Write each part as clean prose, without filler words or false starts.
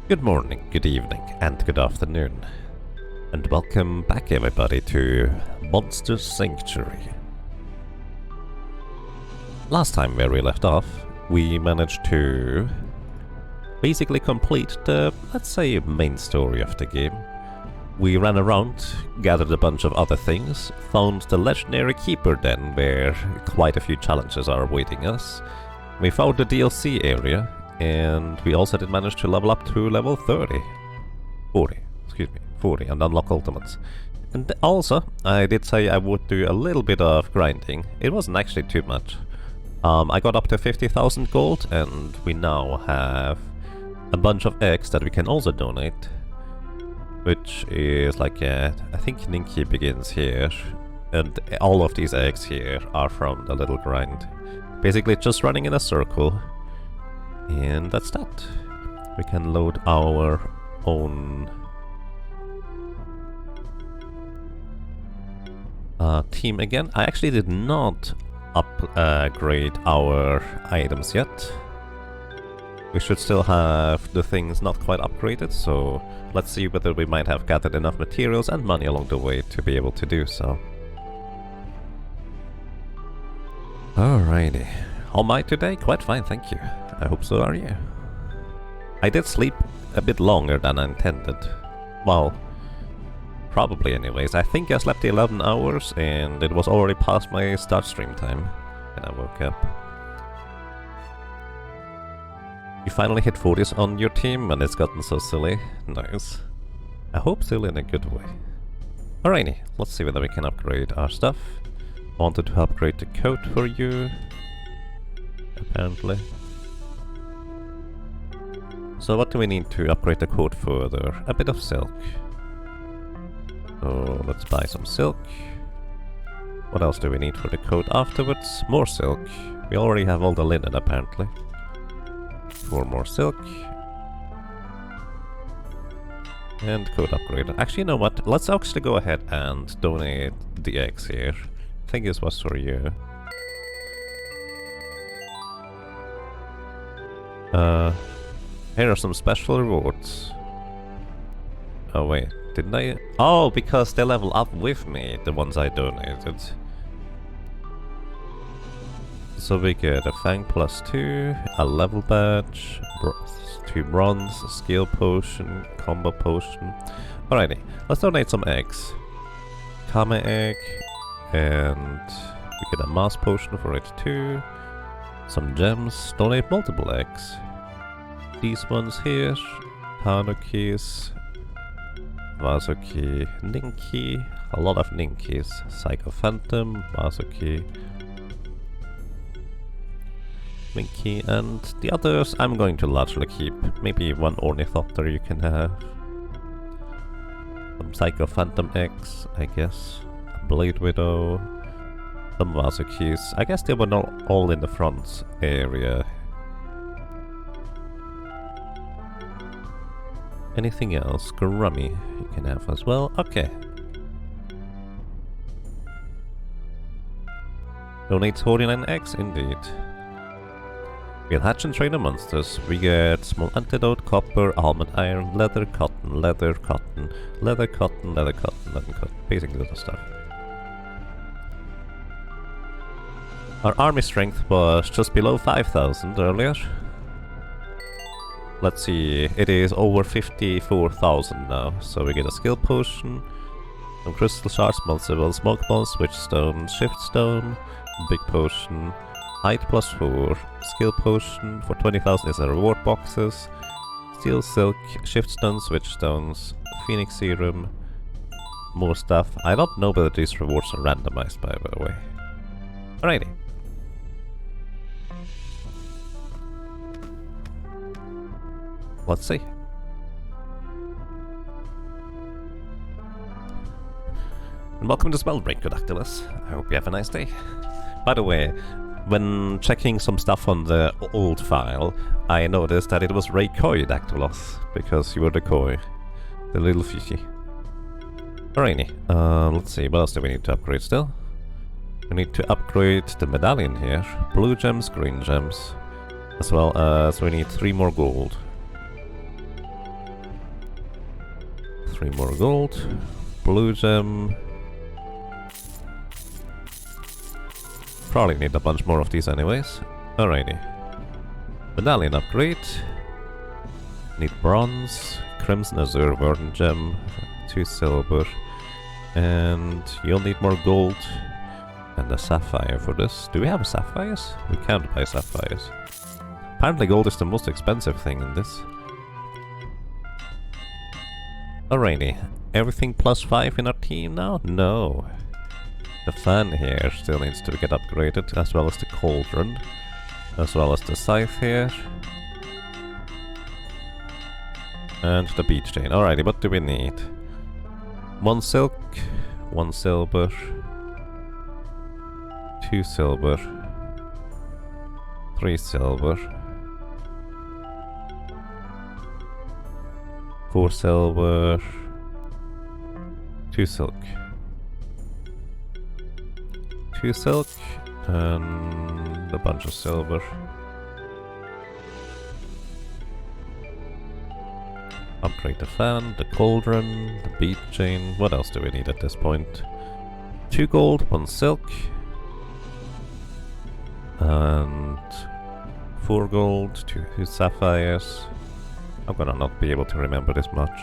Good morning, good evening, and good afternoon. And welcome back everybody to Monster Sanctuary. Last time where we left off, we managed to basically complete the, let's say, main story of the game. We ran around, gathered a bunch of other things, found the legendary Keeper Den where quite a few challenges are awaiting us. We found the DLC area, and we also did manage to level up to level 40, and unlock ultimates. And also, I did say I would do a little bit of grinding. It wasn't actually too much. I got up to 50,000 gold, and we now have a bunch of eggs that we can also donate. Which is like, I think Ninki begins here, and all of these eggs here are from the little grind. Basically just running in a circle. And that's that. We can load our own team again. I actually did not upgrade our items yet. We should still have the things not quite upgraded, so let's see whether we might have gathered enough materials and money along the way to be able to do so. Alrighty. How am I today? Quite fine, thank you. I hope so are you. I did sleep a bit longer than I intended. Well, probably anyways. I think I slept 11 hours and it was already past my start stream time when I woke up. You finally hit 40s on your team and it's gotten so silly. Nice. I hope silly in a good way. Alrighty, let's see whether we can upgrade our stuff. Wanted to upgrade the coat for you. Apparently. So what do we need to upgrade the coat further? A bit of silk. So let's buy some silk. What else do we need for the coat afterwards? More silk. We already have all the linen apparently. 4 more silk. And coat upgrade. Actually, you know what? Let's actually go ahead and donate the eggs here. I think this was for you. Here are some special rewards. Oh wait, didn't I? Oh, because they level up with me, the ones I donated. So we get a Fang +2, a level badge, 2 bronze, a skill potion, combo potion. Alrighty, let's donate some eggs. Kame egg, and we get a mass potion for it too. Some gems, donate multiple eggs. These ones here, Tanukis, Vasuki, Ninki, a lot of Ninkis, Psycho Phantom, Vasuki, Minky, and the others I'm going to largely keep. Maybe one Ornithopter you can have. Some Psycho Phantom eggs, I guess. A Blade Widow. Some Vasukis. I guess they were not all in the front area. Anything else? Grummy you can have as well. Okay. Donates 49 eggs, indeed. We'll hatch and train the monsters. We get small antidote, copper, almond iron, leather, cotton, leather, cotton, leather, cotton, leather, cotton, leather, cotton. Basic little stuff. Our army strength was just below 5,000 earlier. Let's see, it is over 54,000 now. So we get a skill potion, some crystal shards, multiple smoke bombs, switch stone, shift stone, big potion. Height +4, skill potion for 20,000 is a reward boxes, steel silk, shift stones, switch stones, phoenix serum, more stuff. I don't know whether these rewards are randomized by the way. Alrighty. Let's see. And welcome to Spellbreak, Godactylus. I hope you have a nice day. By the way, when checking some stuff on the old file, I noticed that it was Raykoi Dactylos, because you were the koi, the little fishy. Alrighty, let's see, what else do we need to upgrade still? We need to upgrade the medallion here, blue gems, green gems, as well as we need 3 more gold. 3 more gold. Blue gem. Probably need a bunch more of these anyways. Alrighty. Medallion upgrade. Need bronze. Crimson Azure Warden Gem. 2 silver. And you'll need more gold. And a sapphire for this. Do we have sapphires? We can't buy sapphires. Apparently gold is the most expensive thing in this. Alrighty. Everything +5 in our team now? No. The fan here still needs to get upgraded, as well as the cauldron. As well as the scythe here. And the beach chain. Alrighty, what do we need? 1 silk, 1 silver, 2 silver, 3 silver, 4 silver, 2 silk. 2 silk, and a bunch of silver. Upgrade the fan, the cauldron, the bead chain. What else do we need at this point? 2 gold, 1 silk. And 4 gold, 2 sapphires. I'm gonna not be able to remember this much.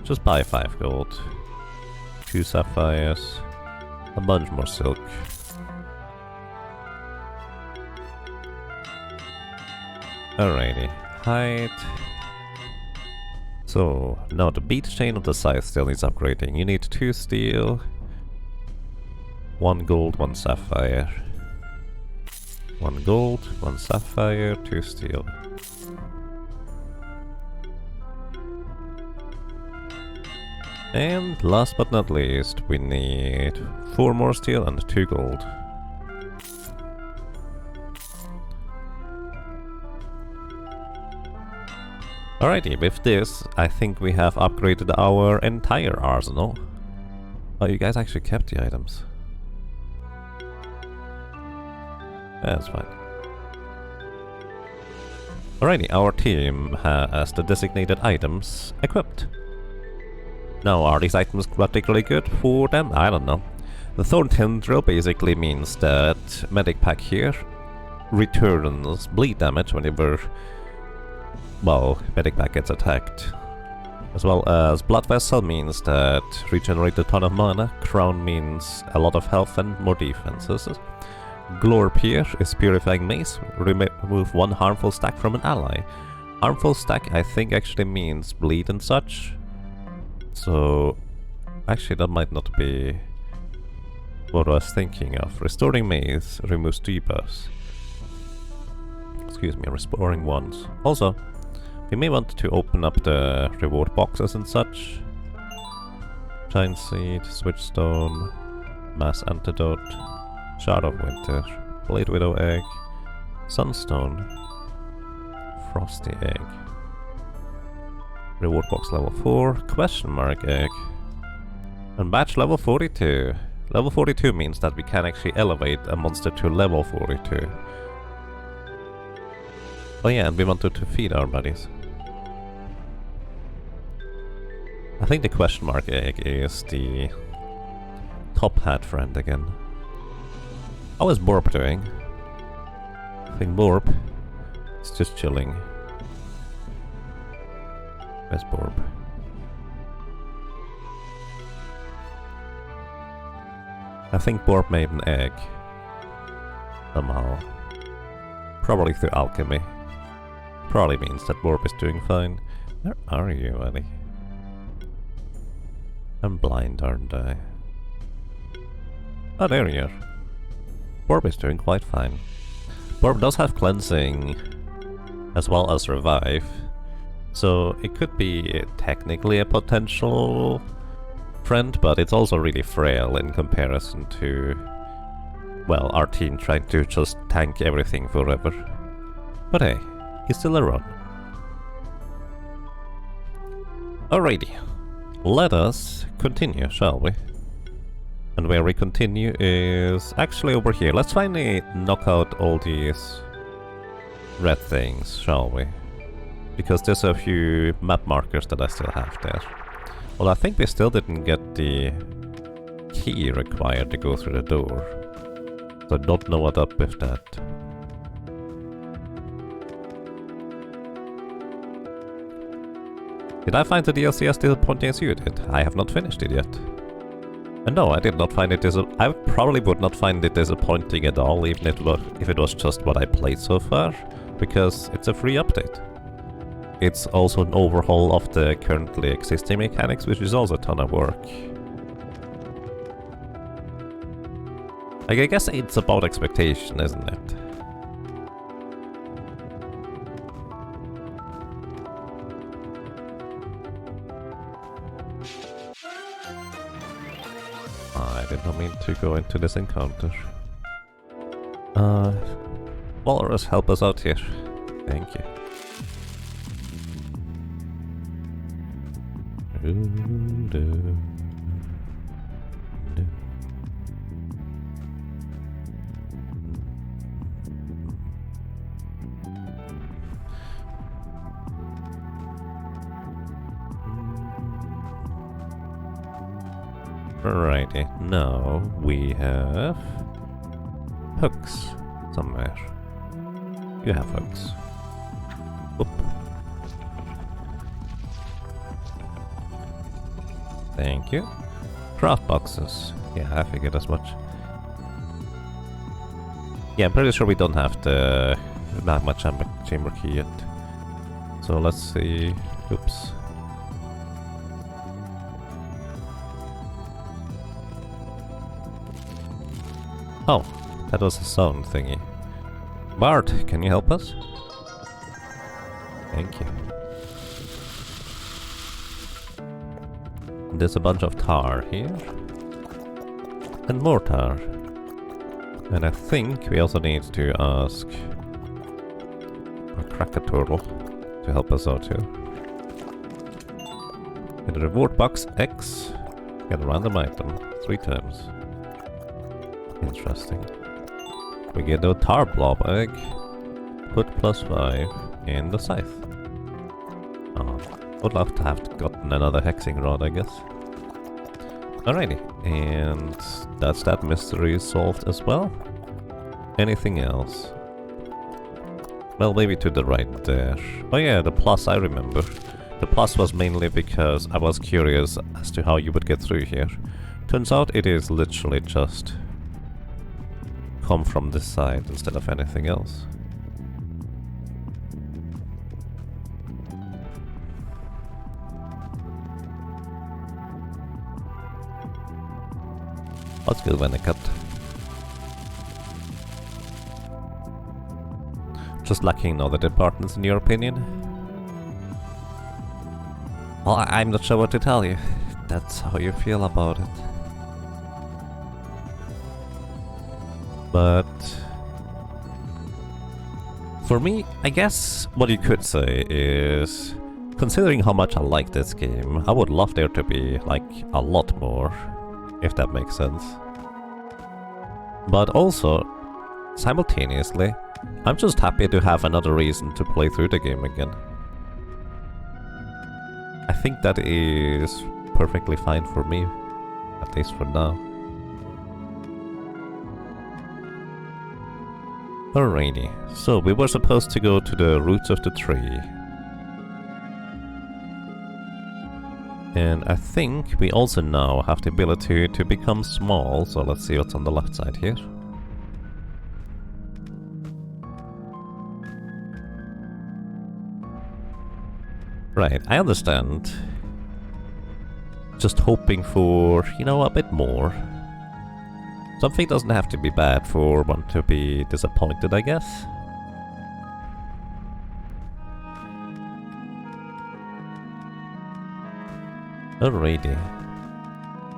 Just buy 5 gold. 2 sapphires. A bunch more silk. Alrighty. Hide. So, now the bead chain of the scythe still needs upgrading. You need 2 steel, 1 gold, 1 sapphire. 1 gold, 1 sapphire, 2 steel. And last but not least, we need 4 more steel and 2 gold. Alrighty, with this, I think we have upgraded our entire arsenal. Oh, you guys actually kept the items. That's fine. Alrighty, our team has the designated items equipped. Now, are these items particularly good for them? I don't know. The Thorn Tendril basically means that Medic Pack here returns bleed damage whenever, well, Medic Pack gets attacked. As well as Blood Vessel means that regenerate a ton of mana. Crown means a lot of health and more defenses. Glorpierre is Purifying Mace. Remove 1 harmful stack from an ally. Harmful stack I think actually means bleed and such. So, actually that might not be what I was thinking of. Restoring Mace removes debuffs. Excuse me, restoring ones. Also, we may want to open up the reward boxes and such. Giant Seed, Switchstone, Mass Antidote, Shard of Winter, Blade Widow Egg, Sunstone, Frosty Egg. Reward box level 4, question mark egg, and badge level 42. Level 42 means that we can actually elevate a monster to level 42. Oh yeah, and we wanted to feed our buddies. I think the question mark egg is the top hat friend again. How is Borb doing? I think Borb is just chilling. Where's Borb? I think Borb made an egg. Somehow. Probably through alchemy. Probably means that Borb is doing fine. Where are you, Eddie? I'm blind, aren't I? Oh, there you are. Borb is doing quite fine. Borb does have cleansing as well as revive. So it could be technically a potential friend, but it's also really frail in comparison to, well, our team trying to just tank everything forever. But hey, he's still around. Alrighty, let us continue, shall we? And where we continue is actually over here. Let's finally knock out all these red things, shall we? Because there's a few map markers that I still have there. Well, I think we still didn't get the key required to go through the door. So I don't know what's up with that. Did I find the DLC as disappointing as you did? I have not finished it yet. And no, I did not find it I probably would not find it disappointing at all, even if it was just what I played so far, because it's a free update. It's also an overhaul of the currently existing mechanics, which is also a ton of work. Like, I guess it's about expectation, isn't it? I did not mean to go into this encounter. Walrus, help us out here. Thank you. Alrighty, now we have hooks somewhere. You have hooks. Oop. Thank you. Craft boxes. Yeah, I figured as much. Yeah, I'm pretty sure we don't have the magma chamber key yet. So let's see. Oops. Oh, that was a sound thingy. Bart, can you help us? Thank you. There's a bunch of tar here. And more tar. And I think we also need to ask a cracker turtle to help us out here. In the reward box X, get a random item 3 times. Interesting. We get a tar blob egg. Put +5 in the scythe. Oh, would love to have gotten another hexing rod, I guess. Alrighty, and that's that mystery solved as well. Anything else? Well, maybe to the right there. Oh yeah, the plus I remember. The plus was mainly because I was curious as to how you would get through here. Turns out it is literally just come from this side instead of anything else. Let's go Vennecut. Just lacking in other departments in your opinion? Well, I'm not sure what to tell you. That's how you feel about it. But for me, I guess what you could say is, considering how much I like this game, I would love there to be like a lot more, if that makes sense. But also, simultaneously, I'm just happy to have another reason to play through the game again. I think that is perfectly fine for me, at least for now. Alrighty, so we were supposed to go to the roots of the tree. And I think we also now have the ability to become small, so let's see what's on the left side here. Right, I understand. Just hoping for, you know, a bit more. Something doesn't have to be bad for one to be disappointed, I guess. Alrighty.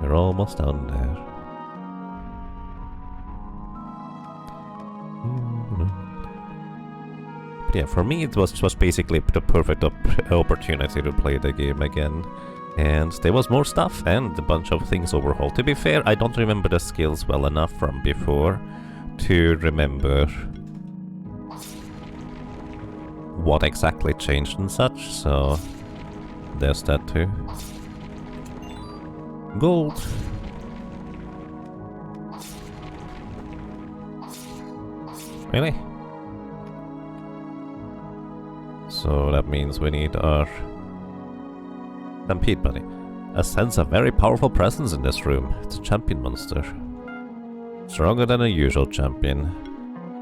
We're almost down there. But yeah, for me it was basically the perfect opportunity to play the game again. And there was more stuff and a bunch of things overhauled. To be fair, I don't remember the skills well enough from before to remember what exactly changed and such, so there's that too. gold. Really? So that means we need our Stampede Buddy. I sense a very powerful presence in this room. It's a champion monster. Stronger than a usual champion.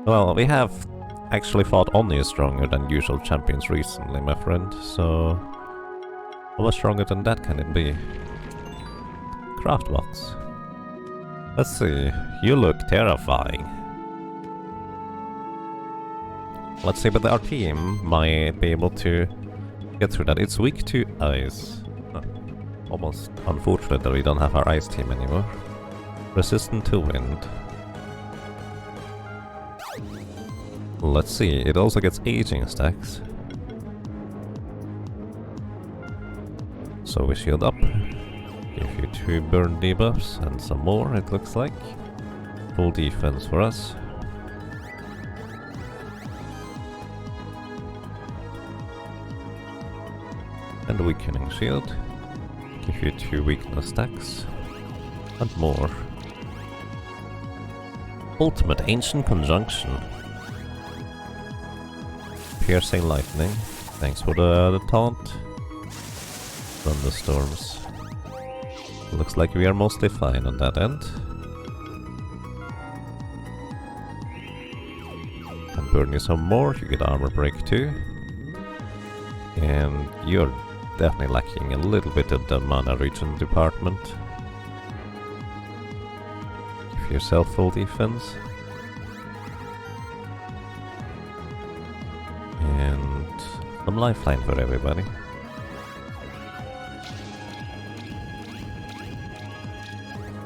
Well, we have actually fought only stronger than usual champions recently, my friend, so how much stronger than that can it be? Craft box. Let's see, you look terrifying. Let's see, but our team might be able to get through that. It's weak to ice. Almost unfortunate that we don't have our ice team anymore. Resistant to wind. Let's see, it also gets aging stacks. So we shield up. Give you 2 burn debuffs and some more, it looks like. Full defense for us. And weakening shield. Give you 2 weakness stacks. And more. Ultimate Ancient Conjunction. Piercing lightning. Thanks for the taunt. Thunderstorms. Looks like we are mostly fine on that end. And burn you some more, you get armor break too. And you're definitely lacking a little bit of the mana regen department. Give yourself full defense. And some lifeline for everybody.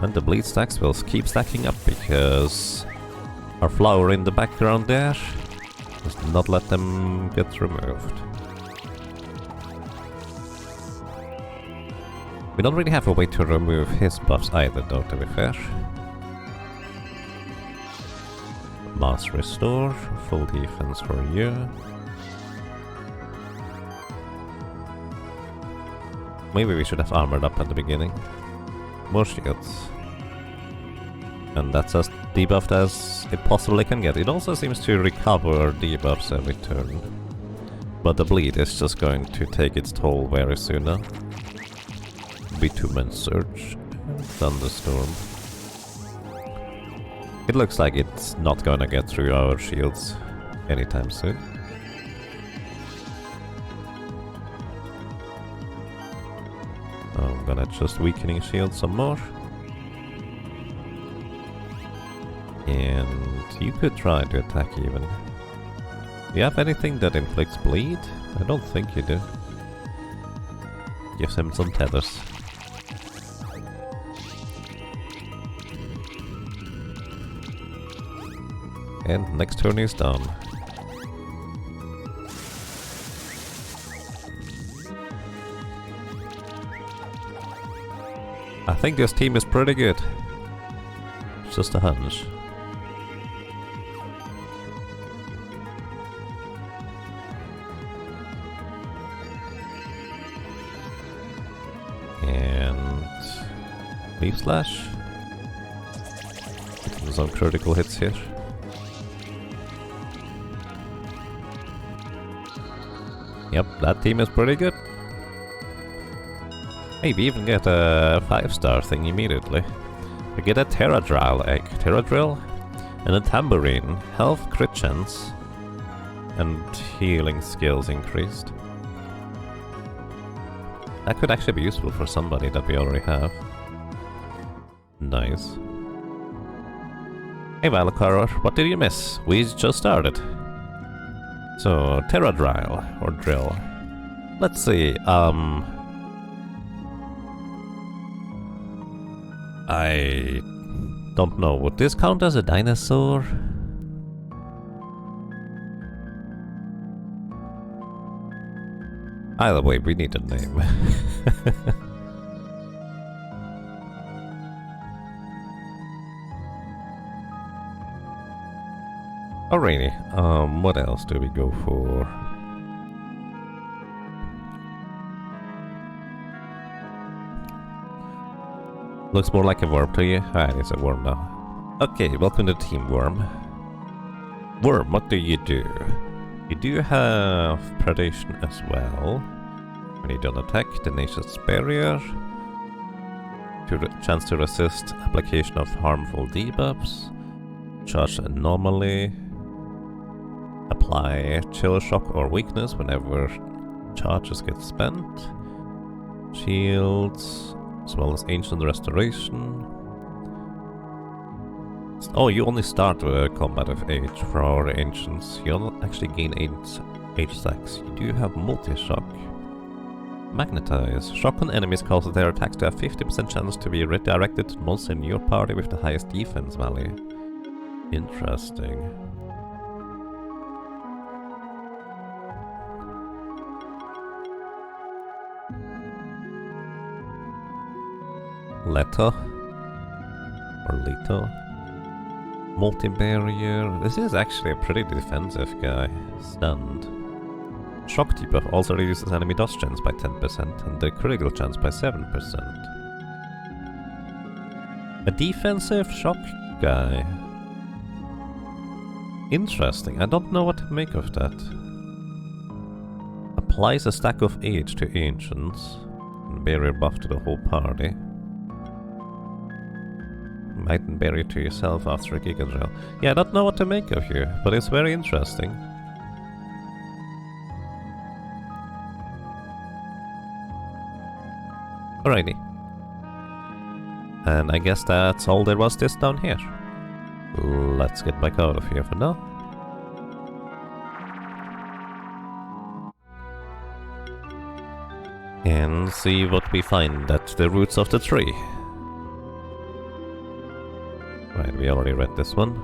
And the bleed stacks will keep stacking up because our flower in the background there does not let them get removed. We don't really have a way to remove his buffs either though, to be fair. Mass restore, full defense for you. Maybe we should have armored up at the beginning. More shields. And that's as debuffed as it possibly can get. It also seems to recover debuffs every turn. But the bleed is just going to take its toll very soon now. Bitumen Surge and Thunderstorm. It looks like it's not gonna get through our shields anytime soon. I'm gonna just weakening shield some more. And you could try to attack even. Do you have anything that inflicts bleed? I don't think you do. Gives him some tethers. And next turn is done. I think this team is pretty good. It's just a hunch. And Leaf Slash. Some critical hits here. Yep, that team is pretty good. Maybe even get a 5-star thing immediately. We get a Terradrill egg, Terradrill, and a Tambourine, health, crit chance, and healing skills increased. That could actually be useful for somebody that we already have. Nice. Hey Valakaror, what did you miss? We just started. So, Terradrill, or Drill. Let's see, I don't know, would this count as a dinosaur? Either way, we need a name. Alrighty, what else do we go for? Looks more like a worm to you? Ah, it is a worm now. Okay, welcome to Team Worm. Worm, what do? You do have predation as well. When you don't attack, Tenacious Barrier. Chance to resist application of harmful debuffs. Charge Anomaly. Apply Chill Shock or Weakness whenever charges get spent. Shields, as well as Ancient Restoration. Oh, you only start combat of age for our Ancients. You don't actually gain age stacks. You do have Multi-Shock. Magnetize. Shock on enemies causes their attacks to have 50% chance to be redirected to monsters in your party with the highest defense value. Interesting. Leto. Or Leto. Multi-barrier. This is actually a pretty defensive guy. Stunned. Shock debuff also reduces enemy dodge chance by 10% and the critical chance by 7%. A defensive shock guy. Interesting. I don't know what to make of that. Applies a stack of age to ancients and barrier buff to the whole party. Might barrier to yourself after a Giga Drill. Yeah, I don't know what to make of you, but it's very interesting. Alrighty. And I guess that's all there was this down here. Let's get back out of here for now. And see what we find at the roots of the tree. Right, we already read this one.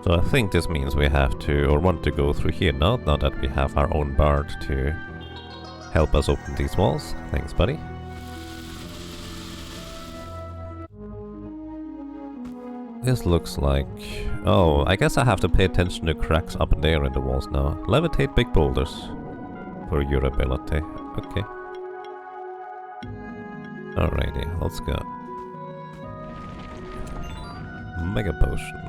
So I think this means we have to, or want to go through here now that we have our own bard to help us open these walls. Thanks, buddy. This looks like... Oh, I guess I have to pay attention to cracks up and there in the walls now. Levitate big boulders for your ability. Okay. Alrighty, let's go. Mega Potion.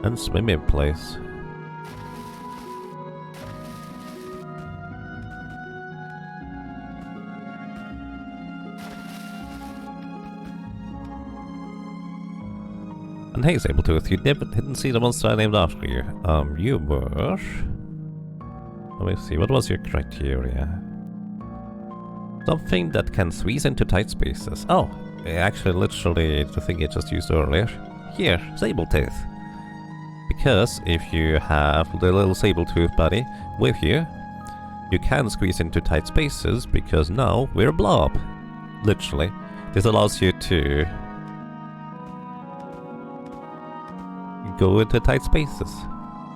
And swim in place. And hey, Sabletooth, you didn't see the monster I named after you. You were... Let me see, what was your criteria? Something that can squeeze into tight spaces. Oh, actually, literally the thing I just used earlier. Here, Sabletooth. Because if you have the little Sabletooth buddy with you, you can squeeze into tight spaces because now we're a blob. Literally. This allows you to go into tight spaces.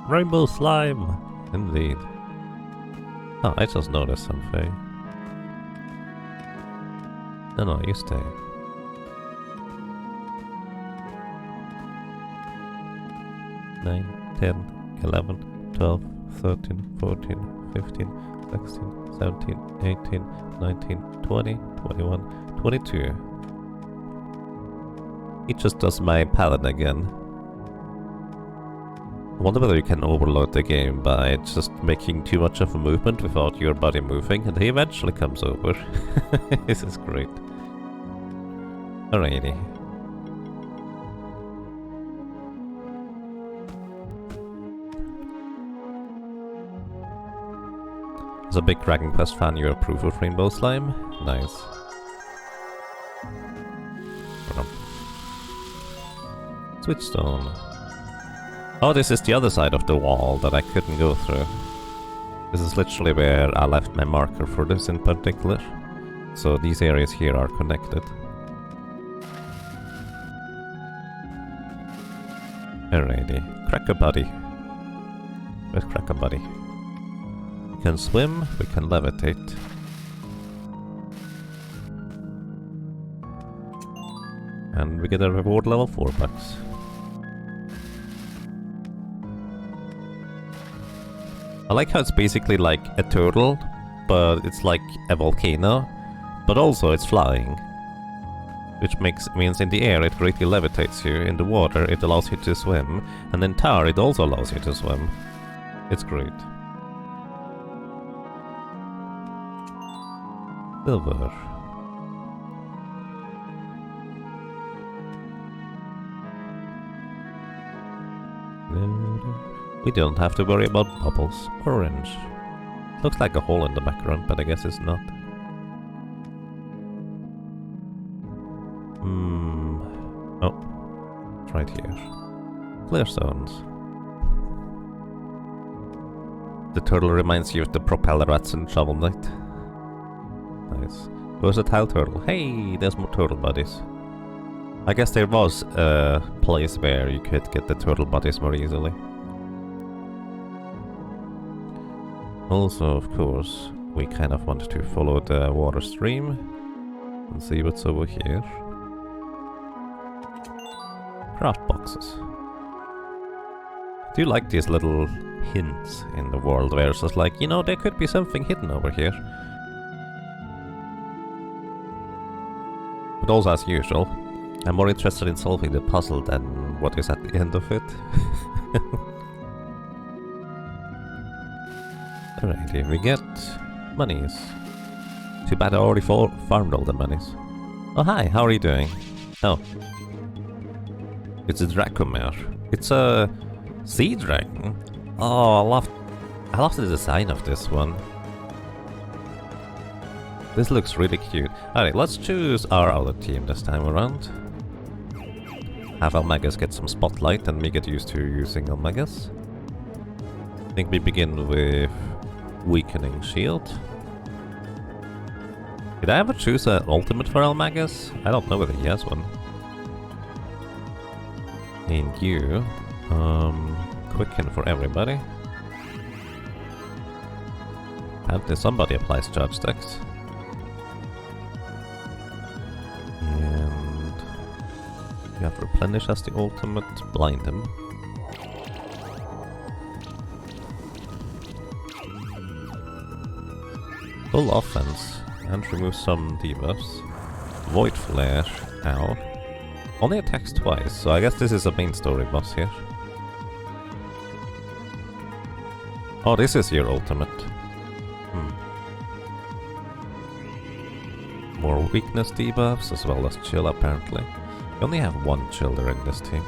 Rainbow slime! Indeed. Oh, I just noticed something. No, you stay. 9, 10, 11, 12, 13, 14, 15, 16, 17, 18, 19, 20, 21, 22. He just does my paladin again. I wonder whether you can overload the game by just making too much of a movement without your body moving, and he eventually comes over. This is great. Alrighty. As a big Dragon Quest fan, you approve of Rainbow Slime? Nice. Switchstone. Oh, this is the other side of the wall that I couldn't go through. This is literally where I left my marker for this in particular. So these areas here are connected. Alrighty. Cracker Buddy. Where's Cracker Buddy? We can swim, we can levitate. And we get a reward level 4 bucks. I like how it's basically like a turtle, but it's like a volcano, but also it's flying. Which means in the air it greatly levitates you, in the water it allows you to swim, and in tar it also allows you to swim. It's great. Silver. We don't have to worry about bubbles. Orange. Looks like a hole in the background, but I guess it's not. Oh. It's right here. Clear zones. The turtle reminds you of the propeller rats in Shovel Knight. Nice. Versatile turtle. Hey, there's more turtle bodies. I guess there was a place where you could get the turtle bodies more easily. Also, of course, we kind of want to follow the water stream and see what's over here. Craft boxes. I do like these little hints in the world where it's just like, you know, there could be something hidden over here. But also, as usual, I'm more interested in solving the puzzle than what is at the end of it. Alrighty, we get monies. Too bad I already farmed all the monies. Oh hi, how are you doing? Oh. It's a Dracomare. It's a sea dragon. Oh, I love the design of this one. This looks really cute. Alright, let's choose our other team this time around. Have Almagus get some spotlight and me get used to using Almagus. I think we begin with Weakening Shield. Did I ever choose an ultimate for Almagus? I don't know whether he has one. And you, Quicken for everybody. Apparently somebody applies charge stacks. And you have Replenish as the ultimate, blind him. Full offense and remove some debuffs. Void Flare, ow. Only attacks twice, so I guess this is a main story boss here. Oh, this is your ultimate. More weakness debuffs as well as chill apparently. You only have one chiller in this team.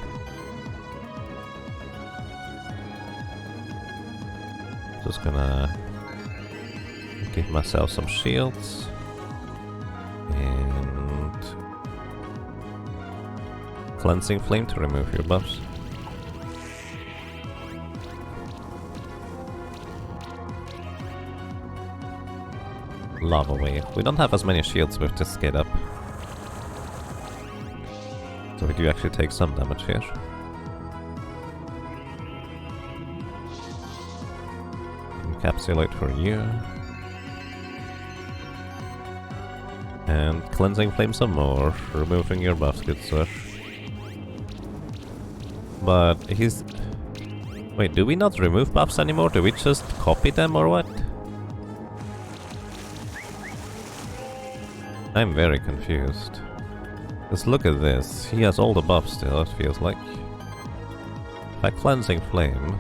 Just gonna give myself some shields. And Cleansing Flame to remove your buffs. Lava Wave. We don't have as many shields with this get up. So we do actually take some damage here. Encapsulate for you. And Cleansing Flame some more, removing your buffs, good sir. But he's... Wait, do we not remove buffs anymore? Do we just copy them or what? I'm very confused. Just look at this. He has all the buffs still, it feels like. By Cleansing Flame.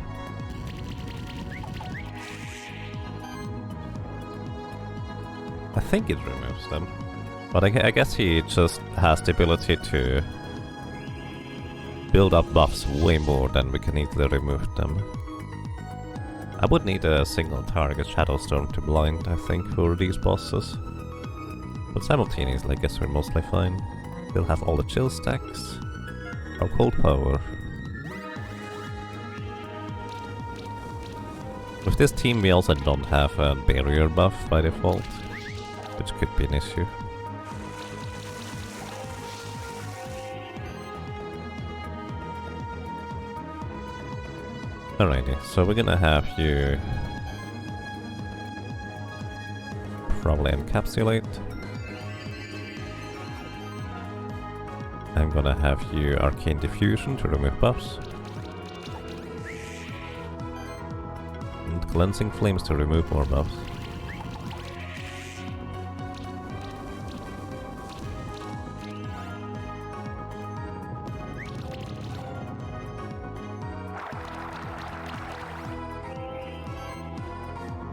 I think it removes them. But I guess he just has the ability to build up buffs way more than we can easily remove them. I would need a single target Shadow Storm to blind, I think, for these bosses. But simultaneously, I guess we're mostly fine. We'll have all the chill stacks. Our cold power. With this team we also don't have a barrier buff by default, which could be an issue. Alrighty, so we're gonna have you probably encapsulate. I'm gonna have you Arcane Diffusion to remove buffs. And Cleansing Flames to remove more buffs.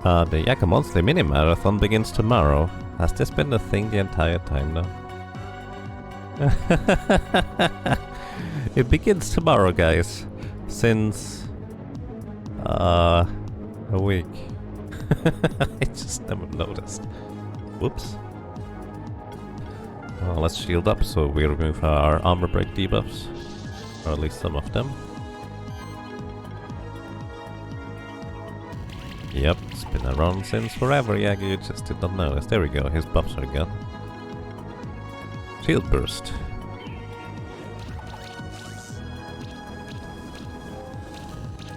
The Yaka Monthly Mini Marathon begins tomorrow. Has this been a thing the entire time now? It begins tomorrow, guys. Since a week. I just never noticed. Whoops. Well, let's shield up so we remove our armor break debuffs. Or at least some of them. Yep, it's been around since forever, Yaga, you just did not notice. There we go, his buffs are gone. Shield burst.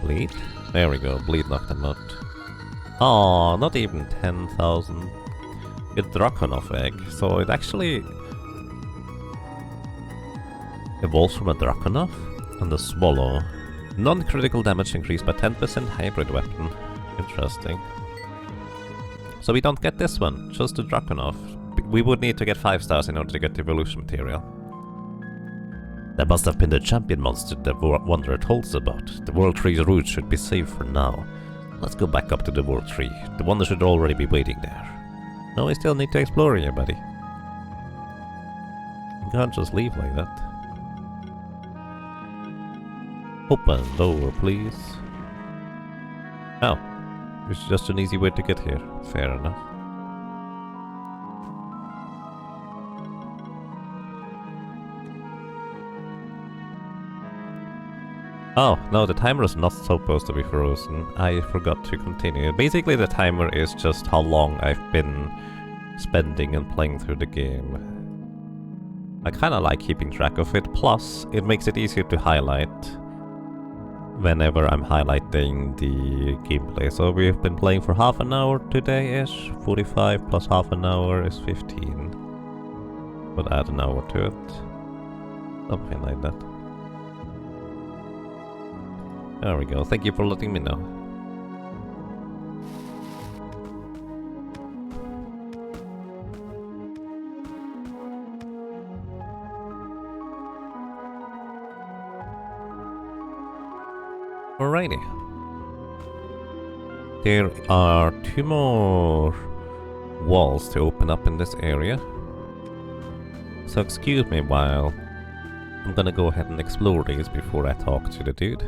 Bleed? There we go, bleed knocked them out. Oh, not even 10,000. It's Draconov egg, so it actually evolves from a Draconov and a Swallow. Non-critical damage increased by 10%, hybrid weapon. Interesting. So we don't get this one, just the Draconov. We would need to get 5 stars in order to get the evolution material. That must have been the champion monster the Wanderer told us about. The World Tree's route should be safe for now. Let's go back up to the World Tree. The Wanderer should already be waiting there. No, we still need to explore here, buddy. You can't just leave like that. Open door, please. Oh. It's just an easy way to get here. Fair enough. Oh, no, the timer is not supposed to be frozen. I forgot to continue. Basically, the timer is just how long I've been spending and playing through the game. I kinda like keeping track of it, plus it makes it easier to highlight whenever I'm highlighting the gameplay. So we've been playing for half an hour today-ish. 45 plus half an hour is 15. We'll add an hour to it. Something like that. There we go. Thank you for letting me know. Alrighty. There are 2 more walls to open up in this area. So excuse me while I'm gonna go ahead and explore these before I talk to the dude.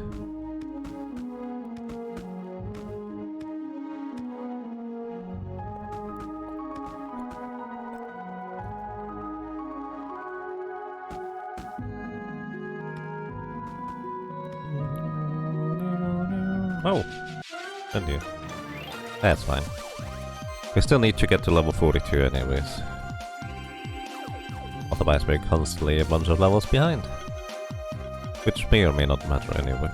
Oh, and you. That's fine. We still need to get to level 42 anyways. Otherwise we're constantly a bunch of levels behind. Which may or may not matter anyways.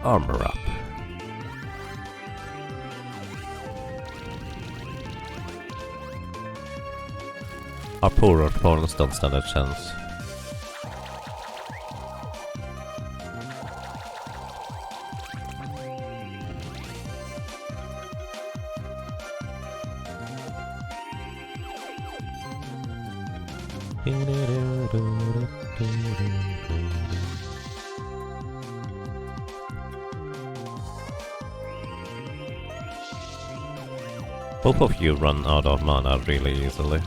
Armor up. Our poor opponents don't stand a chance. Both of you run out of mana really easily.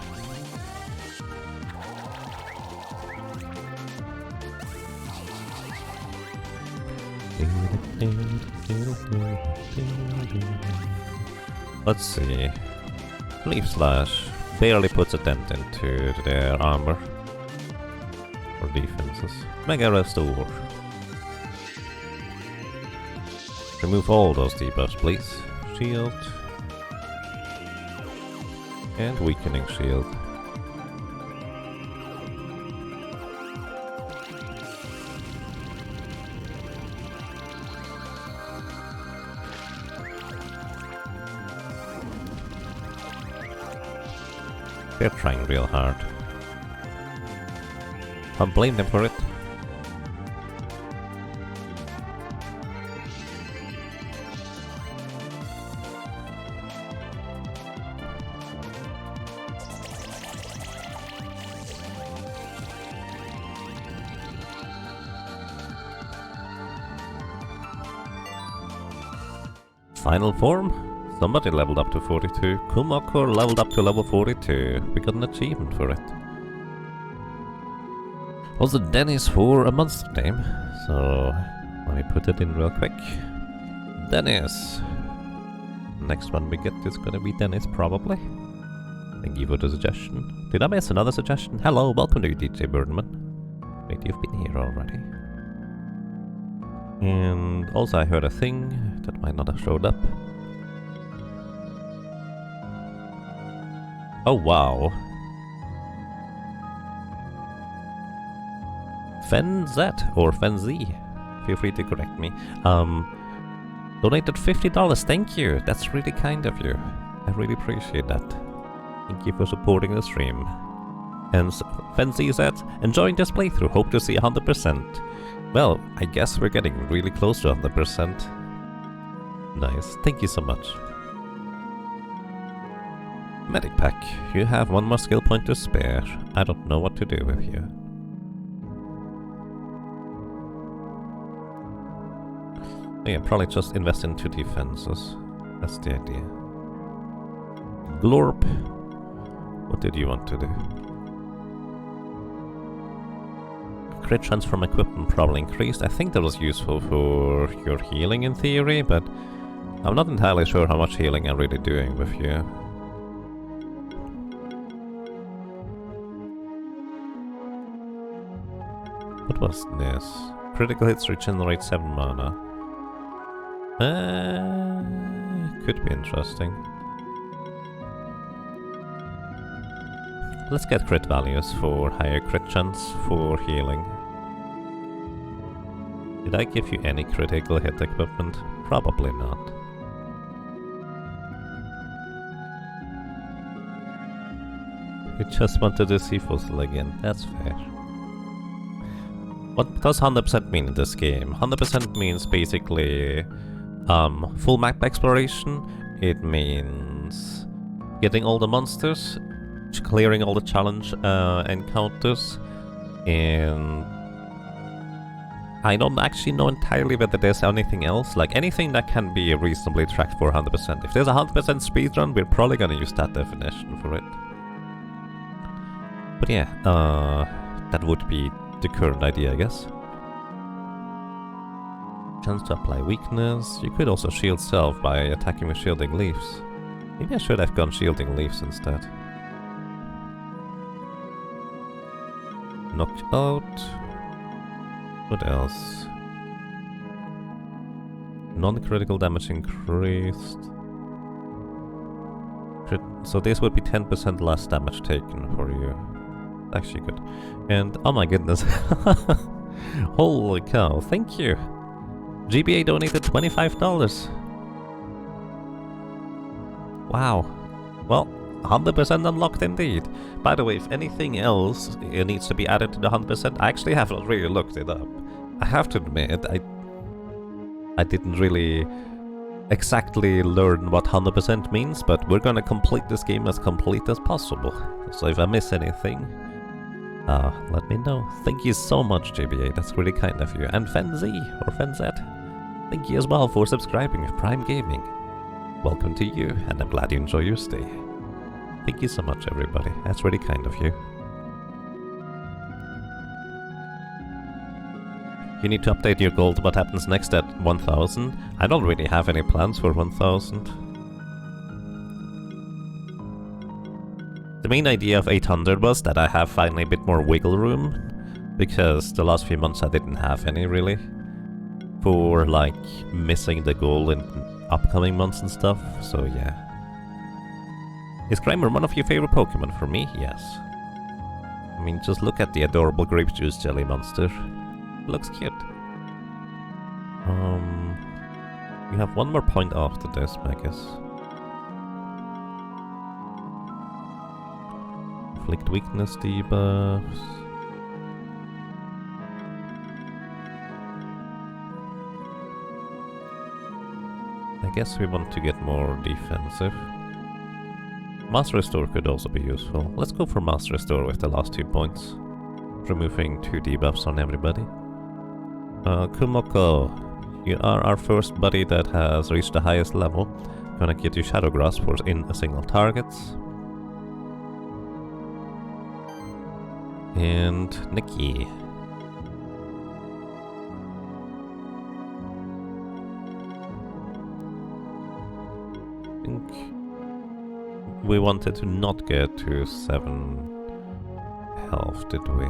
Let's see. Leaf Slash barely puts a dent into their armor or defenses. Mega Restore. Remove all those debuffs, please. Shield. And Weakening Shield. They're trying real hard. Can't blame them for it. Final form? Somebody leveled up to 42. Kumakor leveled up to level 42. We got an achievement for it. Was it Dennis for a monster name? So let me put it in real quick. Dennis. Next one we get is gonna be Dennis probably. Thank you for the suggestion. Did I miss another suggestion? Hello, welcome to DJ Birdman. Wait, you've been here already. And also I heard a thing that might not have showed up. Oh wow. Fenzet or Fenzi, feel free to correct me. Donated $50, thank you. That's really kind of you. I really appreciate that. Thank you for supporting the stream. And Fenzi said, enjoying this playthrough, hope to see 100%. Well, I guess we're getting really close to 100%. Nice, thank you so much. Medic pack, you have one more skill point to spare. I don't know what to do with you. Yeah, probably just invest into defenses. That's the idea. Glorp, what did you want to do? Crit chance from equipment probably increased. I think that was useful for your healing in theory, but I'm not entirely sure how much healing I'm really doing with you. What was this? Critical hits regenerate 7 mana. Could be interesting. Let's get crit values for higher crit chance for healing. Did I give you any critical hit equipment? Probably not. You just wanted to see Fossil again, that's fair. What does 100% mean in this game? 100% means basically full map exploration. It means getting all the monsters, clearing all the challenge encounters, and I don't actually know entirely whether there's anything else, like anything that can be reasonably tracked for 100%. If there's a 100% speedrun, we're probably gonna use that definition for it. But yeah, that would be the current idea, I guess. Chance to apply weakness. You could also shield self by attacking with shielding leaves. Maybe I should have gone shielding leaves instead. Knockout. What else? Non-critical damage increased. So this would be 10% less damage taken for you. Actually good. And oh my goodness. Holy cow, thank you. GBA donated $25. Wow. Well, 100% unlocked indeed. By the way, if anything else needs to be added to the 100%, I actually haven't really looked it up. I have to admit, I didn't really exactly learn what 100% means, but we're gonna complete this game as complete as possible. So if I miss anything, let me know. Thank you so much, JBA, that's really kind of you. And Fenzi, or Fenzet, thank you as well for subscribing with Prime Gaming. Welcome to you, and I'm glad you enjoy your stay. Thank you so much, everybody. That's really kind of you. You need to update your gold. What happens next at 1000? I don't really have any plans for 1000. The main idea of 800 was that I have finally a bit more wiggle room, because the last few months I didn't have any really, for like missing the goal in upcoming months and stuff, so yeah. Is Grimer one of your favorite Pokemon? For me, yes. I mean, just look at the adorable grape juice jelly monster. It looks cute. You have one more point after this, Magus. inflict weakness debuffs. I guess we want to get more defensive. Master Restore could also be useful. Let's go for Master Restore with the last 2 points. Removing 2 debuffs on everybody. Kumoko, you are our first buddy that has reached the highest level. Gonna get you Shadow Grasp for in a single target. And Nikki. I think we wanted to not get to 7 health, did we?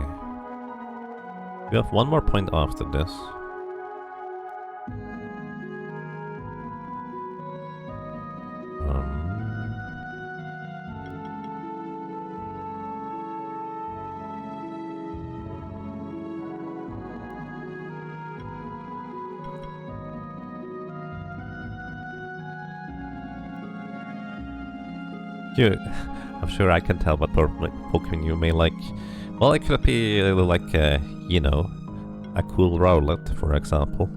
We have 1 more point after this. I'm sure I can tell what Pokemon you may like. Well, it could be like, you know, a cool Rowlet, for example.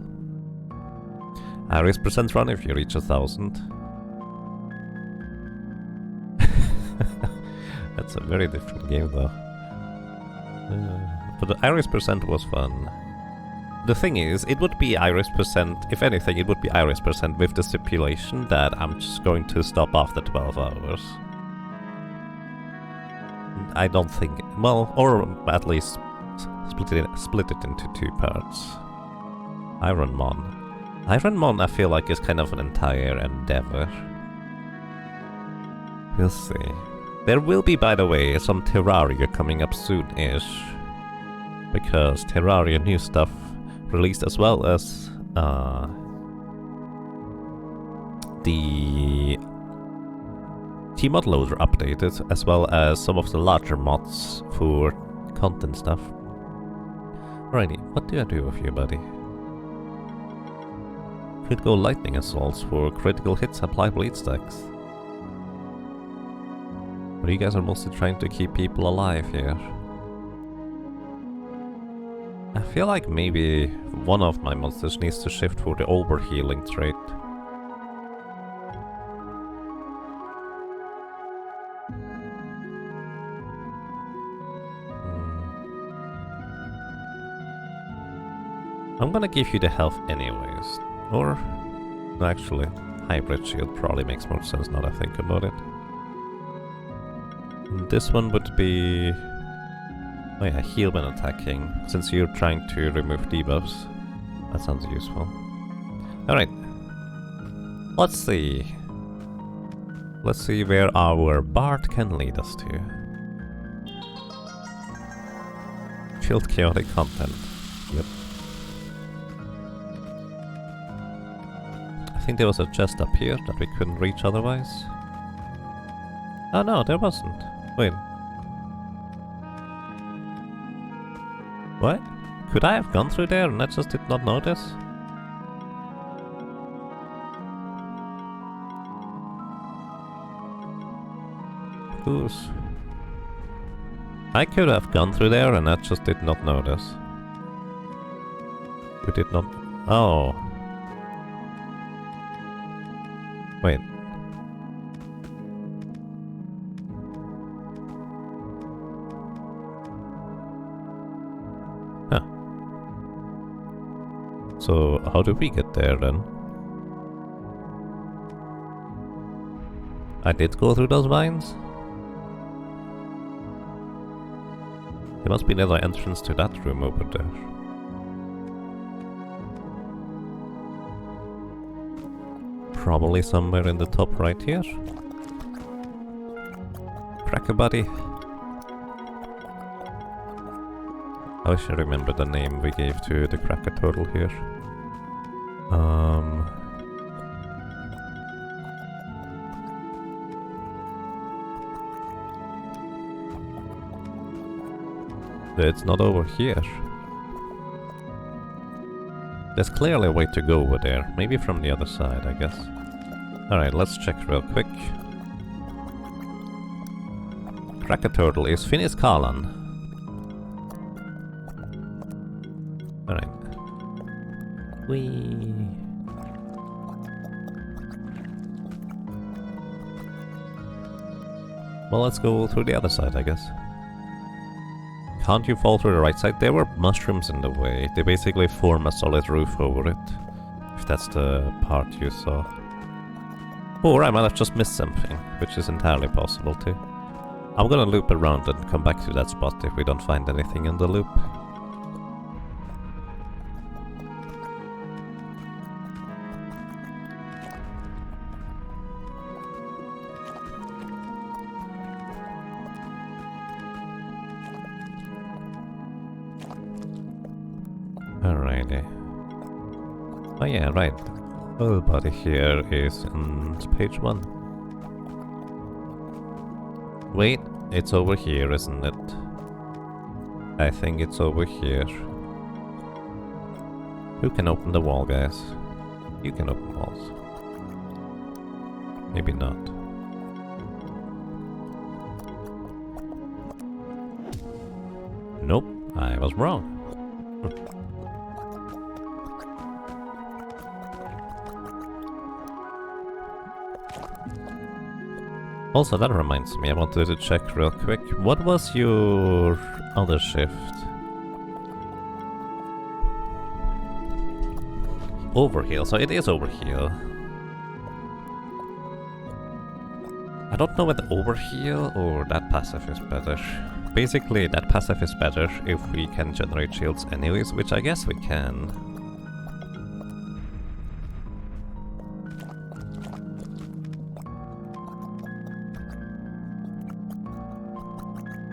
Iris percent run if you reach 1000. That's a very different game, though. But the Iris percent was fun. The thing is, it would be Iris percent, if anything, it would be Iris percent with the stipulation that I'm just going to stop after 12 hours. I don't think, well, or at least split it into 2 parts. Ironmon. Ironmon I feel like is kind of an entire endeavor. We'll see. There will be, by the way, some Terraria coming up soon-ish. Because Terraria new stuff released, as well as the Tmod loader updated, as well as some of the larger mods for content stuff. Alrighty, what do I do with you, buddy? Could go lightning assaults for critical hits, apply bleed stacks. But you guys are mostly trying to keep people alive here. I feel like maybe one of my monsters needs to shift for the overhealing trait. I'm gonna give you the health anyways. Or, actually, Hybrid Shield probably makes more sense now that I think about it. And this one would be... oh yeah, heal when attacking, since you're trying to remove debuffs. That sounds useful. Alright. Let's see. Let's see where our Bard can lead us to. Chilled chaotic content. Yep. I think there was a chest up here that we couldn't reach otherwise. Oh no, there wasn't. Wait. What? Could I have gone through there and I just did not notice? Goose. I could have gone through there and I just did not notice. We did not... oh. Wait. Huh. So, how do we get there then? I did go through those vines? There must be another entrance to that room over there. Probably somewhere in the top right here. Cracker buddy. I wish I remember the name we gave to the cracker turtle here. It's not over here. There's clearly a way to go over there. Maybe from the other side, I guess. Alright, let's check real quick. Cracker Turtle is Finis Kalan. Alright. Whee. Well, let's go through the other side, I guess. Can't you fall through the right side? There were mushrooms in the way. They basically form a solid roof over it. If that's the part you saw. Or I might have just missed something, which is entirely possible too. I'm gonna loop around and come back to that spot if we don't find anything in the loop. Alrighty. Oh yeah, right. Whole body here is on page 1. Wait, it's over here, isn't it? I think it's over here. Who can open the wall, guys? You can open walls. Maybe not. Nope, I was wrong. Also, that reminds me, I wanted to check real quick. What was your other shift? Overheal, so it is overheal. I don't know whether overheal or that passive is better. Basically, that passive is better if we can generate shields anyways, which I guess we can.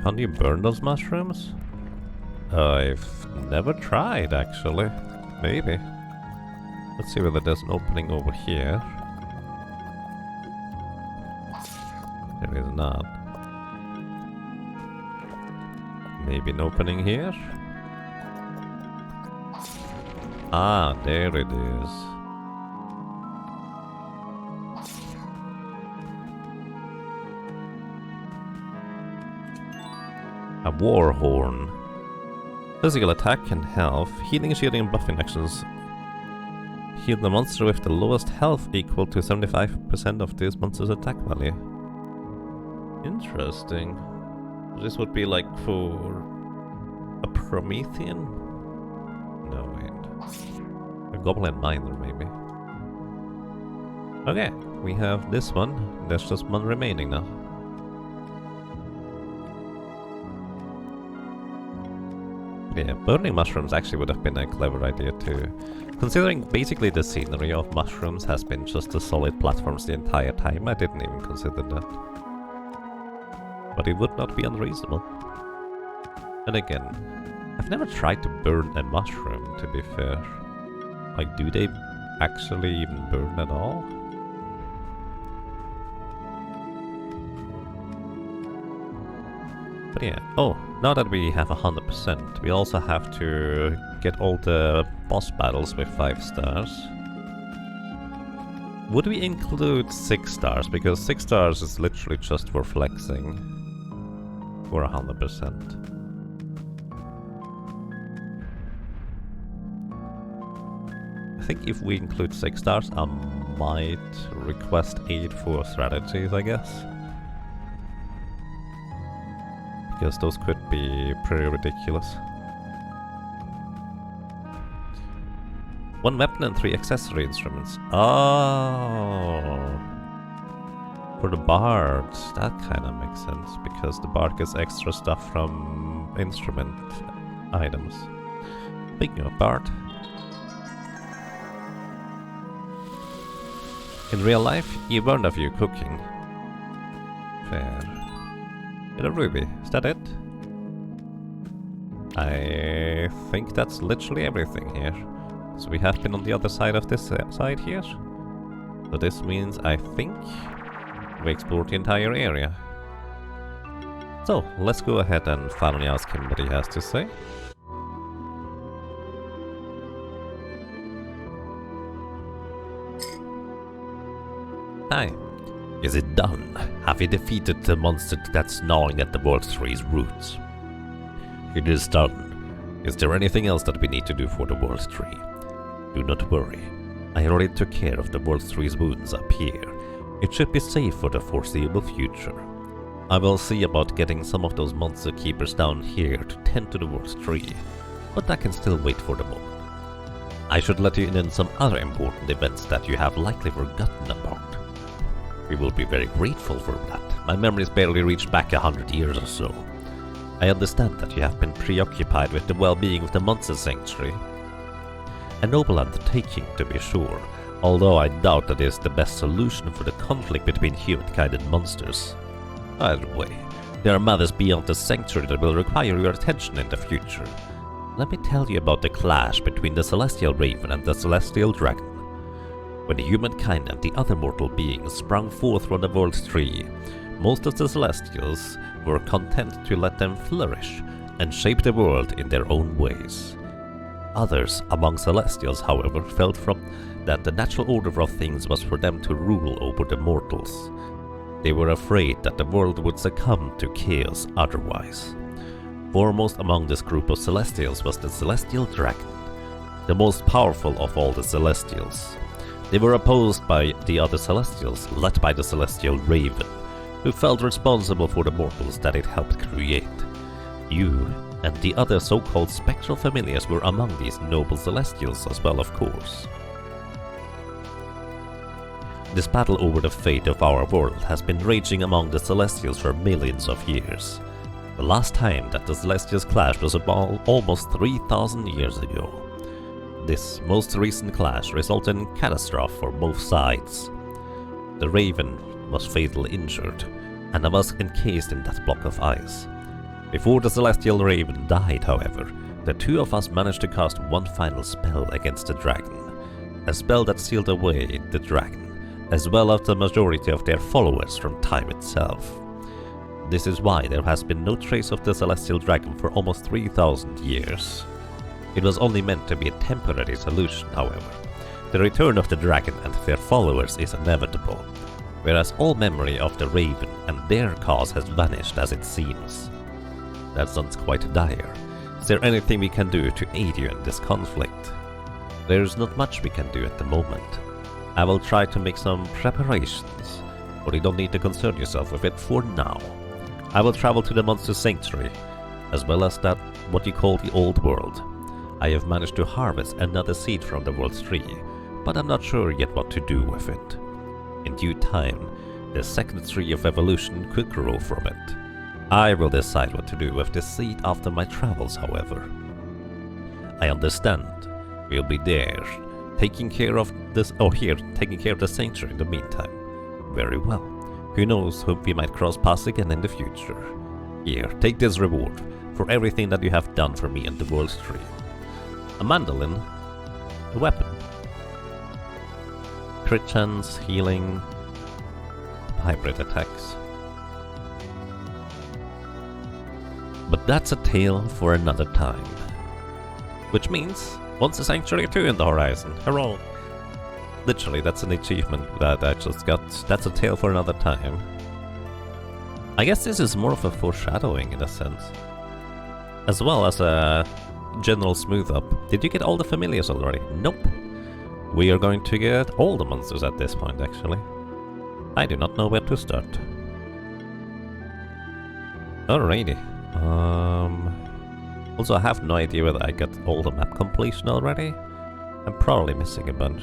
Can you burn those mushrooms? I've never tried, actually. Maybe. Let's see whether there's an opening over here. There is not. Maybe an opening here? Ah, there it is. A war horn. Physical attack and health. Healing, shielding, and buffing actions. Heal the monster with the lowest health equal to 75% of this monster's attack value. Interesting. This would be like for a Promethean? No, wait. A Goblin Miner, maybe. Okay, we have this one. There's just one remaining now. Yeah, burning mushrooms actually would have been a clever idea too. Considering basically the scenery of mushrooms has been just the solid platforms the entire time, I didn't even consider that. But it would not be unreasonable. And again, I've never tried to burn a mushroom, to be fair. Like, do they actually even burn at all? But yeah, oh, now that we have 100%, we also have to get all the boss battles with 5 stars. Would we include 6 stars? Because 6 stars is literally just for flexing. For 100%. I think if we include 6 stars, I might request 8 for strategies, I guess. Because those could be pretty ridiculous. 1 weapon and 3 accessory instruments. Oh, for the bards, that kind of makes sense, because the bard gets extra stuff from instrument items. Speaking of bard, in real life, you burned a few cooking. Fair. Get a ruby, is that it? I think that's literally everything here. So we have been on the other side of this side here. So this means, I think, we explored the entire area. So, let's go ahead and finally ask him what he has to say. Hi. Is it done? Have we defeated the monster that's gnawing at the World Tree's roots? It is done. Is there anything else that we need to do for the World Tree? Do not worry. I already took care of the World Tree's wounds up here. It should be safe for the foreseeable future. I will see about getting some of those monster keepers down here to tend to the World Tree, but that can still wait for the moment. I should let you in on some other important events that you have likely forgotten about. We will be very grateful for that. My memories barely reach back 100 years or so. I understand that you have been preoccupied with the well-being of the Monster Sanctuary. A noble undertaking, to be sure, although I doubt that is the best solution for the conflict between humankind and monsters. Either way, there are matters beyond the Sanctuary that will require your attention in the future. Let me tell you about the clash between the Celestial Raven and the Celestial Dragon. When humankind and the other mortal beings sprung forth from the World Tree, most of the Celestials were content to let them flourish and shape the world in their own ways. Others among Celestials, however, felt from that the natural order of things was for them to rule over the mortals. They were afraid that the world would succumb to chaos otherwise. Foremost among this group of Celestials was the Celestial Dragon, the most powerful of all the Celestials. They were opposed by the other Celestials, led by the Celestial Raven, who felt responsible for the mortals that it helped create. You and the other so-called spectral familiars were among these noble Celestials as well, of course. This battle over the fate of our world has been raging among the Celestials for millions of years. The last time that the Celestials clashed was about almost 3,000 years ago. This most recent clash resulted in catastrophe for both sides. The Raven was fatally injured, and I was encased in that block of ice. Before the Celestial Raven died, however, the two of us managed to cast one final spell against the dragon, a spell that sealed away the dragon, as well as the majority of their followers from time itself. This is why there has been no trace of the Celestial Dragon for almost 3,000 years. It was only meant to be a temporary solution, however. The return of the dragon and their followers is inevitable, whereas all memory of the Raven and their cause has vanished as it seems. That sounds quite dire. Is there anything we can do to aid you in this conflict? There is not much we can do at the moment. I will try to make some preparations, but you don't need to concern yourself with it for now. I will travel to the Monster Sanctuary, as well as that what you call the Old World. I have managed to harvest another seed from the World Tree, but I'm not sure yet what to do with it. In due time, the second tree of evolution could grow from it. I will decide what to do with this seed after my travels, however. I understand. We'll be there, taking care of this, taking care of the sanctuary in the meantime. Very well. Who knows whom we might cross paths again in the future. Here, take this reward for everything that you have done for me and the World Tree. A mandolin, a weapon, crit chance, healing, hybrid attacks. But that's a tale for another time. Which means, once a Sanctuary 2 in the horizon, hurrah! Literally, that's an achievement that I just got. That's a tale for another time. I guess this is more of a foreshadowing in a sense. As well as a general smooth up. Did you get all the familiars already? Nope. We are going to get all the monsters at this point, actually. I do not know where to start. Alrighty. Also, I have no idea whether I got all the map completion already. I'm probably missing a bunch.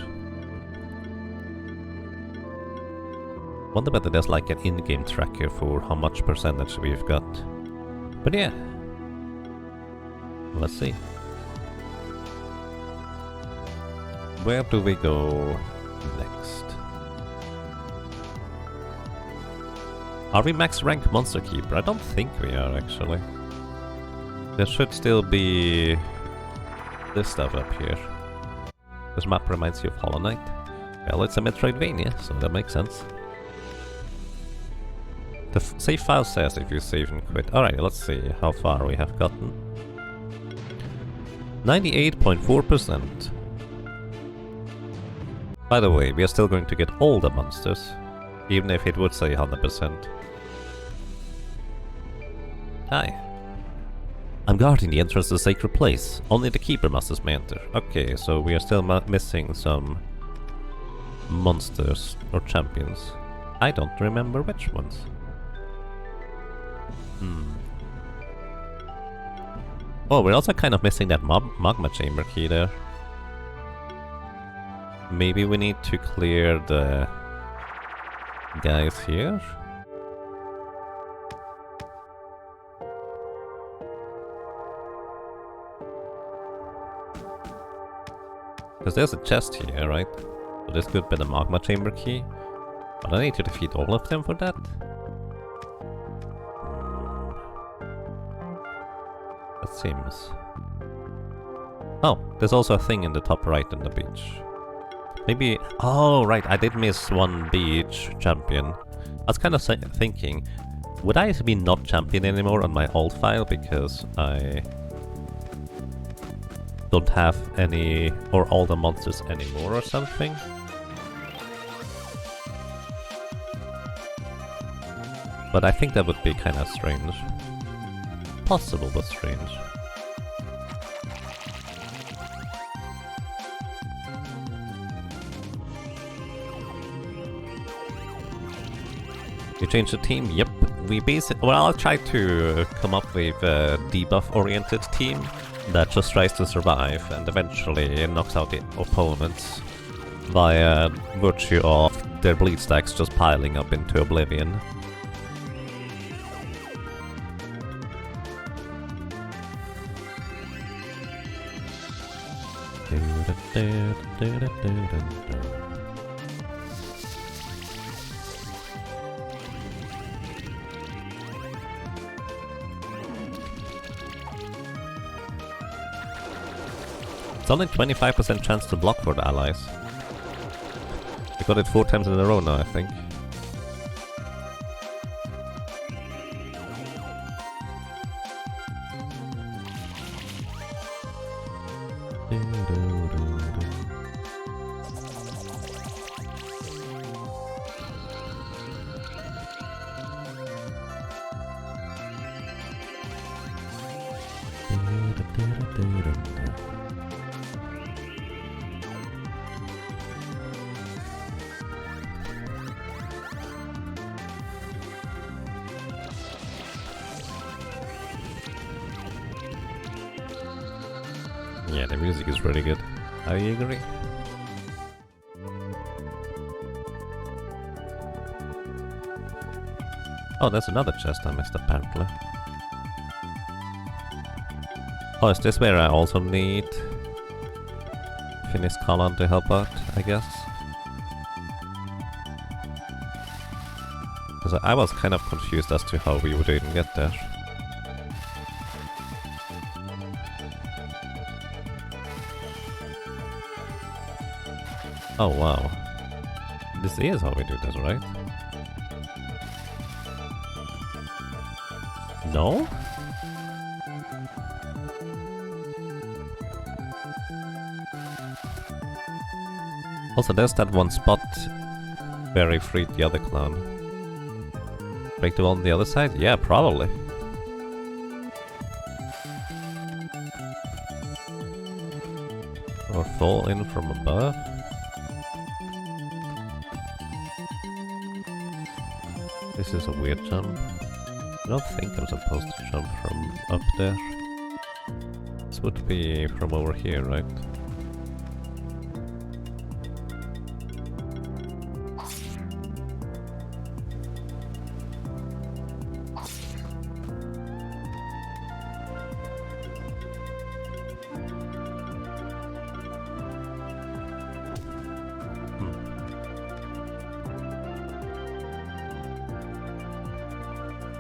Wonder whether there's like an in-game tracker for how much percentage we've got. But yeah. Let's see. Where do we go next? Are we max rank Monster Keeper? I don't think we are, actually. There should still be this stuff up here. This map reminds you of Hollow Knight. Well, it's a Metroidvania, so that makes sense. The save file says if you save and quit. Alright, let's see how far we have gotten. 98.4%. By the way, we are still going to get all the monsters. Even if it would say 100%. Hi. I'm guarding the entrance to the sacred place. Only the keeper must enter. Okay, so we are still missing some monsters or champions. I don't remember which ones. Oh, we're also kind of missing that magma chamber key there. Maybe we need to clear the guys here? Because there's a chest here, right? So this could be the magma chamber key. But I need to defeat all of them for that? That seems... Oh, there's also a thing in the top right on the beach. Maybe... Oh, right, I did miss one beach champion. I was kind of thinking, would I be not champion anymore on my old file because I don't have any or all the monsters anymore or something? But I think that would be kind of strange. Possible, but strange. You changed the team? Yep. We basically... Well, I'll try to come up with a debuff-oriented team that just tries to survive and eventually knocks out the opponents via virtue of their bleed stacks just piling up into oblivion. It's only 25% chance to block for the allies. I got it 4 times in a row now, I think. Yeah, the music is really good. I agree. Oh, there's another chest I missed apparently. Oh, is this where I also need Finis Colon to help out, I guess? Because I was kind of confused as to how we would even get there. Oh wow. This is how we do this, right? No? Also, there's that one spot where I freed the other clown. Break the wall on the other side? Yeah, probably. Or fall in from above? This is a weird jump. I don't think I'm supposed to jump from up there. This would be from over here, right?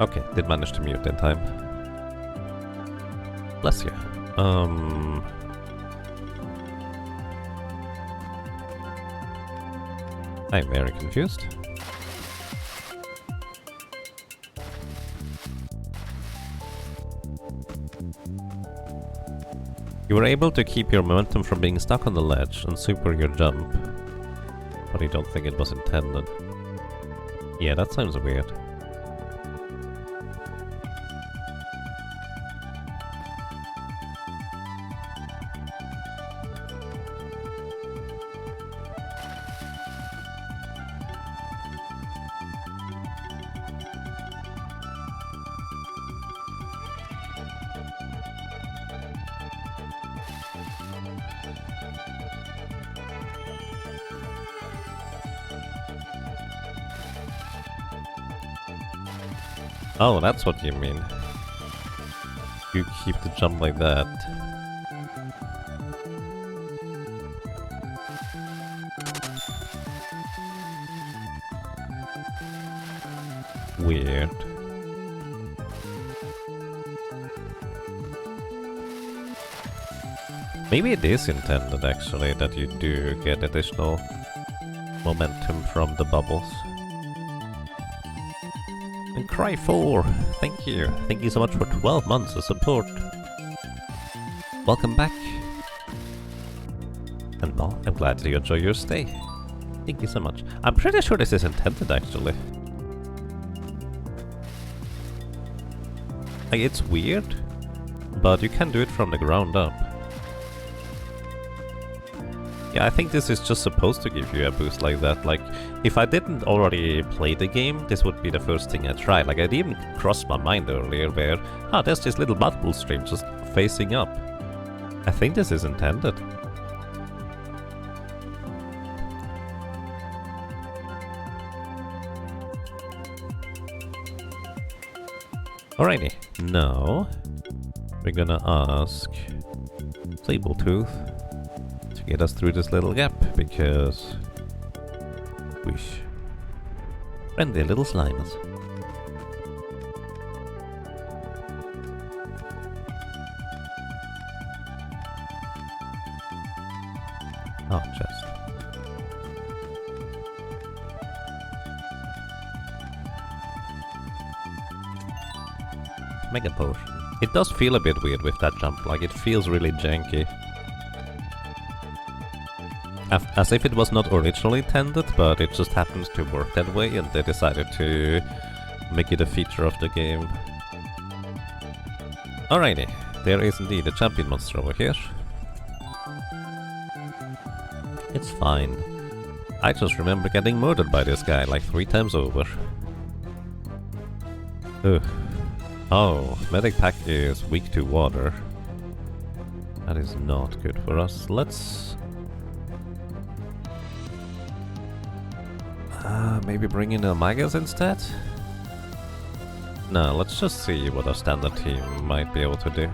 Okay, did manage to mute in time. Bless you. I'm very confused. You were able to keep your momentum from being stuck on the ledge and super your jump, but I don't think it was intended. Yeah, that sounds weird. Oh, that's what you mean. You keep the jump like that. Weird. Maybe it is intended actually that you do get additional momentum from the bubbles. And Cry4, thank you. Thank you so much for 12 months of support. Welcome back. And well, I'm glad that you enjoy your stay. Thank you so much. I'm pretty sure this is intended actually. Like, it's weird, but you can do it from the ground up. Yeah, I think this is just supposed to give you a boost like that. Like, if I didn't already play the game, this would be the first thing I tried. Like, it even crossed my mind earlier where, there's this little bubble stream just facing up. I think this is intended. Alrighty, now we're gonna ask Sabletooth to get us through this little gap, because whoosh. Friendly little slimes. Oh, chest. Mega potion. It does feel a bit weird with that jump, like it feels really janky. As if it was not originally intended, but it just happens to work that way and they decided to make it a feature of the game. Alrighty, there is indeed a champion monster over here. It's fine. I just remember getting murdered by this guy like 3 times over. Ugh. Oh, Medic Pack is weak to water. That is not good for us. Let's... maybe bring in Magas instead? No, let's just see what our standard team might be able to do.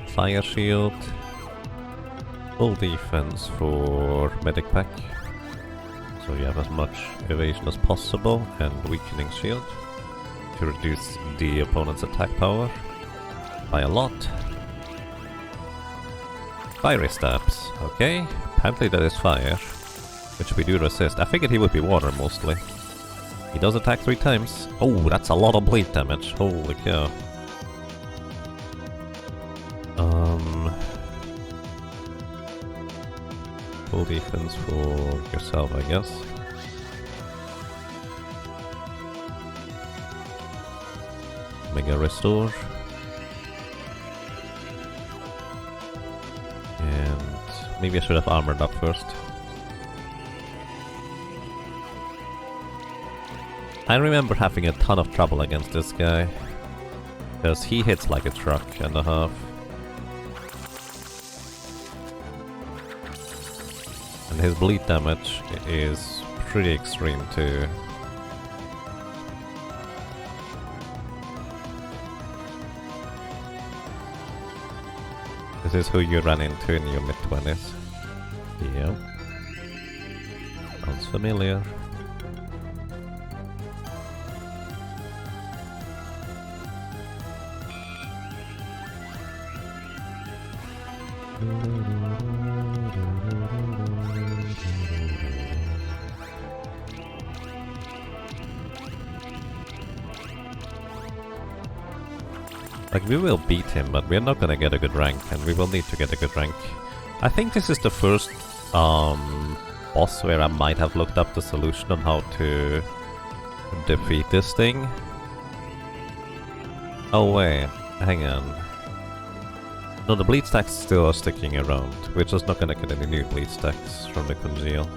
Fire Shield. Full defense for Medic Pack. So you have as much evasion as possible, and weakening shield to reduce the opponent's attack power by a lot. Fiery stabs, okay. Apparently that is fire, which we do resist. I figured he would be water mostly. He does attack 3 times. Oh, that's a lot of bleed damage, holy cow. Full defense for yourself, I guess. Mega restore. And maybe I should have armored up first. I remember having a ton of trouble against this guy, because he hits like a truck and a half. And his bleed damage is pretty extreme too. This is who you run into in your mid-20s. Yeah. Sounds familiar. Like, we will beat him, but we're not gonna get a good rank, and we will need to get a good rank. I think this is the first boss where I might have looked up the solution on how to defeat this thing. Oh wait, hang on. No, the bleed stacks still are sticking around. We're just not gonna get any new bleed stacks from the congeal.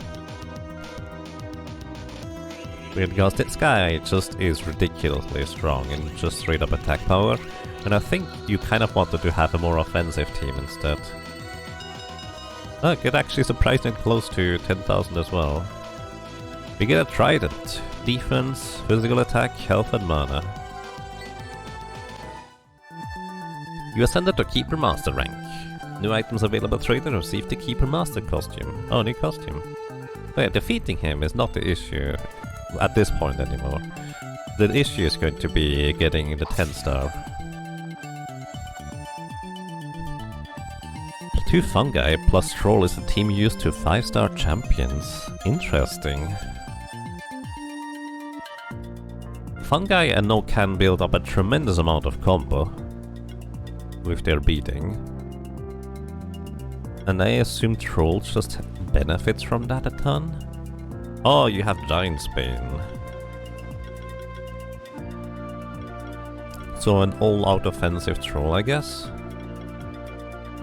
Because this guy just is ridiculously strong in just straight up attack power, and I think you kind of wanted to have a more offensive team instead. Look, it actually surprisingly close to 10,000 as well. We get a trident. Defense, physical attack, health and mana. You ascended to Keeper Master rank. New items available trade and receive the Keeper Master costume. Oh, new costume. Oh yeah, defeating him is not the issue at this point anymore. The issue is going to be getting the 10 star. 2 fungi plus troll is the team used to 5-star champions. Interesting. Fungi and no can build up a tremendous amount of combo with their beating. And I assume trolls just benefits from that a ton? Oh, you have Giant's Bane. So an all-out offensive troll, I guess?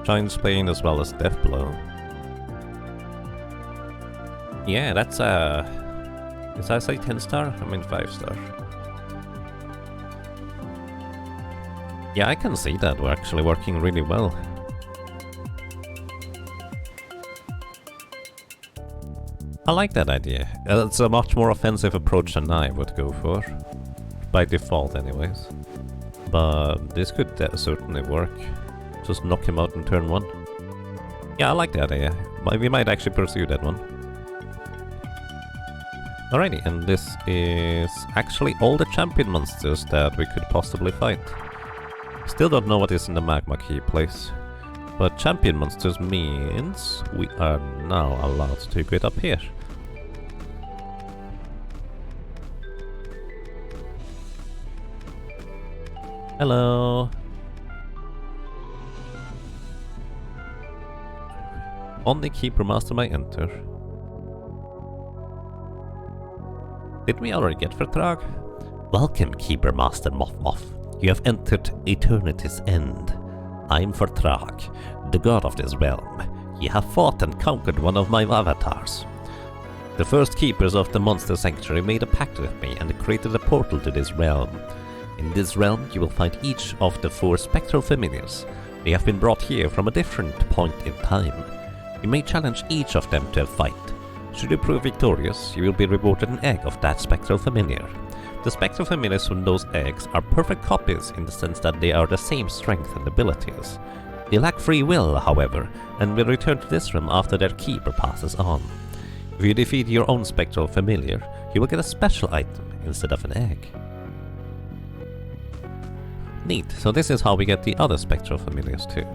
Giant's Bane as well as Death Blow. Yeah, that's Did I say 10 star? I mean 5 star. Yeah, I can see that we're actually working really well. I like that idea. It's a much more offensive approach than I would go for. By default anyways. But this could certainly work. Just knock him out in turn 1. Yeah, I like that idea. We might actually pursue that one. Alrighty, and this is actually all the champion monsters that we could possibly fight. Still don't know what is in the magma key place. But champion monsters means we are now allowed to get up here. Hello. Only Keeper Master may enter. Did we already get Vertrag? Welcome, Keeper Master Moth. You have entered Eternity's End. I'm Vertrag, the god of this realm. You have fought and conquered one of my avatars. The first keepers of the Monster Sanctuary made a pact with me and created a portal to this realm. In this realm you will find each of the 4 spectral familiars. They have been brought here from a different point in time. You may challenge each of them to a fight. Should you prove victorious, you will be rewarded an egg of that spectral familiar. The spectral familiars from those eggs are perfect copies in the sense that they are the same strength and abilities. They lack free will, however, and will return to this realm after their keeper passes on. If you defeat your own spectral familiar, you will get a special item instead of an egg. Neat, so this is how we get the other spectral familiars too.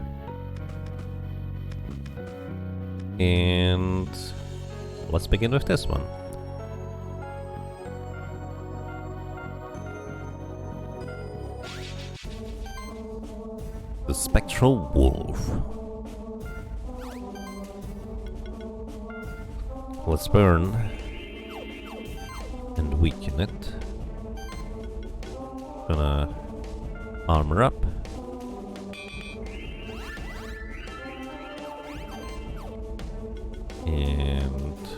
And let's begin with this one. The Spectral Wolf. Let's burn and weaken it. Gonna armor up. And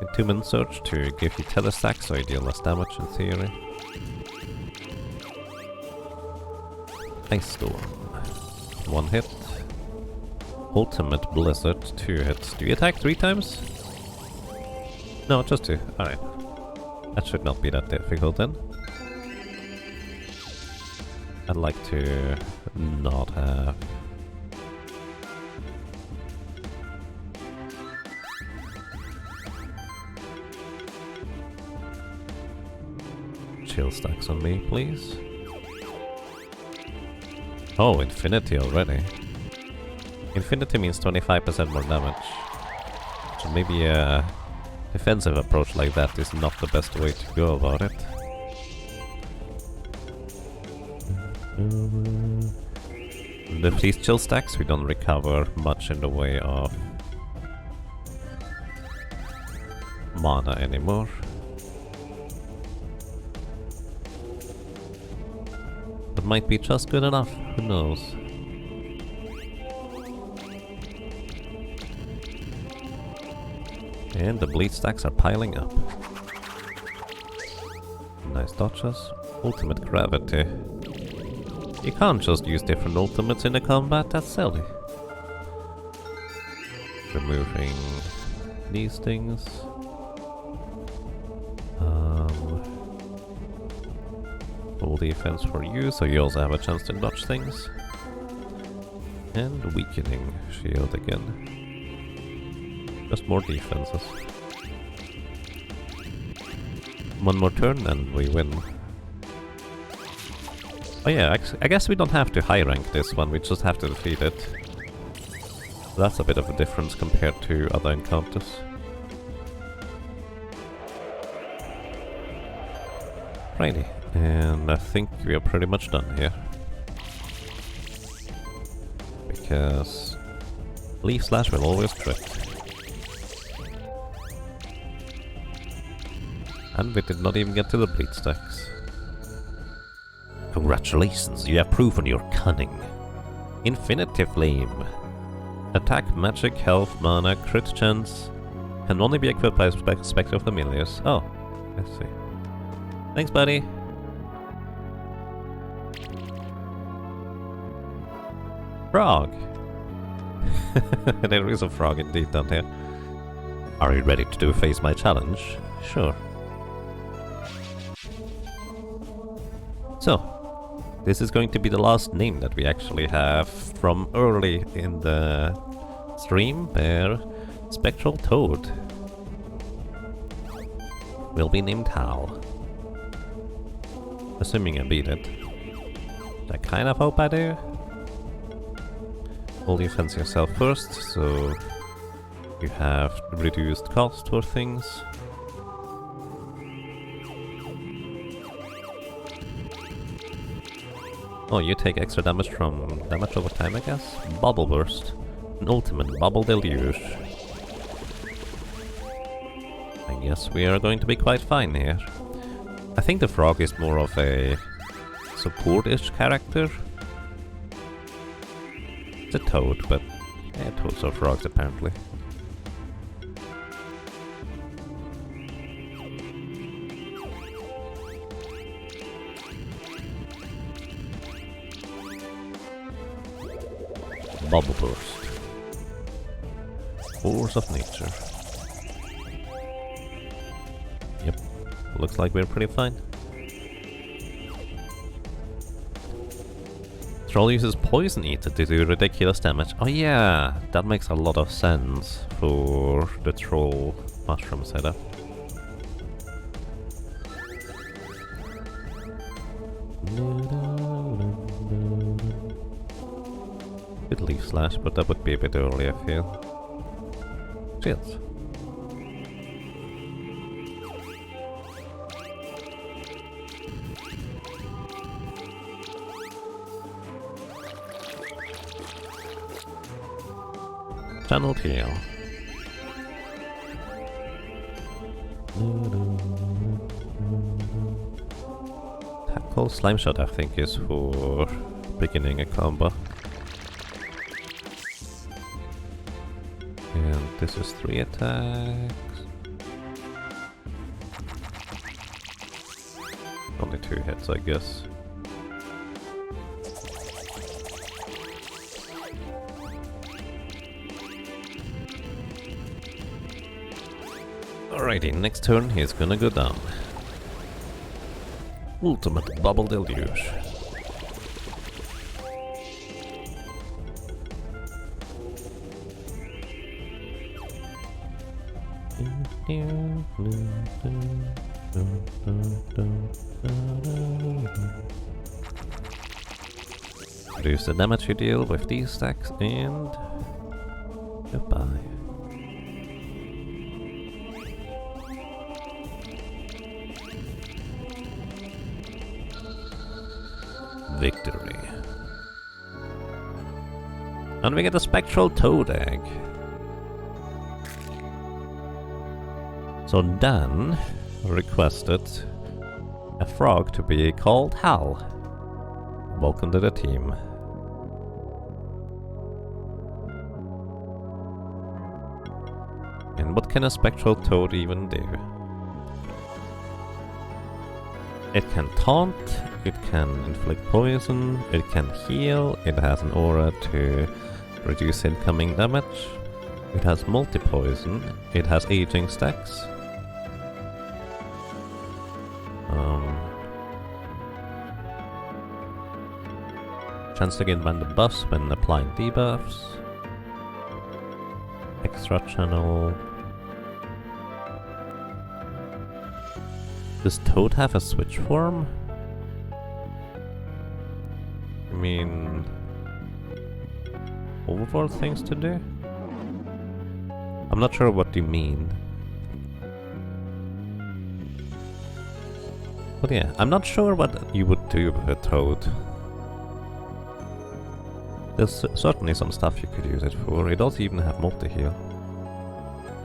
Entombment Surge to give you telestack so you deal less damage in theory. Ice Storm. 1 hit. Ultimate Blizzard. 2 hits. Do you attack 3 times? No, just 2. Alright. That should not be that difficult then. I'd like to not have... chill stacks on me, please. Oh, infinity already. Infinity means 25% more damage. So maybe a defensive approach like that is not the best way to go about it. With these chill stacks we don't recover much in the way of mana anymore. That might be just good enough, who knows. And the bleed stacks are piling up. Nice dodges. Ultimate gravity. You can't just use different ultimates in the combat, that's silly. Removing these things. Full defense for you, so you also have a chance to dodge things. And weakening shield again. Just more defenses. One more turn and we win. Oh yeah, I guess we don't have to high rank this one, we just have to defeat it. That's a bit of a difference compared to other encounters. Righty, and I think we are pretty much done here. Because Leaf Slash will always crit. And we did not even get to the bleed stacks. Congratulations, you have proven your cunning. Infinity Flame. Attack, magic, health, mana, crit chance. Can only be equipped by Spectral Familiars. Oh, I see. Thanks, buddy. Frog. There is a frog indeed down here. Are you ready to face my challenge? Sure. So, this is going to be the last name that we actually have from early in the stream, where Spectral Toad will be named Hal. Assuming I beat it. I kind of hope I do. Full defense yourself first, so you have reduced cost for things. Oh, you take extra damage from damage over time, I guess? Bubble Burst. An ultimate Bubble Deluge. I guess we are going to be quite fine here. I think the frog is more of a support-ish character. It's a toad, but yeah, toads are frogs apparently. Bubble Burst. Force of nature. Yep, looks like we're pretty fine. Troll uses Poison Eater to do ridiculous damage. Oh yeah, that makes a lot of sense for the troll mushroom setup. Could Leaf Slash, but that would be a bit early, I feel. Cheers. Channeled heal. Tackle Slime Shot I think is for beginning a combo. And this is 3 attacks. Only 2 hits, I guess. Alrighty, next turn he's gonna go down. Ultimate Bubble Deluge. Reduce the damage you deal with these stacks and goodbye. Victory. And we get a Spectral Toad Egg. So Dan requested a frog to be called Hal. Welcome to the team. And what can a spectral toad even do? It can taunt, it can inflict poison, it can heal, it has an aura to reduce incoming damage, it has multi-poison, it has aging stacks. Chance to gain random buffs when applying debuffs. Extra channel. Does Toad have a switch form? I mean... overworld things to do? I'm not sure what you mean. But yeah, I'm not sure what you would do with a Toad. There's certainly some stuff you could use it for. It does even have multi-heal.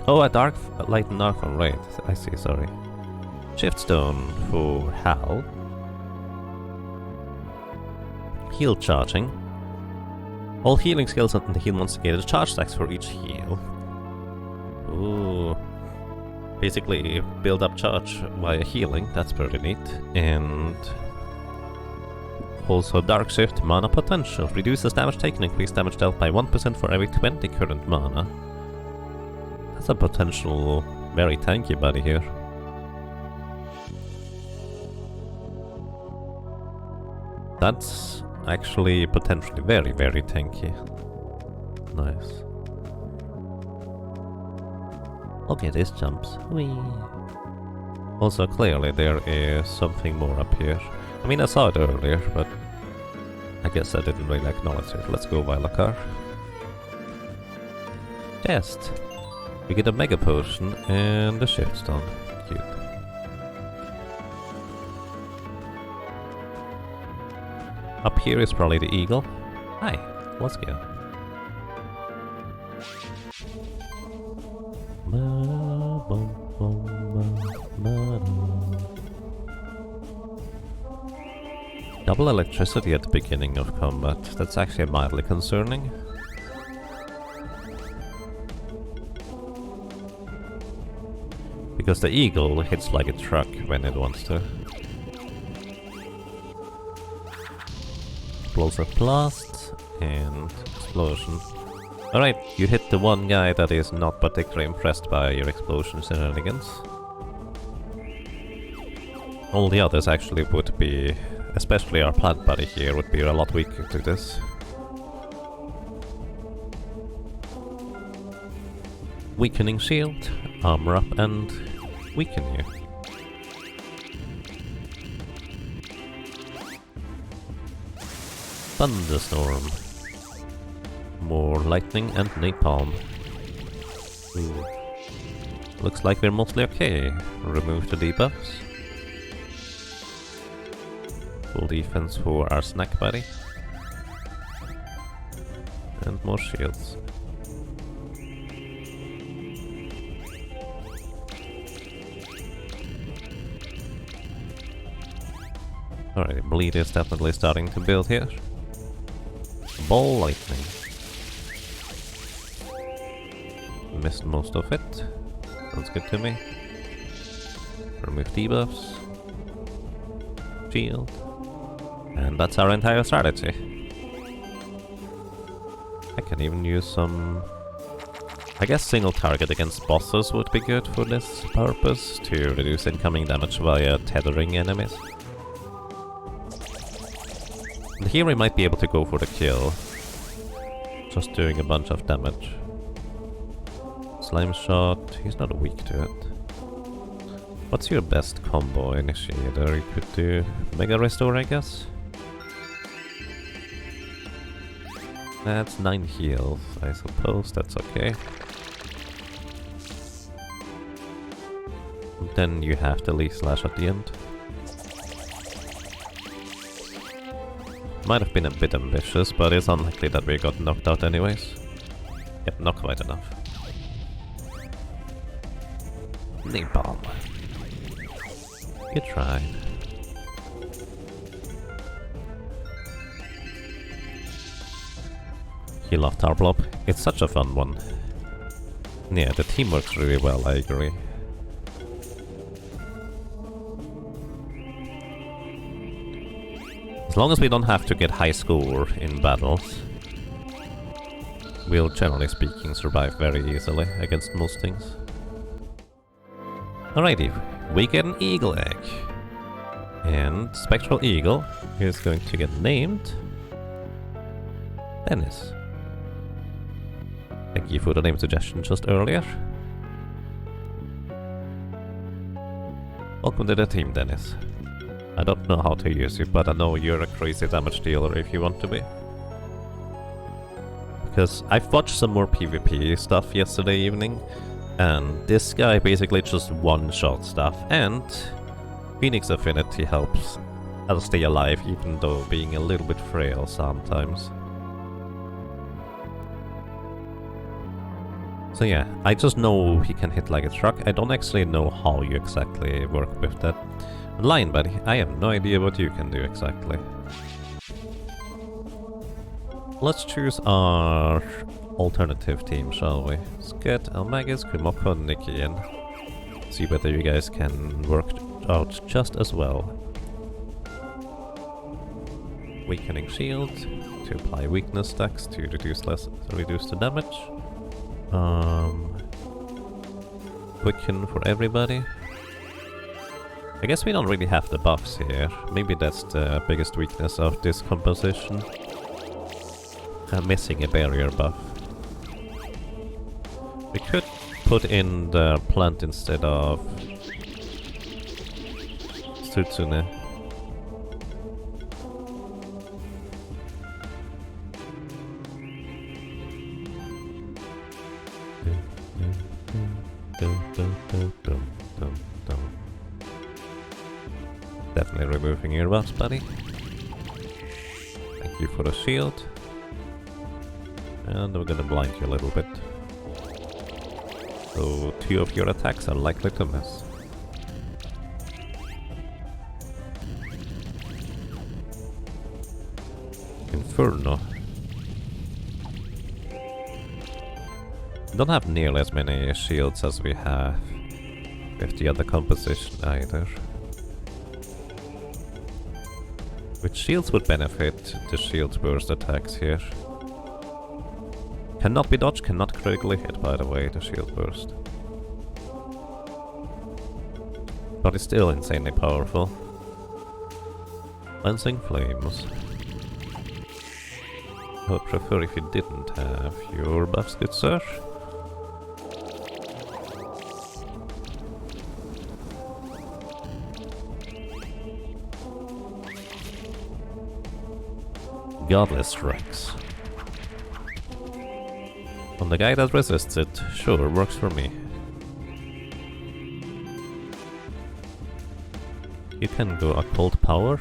Oh, a dark light and dark one, right. I see, sorry. Shiftstone for Hal. Heal charging. All healing skills and the heal monster get charge stacks for each heal. Ooh. Basically build up charge via healing, that's pretty neat. And also Dark Shift, mana potential. Reduces damage taken, increase damage dealt by 1% for every 20 current mana. That's a potential very tanky buddy here. That's actually potentially very, very tanky. Nice. Okay, this jumps. Whee! Also, clearly there is something more up here. I mean, I saw it earlier, but I guess I didn't really acknowledge it. Let's go Vilacar. Test! We get a Mega Potion and a Shiftstone. Cute. Up here is probably the eagle. Hi, let's go. Double electricity at the beginning of combat. That's actually mildly concerning. Because the eagle hits like a truck when it wants to. Explosive blast and explosion. Alright, you hit the one guy that is not particularly impressed by your explosion shenanigans. All the others actually would be, especially our plant buddy here, would be a lot weaker to this. Weakening shield, armor up and weaken you. Thunderstorm. More lightning and napalm. Ooh. Looks like we're mostly okay. Remove the debuffs. Full defense for our snack buddy. And more shields. Alright, bleed is definitely starting to build here. Ball lightning. Missed most of it. Sounds good to me. Remove debuffs. Shield. And that's our entire strategy. I can even use some... I guess single target against bosses would be good for this purpose, to reduce incoming damage via tethering enemies. And here we might be able to go for the kill. Just doing a bunch of damage. Slime shot, he's not weak to it. What's your best combo initiator? You could do Mega Restore, I guess? That's 9 heals, I suppose that's okay. Then you have the Leaf Slash at the end. Might have been a bit ambitious, but it's unlikely that we got knocked out anyways. Yep, not quite enough. Napalm. Good try. Heal off Tarblob. It's such a fun one. Yeah, the team works really well, I agree. As long as we don't have to get high score in battles, we'll, generally speaking, survive very easily against most things. Alrighty, we get an eagle egg. And Spectral Eagle is going to get named Dennis. Thank you for the name suggestion just earlier. Welcome to the team, Dennis. I don't know how to use you, but I know you're a crazy damage dealer if you want to be. Because I've watched some more PvP stuff yesterday evening, and this guy basically just one-shot stuff, and Phoenix Affinity helps I'll stay alive even though being a little bit frail sometimes. So yeah, I just know he can hit like a truck. I don't actually know how you exactly work with that. Lion Buddy, I have no idea what you can do exactly. Let's choose our alternative team, shall we? Let's get Almagus, Kumoko, and Nikki in. See whether you guys can work out just as well. Weakening shield to apply weakness stacks to reduce the damage. Quicken for everybody. I guess we don't really have the buffs here. Maybe that's the biggest weakness of this composition. I'm missing a barrier buff. We could put in the plant instead of Tsutsune. Definitely removing your buffs, buddy. Thank you for the shield. And we're gonna blind you a little bit. So 2 of your attacks are likely to miss. Inferno. Don't have nearly as many shields as we have with the other composition either. Which shields would benefit the shield burst attacks here? Cannot be dodged, cannot critically hit, by the way, the shield burst. But it's still insanely powerful. Lancing Flames. I would prefer if you didn't have your buffs, good sir. Godless Rex. On the guy that resists it, sure, works for me. You can go Occult Power.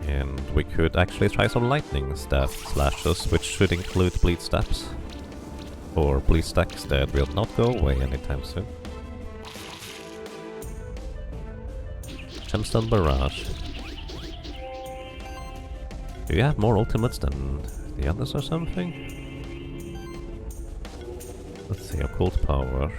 And we could actually try some Lightning Staff Slashes, which should include Bleed Stabs. Or Bleed Stacks that will not go away anytime soon. Gemstone Barrage. Do you have more ultimates than the others or something? Let's see, Occult Power.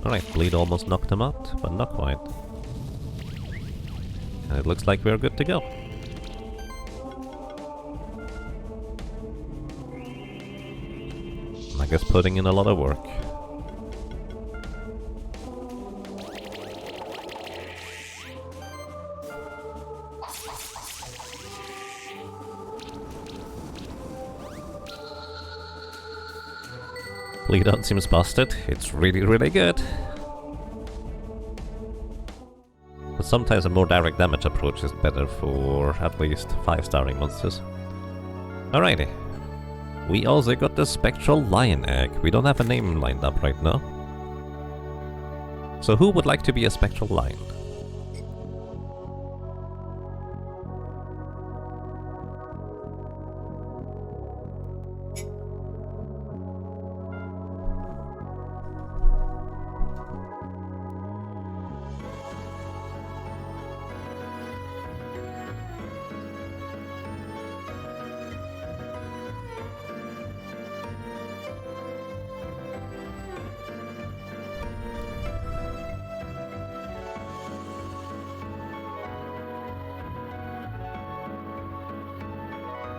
Alright, Bleed almost knocked him out, but not quite. And it looks like we're good to go. I guess putting in a lot of work. Bleed out seems busted. It's really good. But sometimes a more direct damage approach is better for at least 5-starring monsters. Alrighty. We also got the Spectral Lion Egg. We don't have a name lined up right now. So who would like to be a Spectral Lion?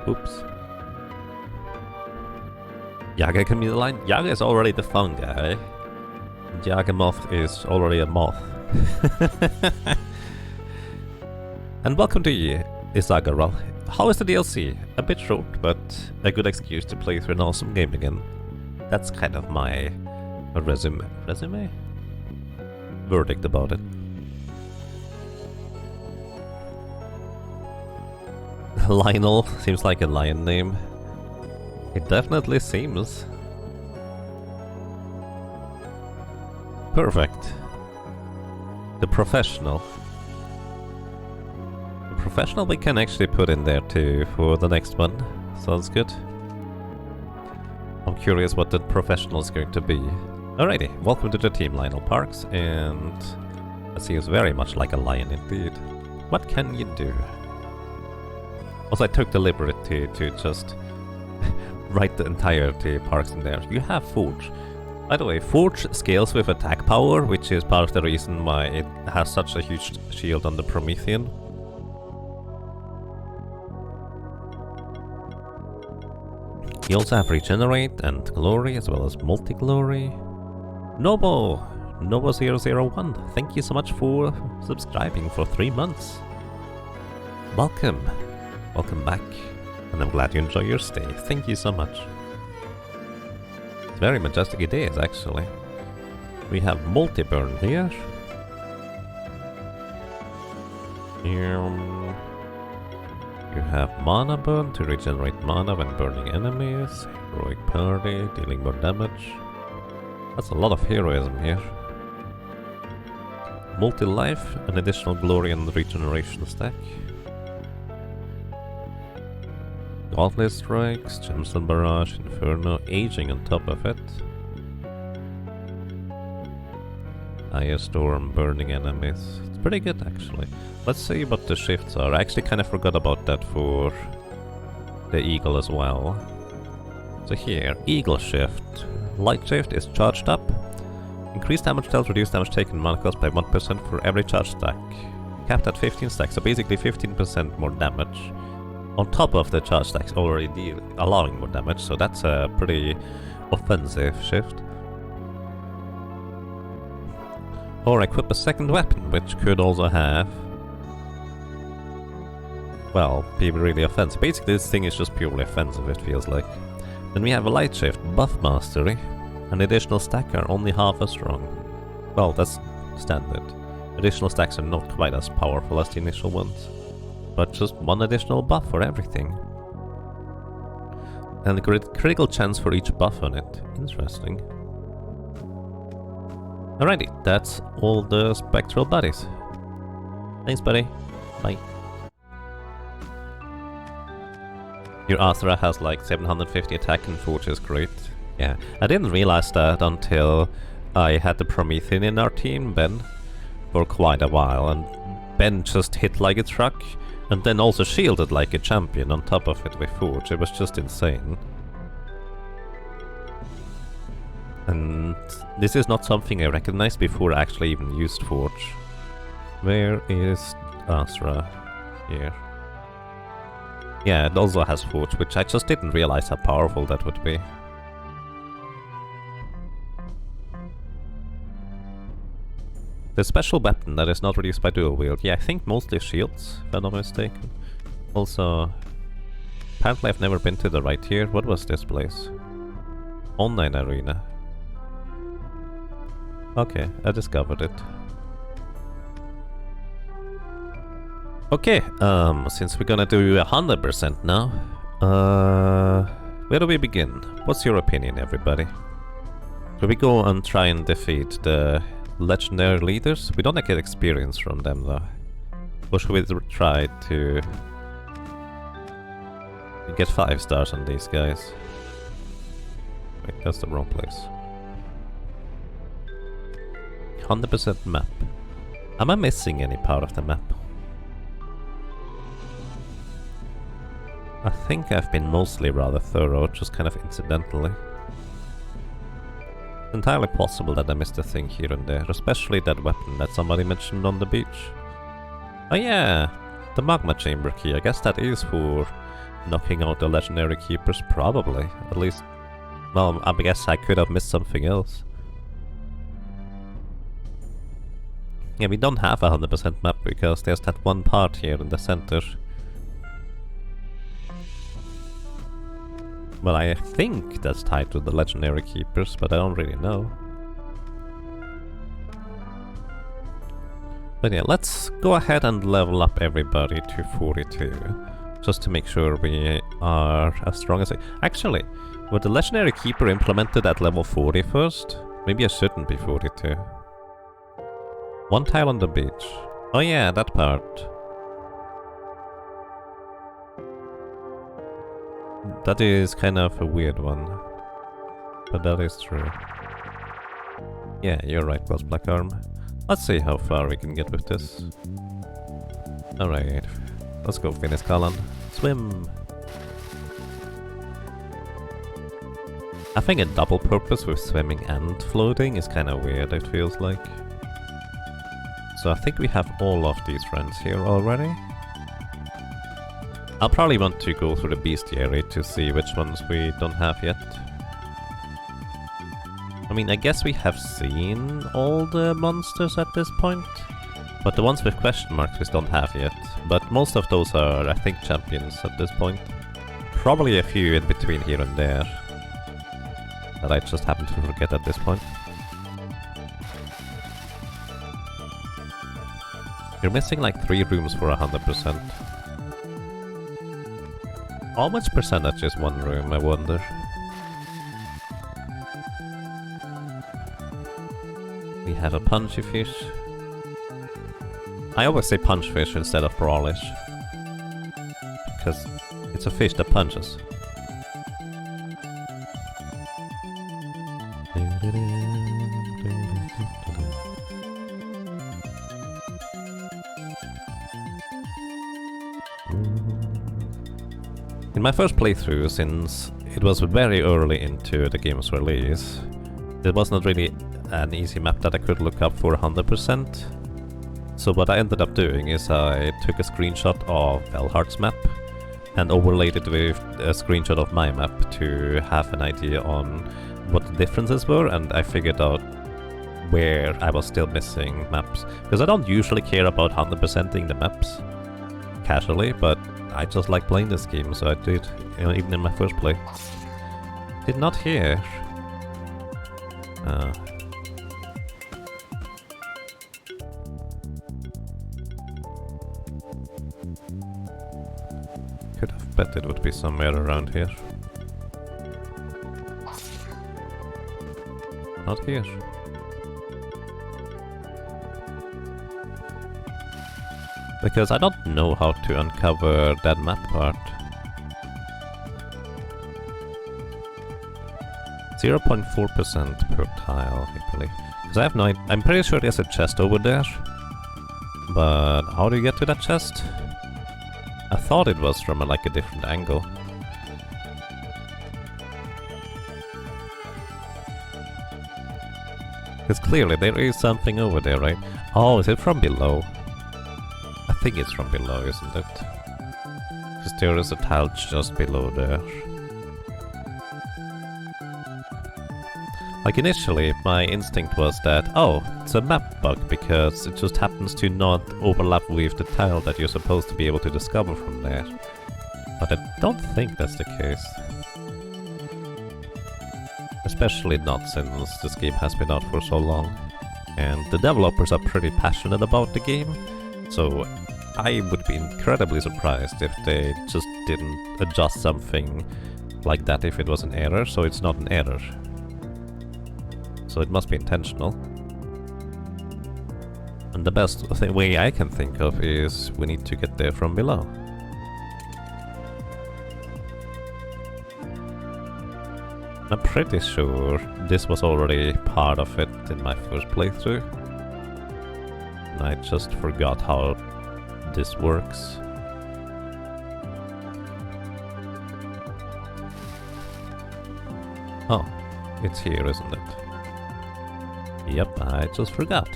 Oops. Yaga can be the line. Yaga is already the fun guy. Yagamoth is already a moth. And welcome to Isagaral. How is the DLC? A bit short, but a good excuse to play through an awesome game again. That's kind of my resume? Verdict about it. Lionel seems like a lion name. It definitely seems. Perfect. The professional. The professional we can actually put in there too for the next one. Sounds good. I'm curious what the professional is going to be. Alrighty, welcome to the team, Lionel Parks, and it seems very much like a lion indeed. What can you do? Also, I took the liberty to just write the entirety Parks in there. You have Forge. By the way, Forge scales with attack power, which is part of the reason why it has such a huge shield on the Promethean. You also have Regenerate and Glory, as well as Multi-Glory. Nobo001, thank you so much for subscribing for 3 months. Welcome. Welcome back, and I'm glad you enjoy your stay. Thank you so much. It's very majestic it is, actually. We have multi-burn here. You have mana burn to regenerate mana when burning enemies. Heroic party, dealing more damage. That's a lot of heroism here. Multi-life, an additional glory and regeneration stack. Godless Strikes, Gemstone Barrage, Inferno, Aging on top of it. Aya Storm, burning enemies. It's pretty good actually. Let's see what the shifts are. I actually kind of forgot about that for the Eagle as well. So here, Eagle Shift. Light Shift is charged up. Increased damage dealt, reduced damage taken mana cost by 1% for every charge stack. Capped at 15 stacks, so basically 15% more damage. On top of the charge stacks already allowing more damage, so that's a pretty offensive shift. Or equip a second weapon, which could also have... well, be really offensive. Basically this thing is just purely offensive, it feels like. Then we have a light shift, buff mastery. An additional stack are only half as strong. Well, that's standard. Additional stacks are not quite as powerful as the initial ones. But just one additional buff for everything. And a critical chance for each buff on it. Interesting. Alrighty, that's all the spectral buddies. Thanks, buddy. Bye. Your Astra has like 750 attack and Forge is great. Yeah, I didn't realize that until I had the Promethean in our team, Ben, for quite a while. And Ben just hit like a truck. And then also shielded like a champion on top of it with Forge. It was just insane. And this is not something I recognized before I actually even used Forge. Where is Astra? Here. Yeah, it also has Forge, which I just didn't realize how powerful that would be. The special weapon that is not reduced by dual wield. Yeah, I think mostly shields, if I'm not mistaken. Also, apparently I've never been to the right here. What was this place? Online arena. Okay, I discovered it. Okay, since we're gonna do 100% now, Where do we begin? What's your opinion, everybody? Should we go and try and defeat the legendary leaders? We don't get experience from them though. Or should we try to get 5 stars on these guys? Wait, that's the wrong place. 100% map. Am I missing any part of the map? I think I've been mostly rather thorough, just kind of incidentally. It's entirely possible that I missed a thing here and there, especially that weapon that somebody mentioned on the beach. Oh yeah, the magma chamber key. I guess that is for knocking out the legendary keepers, probably. At least, well, I guess I could have missed something else. Yeah, we don't have a 100% map because there's that one part here in the center. Well, I think that's tied to the legendary keepers, but I don't really know. But yeah, let's go ahead and level up everybody to 42, just to make sure we are as strong as Actually, were the legendary keeper implemented at level 40 first? Maybe I shouldn't be 42. One tile on the beach. Oh yeah, that part. That is kind of a weird one, but that is true. Yeah, you're right, Plus Black Arm. Let's see how far we can get with this. Alright, let's go finish Kalan. Swim! I think a double purpose with swimming and floating is kinda weird, it feels like. So I think we have all of these friends here already. I'll probably want to go through the bestiary to see which ones we don't have yet. I mean, I guess we have seen all the monsters at this point, but the ones with question marks we don't have yet. But most of those are, I think, champions at this point. Probably a few in between here and there that I just happen to forget at this point. You're missing like 3 rooms for 100%. How much percentage is one room, I wonder? We have a punchy fish. I always say punch fish instead of brawlish, because it's a fish that punches. In my first playthrough, since it was very early into the game's release, there was not really an easy map that I could look up for 100%. So what I ended up doing is I took a screenshot of Velhard's map and overlaid it with a screenshot of my map to have an idea on what the differences were, and I figured out where I was still missing maps. Because I don't usually care about 100%ing the maps casually, but I just like playing this game, so I did, you know, even in my first play. Did not hear. Could have bet it would be somewhere around here. Not here. Because I don't know how to uncover that map part. 0.4% per tile, I believe. Because I have no idea. I'm pretty sure there's a chest over there. But how do you get to that chest? I thought it was from like a different angle. Because clearly there is something over there, right? Oh, is it from below? I think it's from below, isn't it? Because there is a tile just below there. Like initially, my instinct was that, oh, it's a map bug because it just happens to not overlap with the tile that you're supposed to be able to discover from there. But I don't think that's the case. Especially not since this game has been out for so long. And the developers are pretty passionate about the game, so I would be incredibly surprised if they just didn't adjust something like that if it was an error, so it's not an error. So it must be intentional. And the best way I can think of is we need to get there from below. I'm pretty sure this was already part of it in my first playthrough. And I just forgot how this works. Oh, it's here, isn't it? Yep, I just forgot.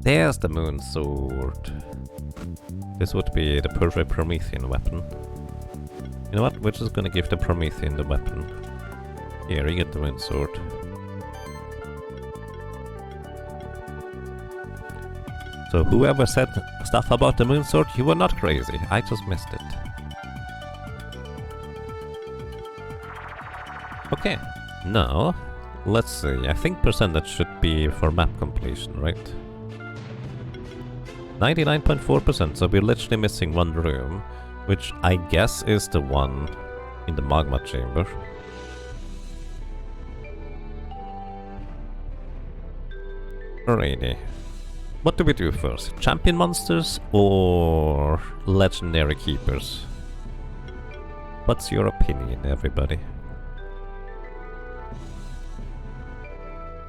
There's the moon sword. This would be the perfect Promethean weapon. You know what? We're just gonna give the Promethean the weapon. Here, you get the moon sword. So whoever said stuff about the moon sword, you were not crazy. I just missed it. Okay, now let's see. I think percentage should be for map completion, right? 99.4%, so we're literally missing one room, which I guess is the one in the magma chamber. Alrighty. What do we do first? Champion monsters or legendary keepers? What's your opinion, everybody?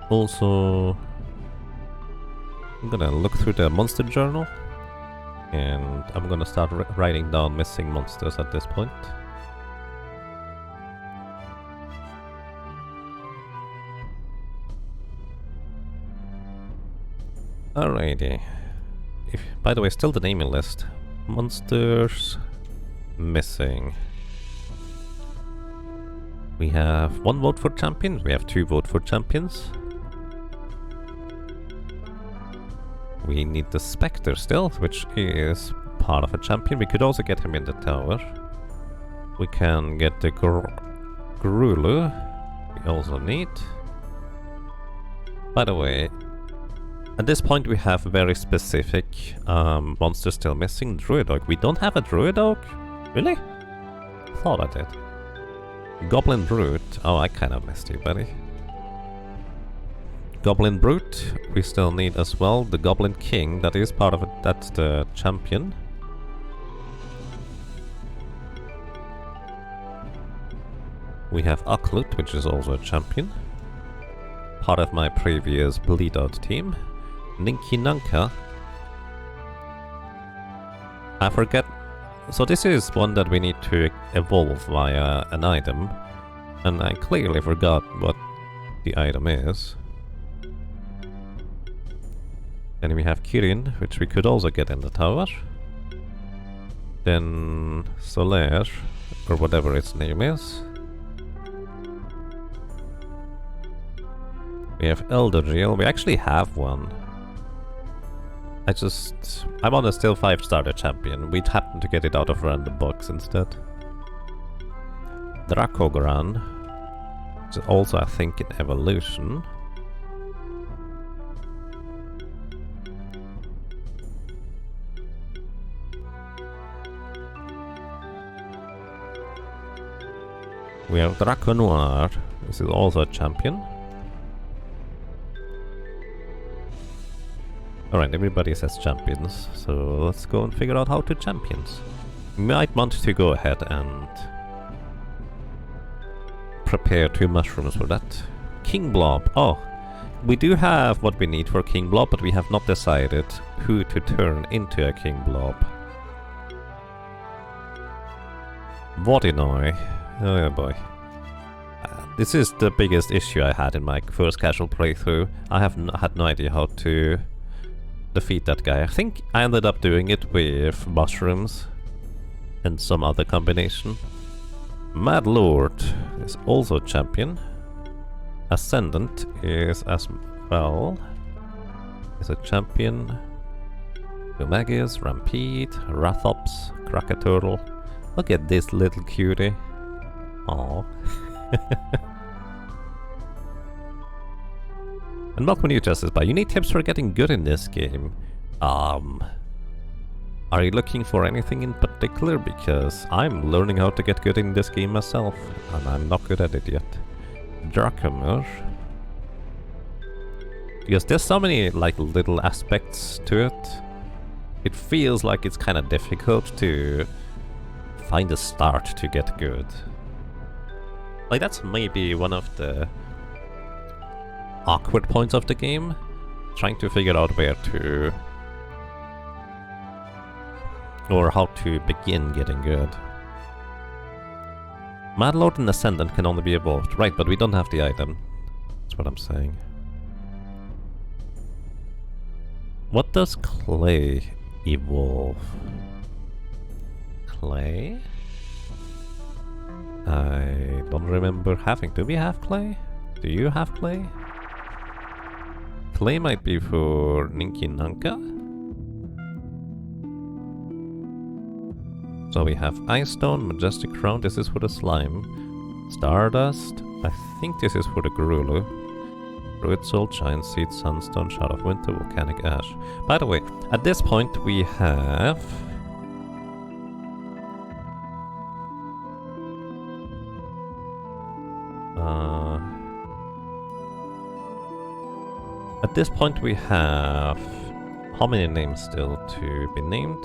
Also, I'm gonna look through the monster journal and I'm gonna start writing down missing monsters at this point. Alrighty. By the way, still the naming list. Monsters missing. We have 1 vote for champion, we have 2 vote for champions. We need the Spectre still, which is part of a champion. We could also get him in the tower. We can get the Grulu. We also need. By the way, at this point we have very specific monsters still missing. Druidog. We don't have a Druidog? Really? Thought I did. Goblin Brute. Oh, I kind of missed you, buddy. Goblin Brute, we still need as well. The Goblin King, that is part of it, that's the champion. We have Aklut, which is also a champion. Part of my previous Bleed Out team. Ninki Nanka. I forget. So this is one that we need to evolve via an item. And I clearly forgot what the item is. Then we have Kirin, which we could also get in the tower. Then Solaire, or whatever its name is. We have Eldariel, we actually have one. I'm on a still 5-starter champion, we'd happen to get it out of random box instead. Dracogoran, which is also I think in evolution. We have Draco Noir, this is also a champion. Alright, everybody says champions, so let's go and figure out how to champions. We might want to go ahead and prepare 2 mushrooms for that. King Blob, oh, we do have what we need for King Blob, but we have not decided who to turn into a King Blob. Vodinoi. Oh boy. This is the biggest issue I had in my first casual playthrough. I have had no idea how to defeat that guy. I think I ended up doing it with mushrooms and some other combination. Mad Lord is also a champion. Ascendant is as well. Is a champion. Gumagius, Rampede, Rathops, Krakaturtle. Look at this little cutie. Aww. And welcome new Justice By. You need tips for getting good in this game. Are you looking for anything in particular? Because I'm learning how to get good in this game myself, and I'm not good at it yet. Drachamur. Because there's so many like little aspects to it. It feels like it's kind of difficult to find a start to get good. Like that's maybe one of the awkward points of the game. Trying to figure out where to... or how to begin getting good. Madlord and Ascendant can only be evolved. Right, but we don't have the item. That's what I'm saying. What does Clay evolve? Clay? I don't remember having. Do we have Clay? Do you have Clay? Clay might be for Ninki Nanka. So we have Ice Stone, Majestic Crown, this is for the Slime. Stardust, I think this is for the Garulu. Druid Soul, Giant Seed, Sunstone, Shard of Winter, Volcanic Ash. By the way, at this point we have... at this point we have... how many names still to be named?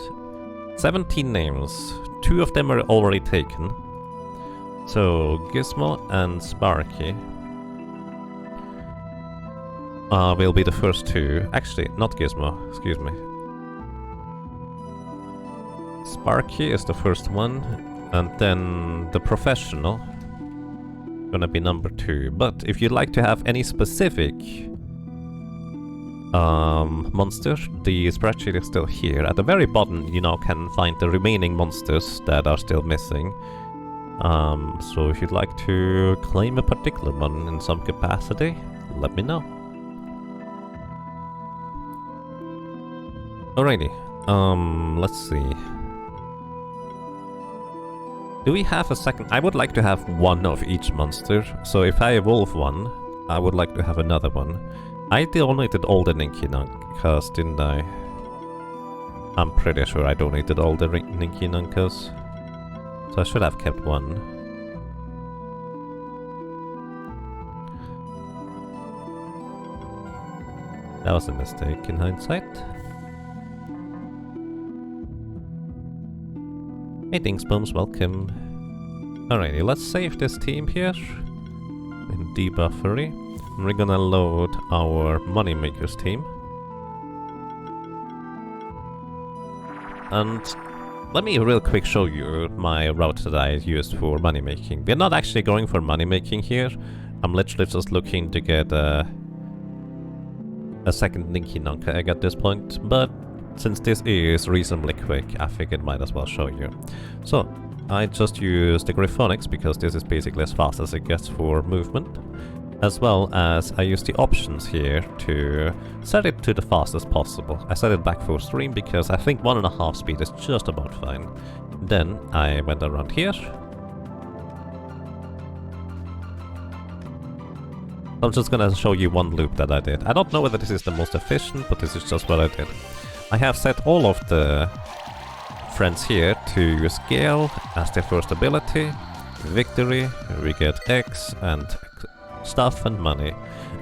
17 names. 2 of them are already taken. So, Gizmo and Sparky will be the first 2. Actually, not Gizmo, excuse me. Sparky is the first one, and then the Professional gonna be number 2. But if you'd like to have any specific monster, the spreadsheet is still here. At the very bottom you now can find the remaining monsters that are still missing. So if you'd like to claim a particular one in some capacity, let me know. Alrighty, let's see. Do we have a second? I would like to have one of each monster, so if I evolve one, I would like to have another one. I donated all the Ninki Nankas, didn't I? I'm pretty sure I donated all the Ninki Nankas. So I should have kept one. That was a mistake in hindsight. Hey Dingsbums, welcome. Alrighty, let's save this team here in debuffery. We're gonna load our Moneymakers team. And let me real quick show you my route that I used for money making. We're not actually going for money making here. I'm literally just looking to get a second Ninki Nanka egg at this point. But since this is reasonably quick, I figured might as well show you. So, I just use the Gryphonics because this is basically as fast as it gets for movement. As well as I use the options here to set it to the fastest possible. I set it back for stream because I think 1.5 speed is just about fine. Then I went around here. I'm just gonna show you one loop that I did. I don't know whether this is the most efficient, but this is just what I did. I have set all of the friends here to use Gale as their first ability. Victory, we get X and stuff and money.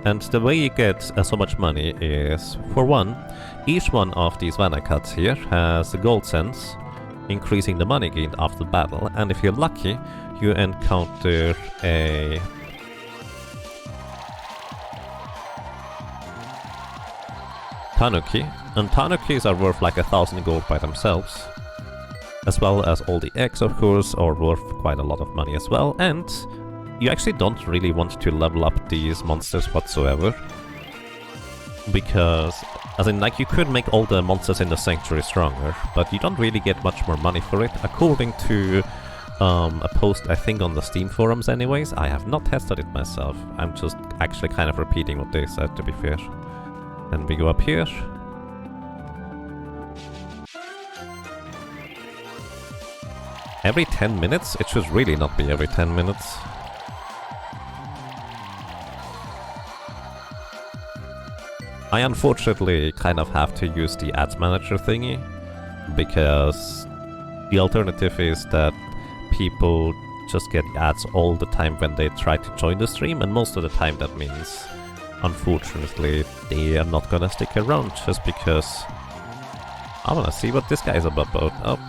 And the way you get so much money is, for one, each one of these Vanacuts here has a gold sense, increasing the money gained after battle, and if you're lucky, you encounter a Tanuki, and Tanukis are worth like 1,000 gold by themselves, as well as all the eggs, of course, are worth quite a lot of money as well, and you actually don't really want to level up these monsters whatsoever, because, as in, like, you could make all the monsters in the Sanctuary stronger, but you don't really get much more money for it, according to a post, I think, on the Steam forums anyways. I have not tested it myself, I'm just actually kind of repeating what they said, to be fair. Then we go up here. Every 10 minutes? It should really not be every 10 minutes. I unfortunately kind of have to use the ads manager thingy because the alternative is that people just get ads all the time when they try to join the stream, and most of the time that means, unfortunately, they are not gonna stick around just because I wanna see what this guy's about. Oh,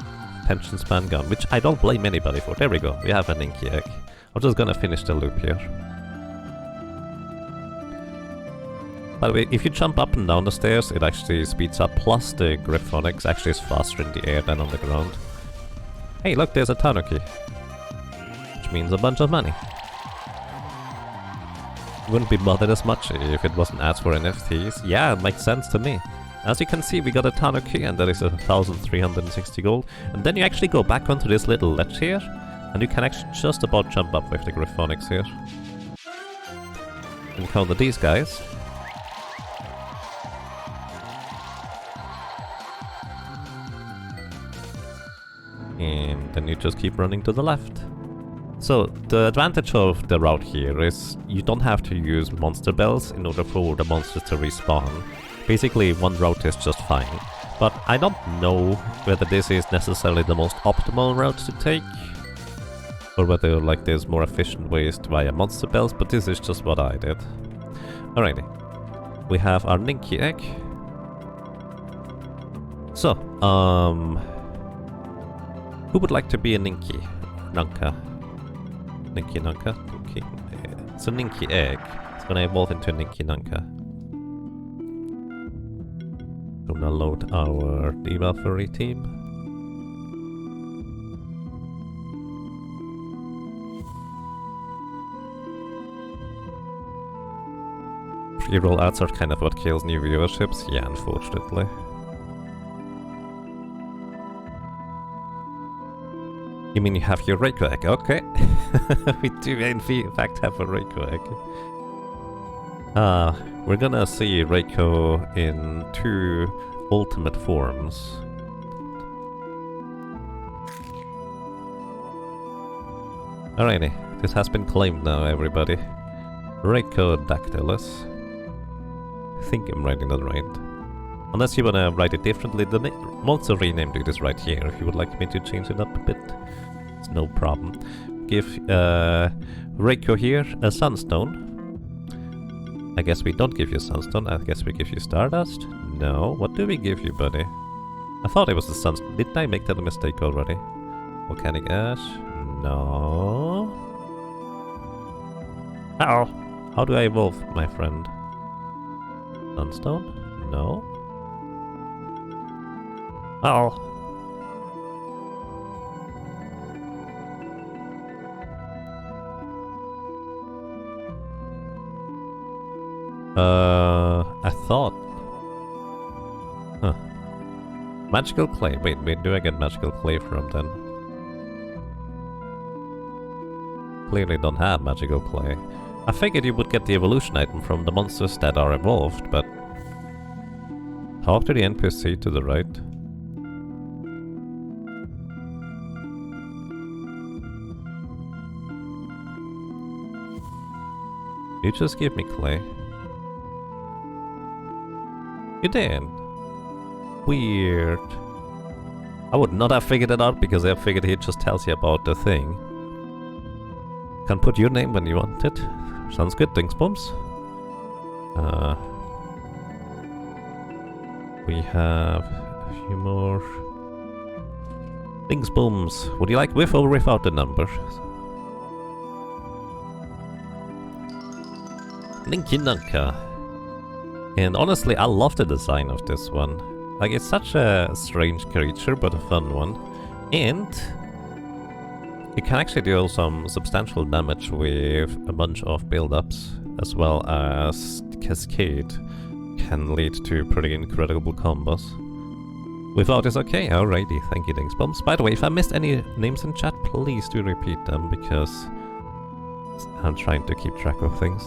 attention span gone, which I don't blame anybody for. There we go, we have an Inky egg. I'm just gonna finish the loop here. By the way, if you jump up and down the stairs, it actually speeds up, plus the Gryphonics actually is faster in the air than on the ground. Hey, look, there's a Tanuki. Which means a bunch of money. Wouldn't be bothered as much if it wasn't ads for NFTs. Yeah, it makes sense to me. As you can see, we got a Tanuki, and that is 1,360 gold. And then you actually go back onto this little ledge here, and you can actually just about jump up with the Gryphonics here. Encounter these guys. And then you just keep running to the left. So, the advantage of the route here is you don't have to use monster bells in order for the monsters to respawn. Basically, one route is just fine. But I don't know whether this is necessarily the most optimal route to take, or whether like there's more efficient ways to via monster bells, but this is just what I did. Alrighty. We have our Ninky egg. So, who would like to be a Ninky? Nanka. Ninky Nanka? Ninky. It's a Ninky egg. It's gonna evolve into a Ninky Nanka. Gonna load our Devalfury team. Pre-roll ads are kind of what kills new viewerships. Yeah, unfortunately. You mean you have your Reiko egg? Okay. We do in fact have a Reiko egg. We're gonna see Reiko in 2 ultimate forms. Alrighty, this has been claimed now, everybody. Reiko Dactylus. I think I'm writing that right. Unless you wanna write it differently, the monster rename dude is right here. If you would like me to change it up a bit, it's no problem. Give Reiko here a Sunstone. I guess we don't give you Sunstone, I guess we give you Stardust? No, what do we give you, buddy? I thought it was the Sunstone. Didn't I make that a mistake already? Volcanic Ash? No. Uh-oh! How do I evolve, my friend? Sunstone? No. Uh-oh. I thought... Huh. Magical Clay. Wait, where do I get Magical Clay from then? Clearly don't have Magical Clay. I figured you would get the evolution item from the monsters that are evolved, but... Talk to the NPC to the right. You just give me Clay. You did. Weird. I would not have figured it out because I figured he just tells you about the thing. Can put your name when you want it. Sounds good, Dingsbums. We have a few more. Dingsbums. Would you like with or without the number? Ninky Nanka. And honestly, I love the design of this one. Like, it's such a strange creature, but a fun one. And it can actually deal some substantial damage with a bunch of build-ups, as well as Cascade can lead to pretty incredible combos. Without is okay, alrighty, thank you Dingsbums. By the way, if I missed any names in chat, please do repeat them, because I'm trying to keep track of things.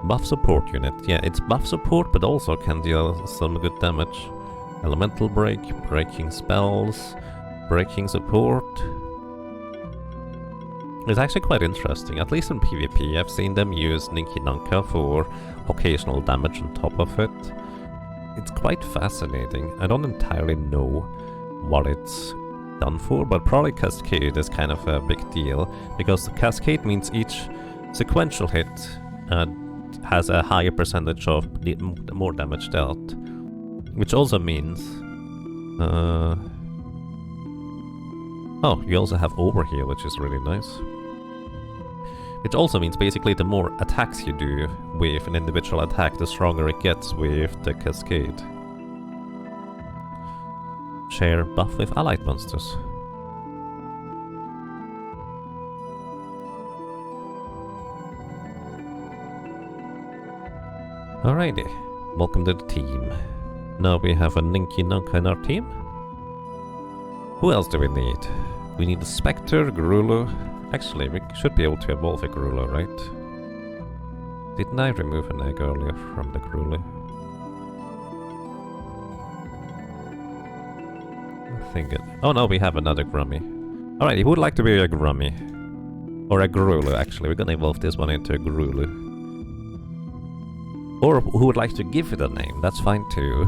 Buff support unit. Yeah, it's buff support, but also can deal some good damage. Elemental break, breaking spells, breaking support. It's actually quite interesting, at least in PvP. I've seen them use Ninki Nanka for occasional damage on top of it. It's quite fascinating. I don't entirely know what it's done for, but probably Cascade is kind of a big deal, because the Cascade means each sequential hit has a higher percentage of more damage dealt, which also means oh, you also have overheal, which is really nice. Which also means basically the more attacks you do with an individual attack, the stronger it gets with the Cascade. Share buff with allied monsters. Alrighty, welcome to the team. Now we have a Ninki Nanka in our team. Who else do we need? We need a Spectre, Garulu. Actually, we should be able to evolve a Garulu, right? Didn't I remove an egg earlier from the Garulu? I think it... Oh no, we have another Grummy. Alright, who would like to be a Grummy? Or a Garulu, actually. We're gonna evolve this one into a Garulu. Or who would like to give it a name, that's fine too.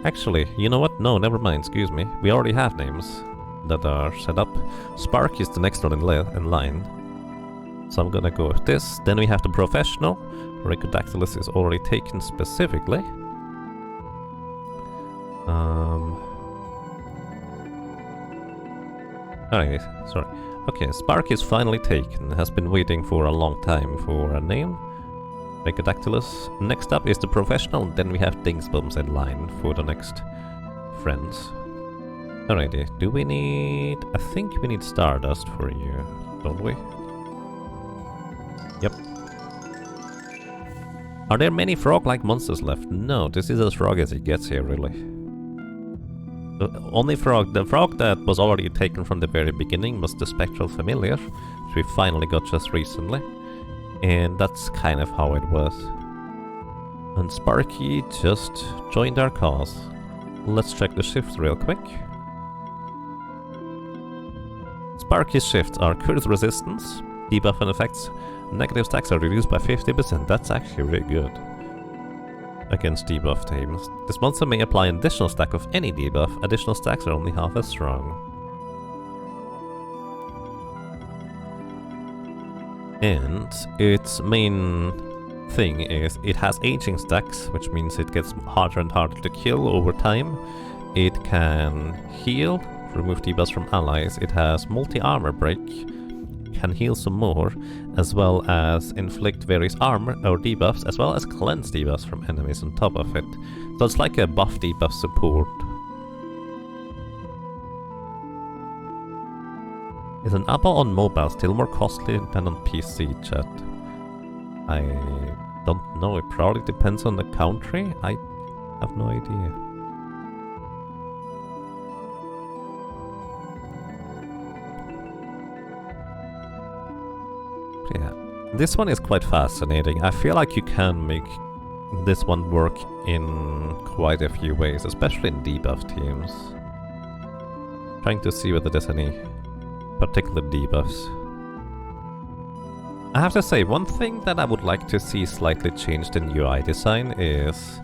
Actually, you know what? No, never mind, excuse me. We already have names that are set up. Spark is the next one in line. So I'm gonna go with this. Then we have the Professional. Rhacodactylus is already taken specifically. Alright, sorry. Okay, Spark is finally taken. Has been waiting for a long time for a name. Rhacodactylus. Next up is the Professional, then we have Dingsbums in line for the next friends. Alrighty, do we need... I think we need Stardust for you, don't we? Yep. Are there many frog-like monsters left? No, this is as frog as it gets here, really. The only frog... The frog that was already taken from the very beginning was the Spectral Familiar, which we finally got just recently. And that's kind of how it was. And Sparky just joined our cause. Let's check the shifts real quick. Sparky's shifts are Curse Resistance, debuff and effects, negative stacks are reduced by 50%. That's actually really good against debuff teams. This monster may apply an additional stack of any debuff. Additional stacks are only half as strong. And its main thing is it has aging stacks, which means it gets harder and harder to kill over time. It can heal, remove debuffs from allies. It has multi-armor break, can heal some more, as well as inflict various armor or debuffs, as well as cleanse debuffs from enemies on top of it. So it's like a buff debuff support. Is an ABBA on mobile still more costly than on PC, chat? I don't know, it probably depends on the country. I have no idea. Yeah, this one is quite fascinating. I feel like you can make this one work in quite a few ways, especially in debuff teams. Trying to see whether there's any particular debuffs. I have to say, one thing that I would like to see slightly changed in UI design is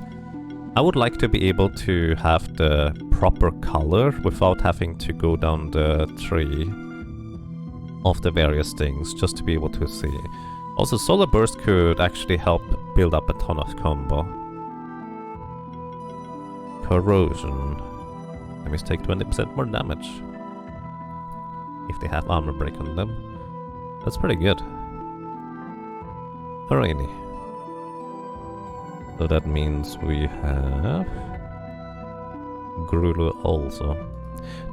I would like to be able to have the proper color without having to go down the tree of the various things just to be able to see. Also, Solar Burst could actually help build up a ton of combo. Corrosion. Enemies take 20% more damage if they have armor break on them. That's pretty good. Alrighty. So that means we have Garulu also.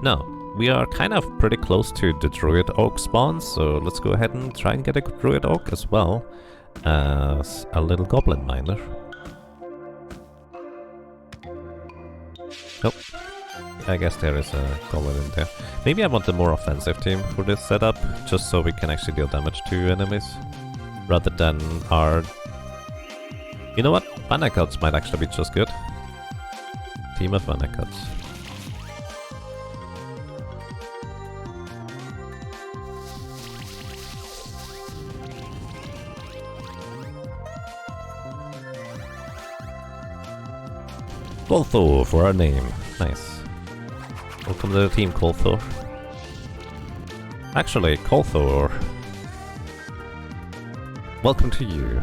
Now, we are kind of pretty close to the Druid Oak spawn, so let's go ahead and try and get a Druid Oak as well as a little Goblin Miner. Nope. I guess there is a Goblin in there. Maybe I want a more offensive team for this setup, just so we can actually deal damage to enemies, rather than our... You know what? Vanakouts might actually be just good. Team of Vanakouts. Kolthor for our name. Nice. Welcome to the team, Kolthor. Actually, Kolthor, welcome to you.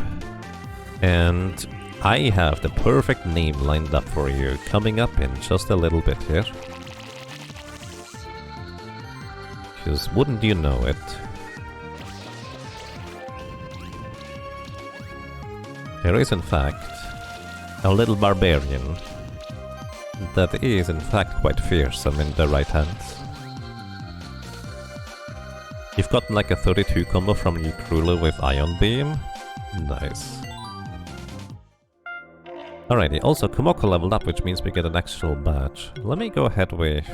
And I have the perfect name lined up for you, coming up in just a little bit here. Because wouldn't you know it, there is in fact a little barbarian that is in fact quite fearsome in the right hands. You've gotten like a 32 combo from Ukrula with Ion Beam. Nice. Alrighty, also Kumoko leveled up, which means we get an actual badge. Let me go ahead with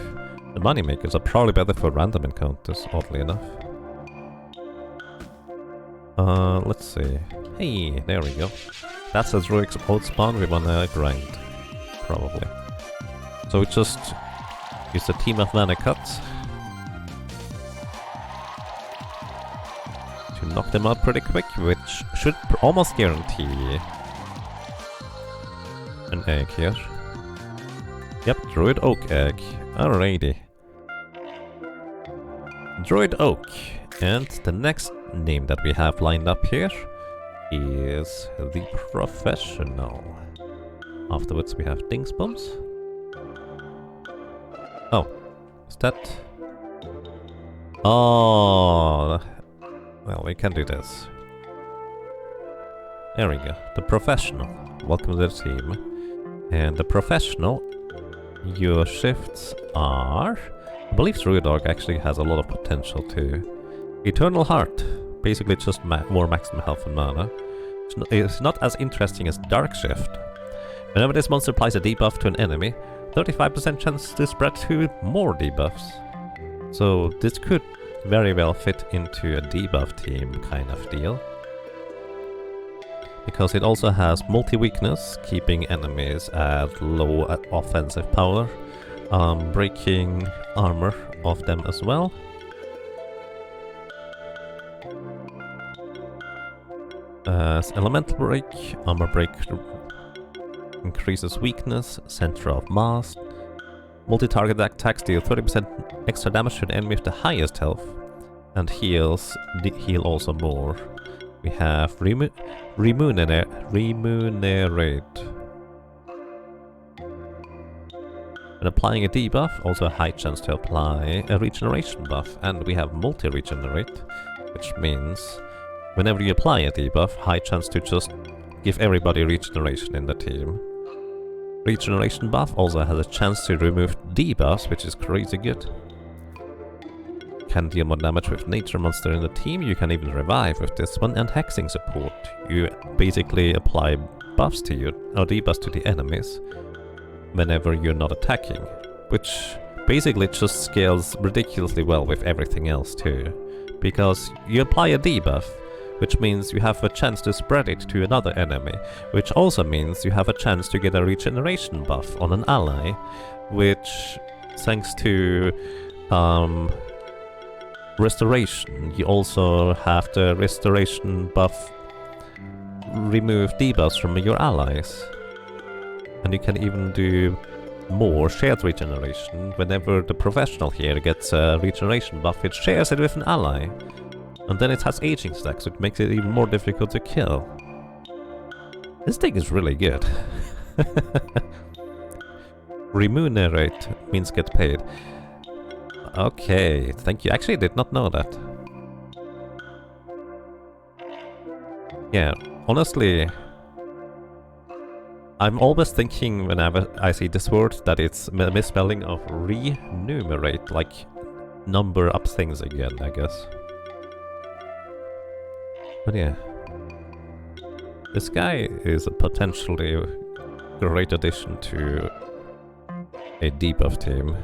the moneymakers, are probably better for random encounters, oddly enough. Let's see. Hey, there we go. That's a Druid's Oath spawn we wanna grind. Probably. So we just use a team of mana cuts to knock them out pretty quick, which should almost guarantee an egg here. Yep, Druid Oak egg. Alrighty. Druid Oak. And the next name that we have lined up here is the Professional. Afterwards we have Dingsbums. Oh, is that... Oh, well, we can do this. There we go. The Professional. Welcome to the team. And the Professional, your shifts are... I believe Druidog actually has a lot of potential too. Eternal Heart. Basically just more maximum health and mana. It's not as interesting as Dark Shift. Whenever this monster applies a debuff to an enemy, 35% chance to spread to more debuffs. So this could very well fit into a debuff team kind of deal. Because it also has multi-weakness, keeping enemies at low offensive power, breaking armor of them as well. As Elemental Break, Armor Break increases weakness, Center of Mass. Multi-target attacks deal 30% extra damage to an enemy with the highest health, and heal also more. We have Remunerate. When applying a debuff, also a high chance to apply a regeneration buff, and we have Multi-Regenerate, which means whenever you apply a debuff, high chance to just give everybody regeneration in the team. Regeneration buff also has a chance to remove debuffs, which is crazy good. Can deal more damage with nature monster in the team, you can even revive with this one, and hexing support. You basically apply buffs to you, or debuffs to the enemies, whenever you're not attacking, which basically just scales ridiculously well with everything else too. Because you apply a debuff, which means you have a chance to spread it to another enemy, which also means you have a chance to get a regeneration buff on an ally, which, thanks to restoration, you also have the restoration buff remove debuffs from your allies. And you can even do more shared regeneration whenever the Professional here gets a regeneration buff, it shares it with an ally. And then it has aging stacks, which makes it even more difficult to kill. This thing is really good. Remunerate means get paid. Okay, thank you. Actually, I did not know that. Yeah, honestly, I'm always thinking whenever I see this word that it's a misspelling of remunerate, like number up things again, I guess. But yeah, this guy is a potentially great addition to a debuff team.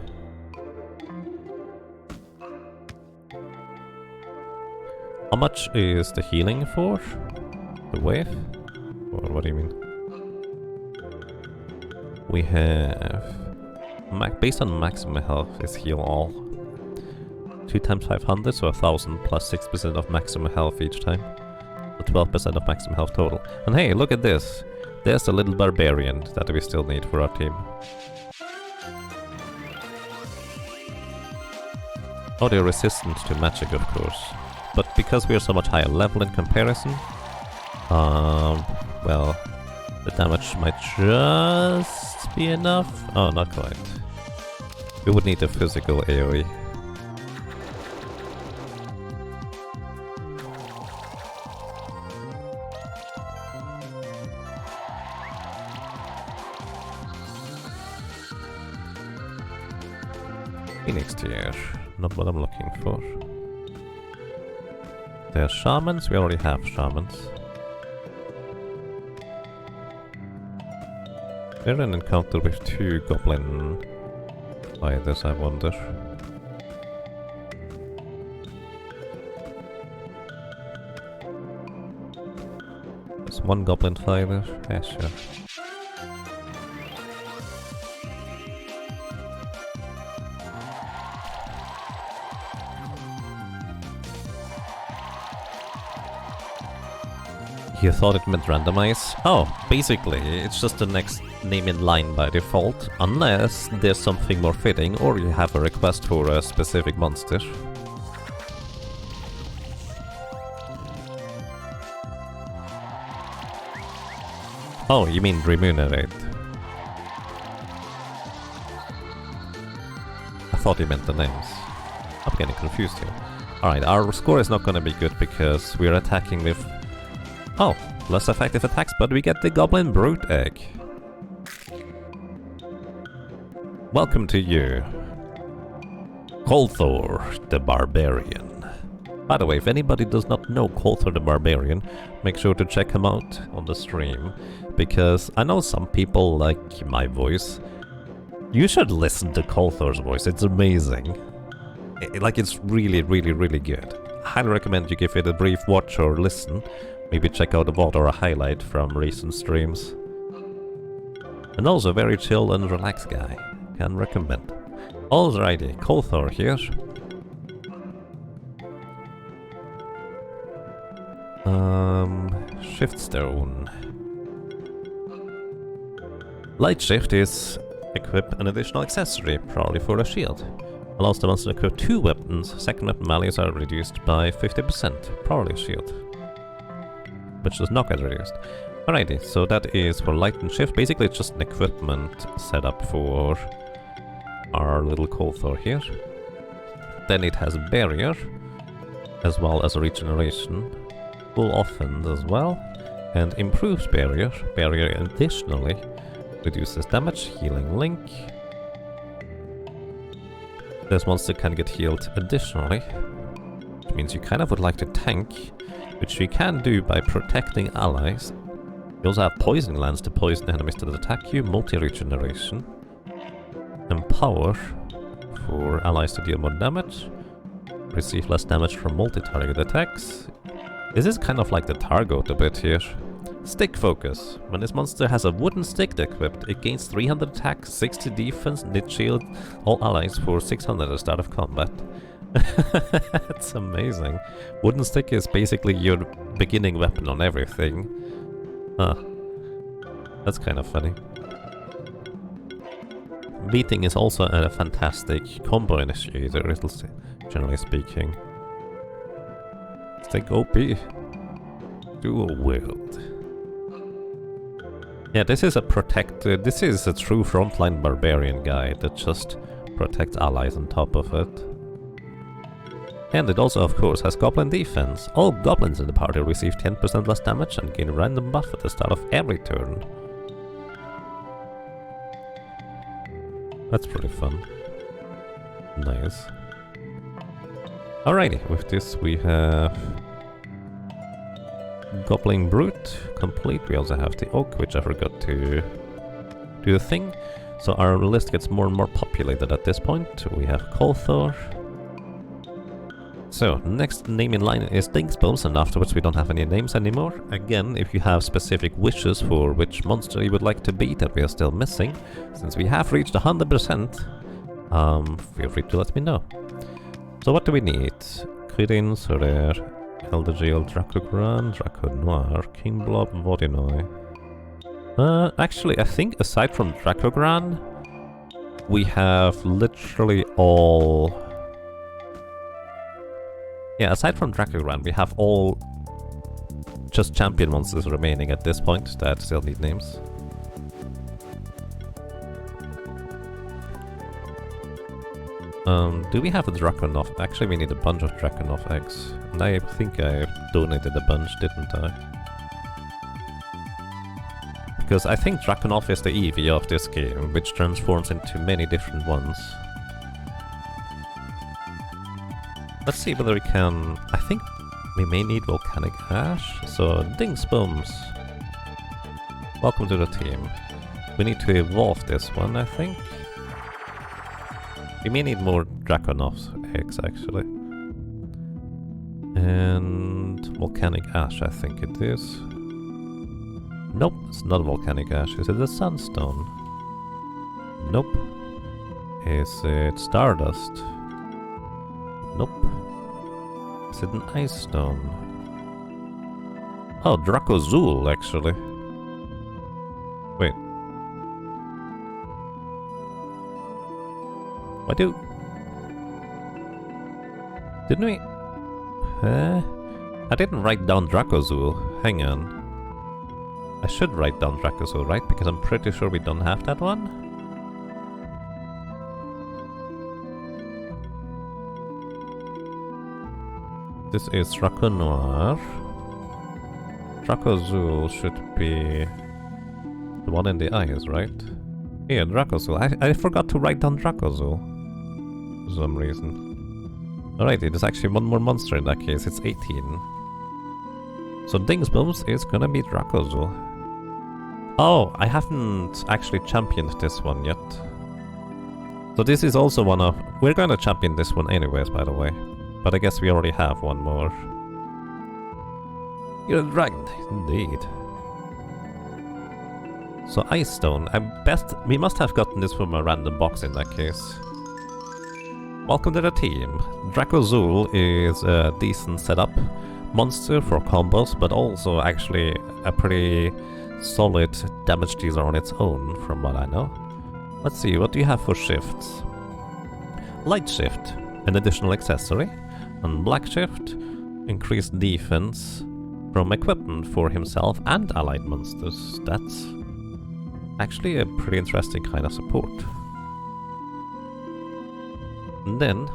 How much is the healing for? The wave? Or what do you mean? We have... based on maximum health is heal all. 2 times 500, so 1000 plus 6% of maximum health each time. So 12% of maximum health total. And hey, look at this! There's a little barbarian that we still need for our team. Oh, they're resistant to magic, of course. But because we are so much higher level in comparison, well, the damage might just be enough. Oh, not quite. We would need a physical AoE. Phoenix tier, not what I'm looking for. There are shamans, we already have shamans. We're in an encounter with 2 goblin fighters, I wonder. There's 1 goblin fighter, yeah sure. You thought it meant randomize? Oh, basically, it's just the next name in line by default, unless there's something more fitting or you have a request for a specific monster. Oh, you mean remunerate. I thought you meant the names. I'm getting confused here. Alright, our score is not gonna be good because we're attacking with... Oh, less effective attacks, but we get the Goblin Brute Egg. Welcome to you, Kolthor the Barbarian. By the way, if anybody does not know Kolthor the Barbarian, make sure to check him out on the stream, because I know some people like my voice. You should listen to Kolthor's voice, it's amazing. It's really, really, really good. I highly recommend you give it a brief watch or listen. Maybe check out a VOD or a highlight from recent streams. And also a very chill and relaxed guy. Can recommend. Alrighty, Kolthor here. Shift Stone. Light Shift is equip an additional accessory, probably for a shield. Allows the monster to equip 2 weapons. Second weapon values are reduced by 50%, probably a shield. Which does not get reduced. Alrighty, so that is for Light and Shift. Basically it's just an equipment setup for our little Kolthor here. Then it has Barrier, as well as Regeneration. Full Offend as well. And improves Barrier. Barrier additionally reduces damage, Healing Link. This monster can get healed additionally. Which means you kind of would like to tank, which we can do by protecting allies. You also have Poison Lance to poison enemies that attack you, multi-regeneration. Empower for allies to deal more damage. Receive less damage from multi-target attacks. This is kind of like the Targot a bit here. Stick Focus. When this monster has a wooden stick equipped, it gains 300 attack, 60 defense, knit shield, all allies for 600 at the start of combat. That's amazing. Wooden stick is basically your beginning weapon on everything. Huh. That's kind of funny. Beating is also a fantastic combo initiator, generally speaking. Stick OP. Dual wield. Yeah, this is a this is a true frontline barbarian guy that just protects allies on top of it. And it also, of course, has Goblin Defense. All goblins in the party receive 10% less damage and gain a random buff at the start of every turn. That's pretty fun. Nice. Alrighty, with this we have Goblin Brute complete. We also have the Oak, which I forgot to do the thing. So our list gets more and more populated at this point. We have Kolthor. So, next name in line is Dingsbones, and afterwards we don't have any names anymore. Again, if you have specific wishes for which monster you would like to beat that we are still missing, since we have reached 100%, feel free to let me know. So what do we need? Quirin, Sorare, Eldergil, Dracogran, Draco Noir, King Blob, Vodinoi. Actually, I think aside from Dracogran, we have literally all... Yeah, aside from Dracogran, we have all just champion monsters remaining at this point that still need names. Do we have a Draconov? Actually, we need a bunch of Draconov eggs. And I think I donated a bunch, didn't I? Because I think Draconov is the Eevee of this game, which transforms into many different ones. Let's see whether we can... I think we may need Volcanic Ash, so Dingsbums. Welcome to the team. We need to evolve this one, I think. We may need more Draconov's eggs, actually. And... Volcanic Ash, I think it is. Nope, it's not Volcanic Ash. Is it a Sunstone? Nope. Is it Stardust? Nope. Is it an Ice Stone? Oh, Dracozool, actually. Wait. Why do... Didn't we... I didn't write down Dracozool. Hang on. I should write down Dracozool, right? Because I'm pretty sure we don't have that one. This is Draconoir. Dracozool should be the one in the eyes, right? Yeah, Dracozool. I forgot to write down Dracozool for some reason. Alrighty, there's actually one more monster in that case. It's 18. So Dingsbums is gonna be Dracozool. Oh, I haven't actually championed this one yet. So this is also one of... We're gonna champion this one anyways, by the way. But I guess we already have one more. You're a dragon, indeed. So Ice Stone, we must have gotten this from a random box in that case. Welcome to the team. Dracozool is a decent setup monster for combos, but also actually a pretty solid damage dealer on its own, from what I know. Let's see, what do you have for shifts? Light Shift, an additional accessory. And Black Shift, increased defense from equipment for himself and allied monsters. That's actually a pretty interesting kind of support. And then,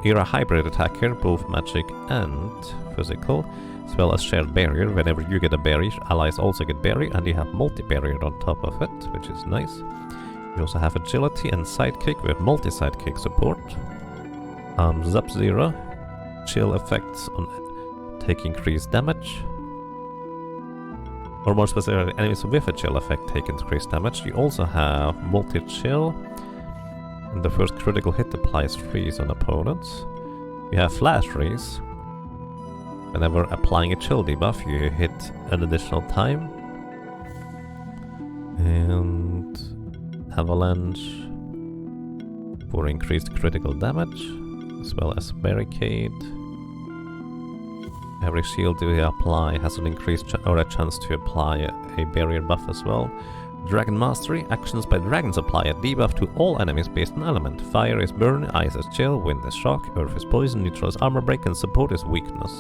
you're a hybrid attacker, both magic and physical, as well as shared barrier. Whenever you get a barrier, allies also get barrier, and you have multi-barrier on top of it, which is nice. You also have agility and sidekick with multi-sidekick support. Sub-Zero, chill effects on take increased damage. Or more specifically, enemies with a chill effect take increased damage. You also have multi-chill, and the first critical hit applies freeze on opponents. You have flash freeze. Whenever applying a chill debuff, you hit an additional time. And avalanche for increased critical damage, as well as barricade. Every shield you apply has an increased or a chance to apply a barrier buff as well. Dragon Mastery. Actions by dragons apply a debuff to all enemies based on element. Fire is burn, ice is chill, wind is shock, earth is poison, neutral is armor break, and support is weakness.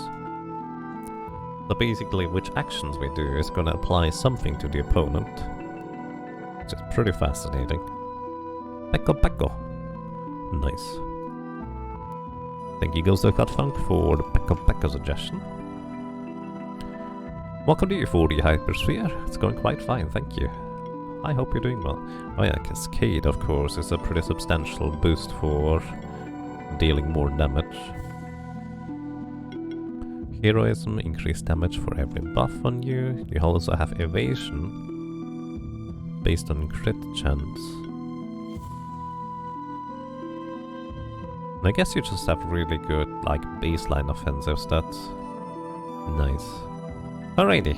So basically, which actions we do is gonna apply something to the opponent. Which is pretty fascinating. Pekko Pekko. Nice. Thank you, Ghost of Godfunk, for the Pekko Pekko suggestion. Welcome to your 4D Hypersphere. It's going quite fine, thank you. I hope you're doing well. Oh yeah, Cascade, of course, is a pretty substantial boost for dealing more damage. Heroism, increased damage for every buff on you. You also have Evasion, based on crit chance. And I guess you just have really good, like, baseline offensive stats. Nice. Alrighty.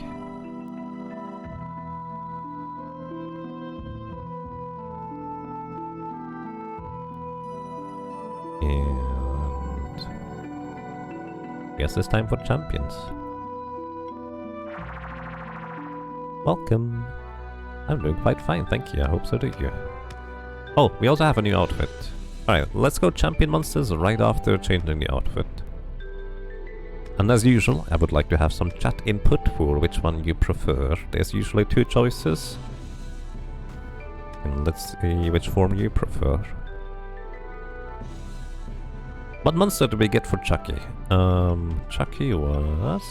And guess it's time for champions. Welcome. I'm doing quite fine, thank you. I hope so do you. Oh, we also have a new outfit. Alright, let's go champion monsters right after changing the outfit. And as usual, I would like to have some chat input for which one you prefer. There's usually 2 choices. And let's see which form you prefer. What monster did we get for Chucky? Chucky was...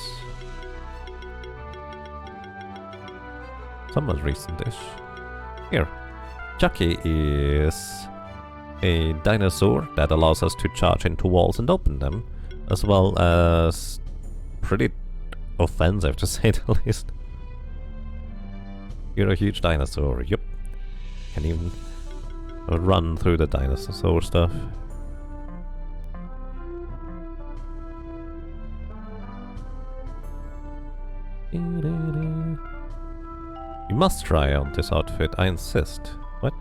somewhat recent-ish. Here. Chucky is a dinosaur that allows us to charge into walls and open them, as well as pretty offensive to say the least. You're a huge dinosaur, yup. Can even run through the dinosaur stuff. You must try on this outfit, I insist. What?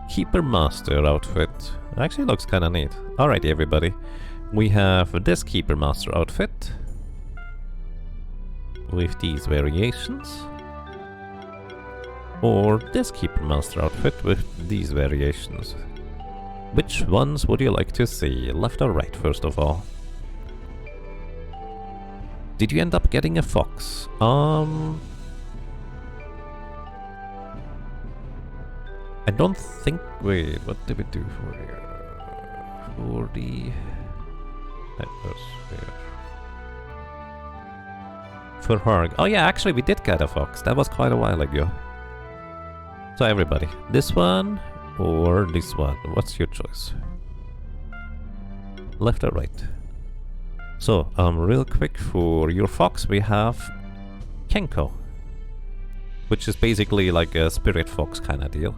Keeper Master outfit. Actually looks kinda neat. Alrighty everybody. We have this Keeper Master outfit. With these variations. Or this Keeper Master outfit with these variations. Which ones would you like to see? Left or right first of all? Did you end up getting a fox? I don't think... wait, what did we do for here? For the... that was here. For Harg. Oh yeah, actually we did get a fox. That was quite a while ago. So everybody, this one or this one? What's your choice? Left or right? So, real quick, for your fox we have Kenko, which is basically like a spirit fox kind of deal.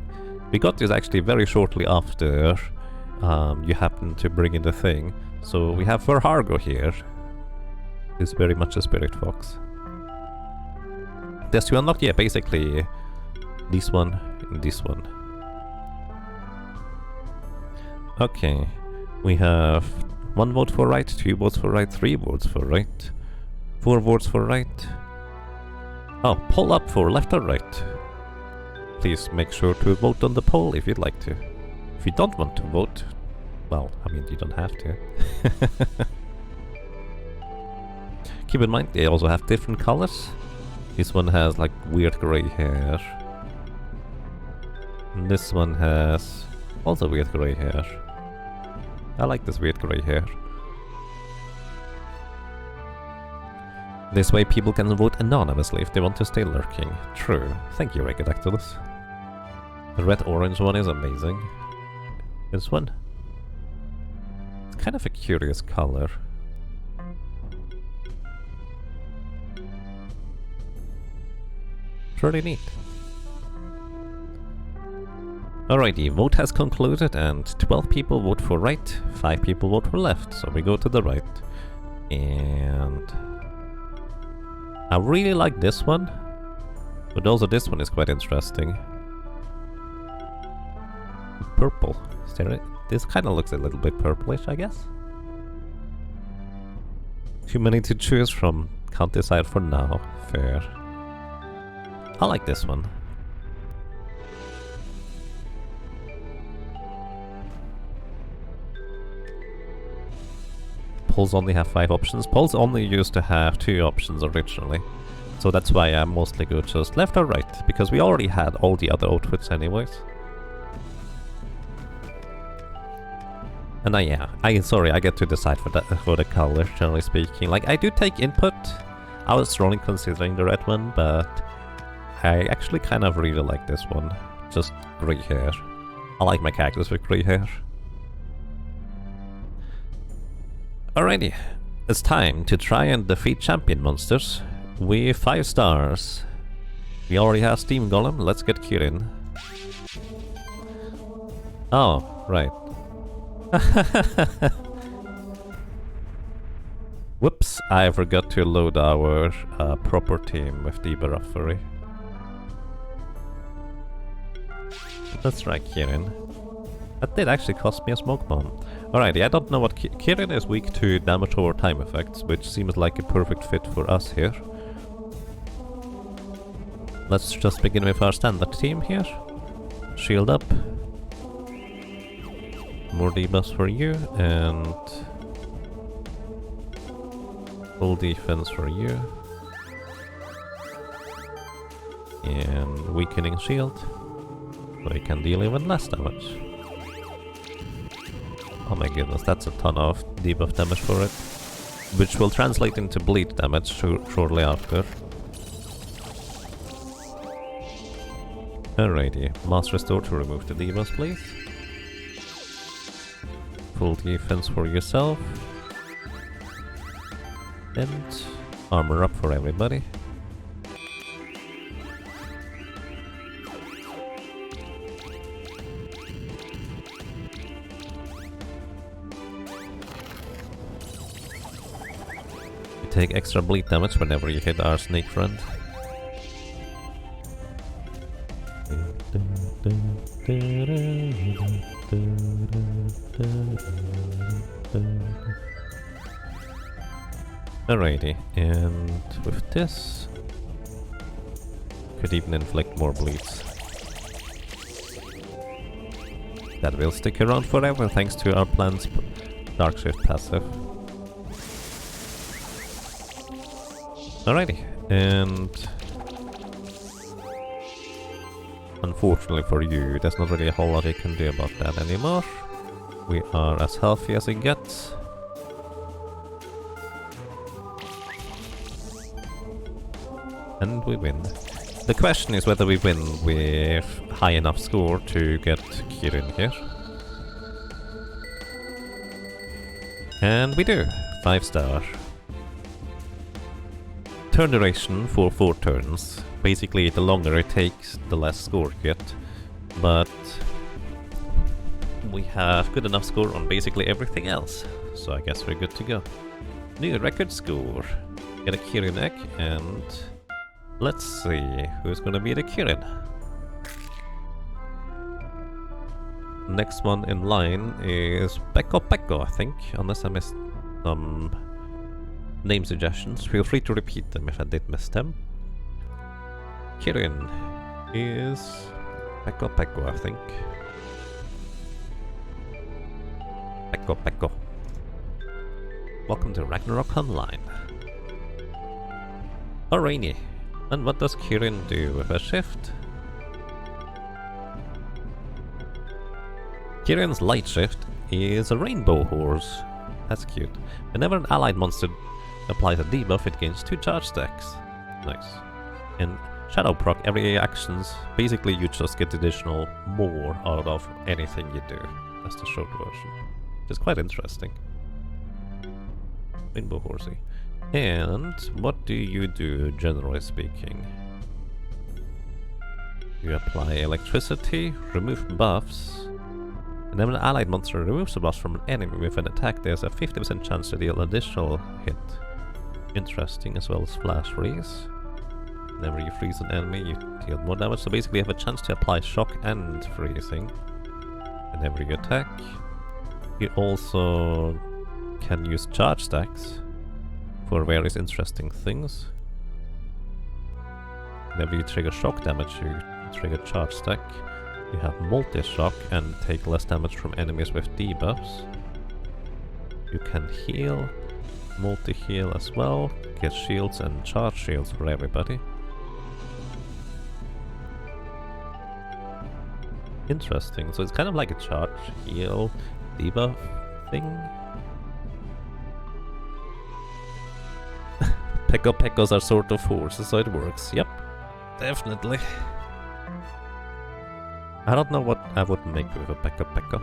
We got this actually very shortly after you happened to bring in the thing. So we have Verhargo here. It's very much a spirit fox. There's 2 unlocked, yeah, basically this one and this one. Okay, we have 1 vote for right, 2 votes for right, 3 votes for right, 4 votes for right. Oh, poll up for left or right. Please make sure to vote on the poll if you'd like to. If you don't want to vote, well, I mean, you don't have to. Keep in mind, they also have different colors. This one has like weird grey hair. And this one has also weird grey hair. I like this weird grey hair. This way people can vote anonymously if they want to stay lurking. True. Thank you, Regadactylus. The red-orange one is amazing. This one? It's kind of a curious color. Pretty neat. Alrighty, vote has concluded and 12 people vote for right, 5 people vote for left, so we go to the right. And... I really like this one, but also this one is quite interesting. Purple. This kind of looks a little bit purplish, I guess. Too many to choose from, can't decide for now. Fair. I like this one. Polls only have 5 options. Polls only used to have 2 options originally. So that's why I mostly go just left or right, because we already had all the other outfits anyways. And sorry, I get to decide for the color, generally speaking. Like, I do take input. I was strongly considering the red one, but I actually kind of really like this one. Just grey hair. I like my characters with grey hair. Alrighty, it's time to try and defeat champion monsters with 5 stars. We already have Steam Golem, let's get Kirin. Oh, right. Whoops, I forgot to load our proper team with the Barafari. Let's try Kirin. That did actually cost me a smoke bomb. Alrighty, I don't know what Kirin is weak to damage over time effects, which seems like a perfect fit for us here. Let's just begin with our standard team here. Shield up. More debuffs for you, and full defense for you. And weakening shield, so you can deal even less damage. Oh my goodness, that's a ton of debuff damage for it. Which will translate into bleed damage shortly after. Alrighty, Mass Restore to remove the debuffs, please. Full defense for yourself. And armor up for everybody. You take extra bleed damage whenever you hit our snake friend. Alrighty, and with this, could even inflict more bleeds. That will stick around forever thanks to our planned Dark Shift passive. Alrighty, and unfortunately for you, there's not really a whole lot you can do about that anymore. We are as healthy as it gets. And we win. The question is whether we win with high enough score to get Kirin here. And we do. 5 star. Turn duration for 4 turns. Basically, the longer it takes, the less score you get. But we have good enough score on basically everything else. So I guess we're good to go. New record score. Get a Kirin egg, and let's see who's gonna be the Kirin. Next one in line is Pekko Pekko, I think, unless I missed some name suggestions. Feel free to repeat them if I did miss them. Kirin is Pekko Pekko, I think. Pekko Pekko. Welcome to Ragnarok Online. Alrighty. And what does Kirin do with a shift? Kirin's light shift is a rainbow horse. That's cute. Whenever an allied monster applies a debuff, it gains 2 charge stacks. Nice. And Shadow proc every actions, basically you just get additional more out of anything you do. That's the short version. Which is quite interesting. Rainbow horsey. And what do you do, generally speaking? You apply electricity, remove buffs, and then when an allied monster removes a buff from an enemy with an attack, there's a 50% chance to deal an additional hit. Interesting, as well as flash freeze. Whenever you freeze an enemy, you deal more damage, so basically you have a chance to apply shock and freezing whenever you attack. You also can use charge stacks for various interesting things. Whenever you trigger shock damage, you trigger charge stack. You have multi-shock and take less damage from enemies with debuffs. You can heal, multi-heal as well, get shields and charge shields for everybody. Interesting, so it's kind of like a charge, heal, debuff thing. Pekko Pekkos are sort of horses, so it works. Yep, definitely. I don't know what I would make with a Pekko Pekko,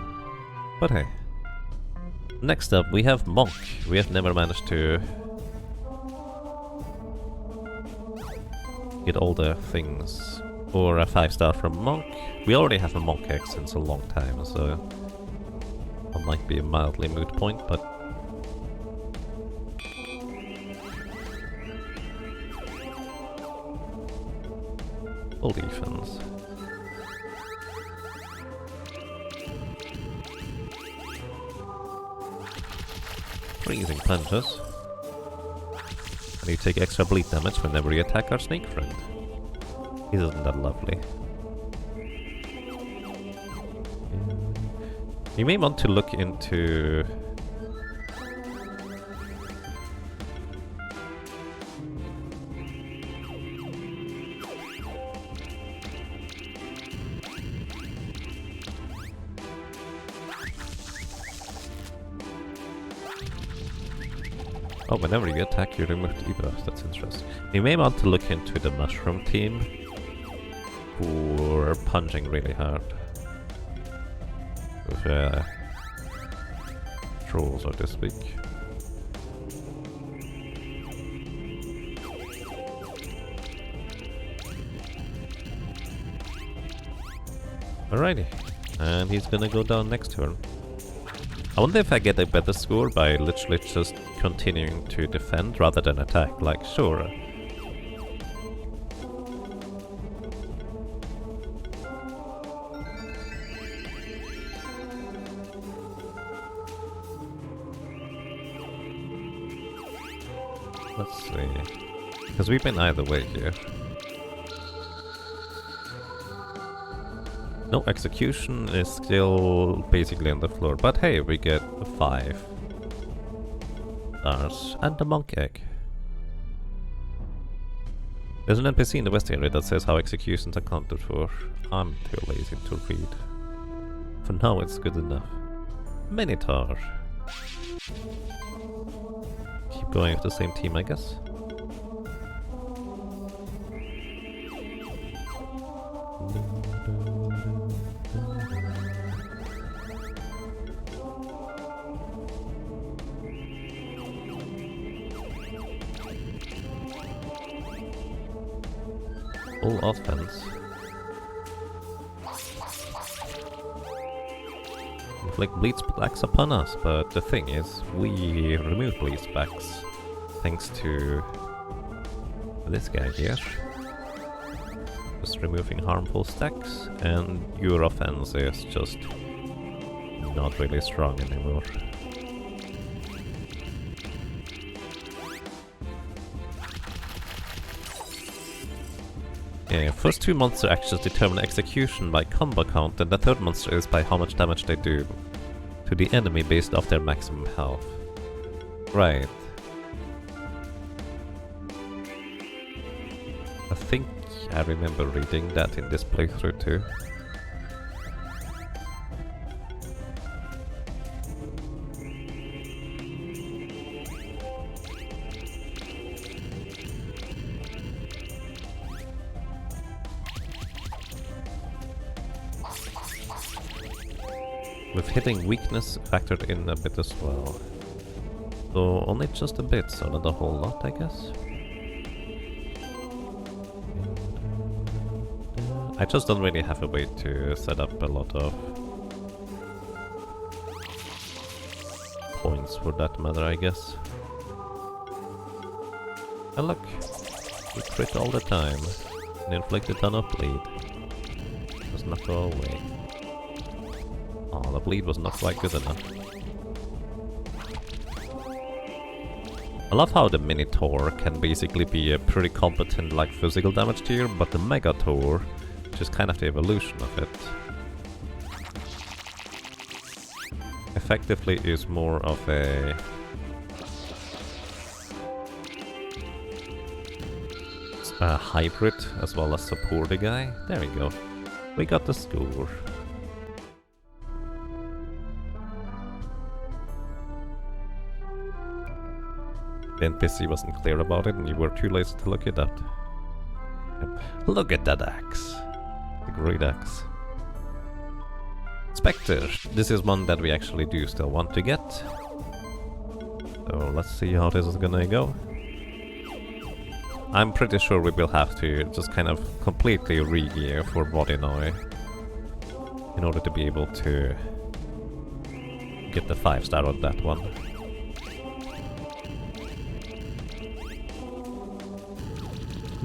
but hey. Next up, we have Monk. We have never managed to get all the things, or a 5-star from Monk. We already have a Monk X since a long time, so that might be a mildly moot point, but full defense. Freezing punches. And you take extra bleed damage whenever you attack our snake friend. Isn't that lovely? You may want to look into... Oh, whenever you attack, you remove the debuff. That's interesting. You may want to look into the mushroom team, who are punching really hard. With trolls, so to speak. Alrighty, and he's gonna go down next turn. I wonder if I get a better score by literally just continuing to defend rather than attack, like, sure. Let's see. Because we've been either way here. No, execution is still basically on the floor, but hey, we get 5 stars and a monk egg. There's an NPC in the west area that says how executions are accounted for. I'm too lazy to read. For now it's good enough. Minotaur. Keep going with the same team, I guess. Full offense. Inflict bleed specks upon us, but the thing is, we remove bleed specks thanks to this guy here. Just removing harmful stacks, and your offense is just not really strong anymore. Yeah, first 2 monster actions determine execution by combo count, and the third monster is by how much damage they do to the enemy based off their maximum health. Right. I think I remember reading that in this playthrough too. With hitting weakness factored in a bit as well. So only just a bit, so not a whole lot, I guess. I just don't really have a way to set up a lot of points for that matter, I guess. And look, we crit all the time and inflict a ton of bleed. Does not go away. Oh, the bleed was not quite good enough. I love how the Minotaur can basically be a pretty competent like physical damage tier, but the Megataur, which is kind of the evolution of it, effectively is more of a hybrid as well as supporty guy. There we go. We got the score. The NPC wasn't clear about it and you were too lazy to look it up. Yep. Look at that axe. The great axe. Spectre. This is one that we actually do still want to get. So let's see how this is gonna go. I'm pretty sure we will have to just kind of completely re-gear for Body Noi in order to be able to get the 5-star on that one.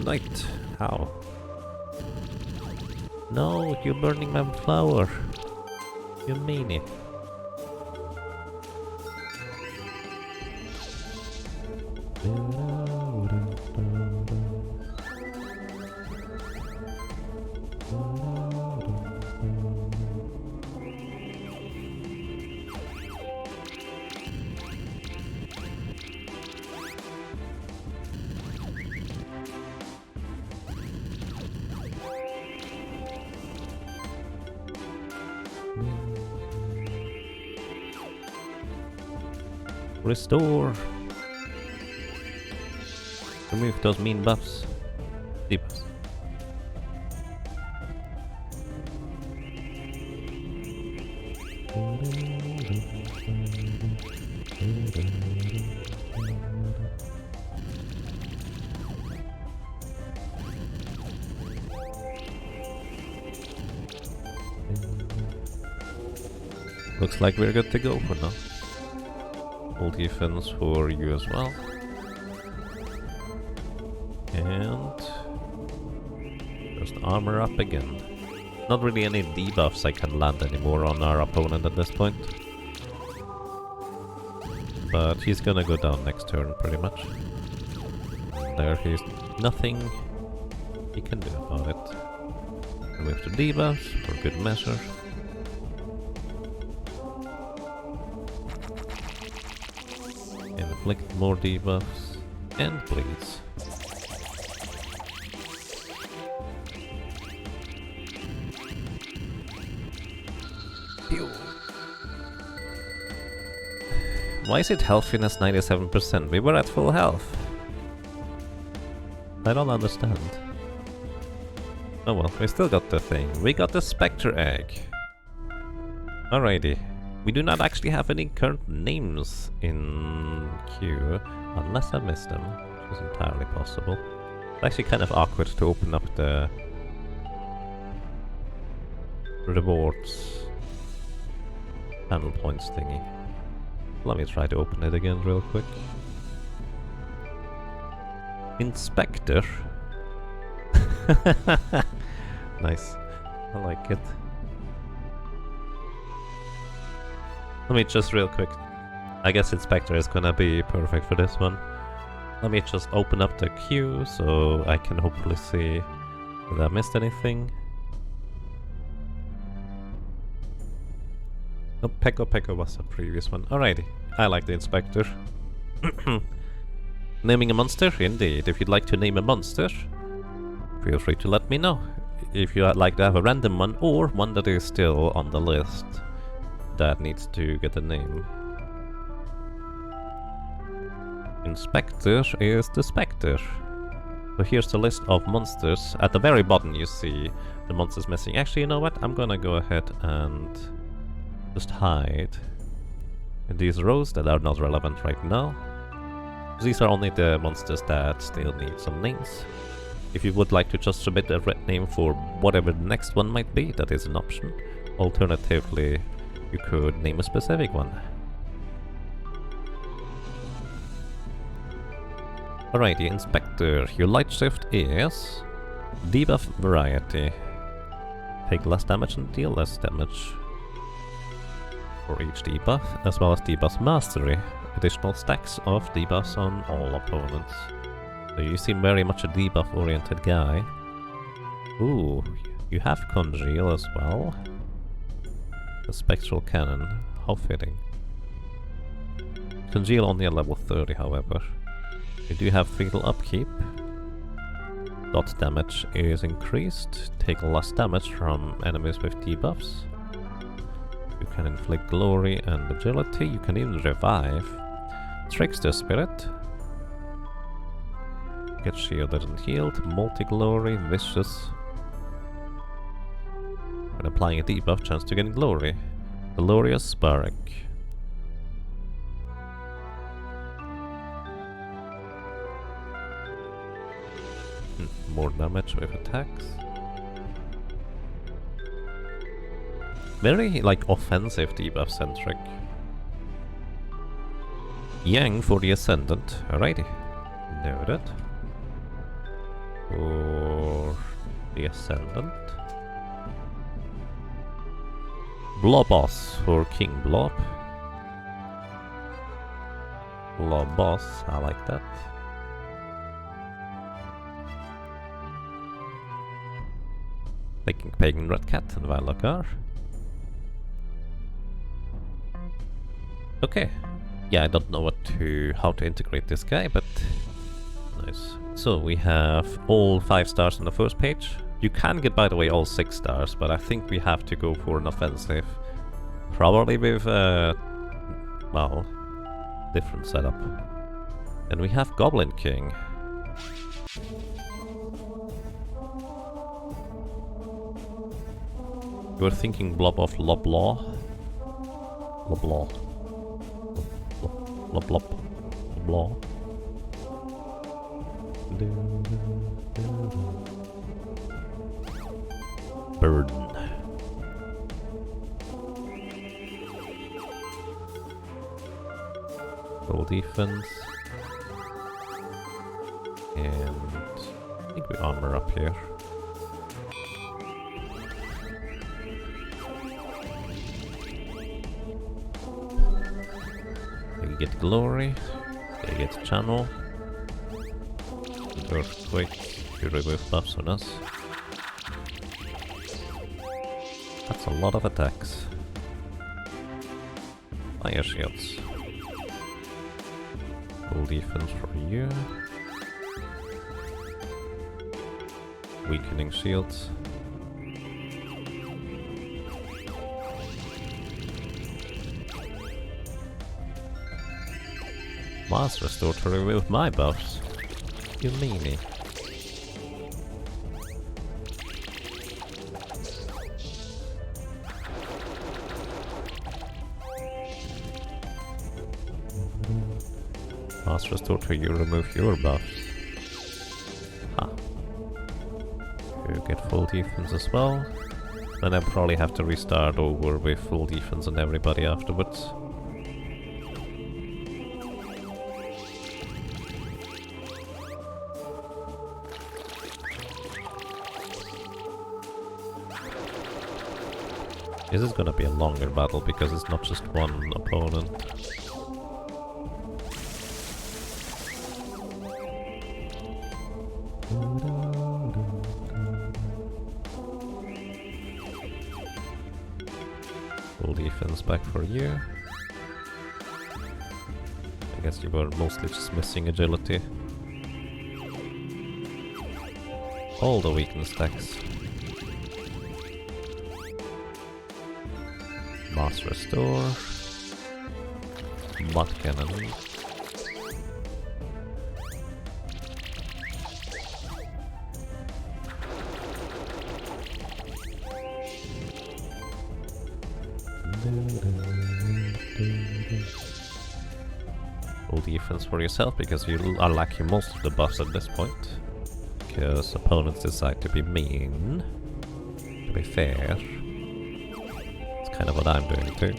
Knight, how? No, you're burning my flower. You mean it. Restore. Remove those mean buffs. Debuffs. Looks like we're good to go for now. Full defense for you as well. And just armor up again. Not really any debuffs I can land anymore on our opponent at this point. But he's gonna go down next turn pretty much. There he's nothing he can do about it. Remove the debuffs for good measure. Inflict more debuffs and bleeds. Why is it healthiness 97%? We were at full health. I don't understand. Oh well, we still got the thing. We got the Spectre Egg. Alrighty. We do not actually have any current names in queue, unless I missed them, which is entirely possible. It's actually kind of awkward to open up the rewards panel points thingy. Let me try to open it again real quick. Inspector. Nice. I like it. Let me just real quick. I guess Inspector is gonna be perfect for this one. Let me just open up the queue so I can hopefully see if I missed anything. Oh, Peko was the previous one. Alrighty, I like the Inspector. Naming a monster? Indeed. If you'd like to name a monster, feel free to let me know. If you'd like to have a random one, or one that is still on the list that needs to get a name. Inspector is the Spectre. So here's the list of monsters. At the very bottom you see the monsters missing. Actually, you know what? I'm gonna go ahead and just hide in these rows that are not relevant right now. These are only the monsters that still need some names. If you would like to just submit a red name for whatever the next one might be, that is an option. Alternatively, you could name a specific one. Alrighty, Inspector. Your light shift is debuff variety. Take less damage and deal less damage for each debuff, as well as debuff mastery. Additional stacks of debuffs on all opponents. So you seem very much a debuff oriented guy. Ooh, you have Congeal as well. The Spectral Cannon, how fitting. Congeal only at level 30 however. You do have Fatal Upkeep. Dot damage is increased. Take less damage from enemies with debuffs. You can inflict glory and agility. You can even revive. Trickster Spirit. Get shielded and healed. Multi-glory, vicious. When applying a debuff, chance to gain glory. Glorious Spark. More damage with attacks. Very, like, offensive debuff centric. Yang for the Ascendant. Alrighty. Noted. For the Ascendant. Blobos for King Blob. Blobos, I like that. Taking Pagan Red Cat and Valakar. Okay. Yeah, I don't know how to integrate this guy, but nice. So we have all 5 stars on the first page. You can get, by the way, all 6 stars, but I think we have to go for an offensive. Probably with, well, Different setup. And we have Goblin King. You were thinking blob of Loblaw? Loblaw. Lob. Loblaw. Burden. Roll defense. And I think we armor up here. They get glory. They get channel. Earthquake to remove buffs on us. That's a lot of attacks. Fire shields. Full defense for you. Weakening shields. Mass restore to remove my buffs. You meanie. Mass restore to you remove your buffs. Ha. You get full defense as well. Then I probably have to restart over with full defense on everybody afterwards. This is gonna be a longer battle because it's not just one opponent. Full defense back for you. I guess you were mostly just missing agility. All the weakness stacks. Mass restore. Mud cannon. Full defense for yourself because you are lacking most of the buffs at this point. Because opponents decide to be mean. To be fair. Kind of what I'm doing too.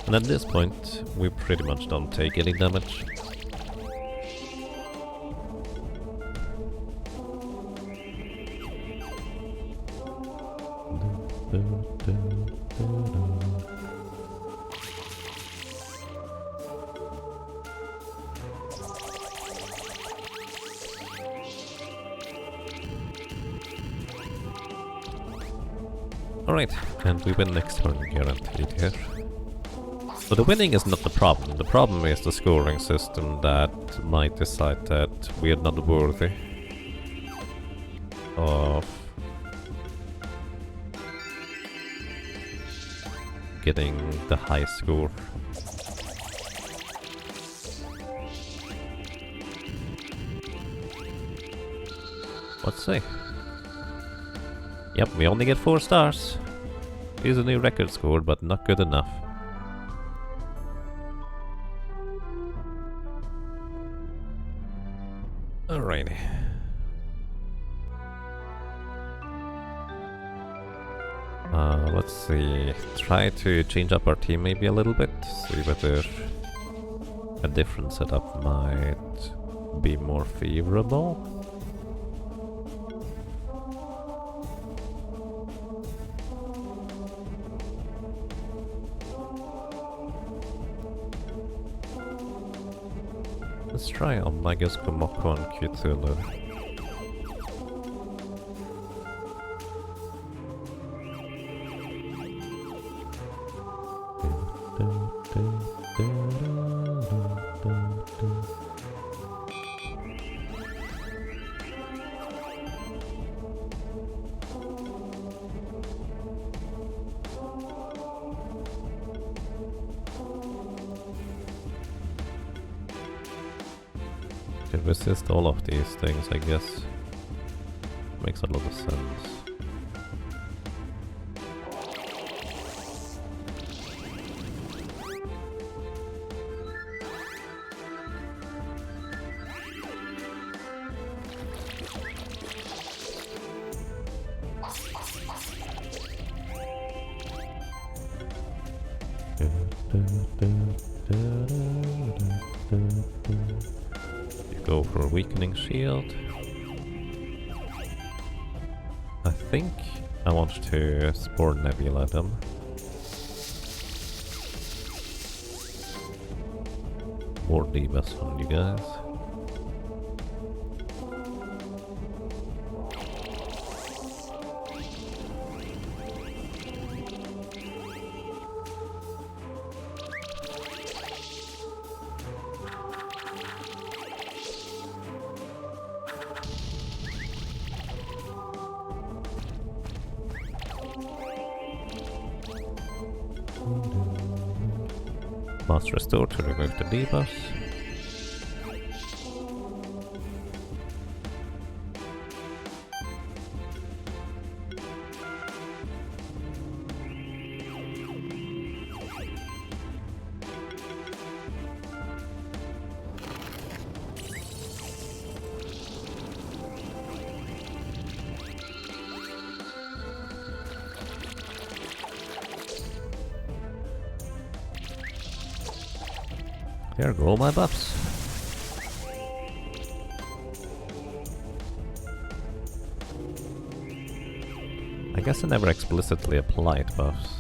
And at this point, we pretty much don't take any damage. Alright, and we win next turn guaranteed here. So the winning is not the problem. The problem is the scoring system that might decide that we are not worthy of getting the high score. Let's see. Yep, we only get 4 stars. Is a new record score, but not good enough. Alrighty. Let's see. Try to change up our team maybe a little bit. See whether a different setup might be more favorable. Let's try Omnagus, Komoko and Cthulhu. Can resist all of these things, I guess. Makes a lot of sense. You go for a weakening shield. I think I want to Spore Nebula them. More debuffs on you guys. Must restore to remove the debuffs. Here go all my buffs. I guess I never explicitly applied buffs.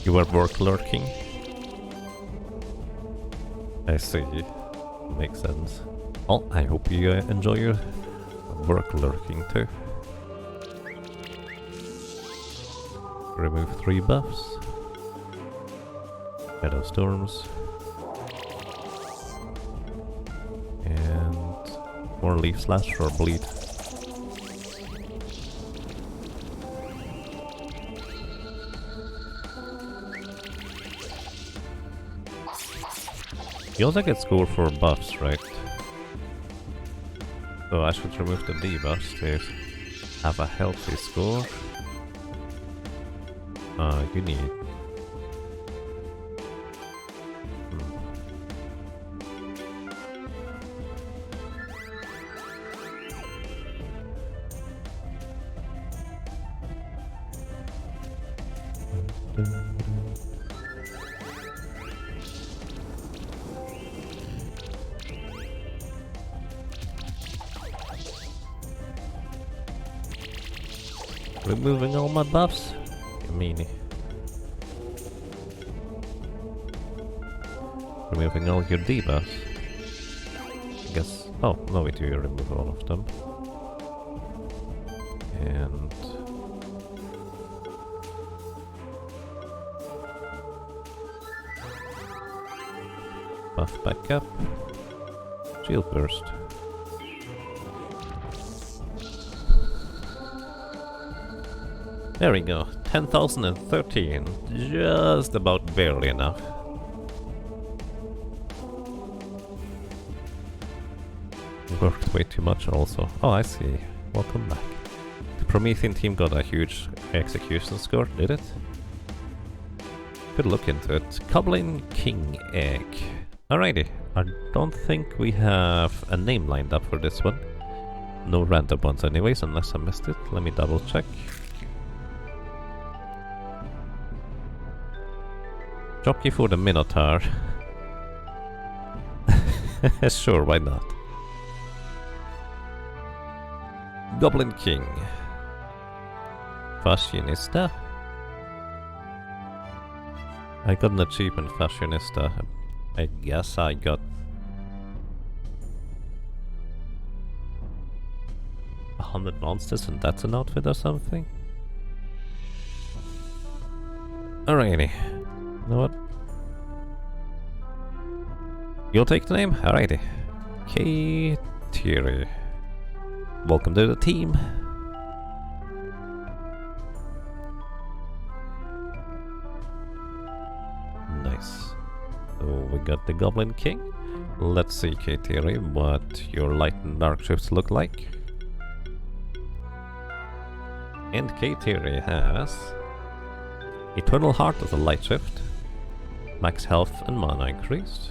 You were work lurking? I see. Makes sense. Well, I hope you enjoy your work lurking too. Remove 3 buffs. Shadow Storms. And more Leaf Slash or Bleed. You also get score for buffs, right? So I should remove the debuffs to have a healthy score. You need... Removing all my buffs? You meanie. Removing all your debuffs? I guess... Oh, no we do remove all of them. And... buff back up. Shield burst. There we go, 10,013, just about barely enough. Worked way too much also. Oh, I see. Welcome back. The Promethean team got a huge execution score, did it? Could look into it. Goblin King Egg. Alrighty, I don't think we have a name lined up for this one. No random ones anyways, unless I missed it. Let me double check. Jockey for the Minotaur. Sure, why not? Goblin King. Fashionista. I got an achievement, Fashionista. I guess I got 100 monsters and that's an outfit or something? Alrighty. You know what? You'll take the name? Alrighty. Kateri. Welcome to the team. Nice. So we got the Goblin King. Let's see, Kateri, what your light and dark shifts look like. And Kateri has Eternal Heart as a light shift, max health and mana increased,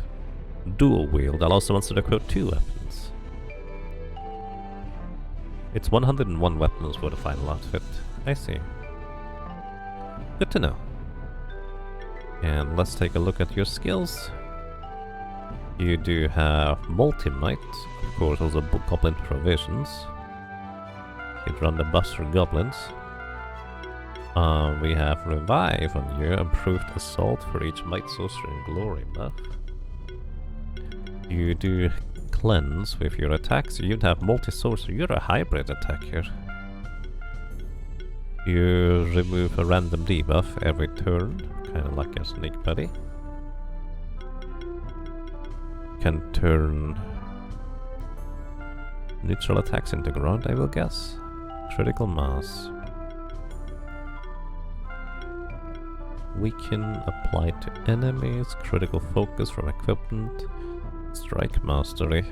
dual wield allows the monster to equip 2 weapons. It's 101 weapons for the final outfit. I see. Good to know. And let's take a look at your skills. You do have Multi-Might, of course also Goblin Provisions. You run the Buster Goblins. We have Revive on you, improved Assault for each Might, Sorcery and Glory buff. You do Cleanse with your attacks, you'd have Multi-Sorcery, you're a hybrid attacker. You remove a random debuff every turn, kinda like a Sneak Buddy. Can turn neutral attacks into ground, I will guess. Critical Mass. Weaken applied to enemies, critical focus from equipment, strike mastery.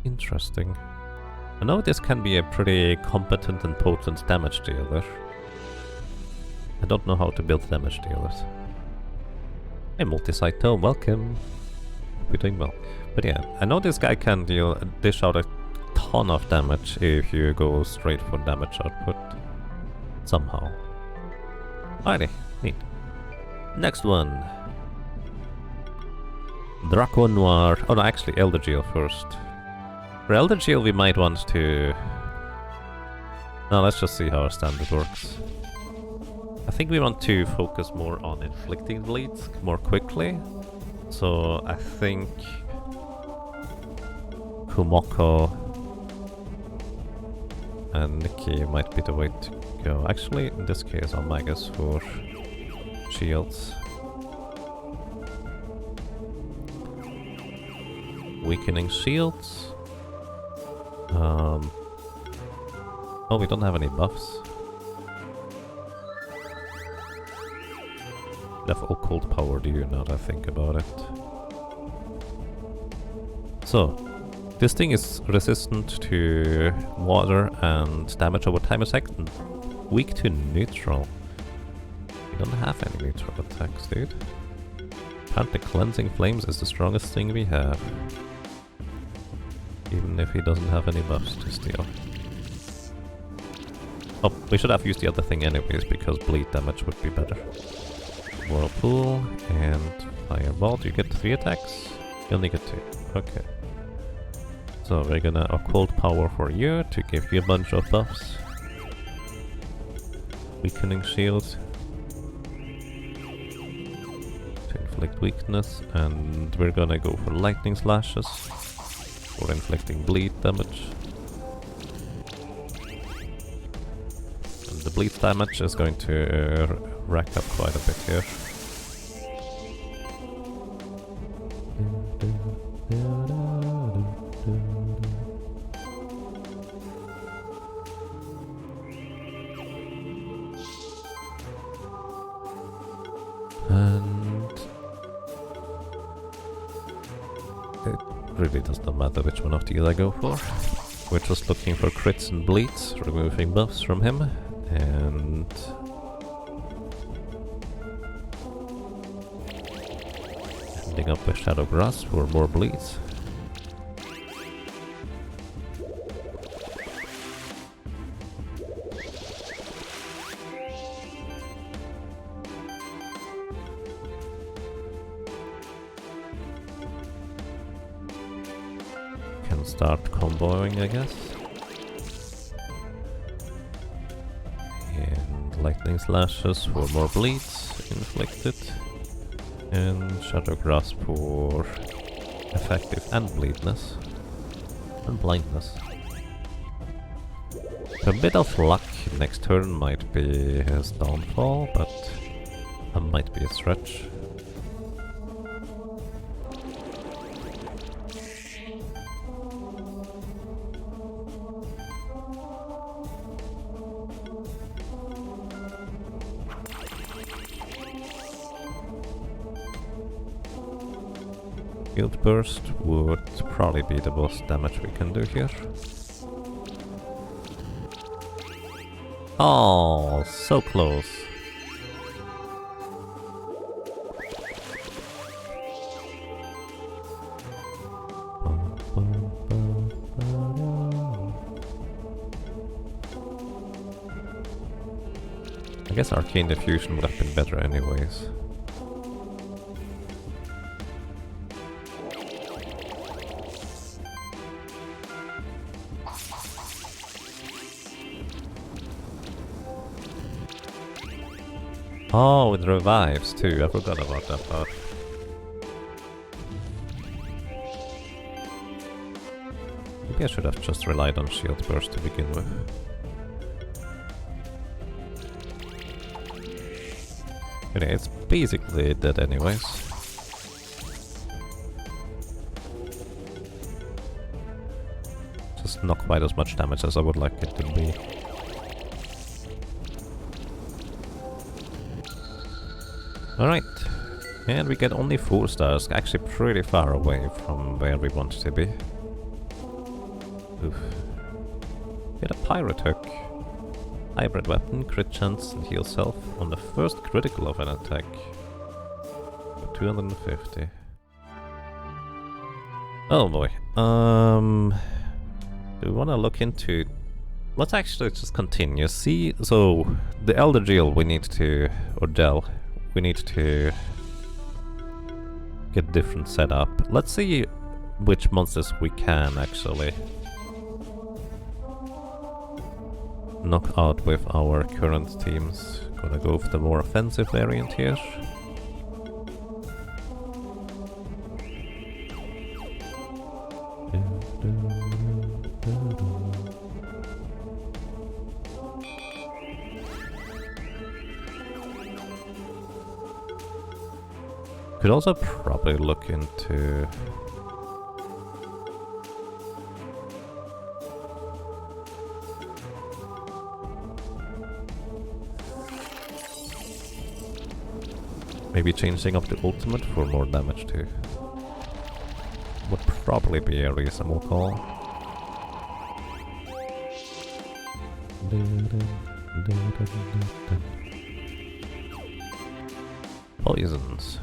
Interesting. I know this can be a pretty competent and potent damage dealer. I don't know how to build damage dealers. Hey Multi-Saito, welcome. Hope you're doing well. But yeah, I know this guy can dish out a ton of damage if you go straight for damage output. Somehow. Alrighty, neat. Next one. Draco Noir. Oh no, actually Eldergeel first. For Eldergeel we might want to... No, let's just see how our standard works. I think we want to focus more on inflicting bleeds more quickly. So I think Kumoko and Nikki might be the way to go. Actually, in this case, I'll Magus for shields. Weakening shields. Oh, we don't have any buffs. We have occult power, do you, now that I think about it. So, this thing is resistant to water and damage over time effect, and weak to neutral. We don't have any neutral attacks, dude. Apparently Cleansing Flames is the strongest thing we have. Even if he doesn't have any buffs to steal. Oh, we should have used the other thing anyways, because bleed damage would be better. Whirlpool and Fireball. Do you get 3 attacks? You only get 2. Okay. So we're gonna occult power for you to give you a bunch of buffs. Weakening shield to inflict weakness, and we're gonna go for lightning slashes for inflicting bleed damage. And the bleed damage is going to rack up quite a bit here. And it really does not matter which one of these I go for. We're just looking for crits and bleeds, removing buffs from him, and ending up with Shadow Grasp for more bleeds. Can start comboing, I guess. And lightning slashes for more bleeds inflicted. And Shadow Grasp for effective and bleedness. And blindness. A bit of luck next turn might be his downfall, but that might be a stretch. Field Burst would probably be the most damage we can do here. Oh, so close. I guess Arcane Diffusion would have been better anyways. Oh, it revives too, I forgot about that part. Maybe I should have just relied on Shield Burst to begin with. Okay, it's basically dead anyways. Just not quite as much damage as I would like it to be. Alright, and we get only 4 stars, actually pretty far away from where we want to be. Oof. Get a Pirate Hook. Hybrid weapon, crit chance and heal self on the first critical of an attack. 250. Oh boy. Do we want to look into... Let's actually just continue. See, so the Elder Gel we need to... or Gel. We need to get different setup. Let's see which monsters we can actually knock out with our current teams. Gonna go for the more offensive variant here. Could also probably look into... maybe changing up the ultimate for more damage too. Would probably be a reasonable call. Poisons.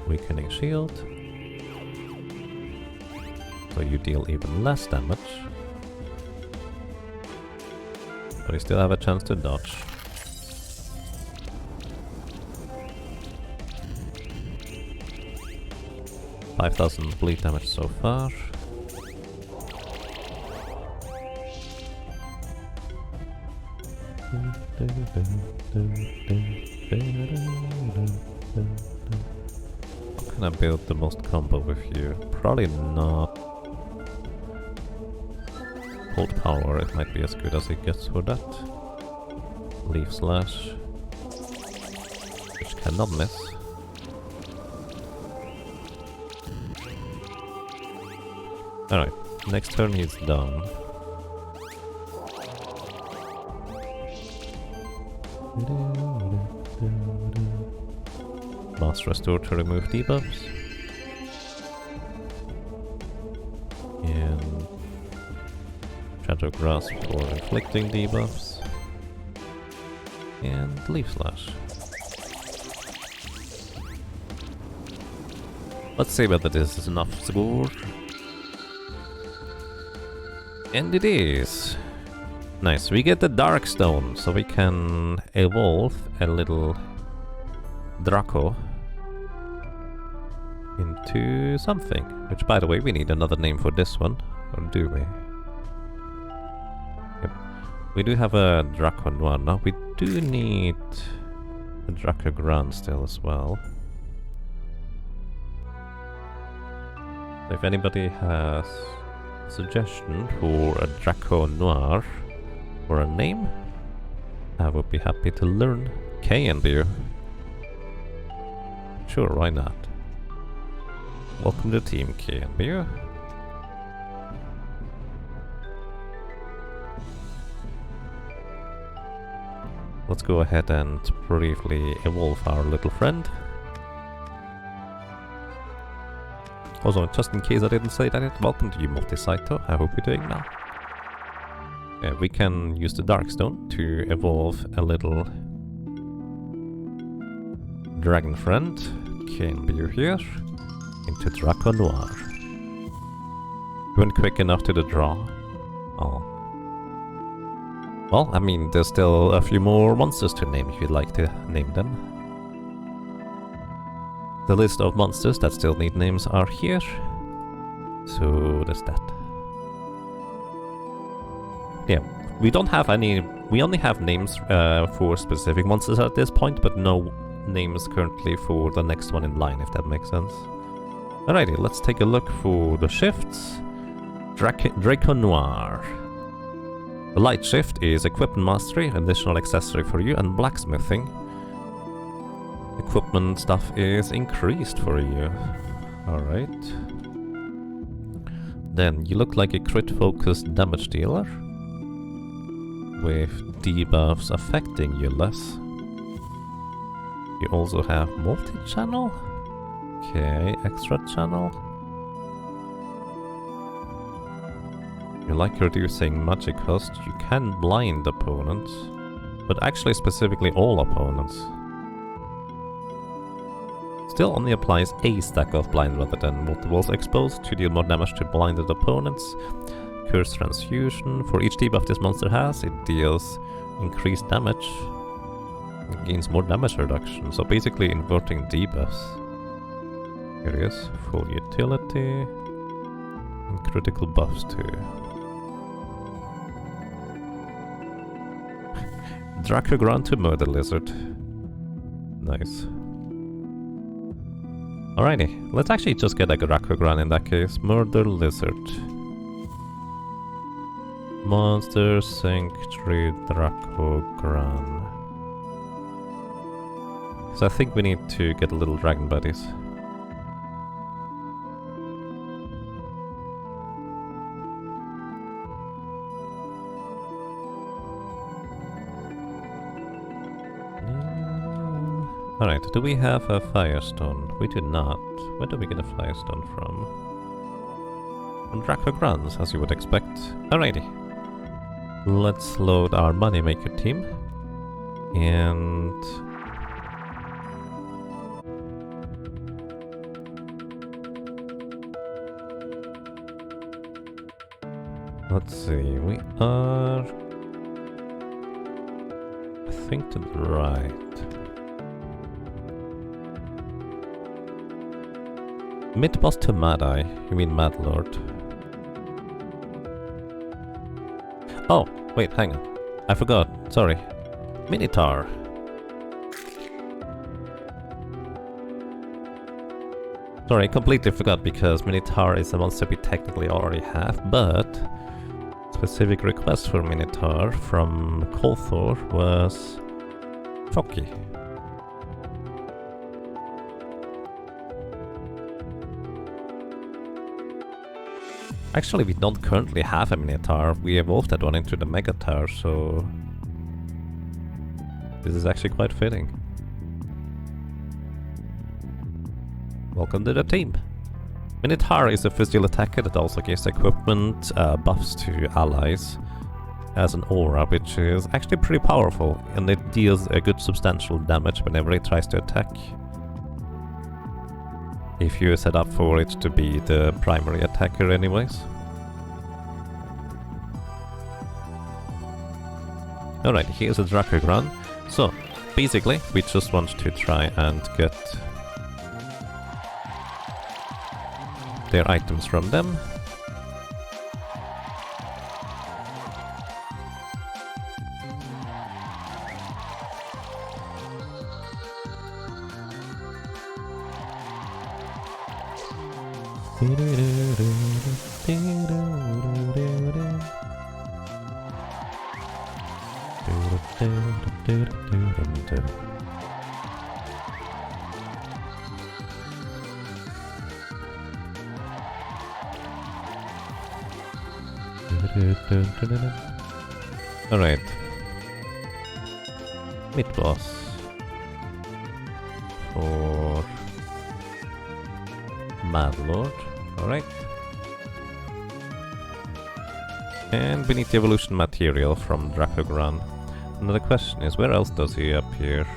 Weakening shield. So you deal even less damage. But you still have a chance to dodge. $5,000 bleed damage so far. How can I build the most combo with you? Probably not. Hold power, it might be as good as it gets for that. Leaf slash, which cannot miss. Alright, next turn he's done. Blast Restore to remove debuffs. And Shadow Grasp for inflicting debuffs. And Leaf Slash. Let's see whether this is enough score. And it is! Nice, we get the Dark Stone, so we can evolve a little Draco into something. Which, by the way, we need another name for this one. Or do we? Yep. We do have a Draco Noir now. We do need a Draco Grand still as well. So if anybody has a suggestion for a Draco Noir or a name, I would be happy to learn. KNBU. Sure, why not? Welcome to Team KNBU. Let's go ahead and briefly evolve our little friend. Also, just in case I didn't say that yet, welcome to you, Multicyto. I hope you're doing well. We can use the Darkstone to evolve a little dragon friend, KNBU here, into Draco Noir. We went quick enough to the draw. Oh. Well, I mean, there's still a few more monsters to name if you'd like to name them. The list of monsters that still need names are here. So there's that. Yeah, we don't have any... We only have names for specific monsters at this point, but no names currently for the next one in line, if that makes sense. Alrighty, let's take a look for the shifts. Draco Noir. The light shift is equipment mastery, additional accessory for you, and blacksmithing. Equipment stuff is increased for you. Alright. Then you look like a crit focused damage dealer, with debuffs affecting you less. You also have multi-channel? Okay, extra channel. You like reducing magic cost, you can blind opponents, but actually specifically all opponents. Still only applies a stack of blind rather than multiples exposed to deal more damage to blinded opponents. Curse Transfusion. For each debuff this monster has, it deals increased damage. It gains more damage reduction, so basically inverting debuffs. Here it is, full utility, and critical buffs too. Dracogran to Murder Lizard. Nice. Alrighty, let's actually just get a Dracogran in that case. Murder Lizard. Monster Sanctuary Dracogran. So I think we need to get little dragon buddies. Alright, do we have a Firestone? We do not. Where do we get a Firestone from? From Dracograns, as you would expect. Alrighty. Let's load our Moneymaker team. And... let's see, we are... I think to the right. Mid-boss to Mad-Eye. You mean Mad Lord. Oh, wait, hang on. I forgot. Sorry. Minotaur. Sorry, I completely forgot because Minotaur is a monster we technically already have, but specific request for Minotaur from Kothor was Foki. Actually, we don't currently have a Minotaur. We evolved that one into the Megataur, so this is actually quite fitting. Welcome to the team. Minotaur is a physical attacker that also gives equipment buffs to allies as an aura, which is actually pretty powerful, and it deals a good substantial damage whenever it tries to attack. If you set up for it to be the primary attacker anyways. Alright, here's a Dracogran. So, basically, we just want to try and get their items from them. Alright. Mid boss. For Mad Lord. Alright. And we need the evolution material from Dracogran. Now the question is, where else does he appear?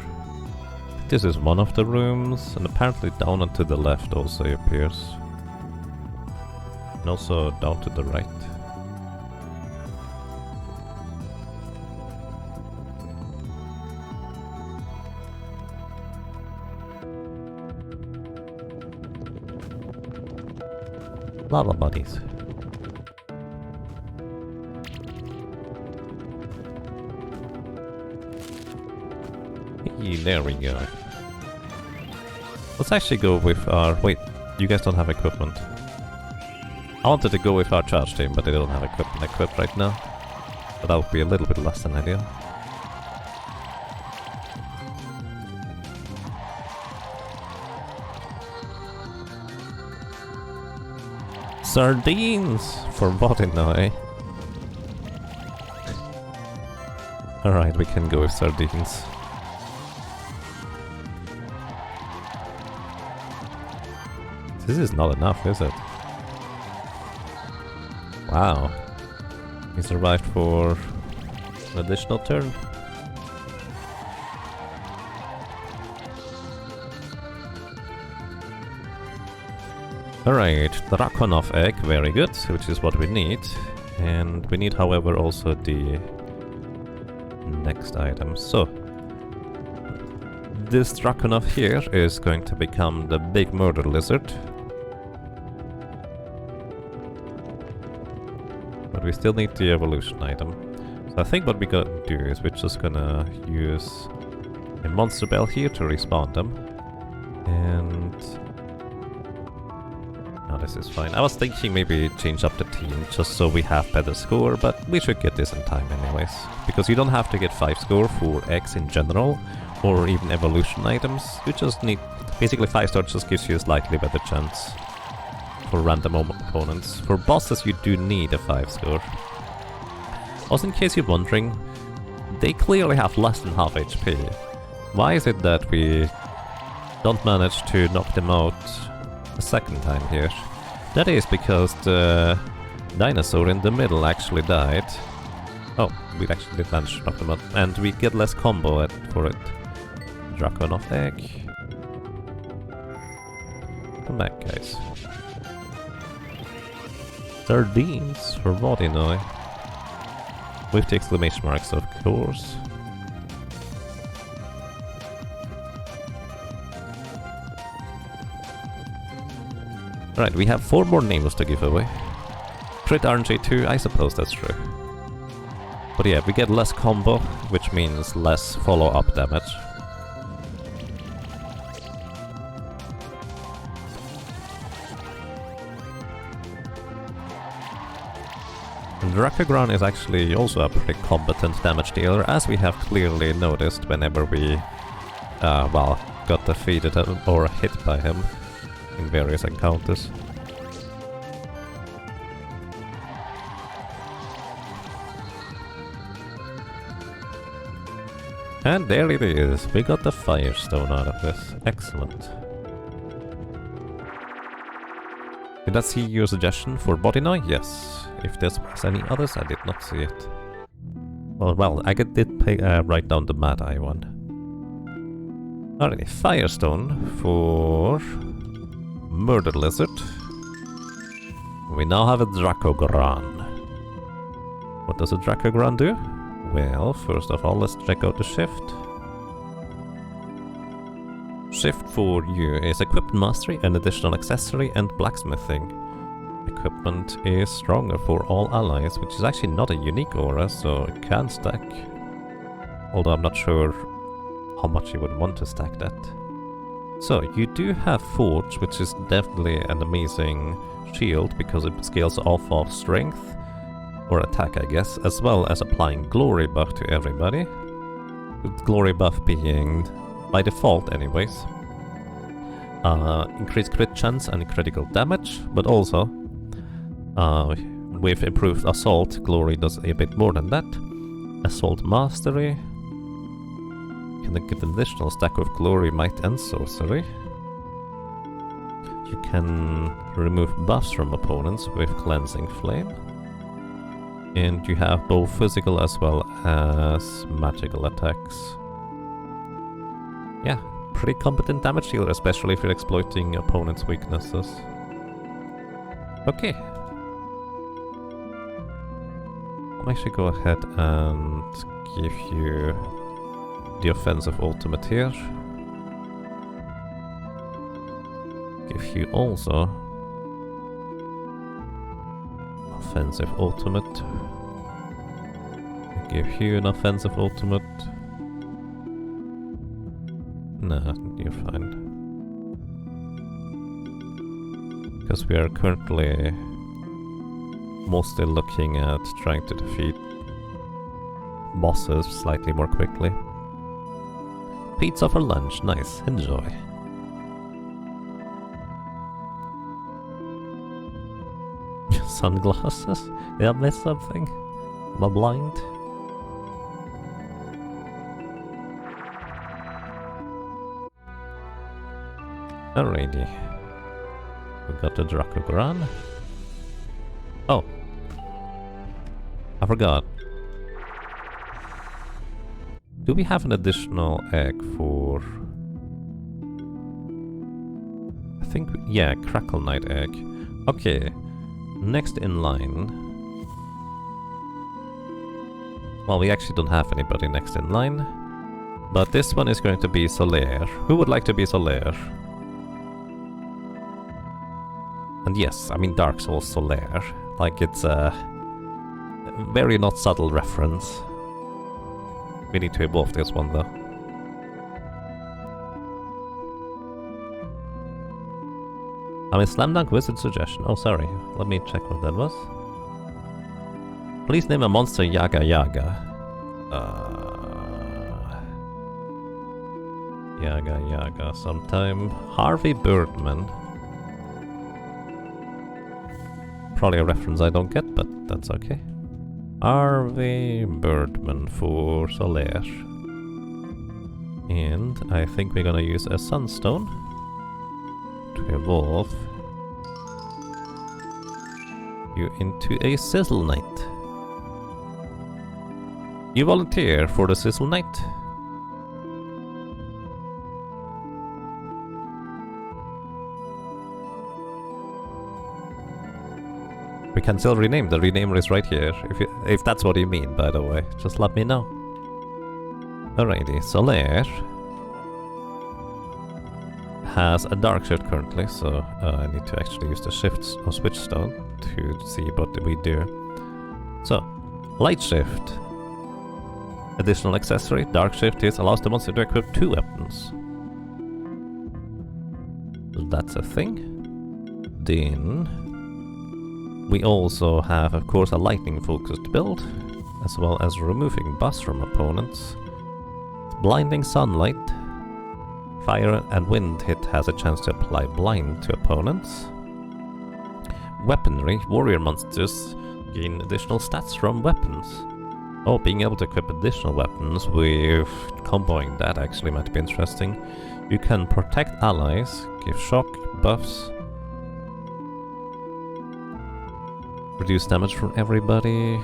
This is one of the rooms, and apparently down and to the left also he appears. And also down to the right. Lava bodies. There we go. Let's actually go with our... Wait, you guys don't have equipment. I wanted to go with our charge team, but they don't have equipment equipped right now. But that would be a little bit less than ideal. Sardines for Bodinoy. Alright, we can go with sardines. This is not enough, is it? Wow. He survived for an additional turn. Alright, Draconov egg, very good, which is what we need. And we need, however, also the next item. So, this Draconov here is going to become the big murder lizard. But we still need the evolution item. So I think what we gotta do is we're just gonna use a monster bell here to respawn them. And... no, this is fine. I was thinking maybe change up the team just so we have better score, but we should get this in time anyways. Because you don't have to get 5 score for X in general, or even evolution items. You just need... basically 5 star just gives you a slightly better chance for random opponents. For bosses you do need a 5 score. Also, in case you're wondering, they clearly have less than half HP. Why is it that we don't manage to knock them out a second time here? That is because the dinosaur in the middle actually died. Oh, we actually did manage to knock them out, and we get less combo for it. Draconov egg. Come back, guys. Sardines for Vodinoy. With the exclamation marks, of course. Right, we have 4 more names to give away. Crit RNG2, I suppose that's true. But yeah, we get less combo, which means less follow-up damage. And Dracogran is actually also a pretty competent damage dealer, as we have clearly noticed whenever we, well, got defeated or hit by him in various encounters. And there it is, we got the Firestone out of this. Excellent. Did I see your suggestion for Bodinoy? Yes. If there was any others, I did not see it. Well, I did write down the Mad Eye one. Alrighty, Firestone for Murder Lizard. We now have a Dracogran. What does a Dracogran do? Well, first of all, let's check out the shift. Shift for you is Equipment Mastery, an additional accessory, and Blacksmithing. Equipment is stronger for all allies, which is actually not a unique aura, so it can stack. Although I'm not sure how much you would want to stack that. So, you do have Forge, which is definitely an amazing shield because it scales off of strength, or attack I guess, as well as applying glory buff to everybody. With glory buff being, by default anyways, increased crit chance and critical damage, but also with improved assault, glory does a bit more than that. Assault mastery. Can get an additional stack of glory, might and sorcery. You can remove buffs from opponents with cleansing flame. And you have both physical as well as magical attacks. Yeah, pretty competent damage dealer, especially if you're exploiting opponents' weaknesses. Okay. I'll actually go ahead and give you the offensive ultimate here. Give you also offensive ultimate. Give you an offensive ultimate. Nah, you're fine. Because we are currently mostly looking at trying to defeat bosses slightly more quickly. Pizza for lunch, nice, enjoy. Sunglasses? Did I miss something? Am I blind? Alrighty. We got the Dracogran. Oh. I forgot. Do we have an additional egg for... I think... yeah, Crackle Knight egg. Okay. Next in line... well, we actually don't have anybody next in line. But this one is going to be Solaire. Who would like to be Solaire? And yes, I mean Dark Souls Solaire. Like, it's a very not subtle reference. We need to evolve this one though. I mean, Slam Dunk Wizard suggestion. Oh, sorry. Let me check what that was. Please name a monster Yaga Yaga. Yaga Yaga sometime. Harvey Birdman. Probably a reference I don't get, but that's okay. Harvey Birdman for Solaire. And I think we're gonna use a Sunstone to evolve you into a Sizzle Knight. You volunteer for the Sizzle Knight. We can still rename. The renamer is right here. If that's what you mean, by the way. Just let me know. Alrighty, Solaire has a dark shift currently, so I need to actually use the shift or switch stone to see what we do. So, light shift. Additional accessory, dark shift is allows the monster to equip 2 weapons. That's a thing. Then we also have, of course, a lightning-focused build, as well as removing buffs from opponents. Blinding Sunlight. Fire and wind hit has a chance to apply blind to opponents. Weaponry. Warrior monsters gain additional stats from weapons. Oh, being able to equip additional weapons with comboing that actually might be interesting. You can protect allies, give shock, buffs, reduce damage from everybody,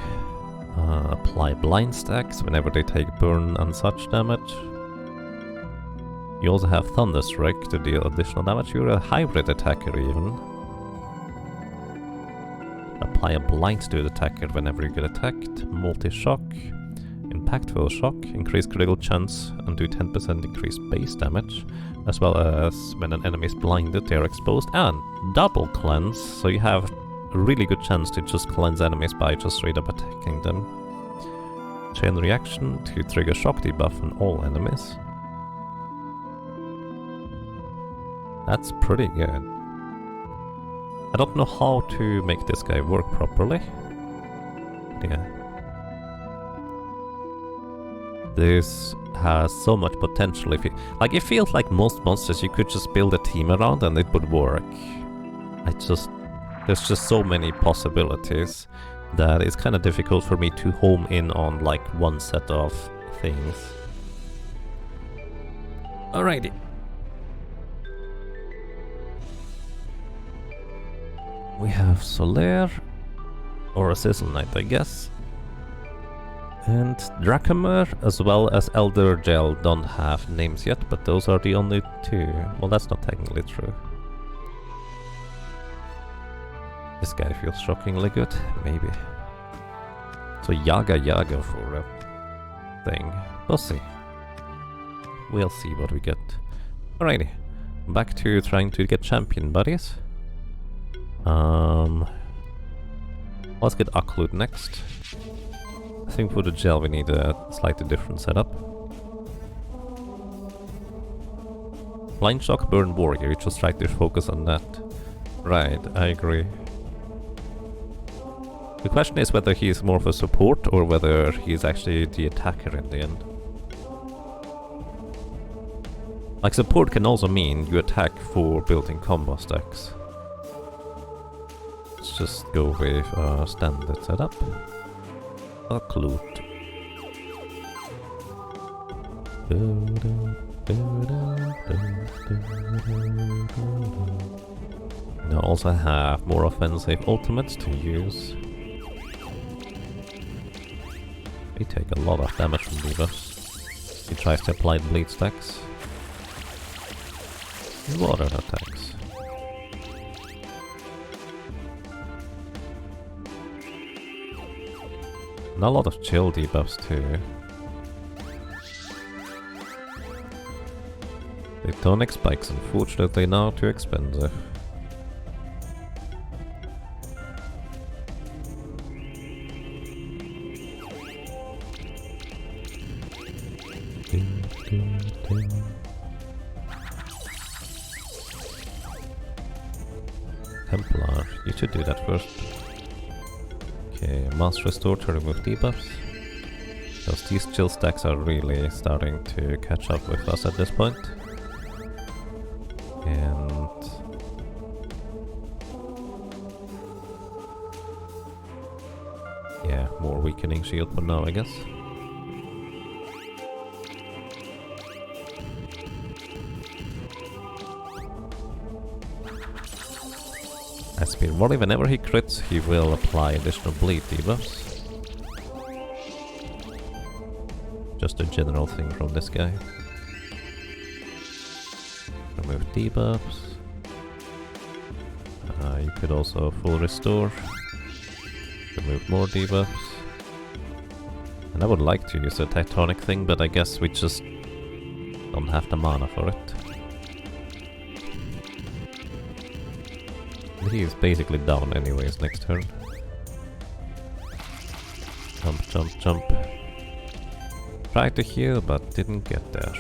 apply blind stacks whenever they take burn and such damage. You also have Thunderstrike to deal additional damage. You're a hybrid attacker even. Apply a blind to the attacker whenever you get attacked. Multi-shock, impactful shock, increase critical chance and do 10% increased base damage, as well as when an enemy is blinded they are exposed, and double cleanse, so you have a really good chance to just cleanse enemies by just straight up attacking them. Chain reaction to trigger shock debuff on all enemies. That's pretty good. I don't know how to make this guy work properly. Yeah. This has so much potential. If like, it feels like most monsters you could just build a team around and it would work. There's just so many possibilities that it's kind of difficult for me to home in on like one set of things. Alrighty. We have Solaire, or a Sizzle Knight, I guess. And Dracomer, as well as Elder Gel, don't have names yet, but those are the only two. Well, that's not technically true. This guy feels shockingly good, maybe. So Yaga for a thing. We'll see. We'll see what we get. Alrighty, back to trying to get champion buddies. Let's get Aklut next. I think for the gel we need a slightly different setup. Blind Shock, Burn Warrior, just try to focus on that. Right, I agree. The question is whether he is more of a support or whether he is actually the attacker in the end. Like, support can also mean you attack for building combo stacks. Let's just go with a standard setup. Aklut. Now also have more offensive ultimates to use. We take a lot of damage from debuffs. He tries to apply bleed stacks. Water attacks. And a lot of chill debuffs too. The tonic spikes, unfortunately now too expensive. Templar, you should do that first. Okay, Master Restore to remove debuffs. Because these chill stacks are really starting to catch up with us at this point. And yeah, more weakening shield for now, I guess. Speed Volley, whenever he crits, he will apply additional bleed debuffs. Just a general thing from this guy. Remove debuffs. You could also full restore. Remove more debuffs. And I would like to use a Titanic thing, but I guess we just don't have the mana for it. He is basically down anyways next turn. Jump, jump, jump. Tried to heal, but didn't get there.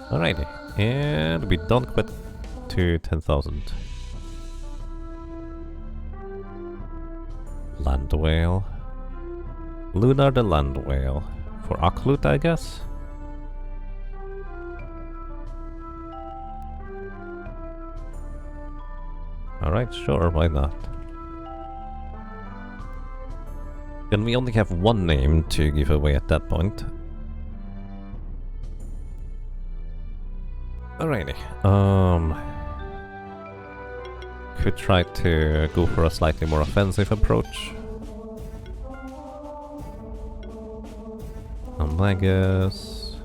Alrighty, and we don't quit to 10,000. Land Whale. Lunar the Land Whale. For Aklut, I guess? Alright, sure, why not? And we only have one name to give away at that point. Alrighty, could try to go for a slightly more offensive approach. Magus.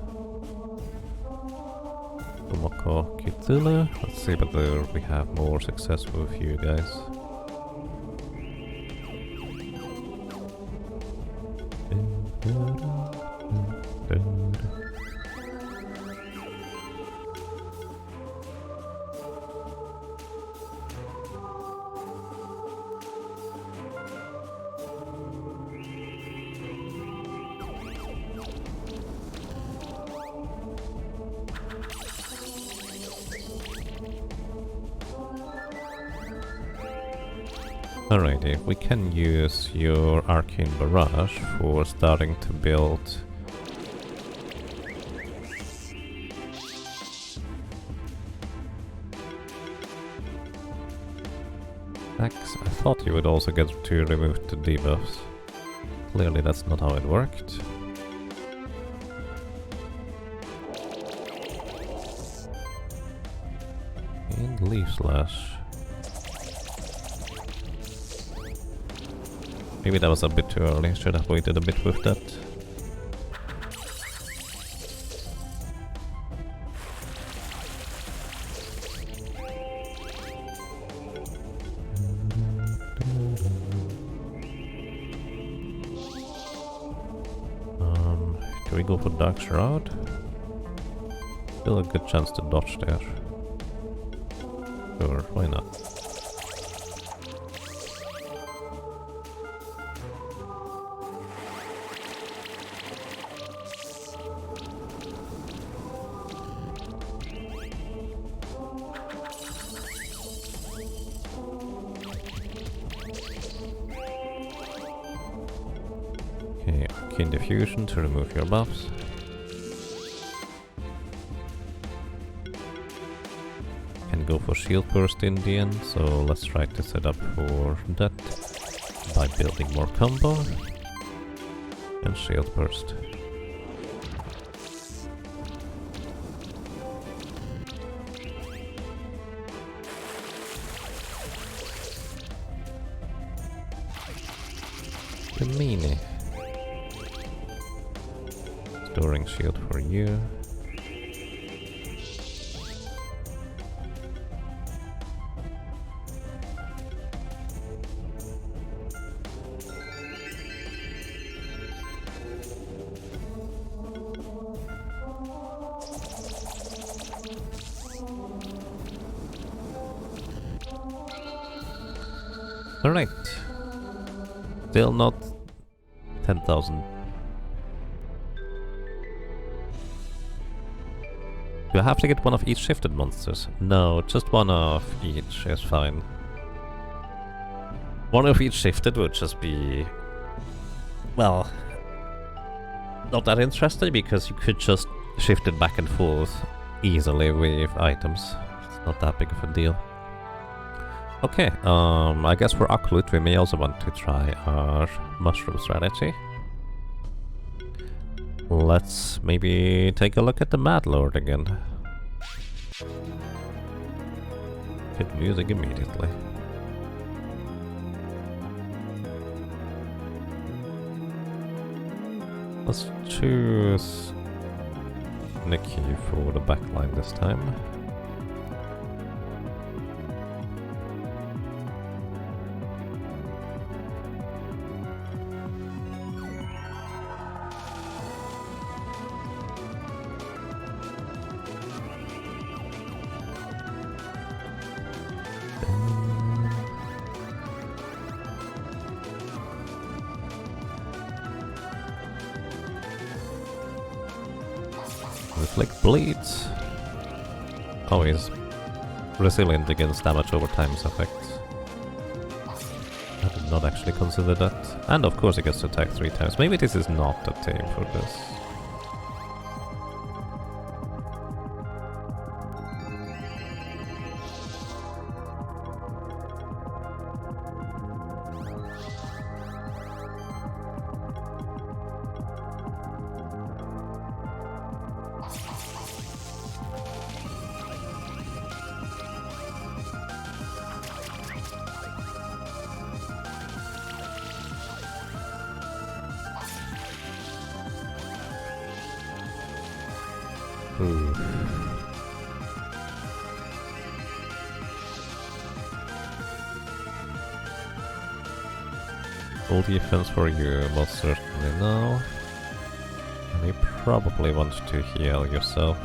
Tomoko Kitsune. Let's see whether we have more success with you guys. Alrighty, we can use your Arcane Barrage for starting to build... I thought you would also get to remove the debuffs. Clearly that's not how it worked. And Leaf Slash. Maybe that was a bit too early, should have waited a bit with that. Can we go for Dark Shroud? Still a good chance to dodge there. Sure, why not? Okay, Arcane Diffusion to remove your buffs. Can go for Shield Burst in the end, so let's try to set up for that by building more combo and Shield Burst. The meanie. Storing shield for you. Alright. Still not 10,000. Do I have to get one of each shifted monsters? No, just one of each is fine. One of each shifted would just be... well... not that interesting, because you could just shift it back and forth easily with items. It's not that big of a deal. Okay, I guess for Occult we may also want to try our mushroom strategy. Let's maybe take a look at the Mad Lord again. Hit music immediately. Let's choose Nikki for the backline this time. Reflect bleeds. Oh, he's resilient against damage over time's effects. I did not actually consider that. And of course he gets to attack 3 times. Maybe this is not the team for this. Ooh. Full defense for you, most certainly no. And you probably want to heal yourself.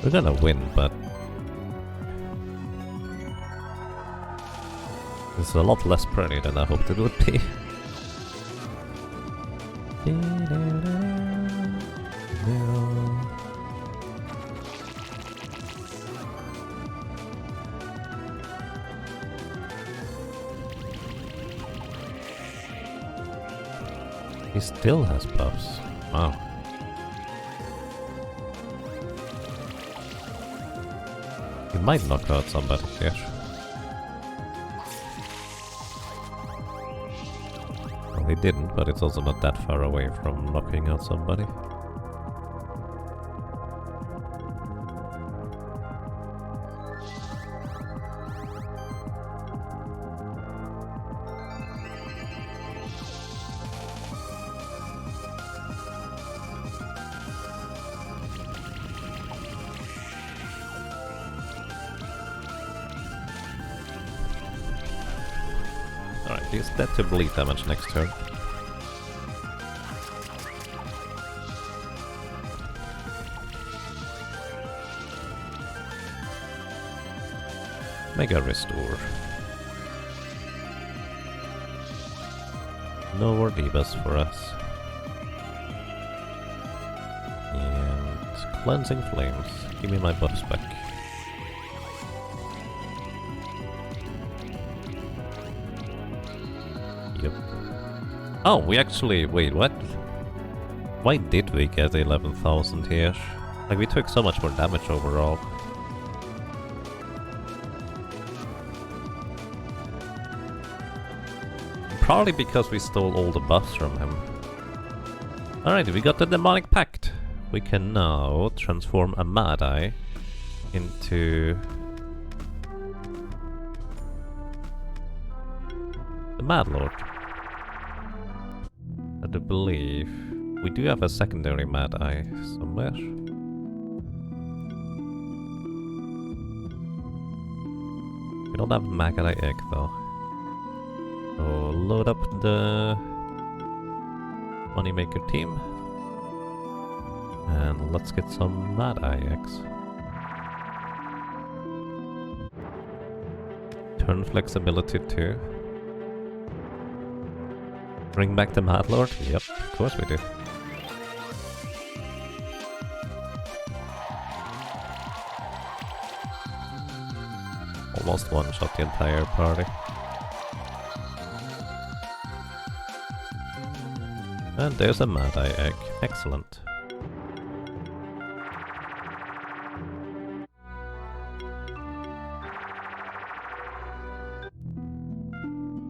We're gonna win, but... This is a lot less pretty than I hoped it would be. He still has buffs. Wow. He might knock out somebody here. Well, he didn't, but it's also not that far away from knocking out somebody. Alright, he's dead to bleed damage next turn. Mega Restore. No more Divas for us. And Cleansing Flames. Give me my buffs back. Yep. Oh, we actually... Wait, what? Why did we get 11,000 here? Like, we took so much more damage overall. Probably because we stole all the buffs from him. Alright, we got the Demonic Pact. We can now transform a Mad Eye into the Mad Lord. I do believe we do have a secondary Mad Eye somewhere. We don't have Mad Eye Egg though. So load up the Moneymaker team. And let's get some Mad Eye eggs. Turn flexibility too. Bring back the Mad Lord? Yep, of course we do. Almost one-shot the entire party. And there's a Mad Eye egg. Excellent.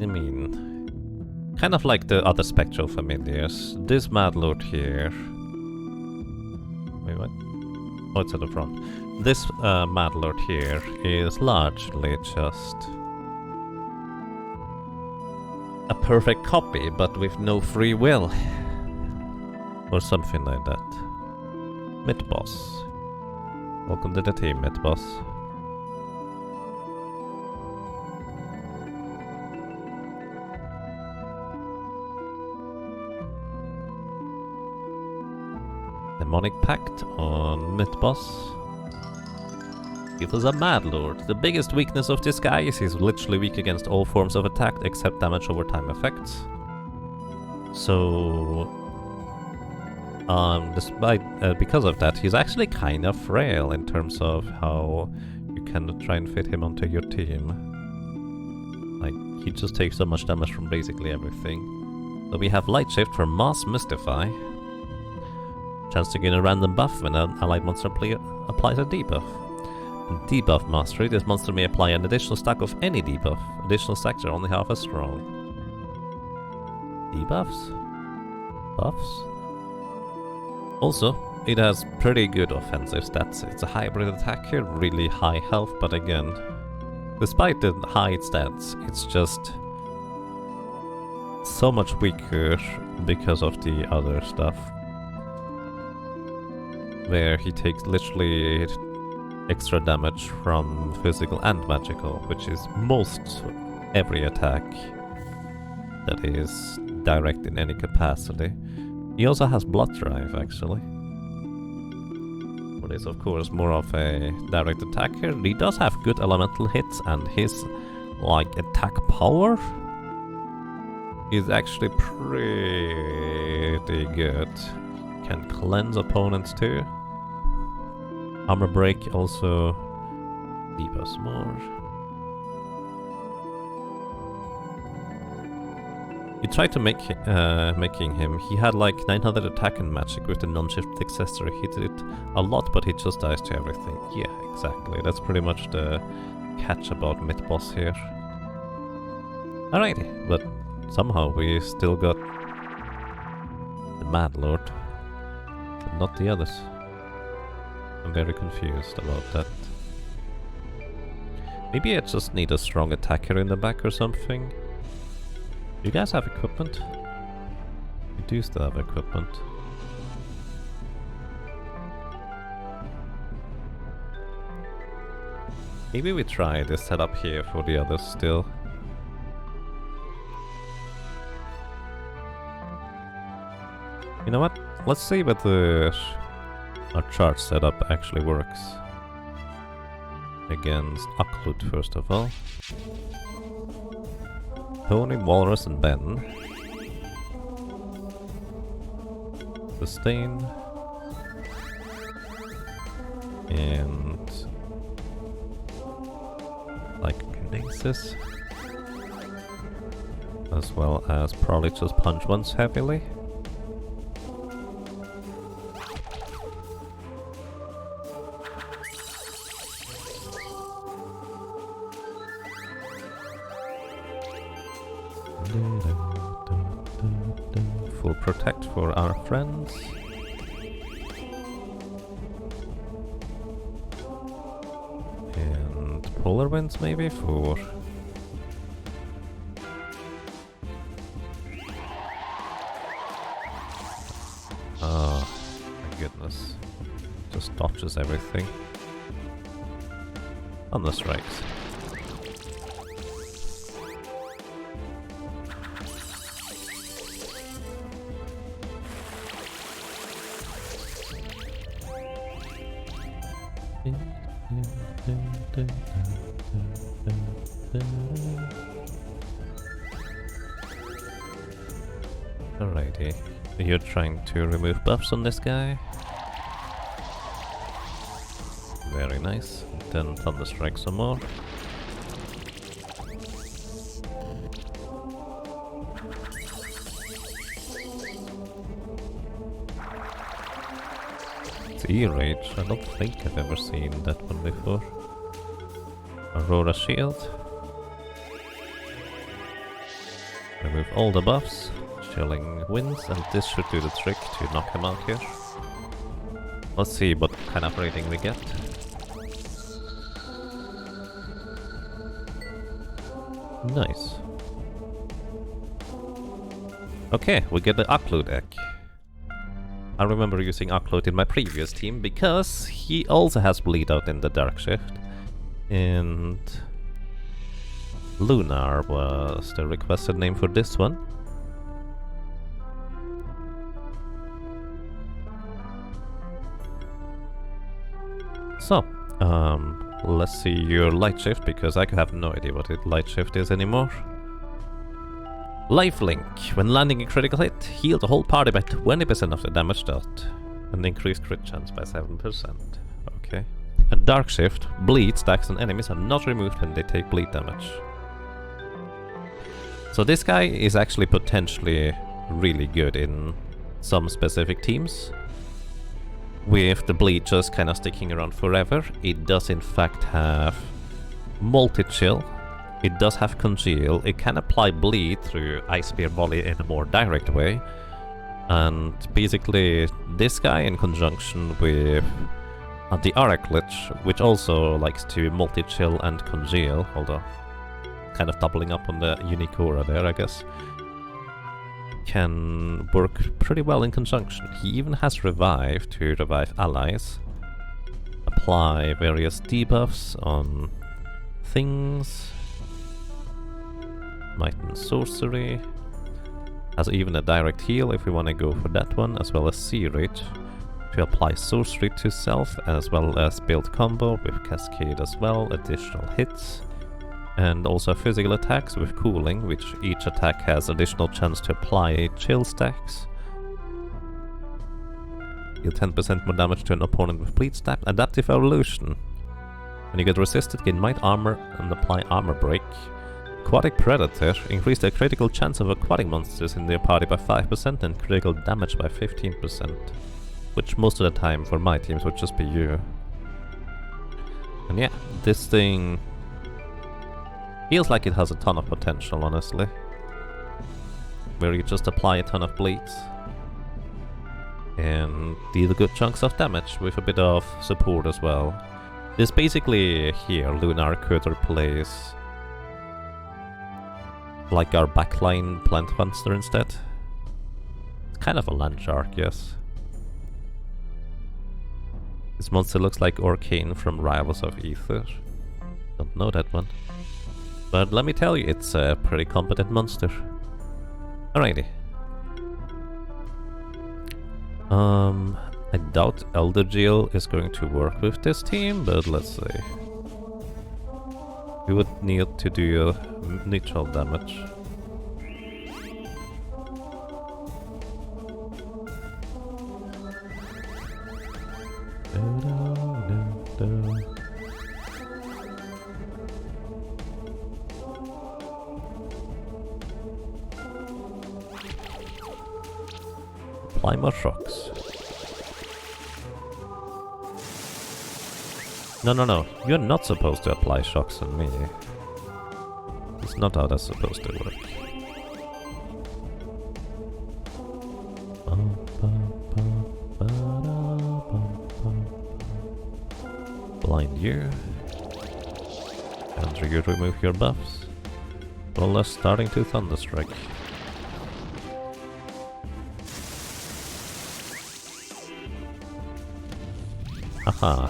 I mean, kind of like the other Spectral Familiars. This Mad Lord here... Wait, what? Oh, it's at the front. This Mad Lord here is largely just a perfect copy, but with no free will. Or something like that. Mythboss. Welcome to the team, Mythboss. Demonic Pact on Mythboss. It was a Mad Lord. The biggest weakness of this guy is he's literally weak against all forms of attack except damage over time effects. So... because of that, he's actually kind of frail in terms of how you can try and fit him onto your team. Like, he just takes so much damage from basically everything. So we have Light Shift for Mass Mystify. Chance to gain a random buff when an allied monster applies a debuff. And Debuff Mastery, this monster may apply an additional stack of any debuff. Additional stacks are only half as strong. Debuffs? Buffs? Also, it has pretty good offensive stats. It's a hybrid attacker, really high health, but again, despite the high stats, it's just so much weaker because of the other stuff. Where he takes literally extra damage from physical and magical, which is most every attack that is direct in any capacity. He also has Blood Drive, actually. But is of course more of a direct attacker. He does have good elemental hits, and his like attack power is actually pretty good. Can cleanse opponents too. Armor break also debuffs more. You tried to making him. He had like 900 attack and magic with the non-shift accessory. He did a lot, but he just dies to everything. Yeah, exactly. That's pretty much the catch about mid-boss here. Alrighty, but somehow we still got the Mad Lord, but not the others. I'm very confused about that. Maybe I just need a strong attacker in the back or something. You guys have equipment? You do still have equipment. Maybe we try this setup here for the others still. You know what? Let's see whether our charge setup actually works. Against Aklut first of all. Tony, Walrus and Ben. Sustain. And like Kinesis. As well as probably just punch once heavily. Full protect for our friends. And polar winds maybe for... Oh my goodness. Just dodges everything. On the strikes. Alrighty, you're trying to remove buffs on this guy. Very nice. Then Thunderstrike some more. It's E-Rage. I don't think I've ever seen that one before. Aurora Shield. Remove all the buffs. Chilling Winds, and this should do the trick to knock him out here. Let's see what kind of rating we get. Nice. Okay, we get the Aklut deck. I remember using Aklut in my previous team because he also has Bleed Out in the Dark Shift. And Lunar was the requested name for this one. So, let's see your Light Shift, because I have no idea what Light Shift is anymore. Lifelink. When landing a critical hit, heal the whole party by 20% of the damage dealt, and increase crit chance by 7%. Okay. And Dark Shift. Bleed stacks on enemies are not removed when they take bleed damage. So this guy is actually potentially really good in some specific teams. With the bleed just kind of sticking around forever, it does in fact have multi-chill, it does have congeal, it can apply bleed through Ice Spear Volley in a more direct way, and basically this guy in conjunction with the Arak Lich, which also likes to multi-chill and congeal, although kind of doubling up on the unique aura there, I guess, can work pretty well in conjunction. He even has Revive to revive allies, apply various debuffs on things, Might and Sorcery, has even a direct heal if we want to go for that one, as well as Sea Rage to apply Sorcery to self, as well as build combo with Cascade as well, additional hits. And also physical attacks with cooling, which each attack has additional chance to apply chill stacks. Deal 10% more damage to an opponent with bleed stab. Adaptive evolution. When you get resisted, gain might armor and apply armor break. Aquatic Predator. Increase the critical chance of aquatic monsters in their party by 5% and critical damage by 15%. Which most of the time for my teams would just be you. And yeah, this thing feels like it has a ton of potential, honestly. Where you just apply a ton of bleeds and deal good chunks of damage with a bit of support as well. This basically here, Lunar could replace like our backline Plant Monster instead. It's kind of a land shark, yes. This monster looks like Orcane from Rivals of Aether. Don't know that one. But let me tell you, it's a pretty competent monster. Alrighty. I doubt Elder Geo is going to work with this team, but let's see. We would need to do neutral damage. Apply more shocks. No, you're not supposed to apply shocks on me. It's not how that's supposed to work. Blind you. And you remove your buffs. Well, starting to Thunderstrike. Haha,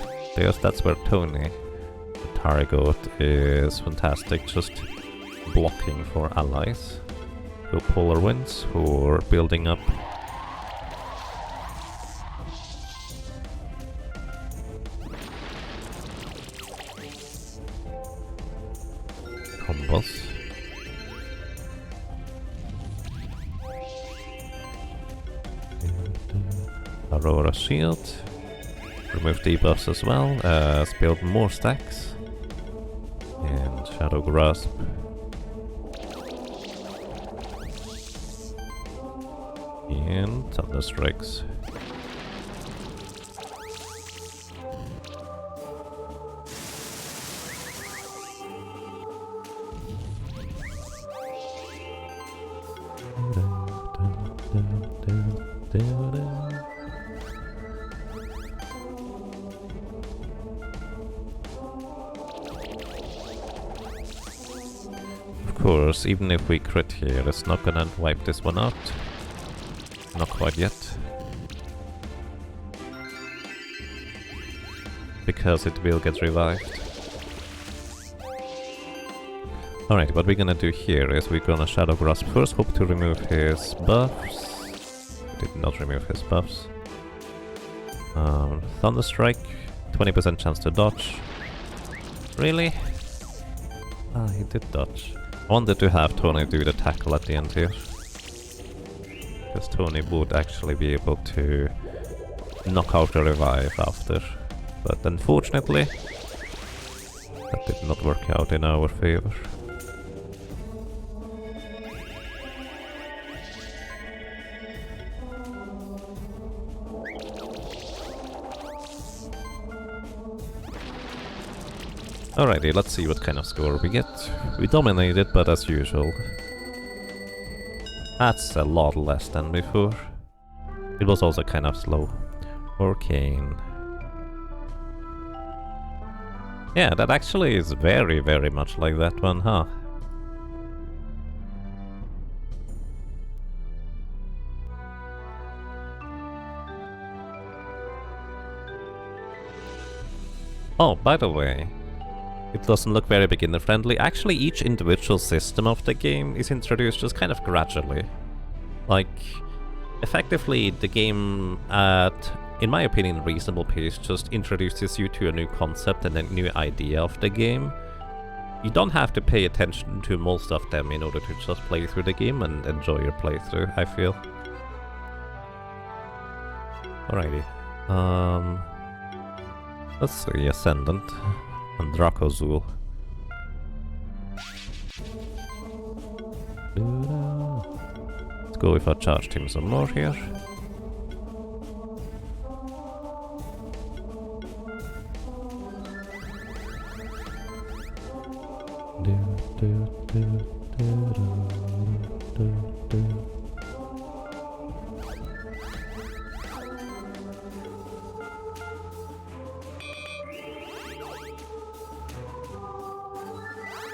that's where Tony, the Taragot, is fantastic, just blocking for allies. Go Polar Winds for building up. Combos. Aurora Shield. Remove debuffs as well, build more stacks. And Shadow Grasp. And Thunderstrikes. Of course, even if we crit here, it's not gonna wipe this one out. Not quite yet. Because it will get revived. Alright, what we're gonna do here is we're gonna Shadow Grasp first, hope to remove his buffs. Did not remove his buffs. Thunderstrike, 20% chance to dodge. Really? Ah, he did dodge. I wanted to have Tony do the tackle at the end here. Because Tony would actually be able to knock out the revive after. But unfortunately, that did not work out in our favor. Alrighty, let's see what kind of score we get. We dominated, but as usual. That's a lot less than before. It was also kind of slow. Orcane. Yeah, that actually is very, very much like that one, huh? Oh, by the way, it doesn't look very beginner friendly. Actually, each individual system of the game is introduced just kind of gradually. Like, effectively, the game at, in my opinion, reasonable pace just introduces you to a new concept and a new idea of the game. You don't have to pay attention to most of them in order to just play through the game and enjoy your playthrough, I feel. Alrighty. Let's see, Ascendant and Dracozool. Let's go if I charged him some more here.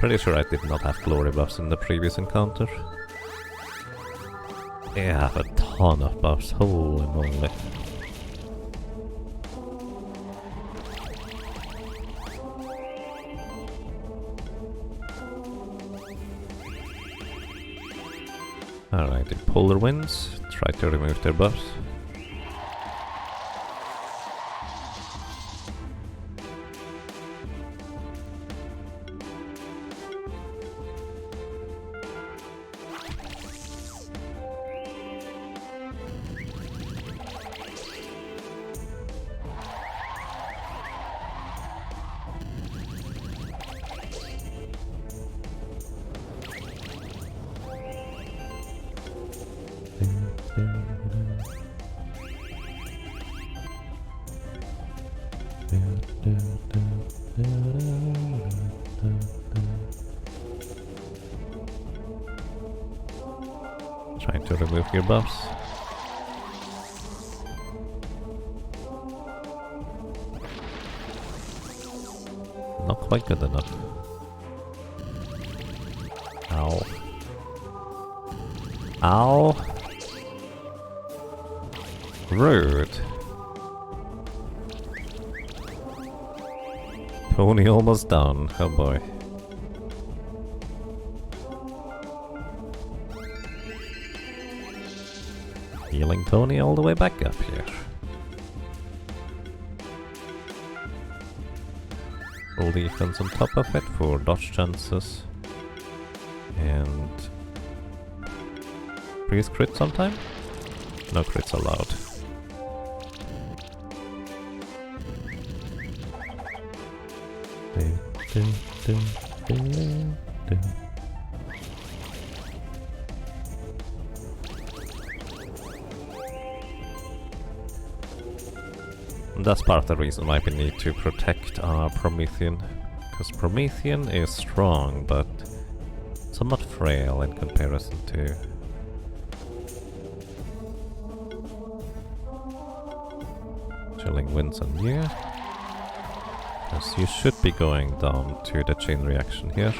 Pretty sure I did not have glory buffs in the previous encounter. I have a ton of buffs, holy moly. Alright, the Polar Winds, try to remove their buffs. Trying to remove your buffs. Not quite good enough. Ow. Ow! Rude. Tony almost down, oh boy. Healing Tony all the way back up here. Full defense on top of it for dodge chances. And... Please crit sometime? No crits allowed. That's part of the reason why we need to protect our Promethean. Because Promethean is strong, but somewhat frail in comparison to... Chilling Winds on you. Because you should be going down to the chain reaction here.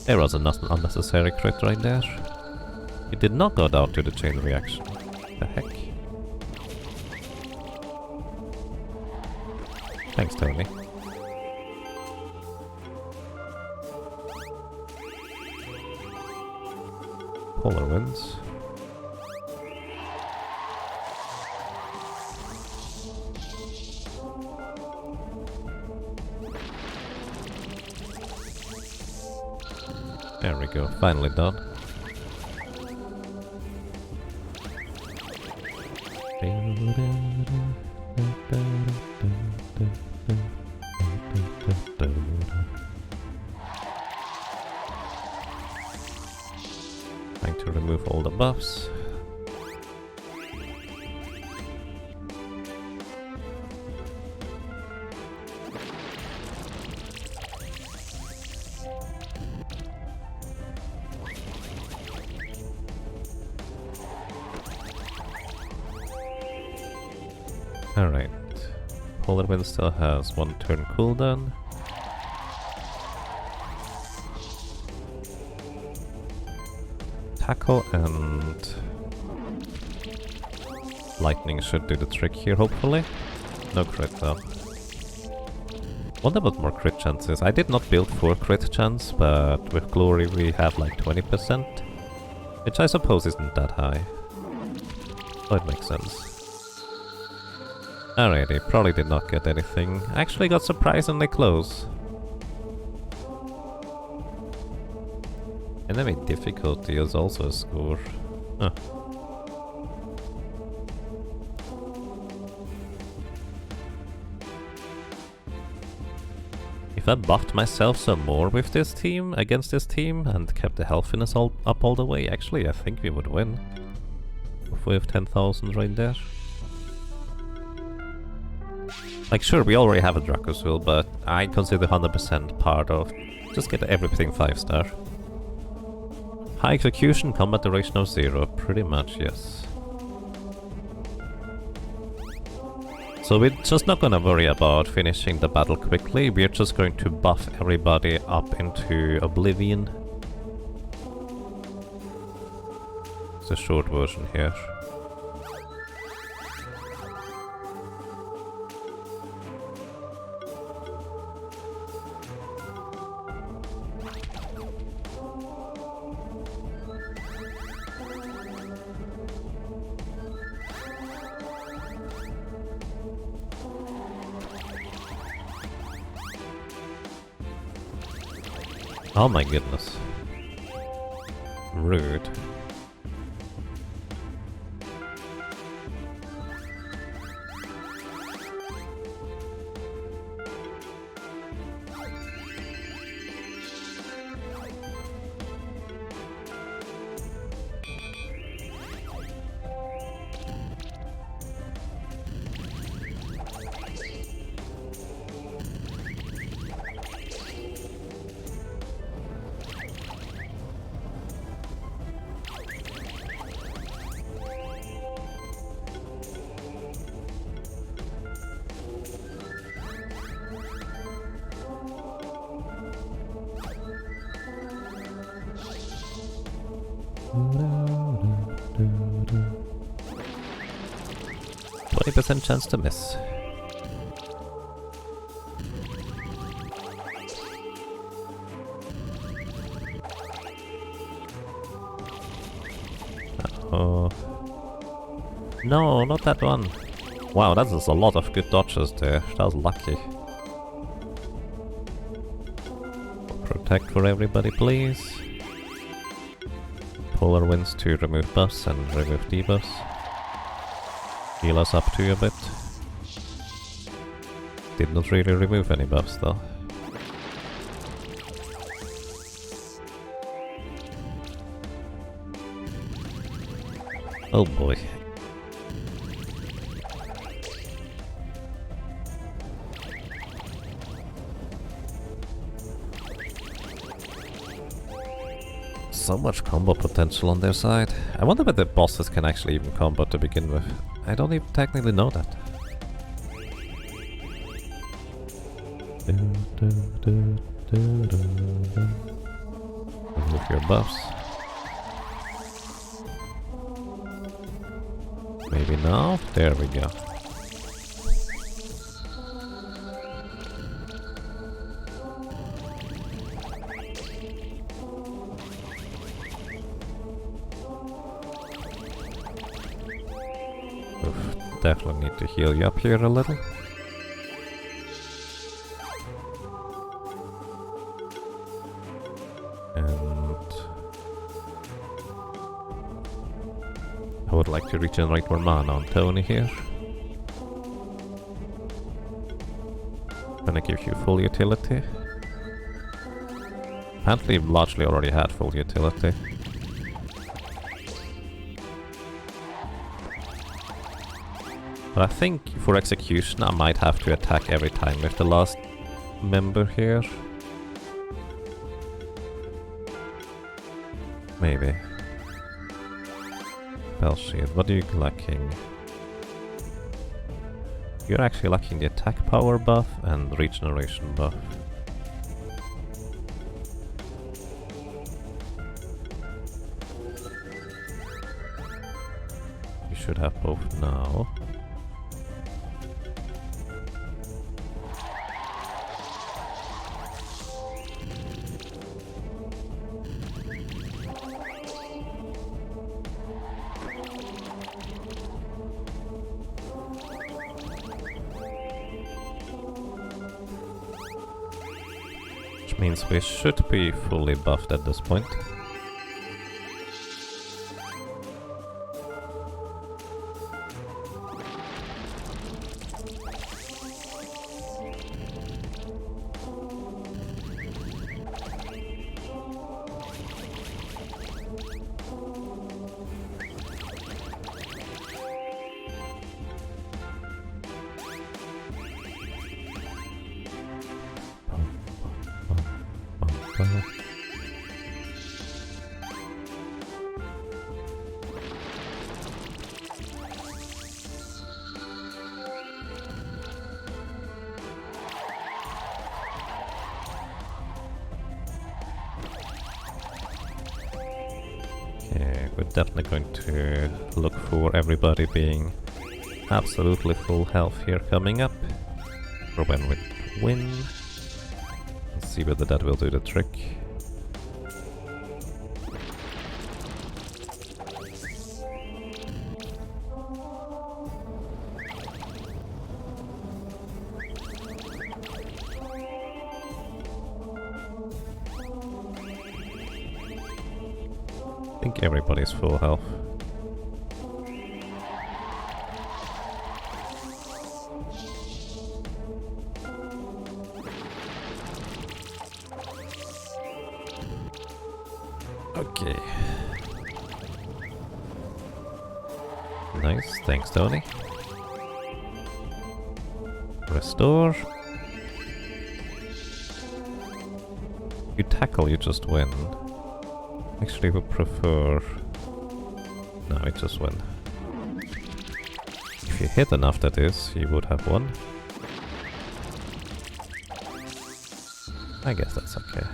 There was an unnecessary crit right there. You did not go down to the chain reaction. The heck? Thanks, Tony. Polar Winds. There we go, finally done. Trying to remove all the buffs. Alright. Polar Wind still has 1 turn cooldown. Tackle and lightning should do the trick here, hopefully. No crit though. What about more crit chances? I did not build for crit chance, but with glory we have like 20%, which I suppose isn't that high. So it makes sense. Alrighty, probably did not get anything. Actually got surprisingly close. Enemy difficulty is also a score. Huh. If I buffed myself some more with this team, against this team, and kept the healthiness up all the way, actually I think we would win. If we have 10,000 right there. Like, sure, we already have a Dracosville, but I consider 100% part of... Just get everything 5-star. High execution, combat duration of 0. Pretty much, yes. So we're just not gonna worry about finishing the battle quickly, we're just going to buff everybody up into oblivion. It's a short version here. Oh my goodness. Rude. %20 chance to miss. Oh. No, not that one. Wow, that is a lot of good dodges there. That was lucky. Protect for everybody, please. Polar winds to remove buffs and remove debuffs. Heal us up to a bit. Did not really remove any buffs though. Oh boy. So much combo potential on their side. I wonder whether bosses can actually even combo to begin with. I don't even technically know that. Remove your buffs. Maybe now? There we go. Definitely need to heal you up here a little. And I would like to regenerate more mana on Tony here. Gonna give you full utility. Apparently largely already had full utility. But I think for execution I might have to attack every time with the last member here. Maybe. Spell shield, what are you lacking? You're actually lacking the attack power buff and regeneration buff. You should have both now. Means we should be fully buffed at this point. well. Okay, we're definitely going to look for everybody being absolutely full health here coming up. For when we win. Let's see whether that will do the trick. I think everybody's full health. Okay. Nice, thanks Tony. Restore. You tackle, you just win. Actually, we prefer... No, it just win. If you hit enough, that is, you would have won. I guess that's okay.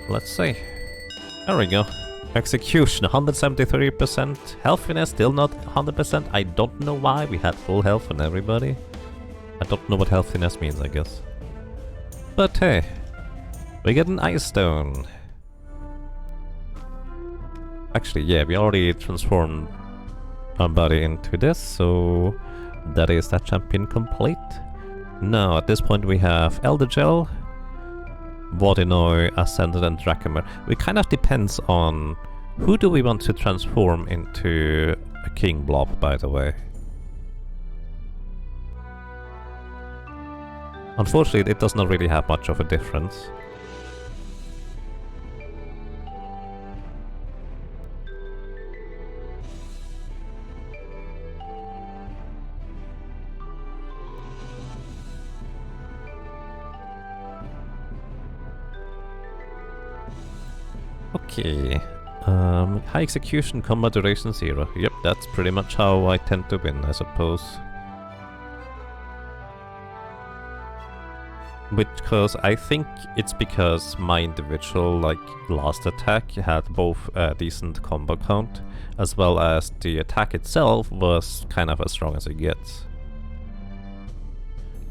Let's see. There we go. Execution, 173%. Healthiness, still not 100%. I don't know why we had full health on everybody. I don't know what healthiness means, I guess. But hey, we get an Ice Stone. Actually, yeah, we already transformed our body into this, so that is that champion complete. Now, at this point we have Elder Gel, Vodinoy, Ascended and Drachamir. It kind of depends on who do we want to transform into a King Blob, by the way. Unfortunately, it does not really have much of a difference. Okay, high execution, combat duration 0. Yep, that's pretty much how I tend to win, I suppose. Because I think it's because my individual, like, last attack had both a decent combo count, as well as the attack itself was kind of as strong as it gets.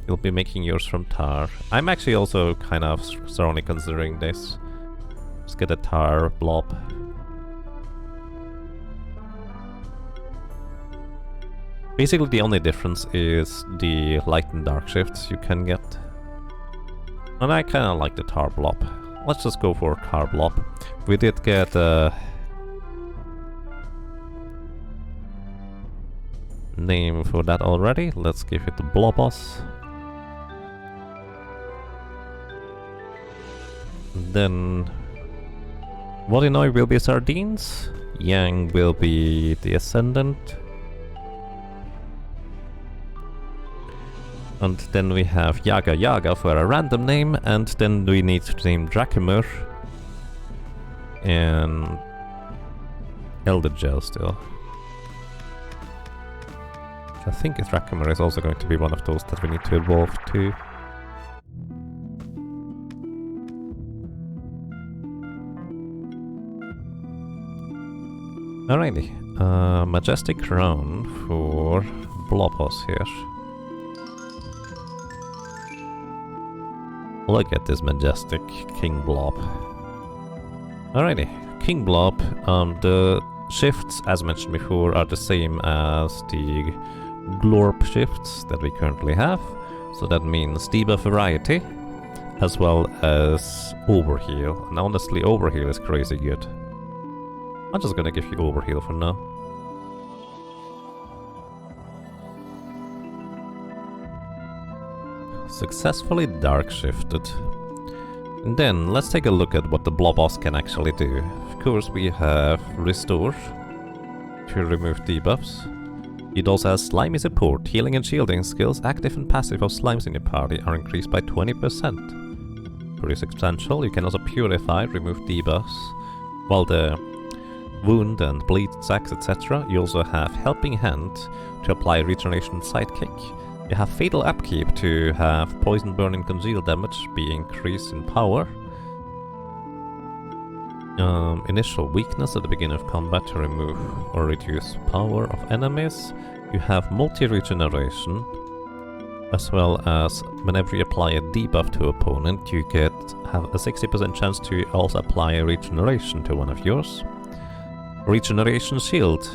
You'll be making yours from tar. I'm actually also kind of strongly considering this. Let's get a tar blob. Basically the only difference is the light and dark shifts you can get. And I kinda like the tar blob. Let's just go for tar blob. We did get a name for that already. Let's give it the Blobos. Then Vodinoy will be Sardines, Yang will be the Ascendant, and then we have Yaga Yaga for a random name, and then we need to name Drachamir and Elder Gel still. I think Drachamir is also going to be one of those that we need to evolve to. Alrighty, Majestic Crown for Blobos here. Look at this majestic King Blob. Alrighty, King Blob, the shifts, as mentioned before, are the same as the Glorp shifts that we currently have. So that means debuff variety, as well as overheal. And honestly, overheal is crazy good. I'm just gonna give you overheal for now. Successfully dark shifted. And then let's take a look at what the Blobos can actually do. Of course we have Restore to remove debuffs. It also has Slimy support. Healing and shielding skills, active and passive of slimes in your party are increased by 20%. pretty substantial. You can also purify, remove debuffs, while the wound and bleed stacks, etc. You also have Helping Hand to apply regeneration sidekick. You have Fatal Upkeep to have poison, burn, and conceal damage be increased in power. Initial weakness at the beginning of combat to remove or reduce power of enemies. You have multi-regeneration, as well as whenever you apply a debuff to opponent, you have a 60% chance to also apply a regeneration to one of yours. Regeneration Shield.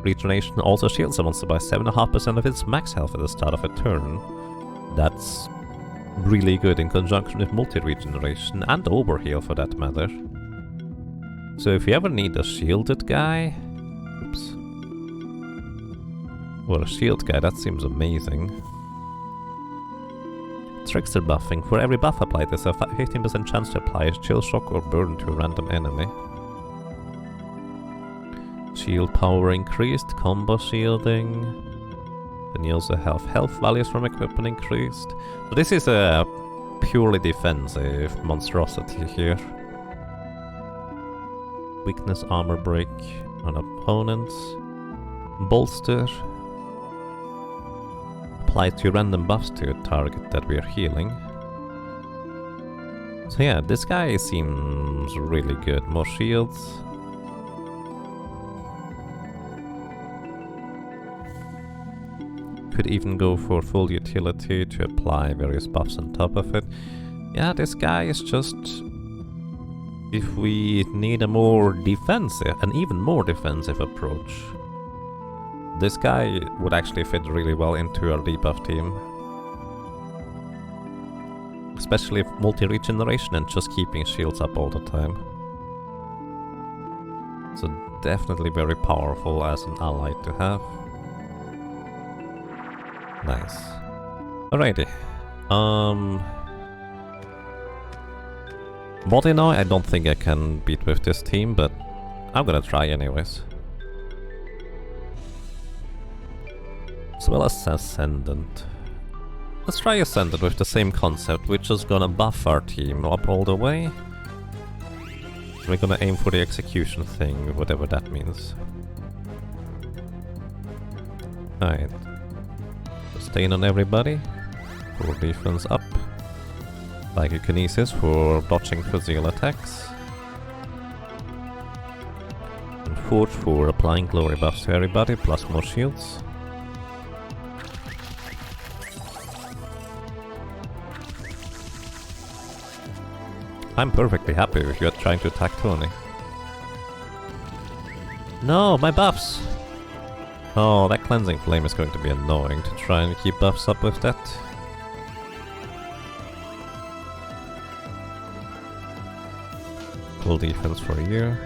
Regeneration also shields a monster by 7.5% of its max health at the start of a turn. That's really good in conjunction with multi-regeneration and overheal for that matter. So if you ever need a shielded guy... Oops. Or a shield guy, that seems amazing. Trickster buffing. For every buff applied, there's a 15% chance to apply a chill shock or burn to a random enemy. Shield power increased, combo shielding. Then you also have health values from equipment increased. So this is a purely defensive monstrosity here. Weakness armor break on opponents. Bolster. Apply 2 random buffs to a target that we are healing. So yeah, this guy seems really good. More shields. Could even go for full utility to apply various buffs on top of it. Yeah, this guy is just... If we need a more defensive, an even more defensive approach, this guy would actually fit really well into our debuff team. Especially if multi-regeneration and just keeping shields up all the time. So definitely very powerful as an ally to have. Nice. Alrighty. Body now, I don't think I can beat with this team, but I'm gonna try anyways. As well as Ascendant. Let's try Ascendant with the same concept. We're just gonna buff our team up all the way. We're gonna aim for the execution thing, whatever that means. Alright. Sustain on everybody. For defense up. Psychokinesis for dodging physical attacks. And Forge for applying glory buffs to everybody, plus more shields. I'm perfectly happy if you're trying to attack Tony. No, my buffs! Oh, that Cleansing Flame is going to be annoying to try and keep buffs up with that. Full defense for a year.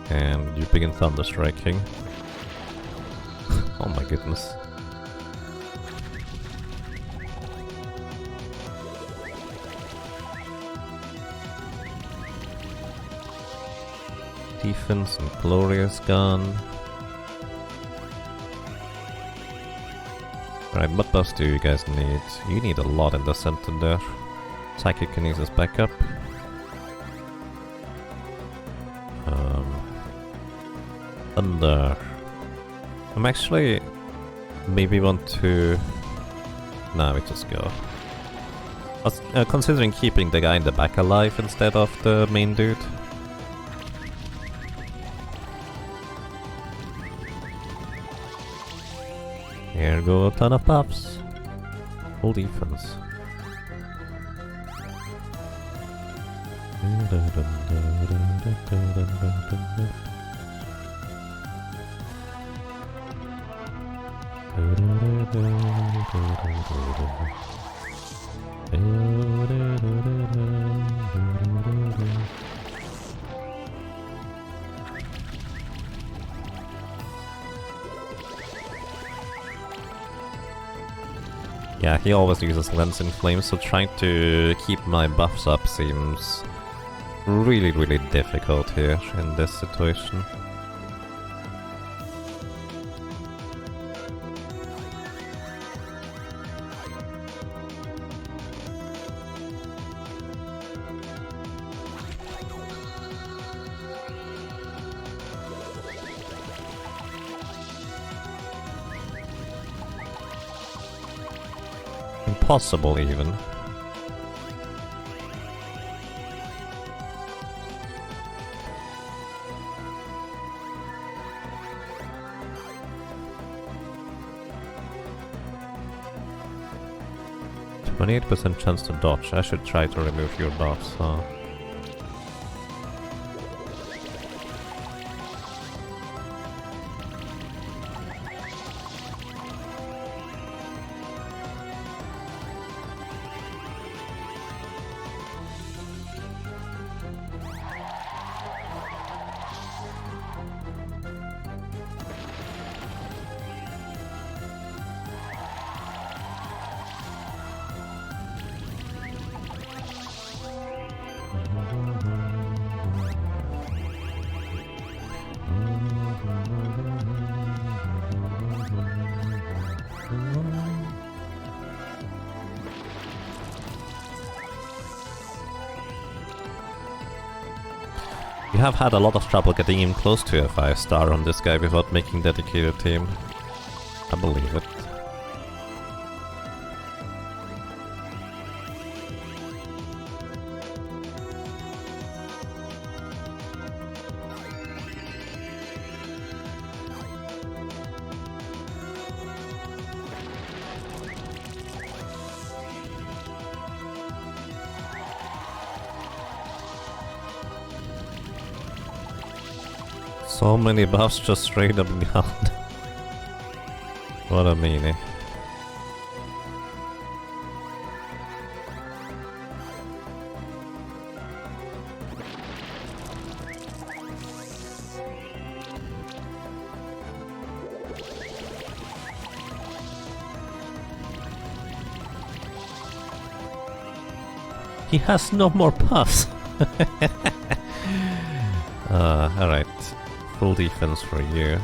And you begin Thunder Striking. Oh my goodness. Defense and Glorious Gun. Right, what buffs do you guys need? You need a lot in the center there. Psychokinesis backup. Thunder. I'm actually maybe want to... Nah, we just go. I was considering keeping the guy in the back alive instead of the main dude. Here go a ton of buffs. Full defense. Yeah, he always uses Lens in Flames, so trying to keep my buffs up seems really, really difficult here in this situation. Impossible even. %28% chance to dodge. I should try to remove your buffs, huh? We have had a lot of trouble getting him close to a 5-star on this guy without making dedicated team. I believe it. So many buffs just straight up gone. What a meanie. He has no more buffs. Alright. Full defense for you.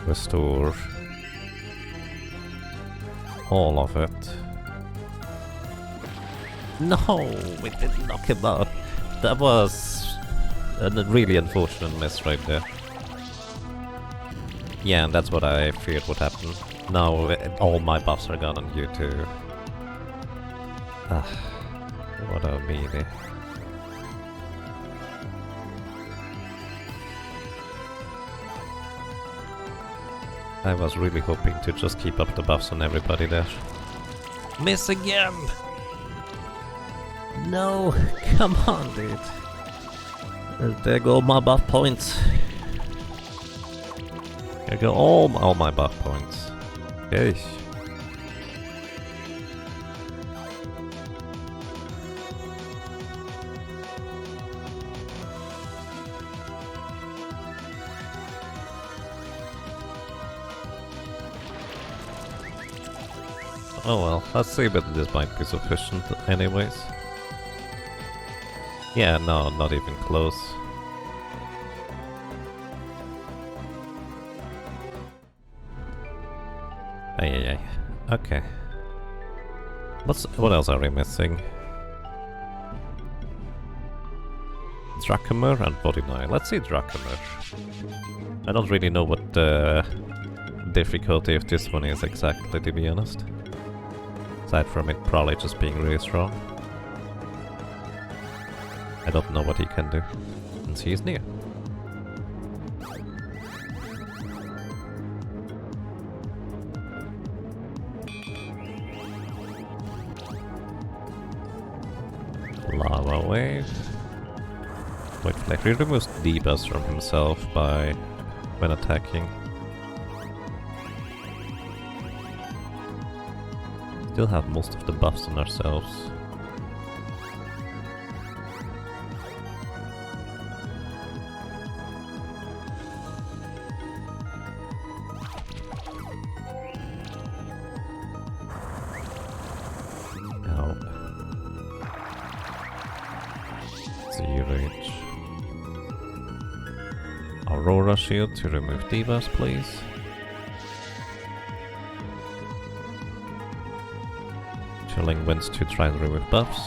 Restore all of it. No, we didn't knock him out. That was a really unfortunate miss right there. Yeah, and that's what I feared would happen. Now all my buffs are gone on you too. Ah, what a meanie. I was really hoping to just keep up the buffs on everybody there. Miss again! No, come on, dude. There go my buff points. There go all my buff points. Okay. Oh well, let's see, but this might be sufficient anyways. Yeah, no, not even close. Ay. Okay. What else are we missing? Dracomer and Body 9. Let's see Dracomer. I don't really know what the difficulty of this one is exactly, to be honest. Aside from it probably just being really strong. I don't know what he can do. And he is near. Lava wave. Wait, he removes debuffs from himself when attacking. Still have most of the buffs on ourselves. Ow. Z-Rage. Aurora Shield to remove debuffs, please. Chilling Winds to try and remove buffs.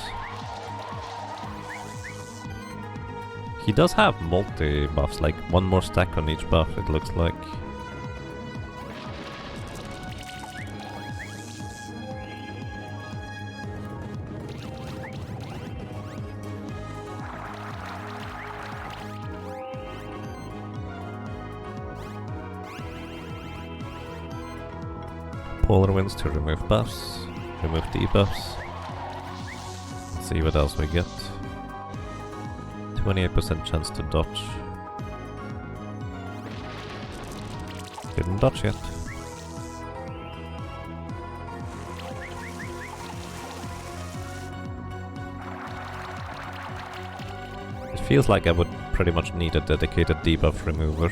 He does have multi-buffs, like one more stack on each buff, it looks like. Polar Winds to remove buffs, remove debuffs. Let's see what else we get. 28% chance to dodge. Didn't dodge yet. It feels like I would pretty much need a dedicated debuff remover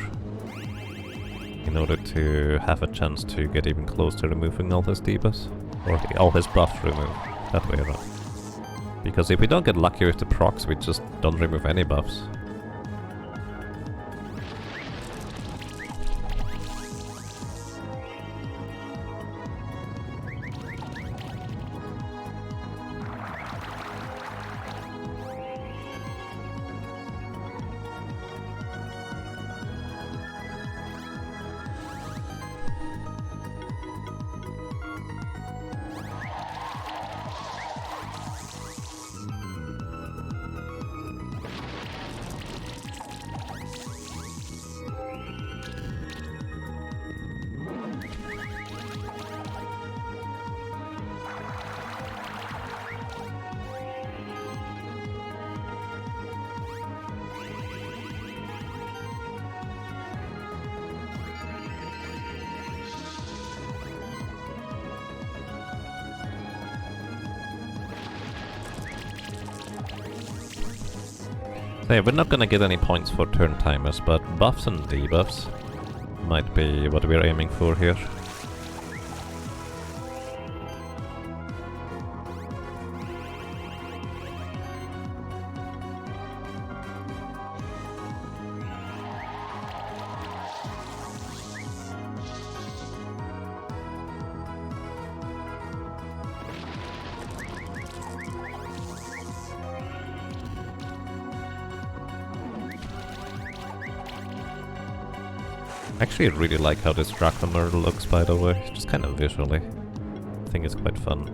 in order to have a chance to get even close to removing all his debuffs. Or all his buffs removed, that way around. Because if we don't get lucky with the procs, we just don't remove any buffs. So yeah, we're not gonna get any points for turn timers, but buffs and debuffs might be what we're aiming for here. Actually, I really like how this Dracomir looks, by the way, just kind of visually. I think it's quite fun.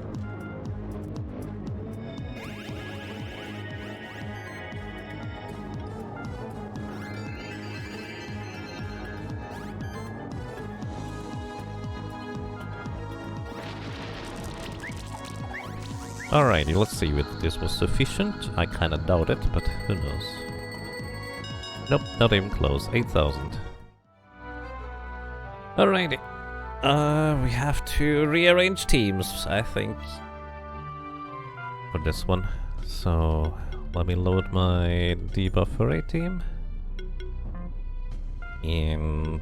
Alrighty, let's see if this was sufficient. I kinda doubt it, but who knows. Nope, not even close. 8,000. Alrighty. We have to rearrange teams, I think, for this one. So, let me load my debuff for A team. And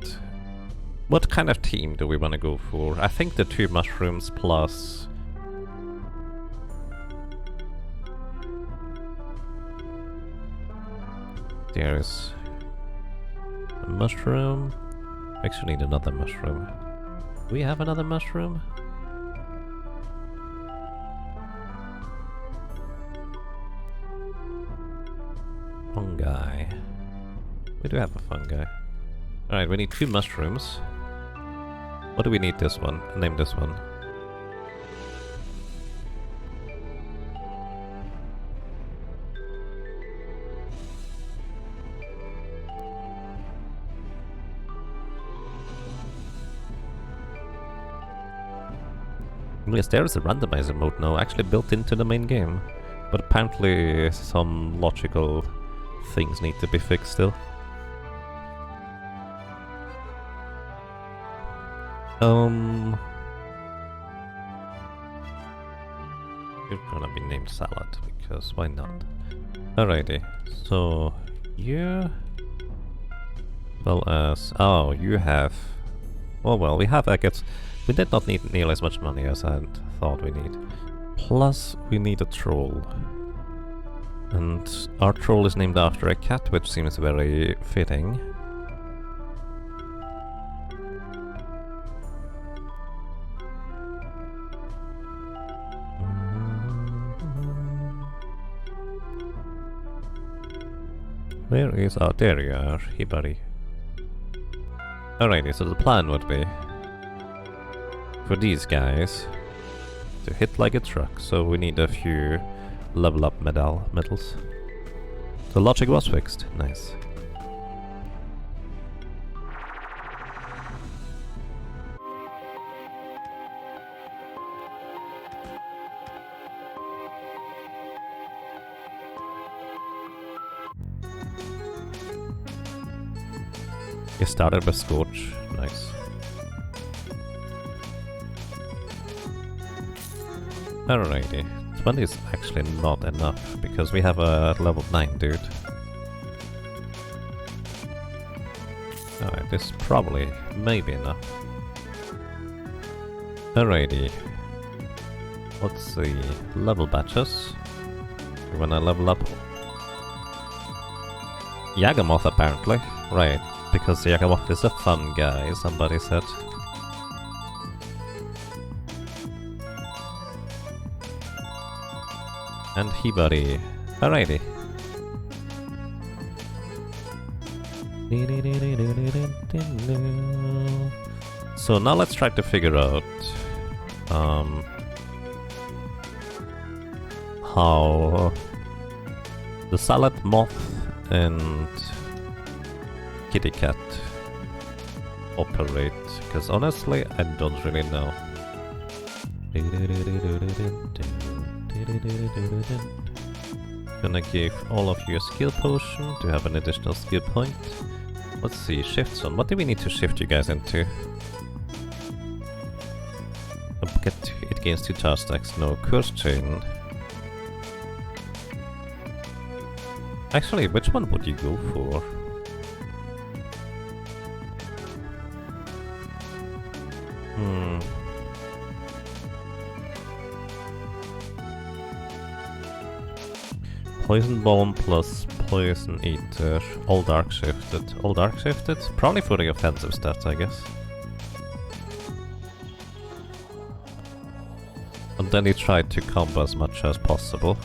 what kind of team do we want to go for? I think the 2 mushrooms plus... There's a mushroom. Actually need another mushroom. Do we have another mushroom? Fungi. We do have a fungi. Alright, we need 2 mushrooms. What do we need this one? Name this one. Yes, there is a randomizer mode now, actually built into the main game. But apparently some logical things need to be fixed still. You're gonna be named Salad, because why not? Alrighty, so you... Well as... Oh, you have... well, we have, I guess... We did not need nearly as much money as I thought we need. Plus, we need a troll. And our troll is named after a cat, which seems very fitting. Where is... oh, there you are, Hibari. Alrighty, so the plan would be for these guys to hit like a truck, so we need a few level up medals. The logic was fixed, nice. You started with Scorch. Nice. Alrighty. 20 is actually not enough, because we have a level 9 dude. Alright, this is probably maybe enough. Alrighty. Let's see. Level batches. When I level up... Yagamoth apparently. Right, because Yagamoth is a fun guy, somebody said. And Hibari. Alrighty. So now let's try to figure out how the Salad Moth and Kitty Cat operate, because honestly I don't really know. Gonna give all of you a skill potion to have an additional skill point. Let's see, shift zone. What do we need to shift you guys into? It gains 2 charge stacks. No, curse chain. Actually, which one would you go for? Poison Bomb plus Poison Eater. All dark shifted. All dark shifted? Probably for the offensive stats, I guess. And then he tried to combo as much as possible.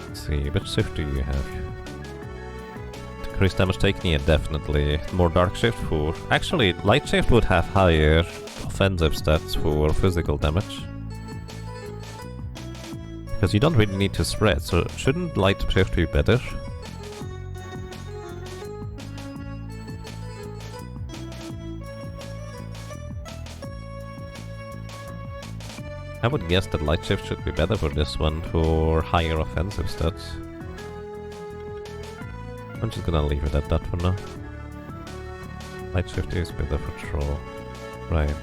Let's see, which shift do you have? Increased damage taken, yeah, definitely. More dark shift for... Actually, light shift would have higher offensive stats for physical damage. Because you don't really need to spread, so shouldn't light shift be better? I would guess that light shift should be better for this one, for higher offensive stats. I'm just gonna leave it at that for now. Light shift is better for troll. Right.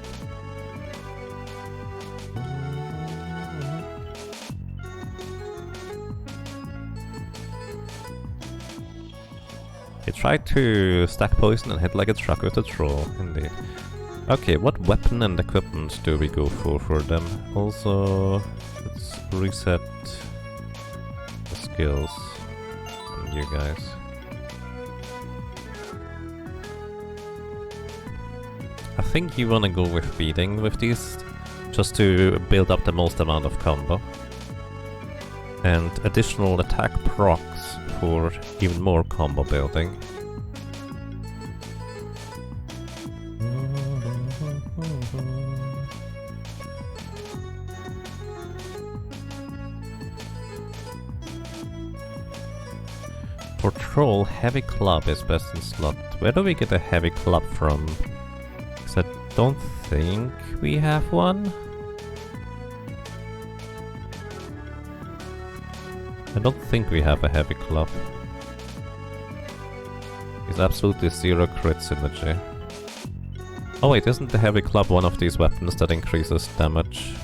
He tried to stack poison and hit like a truck with a troll, indeed. Okay, what weapon and equipment do we go for them? Also, let's reset the skills on you guys. I think you wanna go with feeding with these, just to build up the most amount of combo. And additional attack procs for even more combo building. For troll, heavy club is best in slot. Where do we get a heavy club from? Because I don't think we have one. I don't think we have a heavy club. It's absolutely zero crit synergy. Oh wait, isn't the heavy club one of these weapons that increases damage?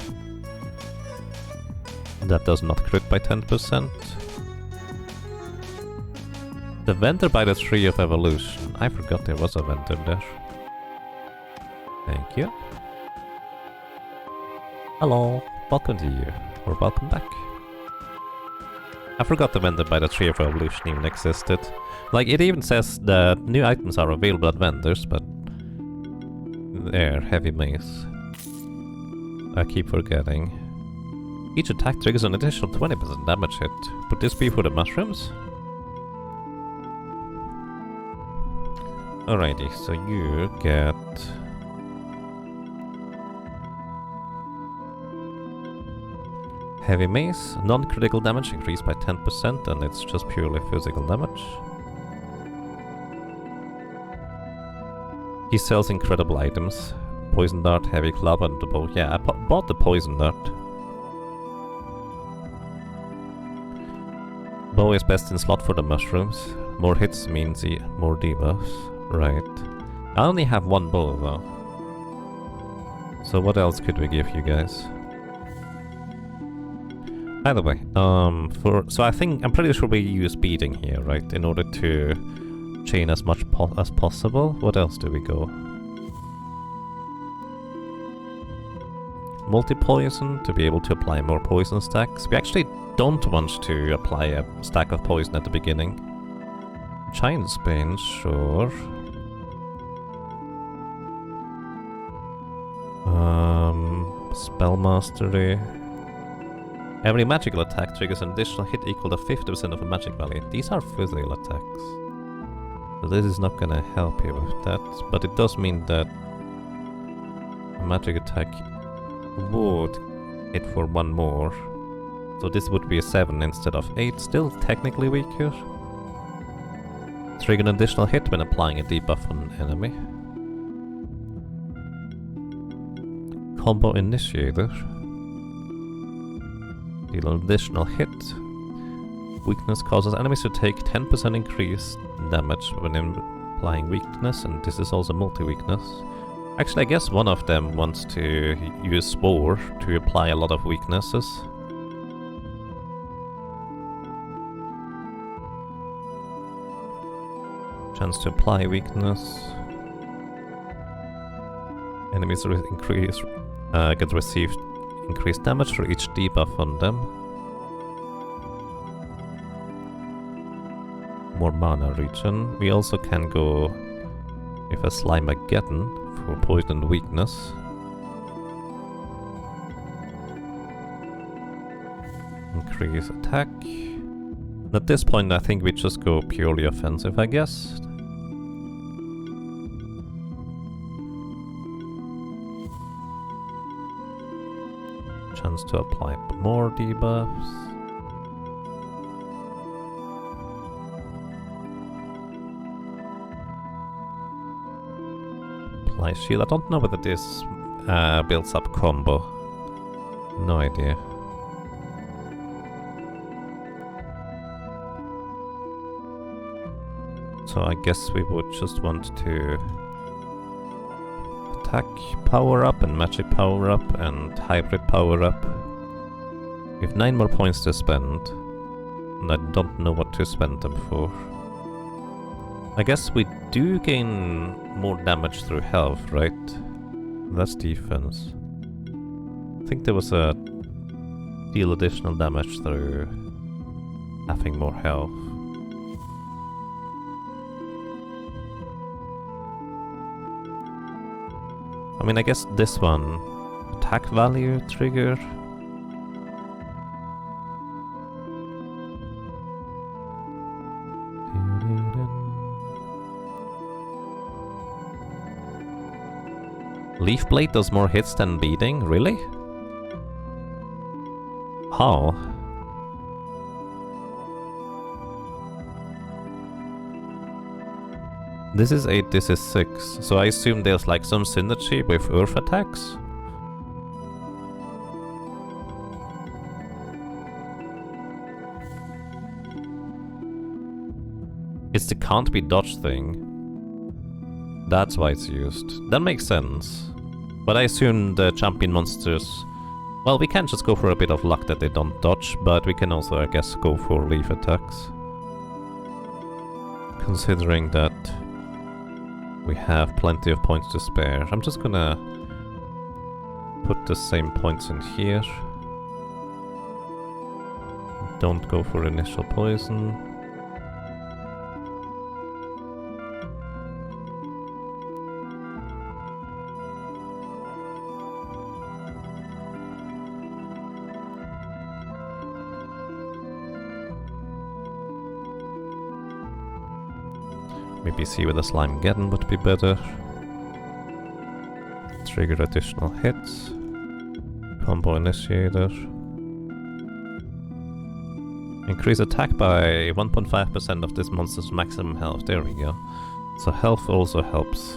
That does not crit by 10%. The vendor by the Tree of Evolution. I forgot there was a vendor there. Thank you. Hello, welcome to you, or welcome back. I forgot the vendor by the Tree of Evolution even existed. Like, it even says that new items are available at vendors, but... There, heavy mace. I keep forgetting. Each attack triggers an additional 20% damage hit. Would this be for the mushrooms? Alrighty, so you get... Heavy mace, non-critical damage increased by 10% and it's just purely physical damage. He sells incredible items. poison dart, heavy club, and the bow. Yeah, I bought the poison dart. Bow is best in slot for the mushrooms. More hits means more debuffs. Right. I only have one bow though. So what else could we give you guys? By the way, so I think I'm pretty sure we use beating here, right? In order to chain as much as possible. What else do we go? Multi-poison to be able to apply more poison stacks. We actually don't want to apply a stack of poison at the beginning. Giant Spain, sure. Spell Mastery. Every magical attack triggers an additional hit equal to 50% of a magic value. These are physical attacks. So this is not gonna help you with that, but it does mean that a magic attack would hit for one more. So this would be a 7 instead of 8, still technically weaker. Trigger an additional hit when applying a debuff on an enemy. Combo Initiator. Deal an additional hit. Weakness causes enemies to take 10% increased damage when applying weakness, and this is also multi-weakness. Actually, I guess one of them wants to use Spore to apply a lot of weaknesses. Chance to apply weakness. Enemies get received increased damage for each debuff on them. More mana regen. We also can go with a Slimageddon for poison and weakness. Increase attack. At this point I think we just go purely offensive, I guess. Chance to apply more debuffs. Apply shield. I don't know whether this builds up combo. No idea. So I guess we would just want to attack power up and magic power up and hybrid power up. We have 9 more points to spend, and I don't know what to spend them for. I guess we do gain more damage through health, right? That's defense. I think there was a deal additional damage through having more health. I mean, I guess this one, attack value trigger. Leaf Blade does more hits than beating? Really? How? This is 8, this is 6, so I assume there's like some synergy with earth attacks? It's the can't be dodged thing. That's why it's used. That makes sense. But I assume the champion monsters... Well, we can just go for a bit of luck that they don't dodge, but we can also, I guess, go for leaf attacks. Considering that we have plenty of points to spare. I'm just gonna put the same points in here. Don't go for initial poison. Maybe see whether Slimageddon would be better. Trigger additional hits. Combo Initiator. Increase attack by 1.5% of this monster's maximum health. There we go. So health also helps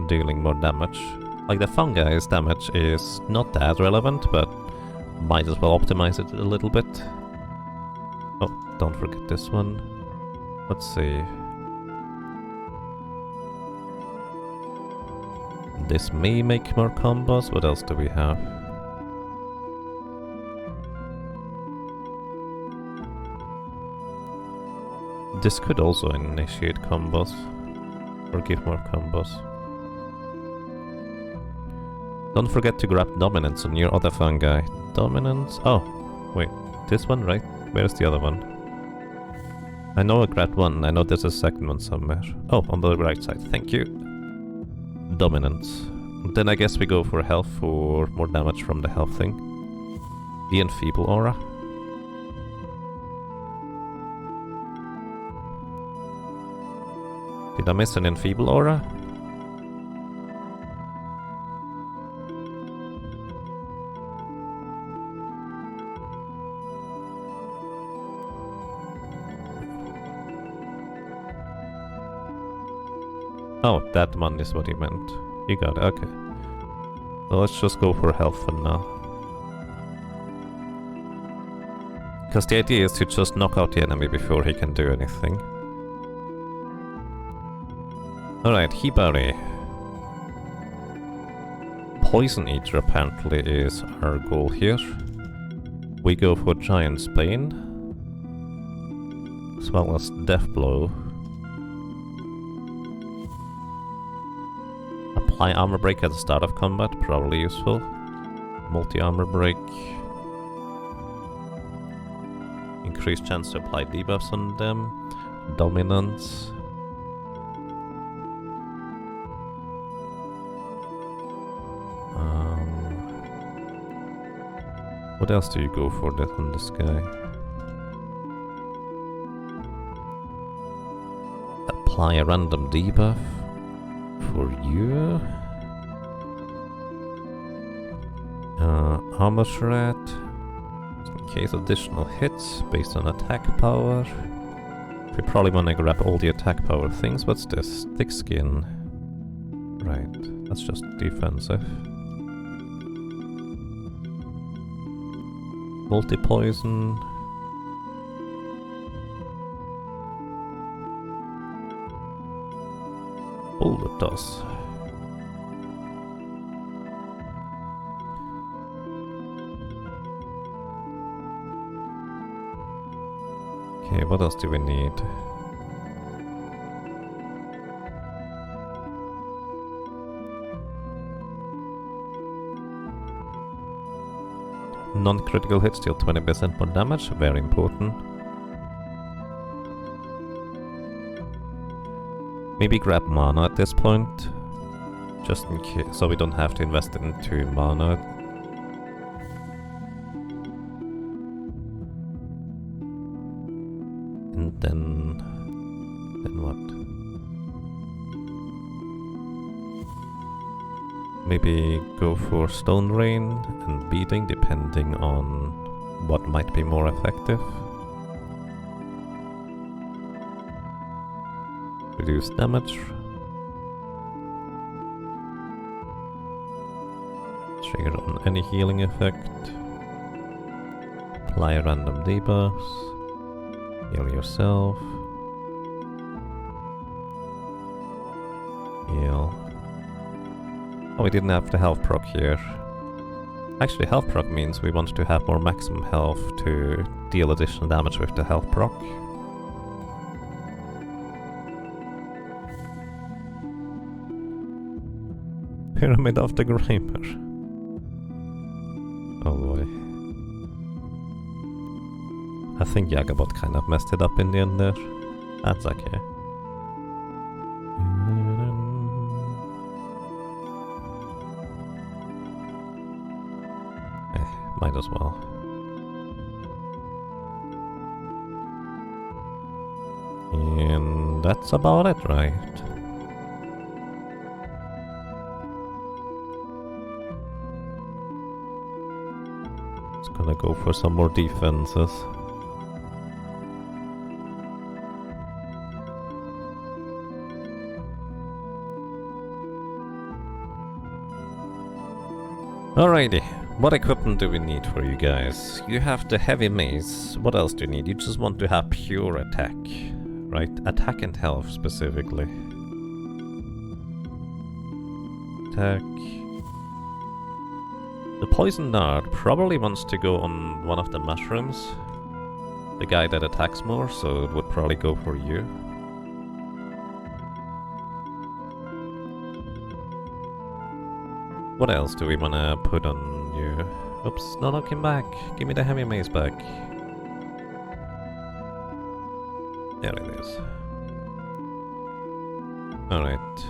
dealing more damage. Like, the fungi's damage is not that relevant, but might as well optimize it a little bit. Oh, don't forget this one. Let's see. This may make more combos. What else do we have? This could also initiate combos. Or give more combos. Don't forget to grab Dominance on your other fungi. Dominance... Oh, wait. This one, right? Where's the other one? I know I grabbed one. I know there's a second one somewhere. Oh, on the right side. Thank you. Dominance. Then I guess we go for health for more damage from the health thing. The Enfeeble Aura. Did I miss an Enfeeble Aura? Oh, that one is what he meant. You got it, okay. So let's just go for health for now. Because the idea is to just knock out the enemy before he can do anything. Alright, Hibari. Poison Eater apparently is our goal here. We go for Giant's Bane. As well as Death Blow. Apply Armor Break at the start of combat, probably useful. Multi-Armor Break. Increased chance to apply debuffs on them. Dominance. What else do you go for that on this guy? Apply a random debuff for you. Armor Shred. In case additional hits based on attack power. We probably want to grab all the attack power things. What's this? Thick Skin. Right, that's just defensive. Multi-poison. Bullet Toss. Okay, what else do we need? Non-critical hits deal 20% more damage, very important. Maybe grab mana at this point, just in case, so we don't have to invest into mana. And then what? Maybe go for Stone Rain and Beating, depending on what might be more effective. Reduce damage. Trigger on any healing effect. Apply random debuffs. Heal yourself. Heal. Oh, we didn't have the health proc here. Actually, health proc means we want to have more maximum health to deal additional damage with the health proc. Pyramid of the Grimer. Oh boy. I think Jagabot kind of messed it up in the end there. That's okay. Might as well. And that's about it, right? It's gonna go for some more defenses. Alrighty, what equipment do we need for you guys? You have the heavy mace. What else do you need? You just want to have pure attack, right? Attack and health specifically. Attack. The poison dart probably wants to go on one of the mushrooms. The guy that attacks more, so it would probably go for you. What else do we wanna put on you? Oops, no, came back. Give me the heavy mace back. There it is. Alright.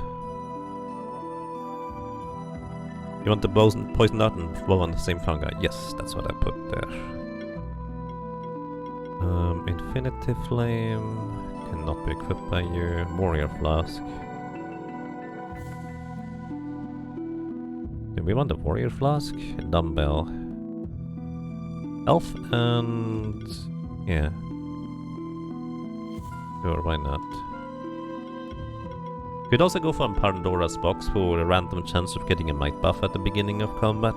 You want the poison dart and bow on the same fungi? Yes, that's what I put there. Infinity Flame cannot be equipped by you. Warrior Flask. Do we want the Warrior Flask? A dumbbell. Elf and... yeah. Sure, why not? Could also go for Pandora's Box for a random chance of getting a might buff at the beginning of combat.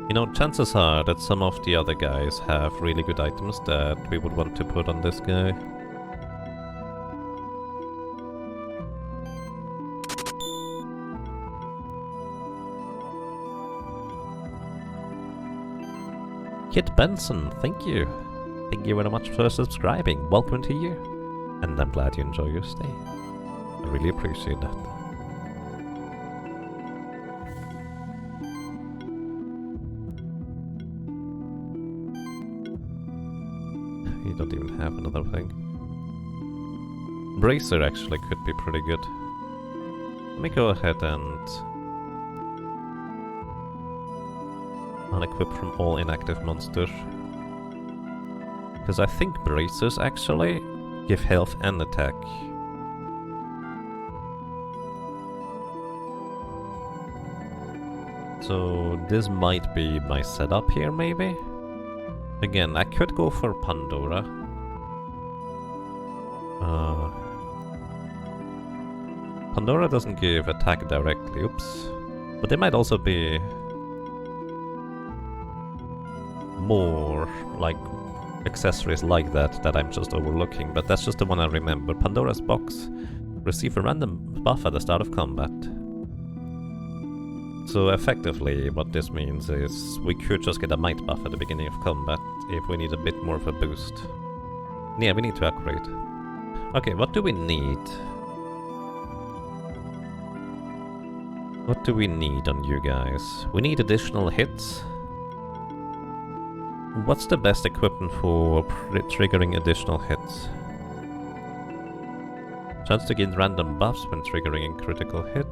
You know, chances are that some of the other guys have really good items that we would want to put on this guy. Kit Benson, thank you. Thank you very much for subscribing. Welcome to you. And I'm glad you enjoy your stay. I really appreciate that. You don't even have another thing. Bracer actually could be pretty good. Let me go ahead and unequip from all inactive monsters. Because I think bracers actually give health and attack. So this might be my setup here maybe? Again, I could go for Pandora. Pandora doesn't give attack directly, oops. But there might also be more like accessories like that I'm just overlooking, but that's just the one I remember. Pandora's Box. Receive a random buff at the start of combat. So effectively what this means is we could just get a might buff at the beginning of combat if we need a bit more of a boost. Yeah, we need to upgrade. Okay, what do we need? What do we need on you guys? We need additional hits. What's the best equipment for triggering additional hits? Chance to gain random buffs when triggering a critical hit.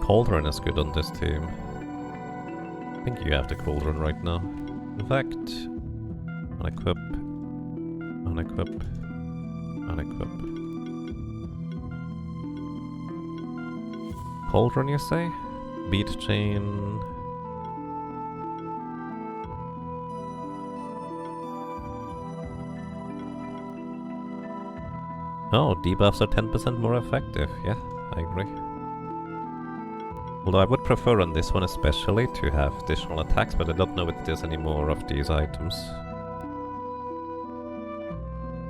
Cauldron is good on this team. I think you have the Cauldron right now. In fact, unequip, unequip, unequip. Cauldron, you say? Beat chain. Oh, debuffs are 10% more effective. Yeah, I agree. Although I would prefer on this one especially to have additional attacks, but I don't know if there's any more of these items.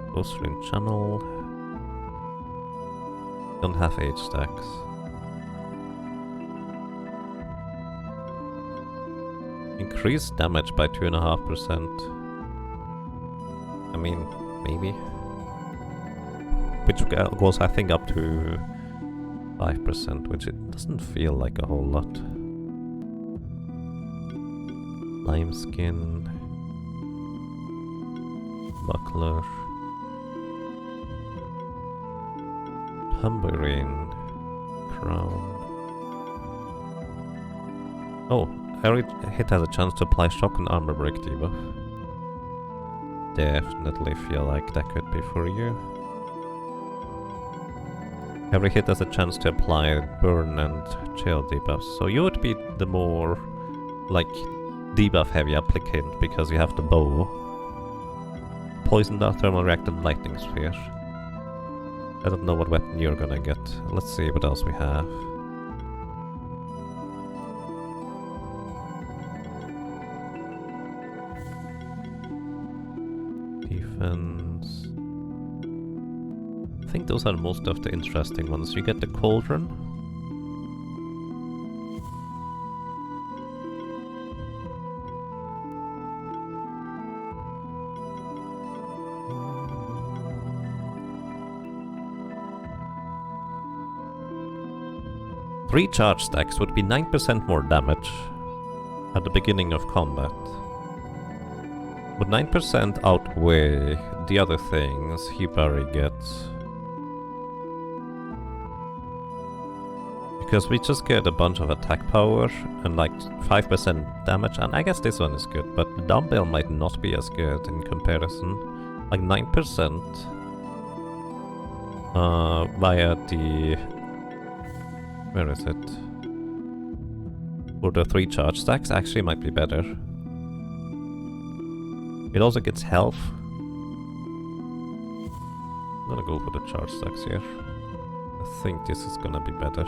Ghostrine Channel. Don't have H stacks. Increase damage by 2.5%. I mean, maybe. Which goes, I think, up to 5%, which it doesn't feel like a whole lot. Lime Skin. Buckler. Tambourine. Crown. Oh, every hit has a chance to apply shock and armor break debuff. Definitely feel like that could be for you. Every hit has a chance to apply burn and chill debuffs. So you would be the more, like, debuff heavy applicant because you have the bow. Poison dart, thermal reactant, lightning sphere. I don't know what weapon you're gonna get. Let's see what else we have. Defense. I think those are most of the interesting ones. You get the cauldron. Three charge stacks would be 9% more damage at the beginning of combat. Would 9% outweigh the other things Hibari gets? Because we just get a bunch of attack power and like 5% damage, and I guess this one is good, but the dumbbell might not be as good in comparison. Like 9% via the... where is it? For the 3 charge stacks actually might be better. It also gets health. I'm gonna go for the charge stacks here. I think this is gonna be better.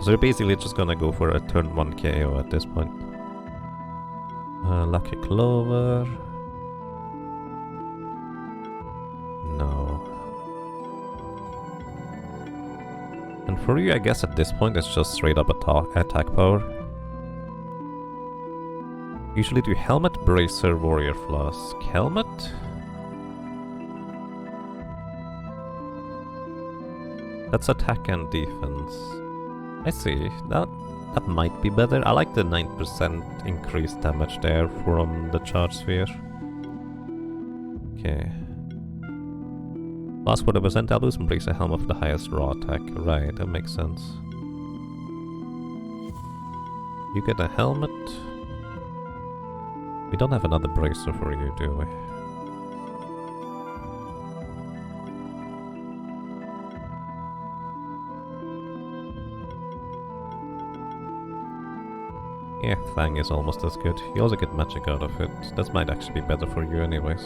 So we're basically just gonna go for a turn 1 KO at this point. Lucky Clover. No. And for you, I guess at this point it's just straight up attack power. Usually do Helmet, Bracer, Warrior Flask. Helmet? That's attack and defense. I see. That might be better. I like the 9% increased damage there from the charge sphere. Okay. Last 40% I'll lose and Bracer Helmet for the highest raw attack. Right, that makes sense. You get a helmet. We don't have another bracer for you, do we? Yeah, Fang is almost as good. You also get magic out of it. That might actually be better for you anyways.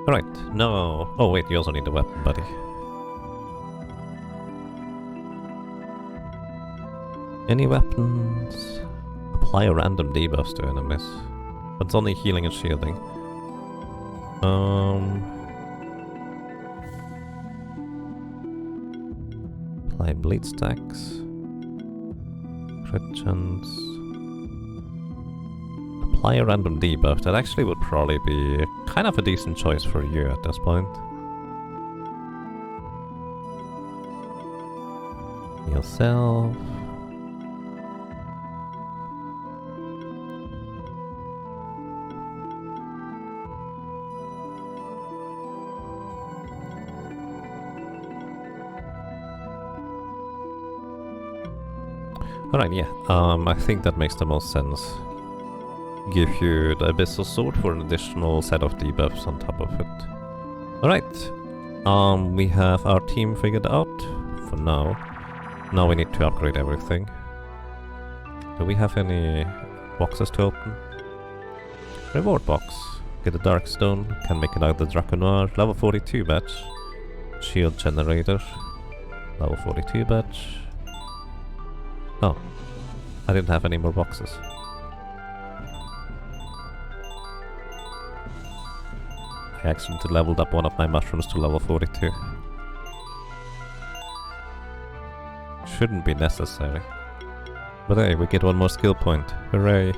Alright, no... Oh wait, you also need a weapon, buddy. Any weapons? Apply random debuffs to enemies. But it's only healing and shielding. Apply bleed stacks. Crit chance. Apply a random debuff. That actually would probably be kind of a decent choice for you at this point. Yourself. Alright, yeah. I think that makes the most sense. Give you the Abyssal Sword for an additional set of debuffs on top of it. Alright. We have our team figured out for now. Now we need to upgrade everything. Do we have any boxes to open? Reward box. Get a Darkstone. Can make another Draconoir. Level 42 batch. Shield generator. Level 42 batch. Oh, I didn't have any more boxes. I accidentally leveled up one of my mushrooms to level 42. Shouldn't be necessary. But hey, we get one more skill point. Hooray!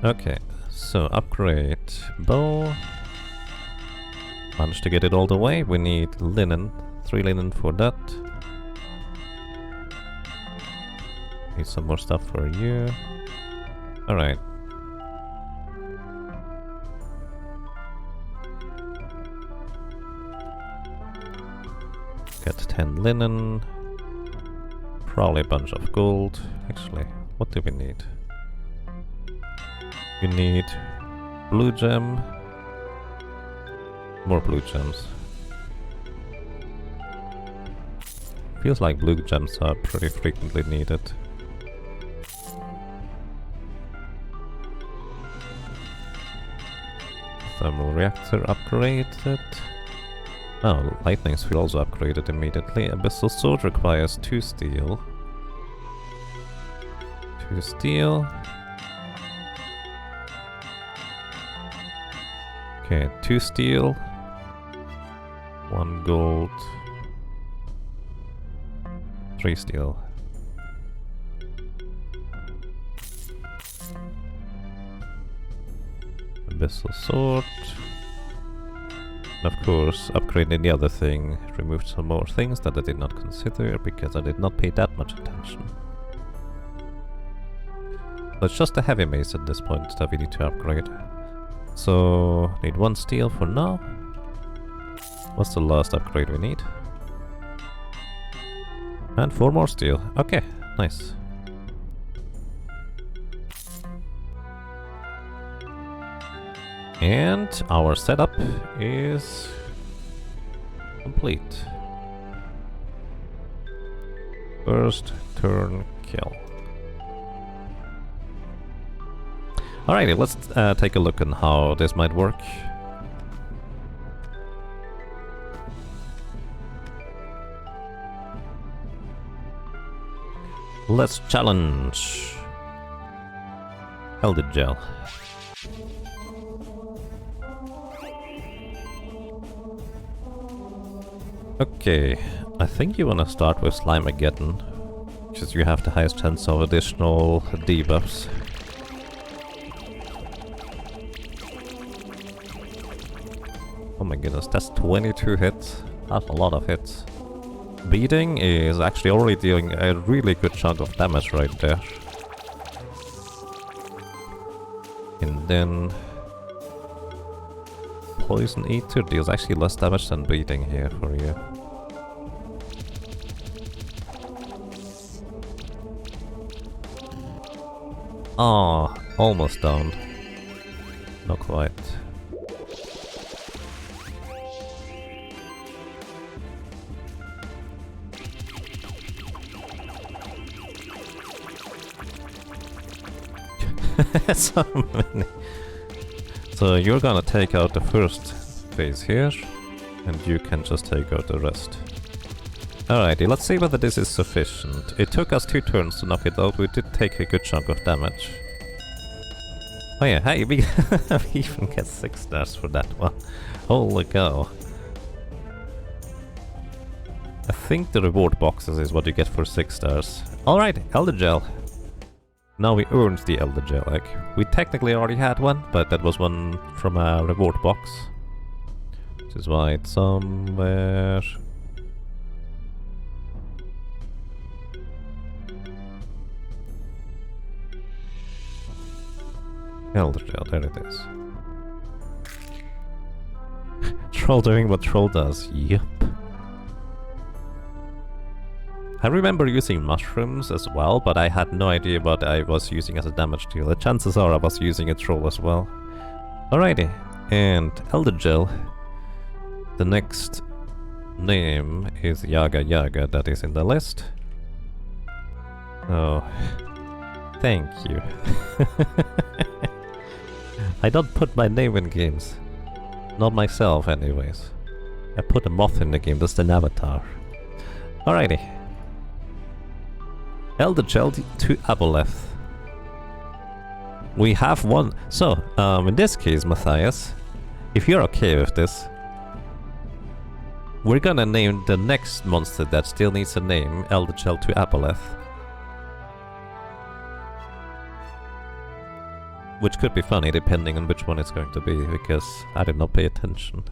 Okay, so upgrade bow. Managed to get it all the way. We need linen. 3 linen for that. Need some more stuff for you. Alright. get 10 linen. Probably a bunch of gold. Actually, what do we need? We need blue gem. More blue gems. Feels like blue gems are pretty frequently needed. Thermal reactor upgraded. Oh, lightning speed also upgraded immediately. Abyssal sword requires 2 steel. 2 steel. Okay, 2 steel. 1 gold. 3 steel. Abyssal sword. And of course, upgrading the other thing removed some more things that I did not consider because I did not pay that much attention. So it's just a heavy mace at this point that we need to upgrade. So, need 1 steel for now. What's the last upgrade we need? And 4 more steel. Okay, nice. And our setup is complete. First turn kill. Alrighty, let's take a look on how this might work. Let's challenge Elder Gel. Okay, I think you wanna start with Slimeageddon, because you have the highest chance of additional debuffs. Oh my goodness, that's 22 hits. That's a lot of hits. Beating is actually already dealing a really good chunk of damage right there. And then Poison Eater deals actually less damage than beating here for you. Ah, almost down. Not quite. So many. So you're gonna take out the first phase here, and you can just take out the rest. Alrighty, let's see whether this is sufficient. It took us 2 turns to knock it out, we did take a good chunk of damage. Oh yeah, hey, we even get 6 stars for that one. Holy cow. I think the reward boxes is what you get for 6 stars. Alright, Elder Gel. Now we earned the Elder Gel egg. We technically already had one, but that was one from a reward box. Which is why it's somewhere... Elder Gel, there it is. Troll doing what Troll does, yep. I remember using mushrooms as well, but I had no idea what I was using as a damage dealer. Chances are I was using a troll as well. Alrighty, and Elder Gel. The next name is Yaga Yaga, that is in the list. Oh, thank you. I don't put my name in games. Not myself anyways. I put a moth in the game, that's an avatar. Alrighty. Elder Gel to Aboleth. We have one. So, in this case, Matthias, if you're okay with this, we're gonna name the next monster that still needs a name Elder Gel to Aboleth. Which could be funny depending on which one it's going to be, because I did not pay attention.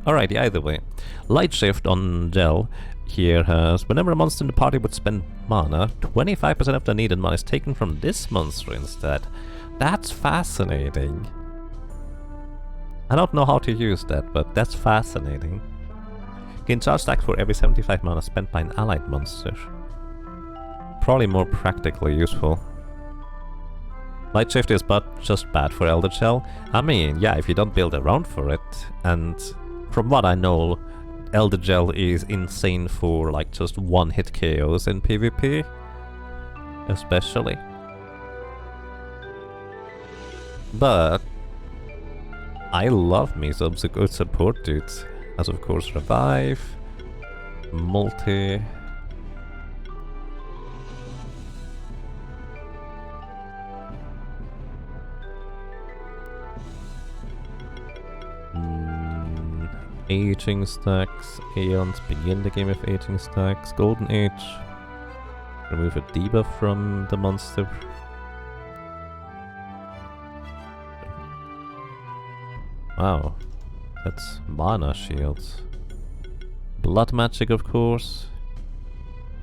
Alrighty, either way. Light Shift on Gel here has, whenever a monster in the party would spend mana, 25% of the needed mana is taken from this monster instead. That's fascinating. I don't know how to use that, but that's fascinating. Gain charge stack for every 75 mana spent by an allied monster. Probably more practically useful. Light Shift is just bad for Elder Shell. I mean, yeah, if you don't build around for it, and from what I know, Elder Gel is insane for like just one-hit KOs in PvP, especially. But I love me some good support dudes, as of course Revive, Multi. Aging stacks, Aeons, begin the game with aging stacks, Golden Age, remove a debuff from the monster. Wow, that's mana shields. Blood magic, of course.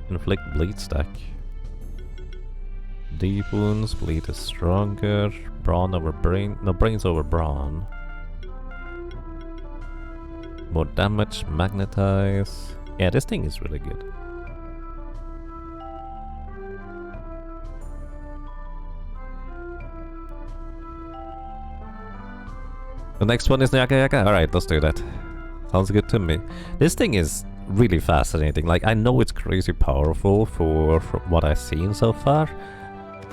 Inflict bleed stack. Deep wounds, bleed is stronger. Brawn over brain, no, brains over brawn. More damage, magnetize. Yeah, this thing is really good. The next one is Yaga Yaga. Alright, let's do that. Sounds good to me. This thing is really fascinating. Like, I know it's crazy powerful for what I've seen so far.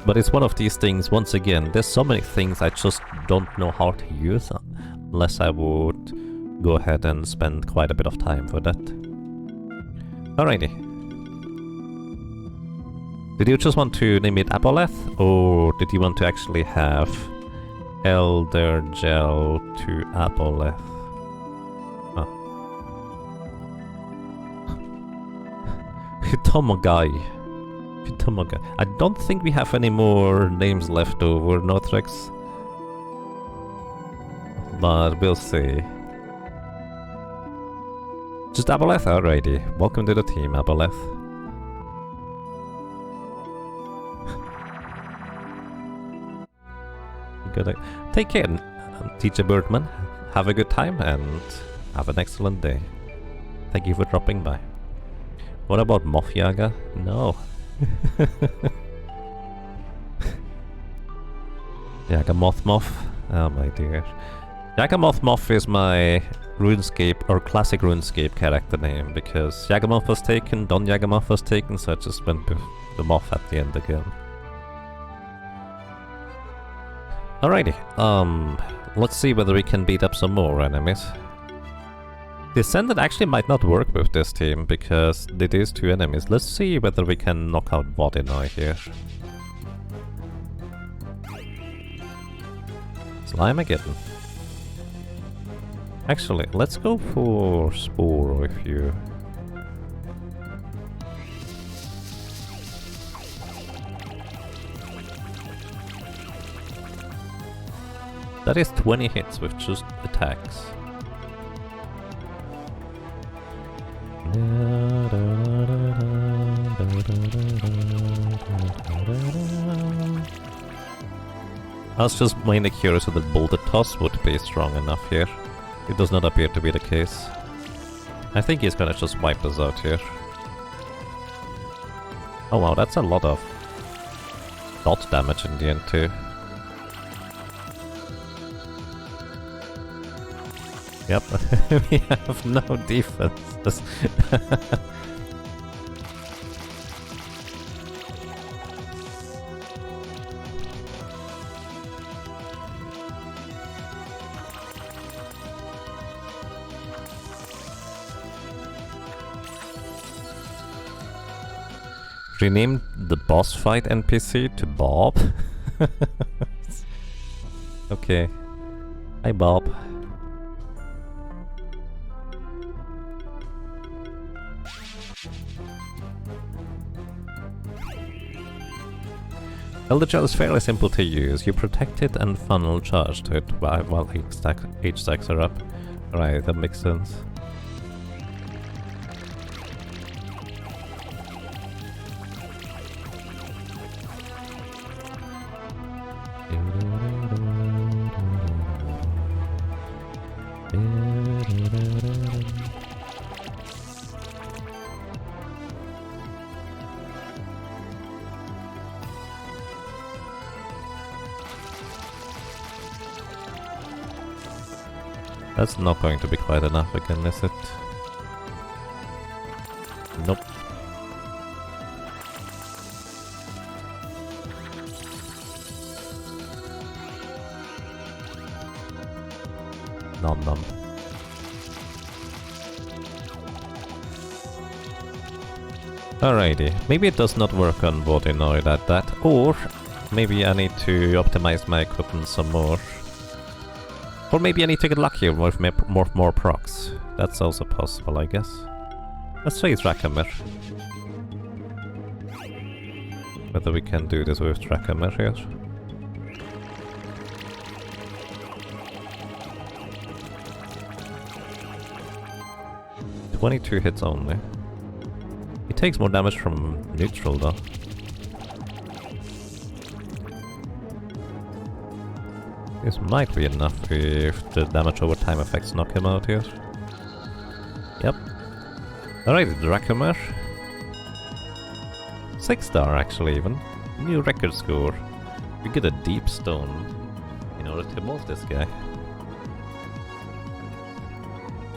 But it's one of these things, once again, there's so many things I just don't know how to use unless I would go ahead and spend quite a bit of time for that. Alrighty. Did you just want to name it Aboleth, or did you want to actually have Elder Gel to Aboleth? Oh. Hitomogai. Hitomogai. I don't think we have any more names left over, Notrex. But we'll see. Just Aboleth? Alrighty. Welcome to the team, Aboleth. Gotta take care, Teacher Birdman. Have a good time and have an excellent day. Thank you for dropping by. What about Moth Yaga? No. Yaga Moth Moth? Oh my dear. Yaga Moth Moth is my RuneScape or classic RuneScape character name, because Yagamoth was taken, Don Yagamoth was taken, so I just went with the moth at the end again. Alrighty, let's see whether we can beat up some more enemies. Descendant actually might not work with this team, because it is 2 enemies. Let's see whether we can knock out Vodinoi here. Slimeageddon. Actually, let's go for Spore with you. That is 20 hits with just attacks. I was just mainly curious if the Boulder Toss would be strong enough here. It does not appear to be the case. I think he's gonna just wipe us out here. Oh wow, that's a lot of dot damage in the end too. Yep, we have no defense. Renamed the boss fight NPC to Bob? Okay. Hi Bob. Elder Gel is fairly simple to use. You protect it and funnel charge to it while H stacks are up. Right, that makes sense. That's not going to be quite enough again, is it? Nope. Nom nom. Alrighty, maybe it does not work on Vodinoid at that, or maybe I need to optimize my equipment some more. Or maybe I need to get luckier with more procs. That's also possible, I guess. Let's try Drachamir. Whether we can do this with Drachamir here. 22 hits only. He takes more damage from neutral though. This might be enough if the damage over time effects knock him out here. Yep. Alright, Drachamir. 6-star actually even. New record score. We get a deep stone in order to move this guy.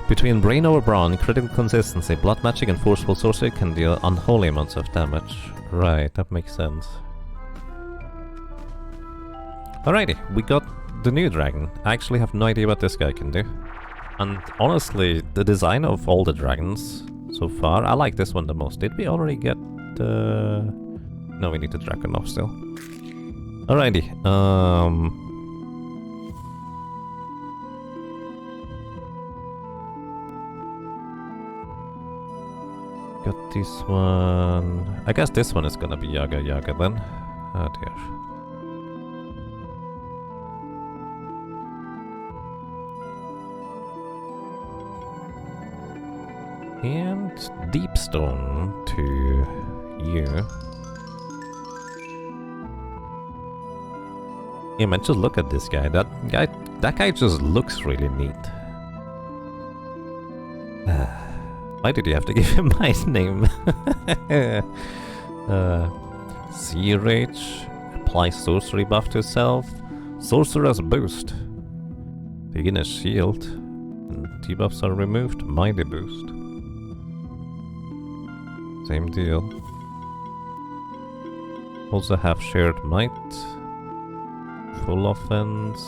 Between Brain over Brawn, critical consistency, blood magic and forceful sorcery can deal unholy amounts of damage. Right, that makes sense. Alrighty, we got the new dragon. I actually have no idea what this guy can do. And honestly, the design of all the dragons so far, I like this one the most. Did we already get the... No, we need the Drakenhof still. Alrighty, got this one... I guess this one is gonna be Yaga Yaga then. Oh dear. And Deep Stone to you. Yeah man, just look at this guy. That guy just looks really neat. Why did you have to give him my name? Sea Rage. Apply sorcery buff to self. Sorcerer's Boost. Beginner's Shield. And debuffs are removed. Mighty Boost. Same deal. Also have Shared Might. Full Offense.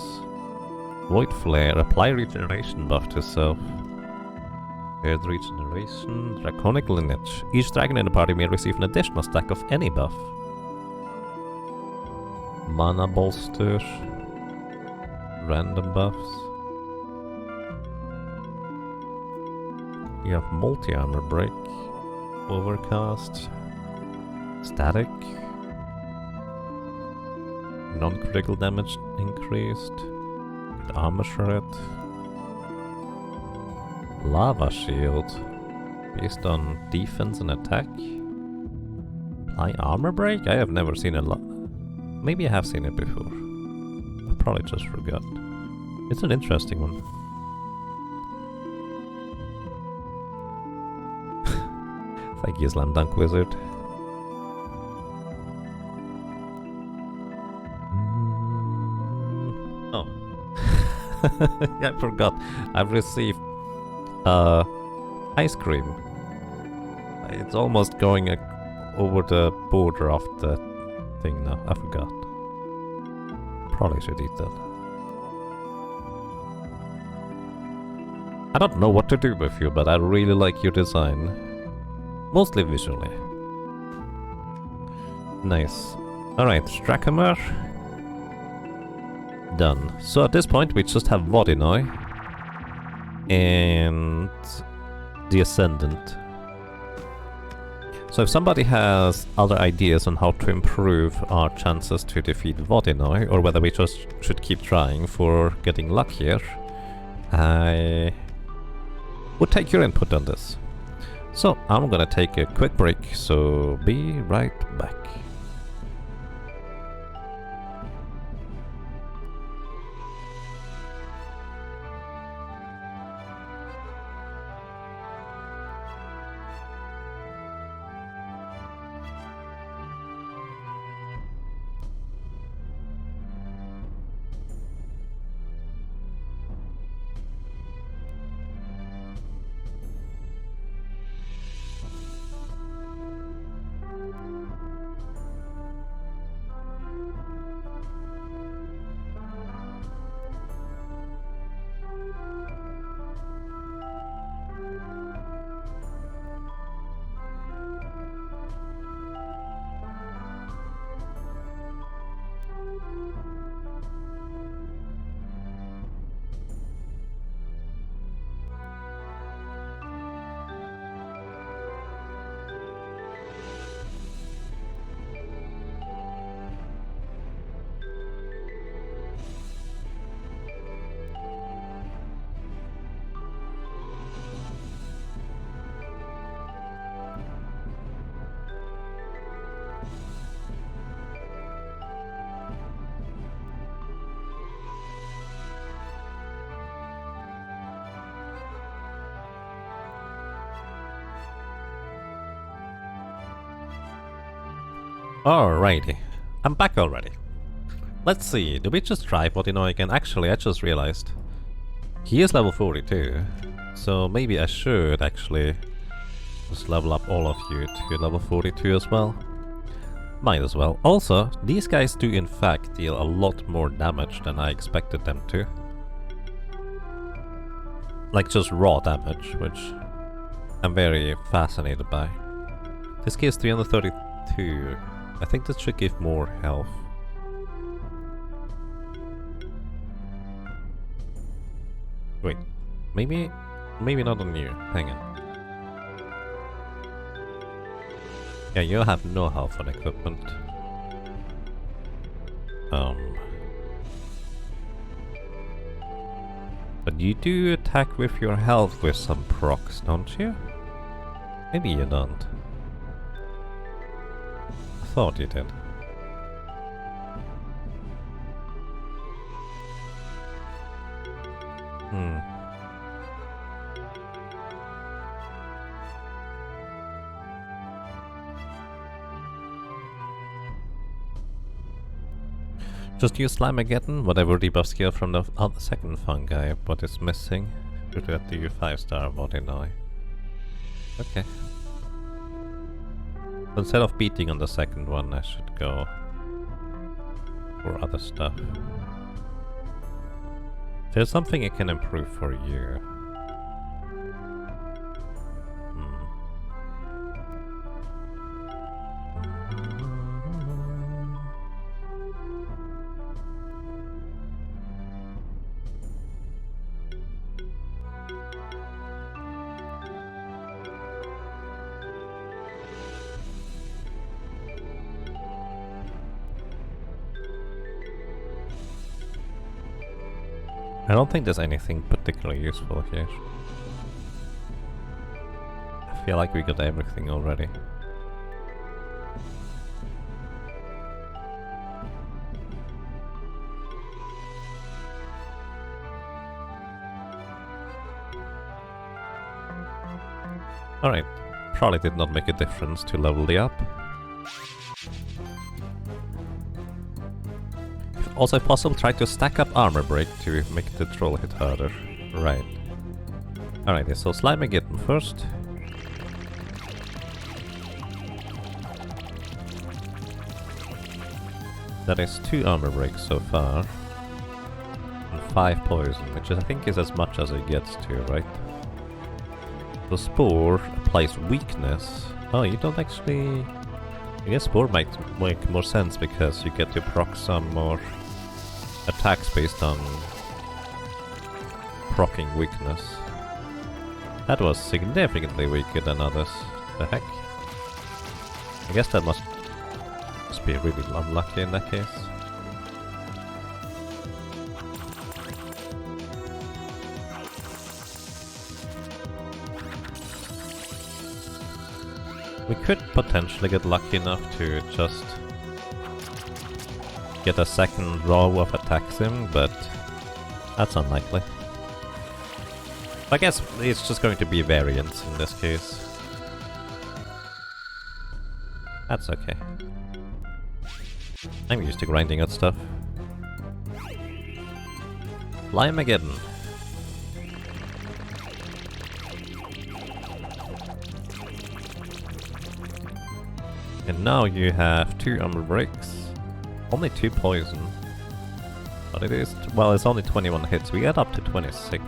Void Flare. Apply regeneration buff to self. Shared Regeneration. Draconic Lineage. Each dragon in the party may receive an additional stack of any buff. Mana Bolster. Random buffs. You have multi-armor break. Overcast. Static. Non-critical damage increased. Armor shred. Lava shield. Based on defense and attack. Apply armor break? I have never seen a Maybe I have seen it before. I probably just forgot. It's an interesting one. Thank you, Slam Dunk Wizard. Oh. I forgot. I've received ice cream. It's almost going over the border of the thing now. I forgot. Probably should eat that. I don't know what to do with you, but I really like your design. Mostly visually. Nice. Alright, Drachamir. Done. So at this point we just have Vodinoy and the Ascendant. So if somebody has other ideas on how to improve our chances to defeat Vodinoy, or whether we just should keep trying for getting luckier, I would take your input on this. So, I'm gonna take a quick break, so be right back. Alrighty, I'm back already. Let's see, do we just try Vodinoy again? Actually, I just realized he is level 42, so maybe I should actually just level up all of you to level 42 as well. Might as well. Also, these guys do in fact deal a lot more damage than I expected them to. Like just raw damage, which I'm very fascinated by. This gives 332. I think this should give more health. Wait, maybe not on you. Hang on. Yeah, you have no health on equipment. But you do attack with your health with some procs, don't you? Maybe you don't. I thought you did. Just use Slimageddon, whatever debuff skill from the second fungi, what is missing. Should get the 5-star Vodinoy. Okay. Instead of beating on the second one, I should go for other stuff. There's something I can improve for you. I don't think there's anything particularly useful here. I feel like we got everything already. Alright, probably did not make a difference to level the up. Also, if possible, try to stack up armor break to make the troll hit harder. Right. Alrighty, so Slimageddon first. That is 2 armor breaks so far. And 5 poison, which I think is as much as it gets to, right? The Spore applies weakness. Oh, you don't actually... I guess Spore might make more sense because you get to proc some more attacks based on proccing weakness. That was significantly weaker than others. The heck? I guess that must be really unlucky in that case. We could potentially get lucky enough to just get a second row of attacks in, but that's unlikely. I guess it's just going to be variance in this case. That's okay. I'm used to grinding out stuff. Slimageddon. And now you have 2 armor breaks. Only 2 poison. But it is... well, it's only 21 hits. We get up to 26.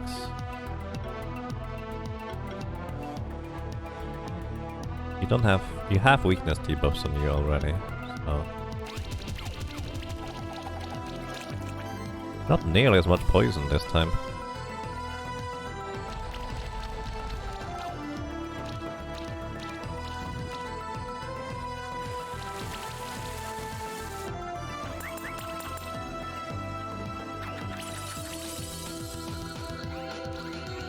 You don't have... you have weakness debuffs on you already. So... not nearly as much poison this time.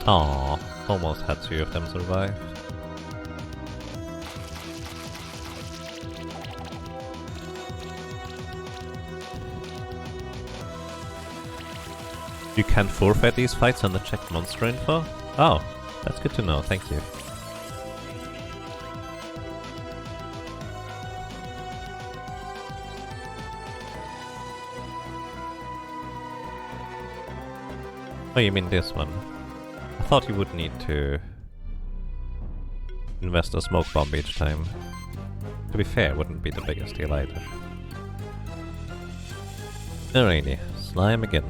Aww, almost had 2 of them survive. You can forfeit these fights and check monster info? Oh, that's good to know, thank you. Oh, you mean this one? I thought you would need to invest a smoke bomb each time. To be fair, wouldn't be the biggest deal either. Alrighty, slime again.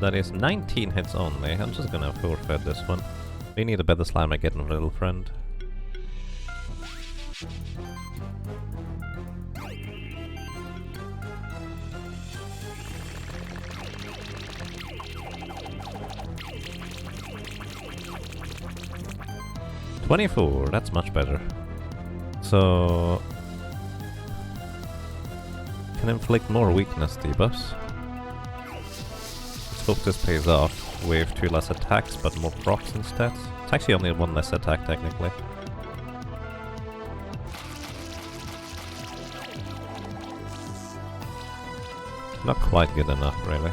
That is 19 hits only. I'm just gonna forfeit this one. We need a better slime again, little friend. $24, that's much better. So... can inflict more weakness debuffs. Let's hope this pays off with 2 less attacks but more procs instead. It's actually only 1 less attack technically. Not quite good enough really.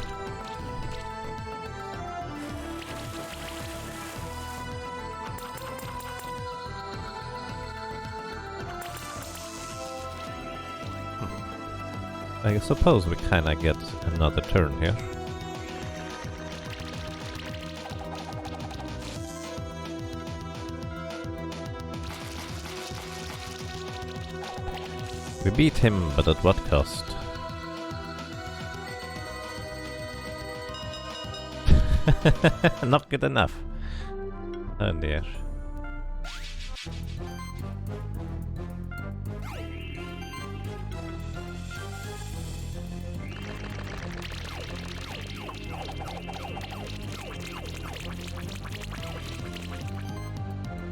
I suppose we kinda get another turn here. We beat him, but at what cost? Not good enough. Oh dear.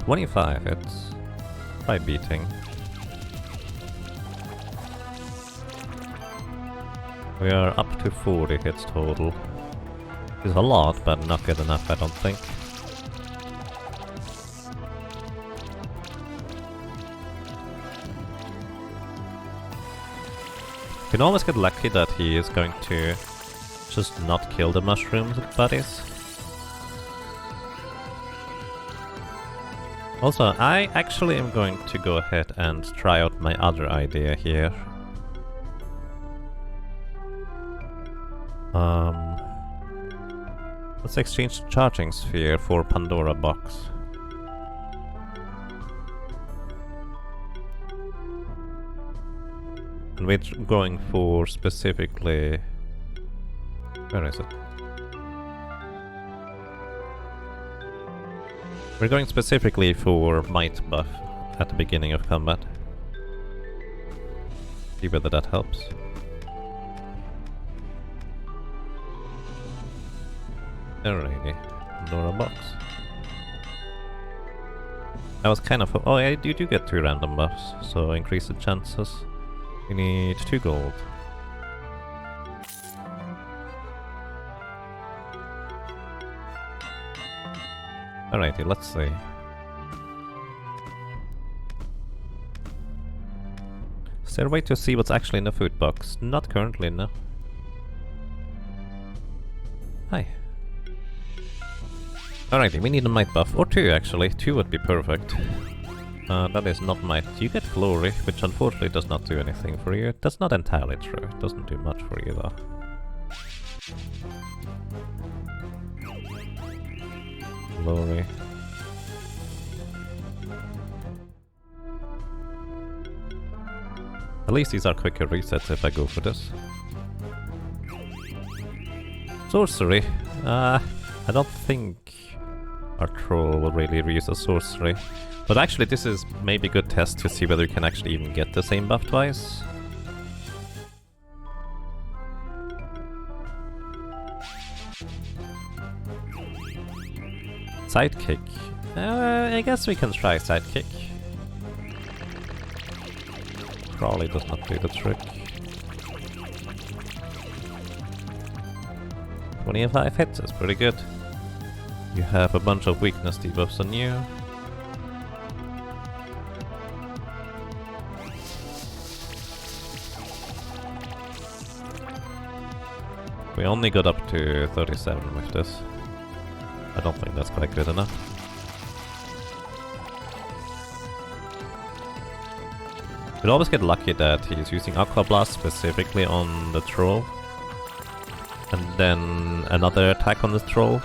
$25 hits. Try beating. We are up to 40 hits total. It's a lot, but not good enough, I don't think. You can always get lucky that he is going to just not kill the mushroom buddies. Also, I actually am going to go ahead and try out my other idea here. Let's exchange the Charging Sphere for Pandora Box. And we're going for specifically... where is it? We're going specifically for Might buff at the beginning of combat. See whether that helps. Alrighty, Pandora Box. I was kind of... oh, yeah, you do get 2 random buffs, so increase the chances. We need 2 gold. Alrighty, let's see. Is there a way to see what's actually in the food box? Not currently, no. Hi. Alrighty, we need a might buff, or 2 actually. 2 would be perfect. That is not might. You get glory, which unfortunately does not do anything for you. That's not entirely true. It doesn't do much for you though. Glory. At least these are quicker resets if I go for this. Sorcery. I don't think our troll will really reuse a sorcery. But actually this is maybe a good test to see whether you can actually even get the same buff twice. Sidekick. I guess we can try Sidekick. Crawley does not do the trick. 25 hits is pretty good. You have a bunch of weakness debuffs on you. We only got up to 37 with this. I don't think that's quite good enough. You'll always get lucky that he's using Aqua Blast specifically on the troll. And then another attack on the troll.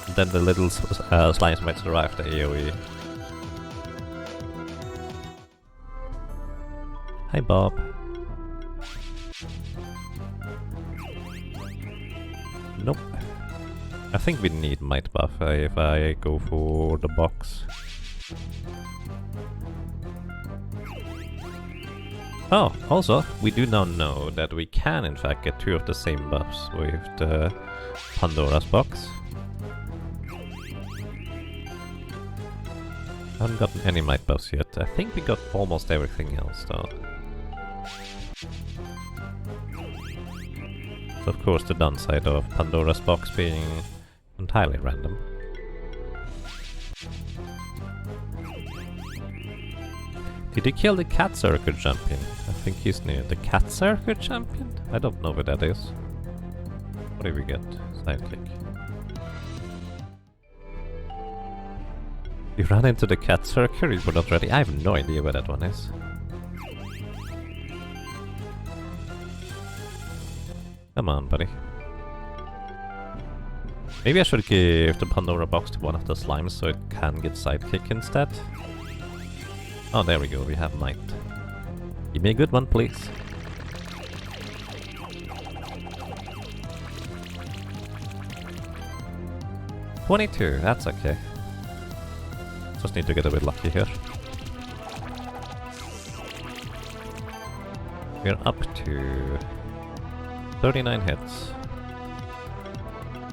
And then the little slimes might survive the AoE. Hi Bob. Nope. I think we need Might Buff if I go for the box. Oh, also, we do now know that we can in fact get 2 of the same buffs with the Pandora's box. I haven't gotten any Might Buffs yet. I think we got almost everything else though. So of course the downside of Pandora's box being entirely random. Did you kill the Cat Circuit champion? I think he's new. The Cat Circuit champion? I don't know what that is. What do we get? Side click. You ran into the Cat Circuit? You were not ready? I have no idea where that one is. Come on, buddy. Maybe I should give the Pandora box to one of the slimes so it can get sidekick instead. Oh, there we go, we have Might. Give me a good one, please. $22, that's okay. Just need to get a bit lucky here. We're up to 39 hits.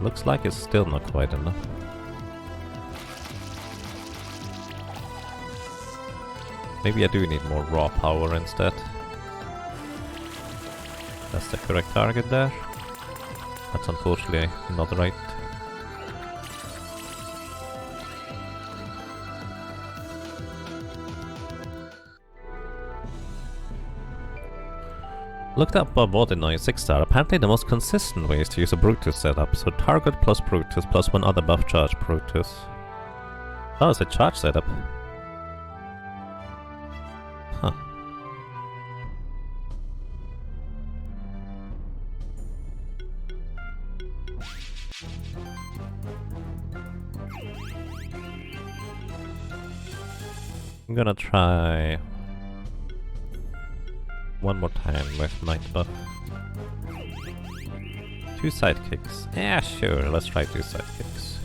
Looks like it's still not quite enough. Maybe I do need more raw power instead. That's the correct target there. That's unfortunately not right. Looked up Bob Ordinary 6-star. Apparently the most consistent way is to use a Brutus setup, so target plus Brutus plus one other buff charge Brutus. Oh, it's a charge setup. Huh. I'm gonna try one more time with Might Buff. 2 sidekicks. Yeah, sure, let's try 2 sidekicks.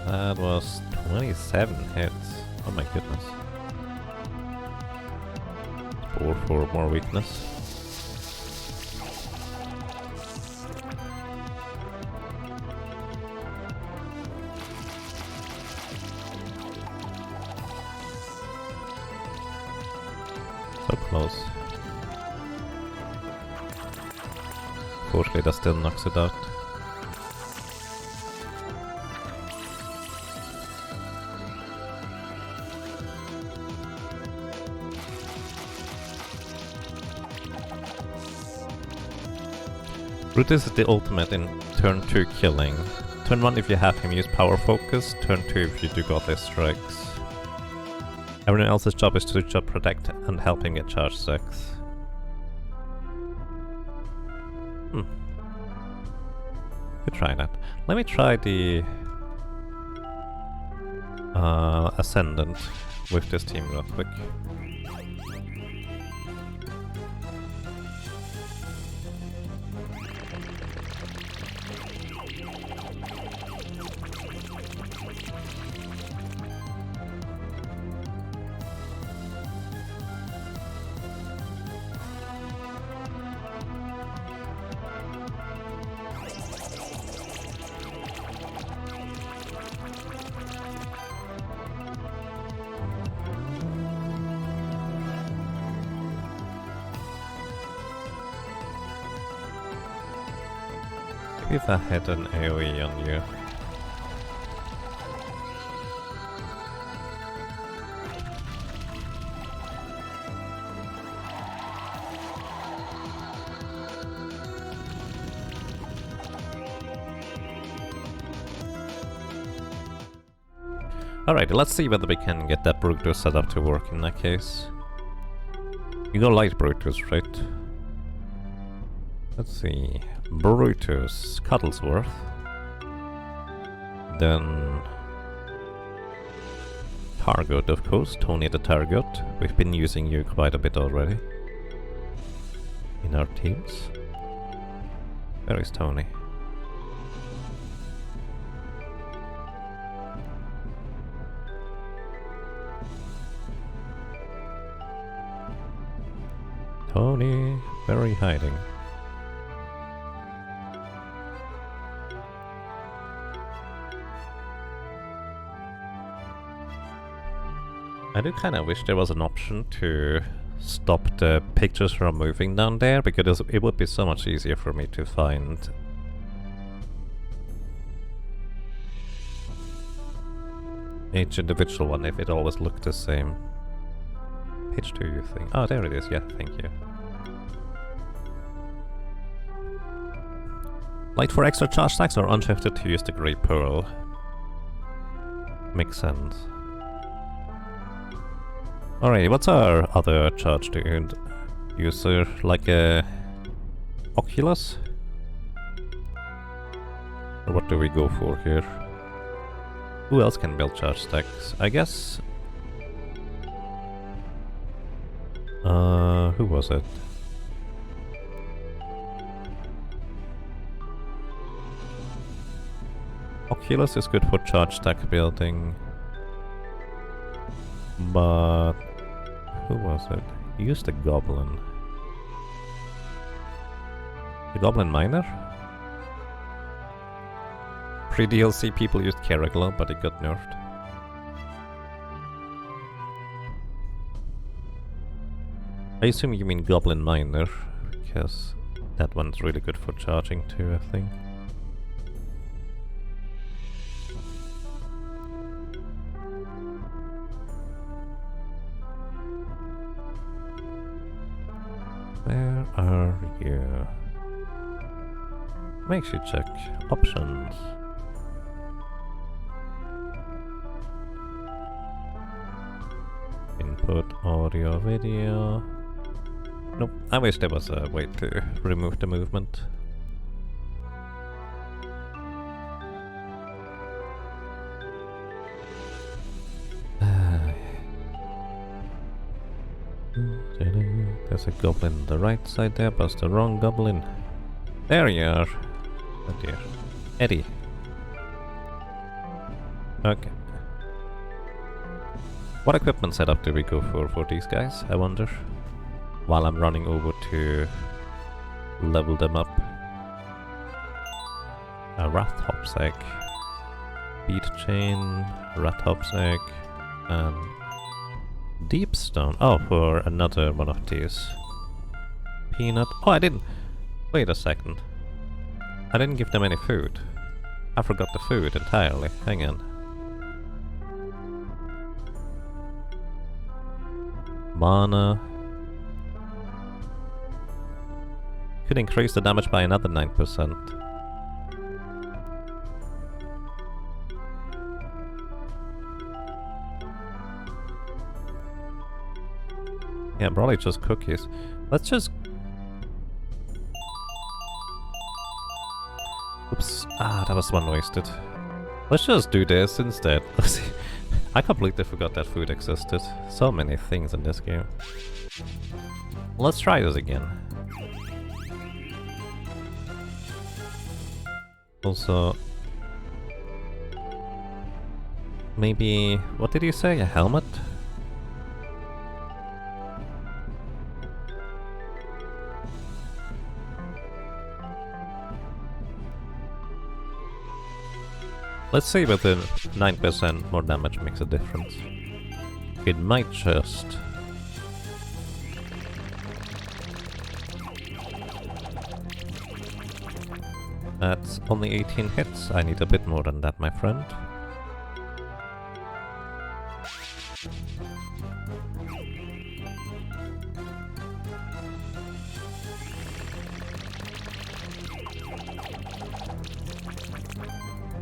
That was 27 hits. Oh my goodness. 4 for more weakness. So close. Fortunately that still knocks it out. Brutus is the ultimate in turn 2 killing. Turn 1 if you have him use power focus, turn 2 if you do godless strikes. Everyone else's job is to just protect and help him get charge 6. Could try that. Let me try the Ascendant with this team real quick. If I had an AoE on you. Alrighty, let's see whether we can get that Brutus set up to work in that case. You go light Brutus, right? Let's see. Brutus, Cuttlesworth. Then Targot, of course, Tony the Targot. We've been using you quite a bit already in our teams. Where is Tony? Tony, where are you hiding? I do kind of wish there was an option to stop the pictures from moving down there, because it would be so much easier for me to find each individual one if it always looked the same. Page 2, you think? Oh, there it is, yeah, thank you. Light for extra charge stacks or unshifted to use the Grey Pearl? Makes sense. Alrighty, what's our other charge tuned user? Like a Oculus? Or what do we go for here? Who else can build charge stacks? I guess... who was it? Oculus is good for charge stack building. But... who was it? He used the Goblin. The Goblin Miner? Pre-DLC people used Keragla, but it got nerfed. I assume you mean Goblin Miner, because that one's really good for charging too, I think. Where are you? Makes you check options. Input audio video. Nope, I wish there was a way to remove the movement. There's a goblin on the right side there, but it's the wrong goblin. There you are. Oh dear. Eddie. Okay. What equipment setup do we go for these guys, I wonder? While I'm running over to level them up. A Rathop's Egg. Beat Chain, Rathop's Egg, and Deep Stone. Oh, for another one of these. Peanut. Oh, I didn't. Wait a second. I didn't give them any food. I forgot the food entirely. Hang on. Mana. Could increase the damage by another 9%. Yeah, probably just cookies. Let's just... Oops. Ah, that was one wasted. Let's just do this instead. I completely forgot that food existed. So many things in this game. Let's try this again. Also... maybe... what did you say? A helmet? Let's see whether 9% more damage makes a difference. It might just... That's only 18 hits. I need a bit more than that, my friend.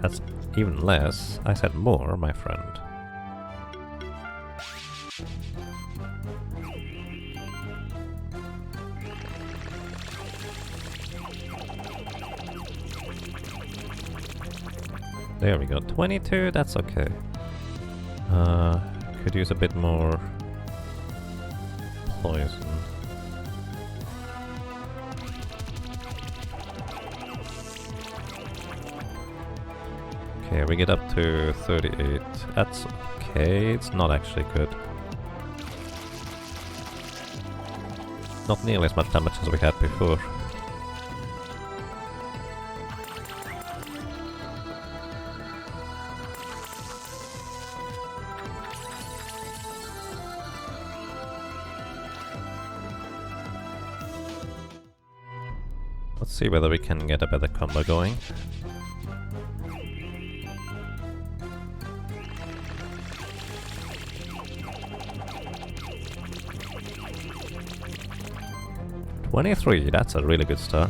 That's even less. I said more, my friend. There we go. 22, that's okay. Could use a bit more poison. Okay, we get up to 38. That's okay, it's not actually good. Not nearly as much damage as we had before. Let's see whether we can get a better combo going. "23, that's a really good start.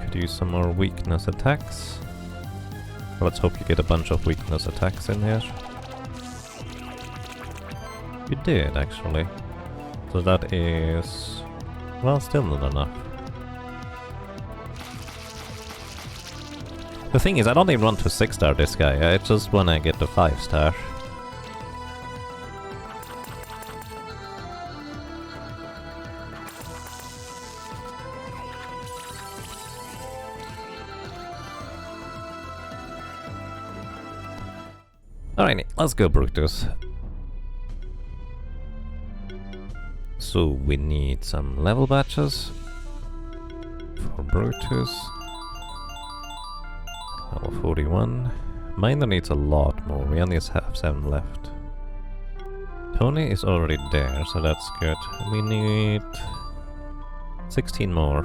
Could use some more weakness attacks. Let's hope you get a bunch of weakness attacks in here. You did, actually. So that is... well, still not enough. The thing is, I don't even want to 6-star this guy, I just wanna get the 5-star. Alrighty, let's go Brutus. So we need some level badges for Brutus. Level 41. Miner needs a lot more, we only have 7 left. Tony is already there, so that's good. We need 16 more.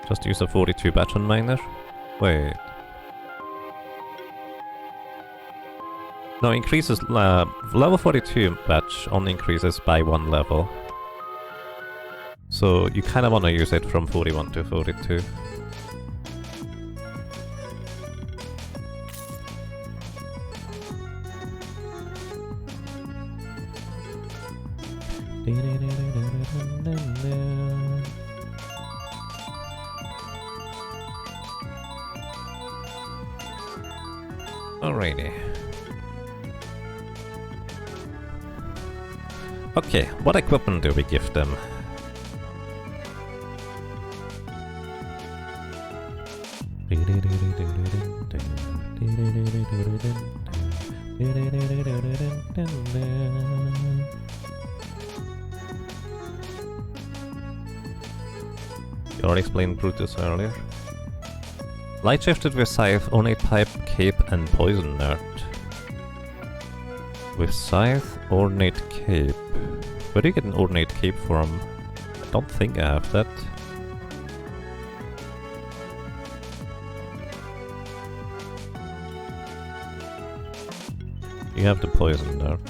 Just use a 42 batch on Miner? Wait. No, increases... level 42 batch only increases by 1 level. So you kinda wanna use it from 41 to 42. Alrighty. Okay, what equipment do we give them? You already explained Brutus earlier. Light shifted with Scythe, Ornate Pipe, Cape and Poison Nerd. With Scythe, Ornate Cape. Where do you get an Ornate Cape from? I don't think I have that. You have the Poison Nerd.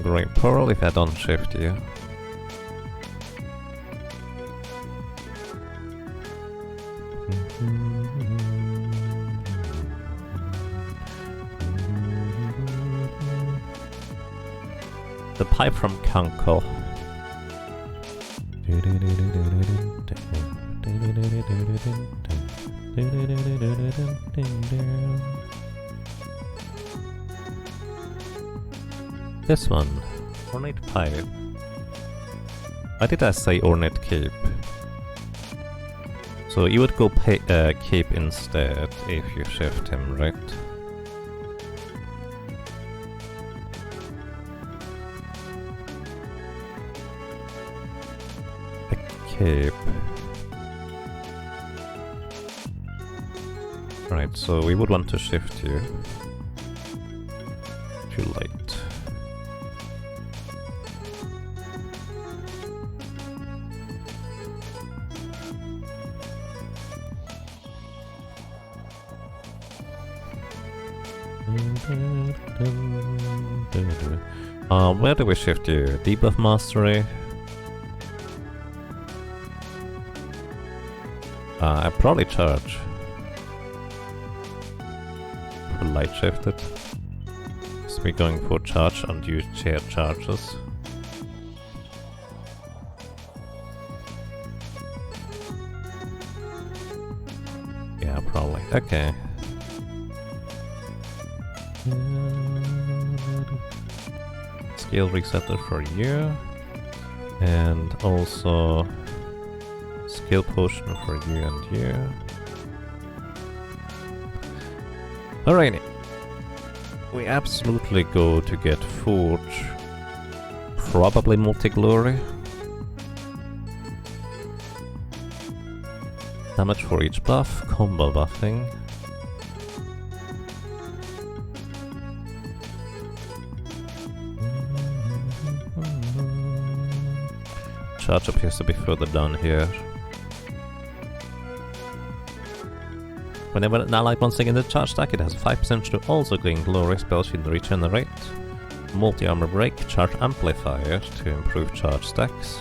Great Pearl if I don't shift you. The pipe from Kanko. This one. Ornate Pipe. Why did I say Ornate Cape? So you would go Cape instead if you shift him, right? A Cape. Right, so we would want to shift you. Too late. Where do we shift you? Debuff Mastery? I probably charge. Light shifted. So we're going for charge and use chair charges. Yeah, probably. Okay. Skill resetter for you. And also skill potion for you and you. Alrighty. We absolutely go to get Forge. Probably multi-glory. Damage for each buff, combo buffing. Charge appears to be further down here. Whenever an ally once again the charge stack, it has 5% to also gain glory spells in regenerate. Multi-armor break, charge amplifier to improve charge stacks.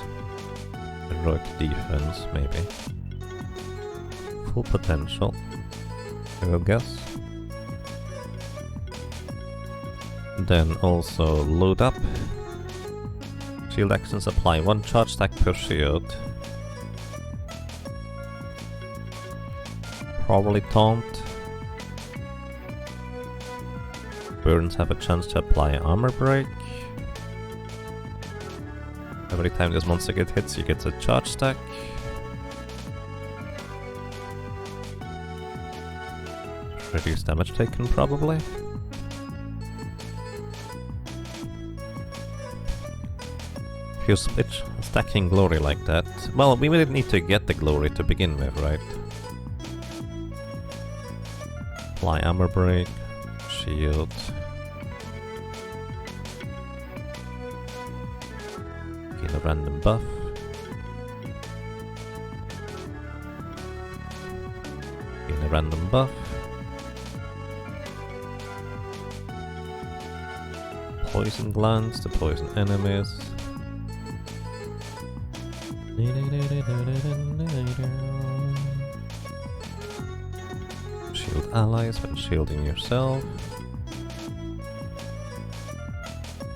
Heroic defense, maybe. Full potential, I will guess. Then also load up. Shield actions apply 1 charge stack per shield. Probably taunt. Burns have a chance to apply armor break. Every time this monster gets hits, you get a charge stack. Reduce damage taken, probably. If you switch stacking glory like that, well, we didn't need to get the glory to begin with, right? Apply armor break, shield. Gain a random buff. Gain a random buff. Poison glands to poison enemies. Shield allies when shielding yourself.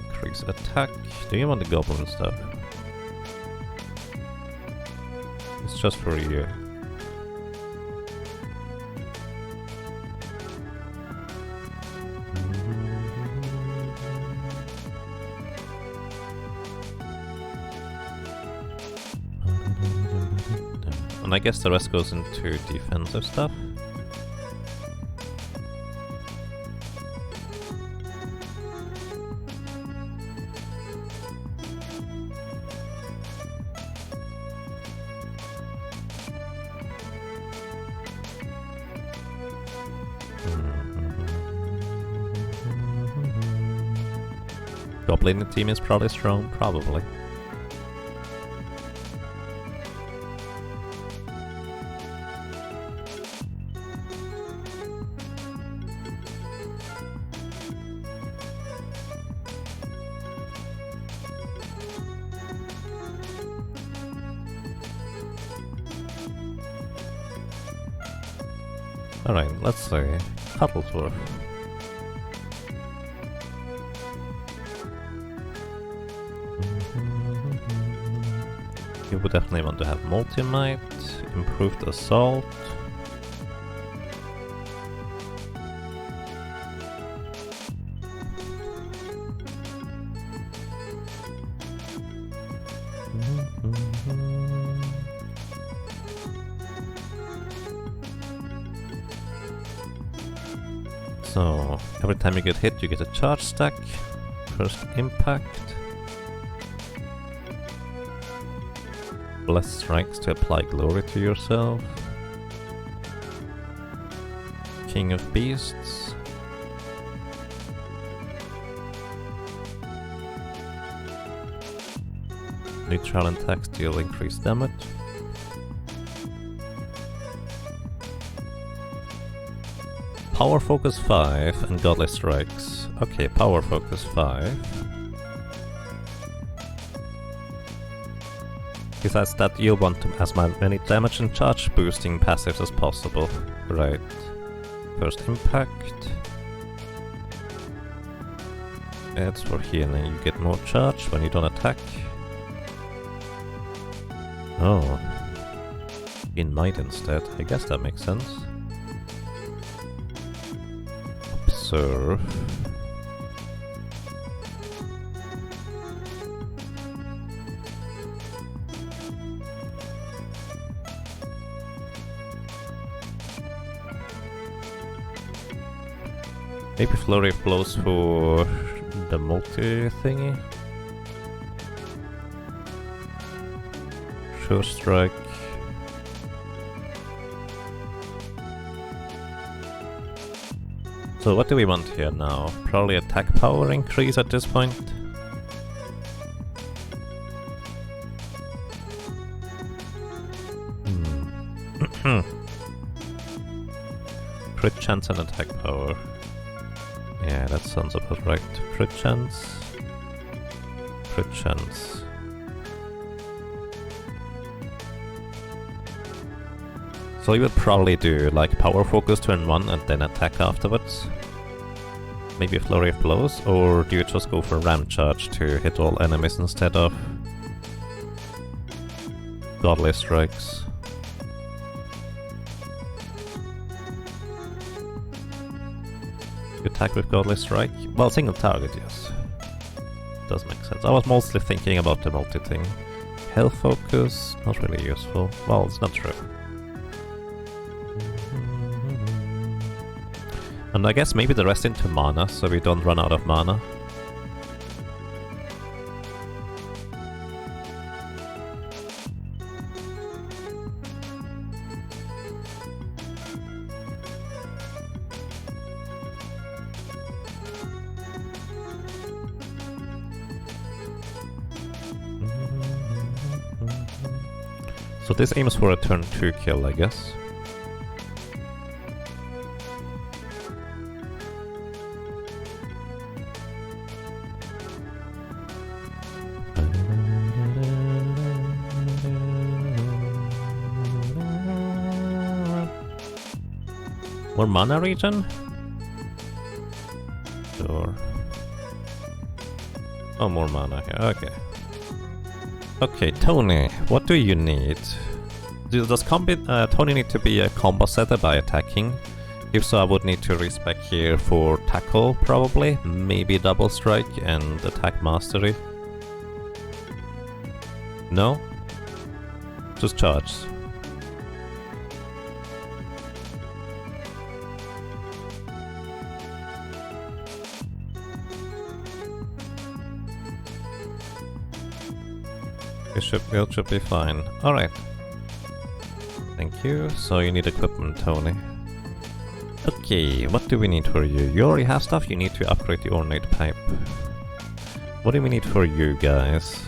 Increase attack. Do you want the goblin stuff? It's just for you. And I guess the rest goes into defensive stuff. Goblin team is probably strong, probably. Alright, let's say Cuttlesworth. You would definitely want to have Multi-Might, improved assault. So, every time you get hit, you get a charge stack. First impact. Blessed strikes to apply glory to yourself. King of Beasts. Neutral attacks deal increased damage. Power Focus 5 and Godly Strikes. Okay, Power Focus 5. He says that you want as many damage and charge boosting passives as possible. Right. First impact. It's for healing. You get more charge when you don't attack. Oh. In might instead. I guess that makes sense. Observe. Maybe Flurry of Blows for the multi thingy. Sure Strike. So what do we want here now? Probably attack power increase at this point. Crit chance and attack power. Yeah, that sounds about right. Crit chance. Crit chance. So you would probably do like power focus turn 1 and then attack afterwards. Maybe a flurry of blows, or do you just go for ram charge to hit all enemies instead of godly strikes? You attack with godly strike? Well, single target, yes. Does make sense. I was mostly thinking about the multi thing. Health focus, not really useful. Well, it's not true. And I guess maybe the rest into mana, so we don't run out of mana. So this aims for a turn 2 kill, I guess. More mana regen? Sure. Oh, more mana here, okay. Okay, Tony, what do you need? Does Tony need to be a combo setter by attacking? If so, I would need to respec here for tackle, probably. Maybe double strike and attack mastery. No? Just charge. It should be fine. Alright. Thank you. So you need equipment, Tony. Okay, what do we need for you? You already have stuff, you need to upgrade the ornate pipe. What do we need for you guys?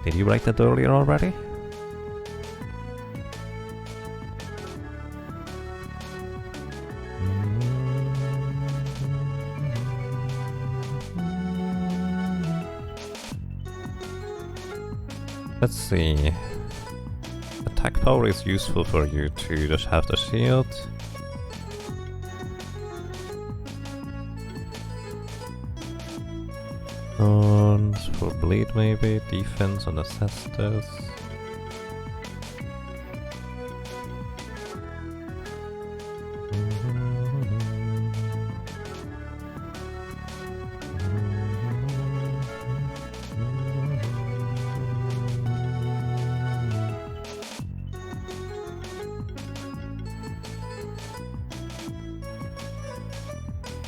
Did you write that earlier already? Let's see. Attack power is useful for you to just have the shield. And for bleed maybe, defense on the Cestus.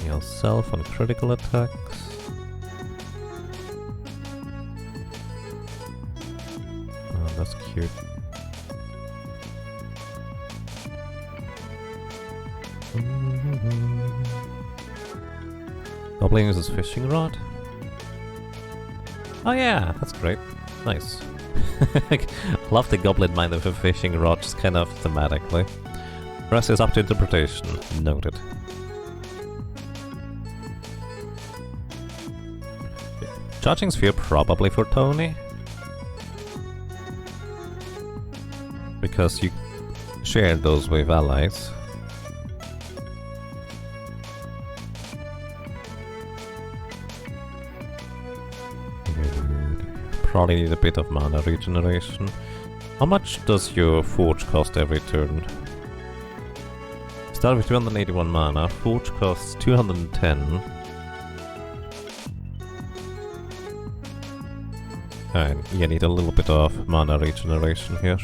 Yourself on critical attacks. Oh, that's cute. Goblin uses fishing rod. Oh yeah, that's great. Nice. I love the goblin mind of a fishing rod, just kind of thematically. Rest is up to interpretation. Noted. Charging Sphere probably for Tony. because you share those with allies. Probably need a bit of mana regeneration. How much does your forge cost every turn? Start with 281 mana, forge costs 210. And you need a little bit of mana regeneration here.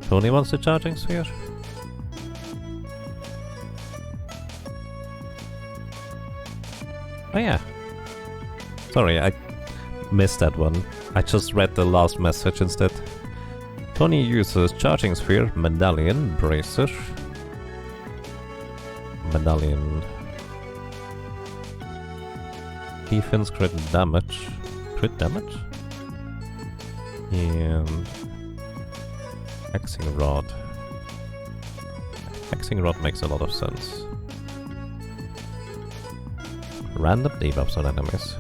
Tony wants the charging sphere? Oh yeah. Sorry, I missed that one. I just read the last message instead. Tony uses Charging Sphere, Medallion, Bracer. Medallion. Defense, crit damage. Crit damage? And... Hexing Rod. Hexing Rod makes a lot of sense. Random debuffs on enemies.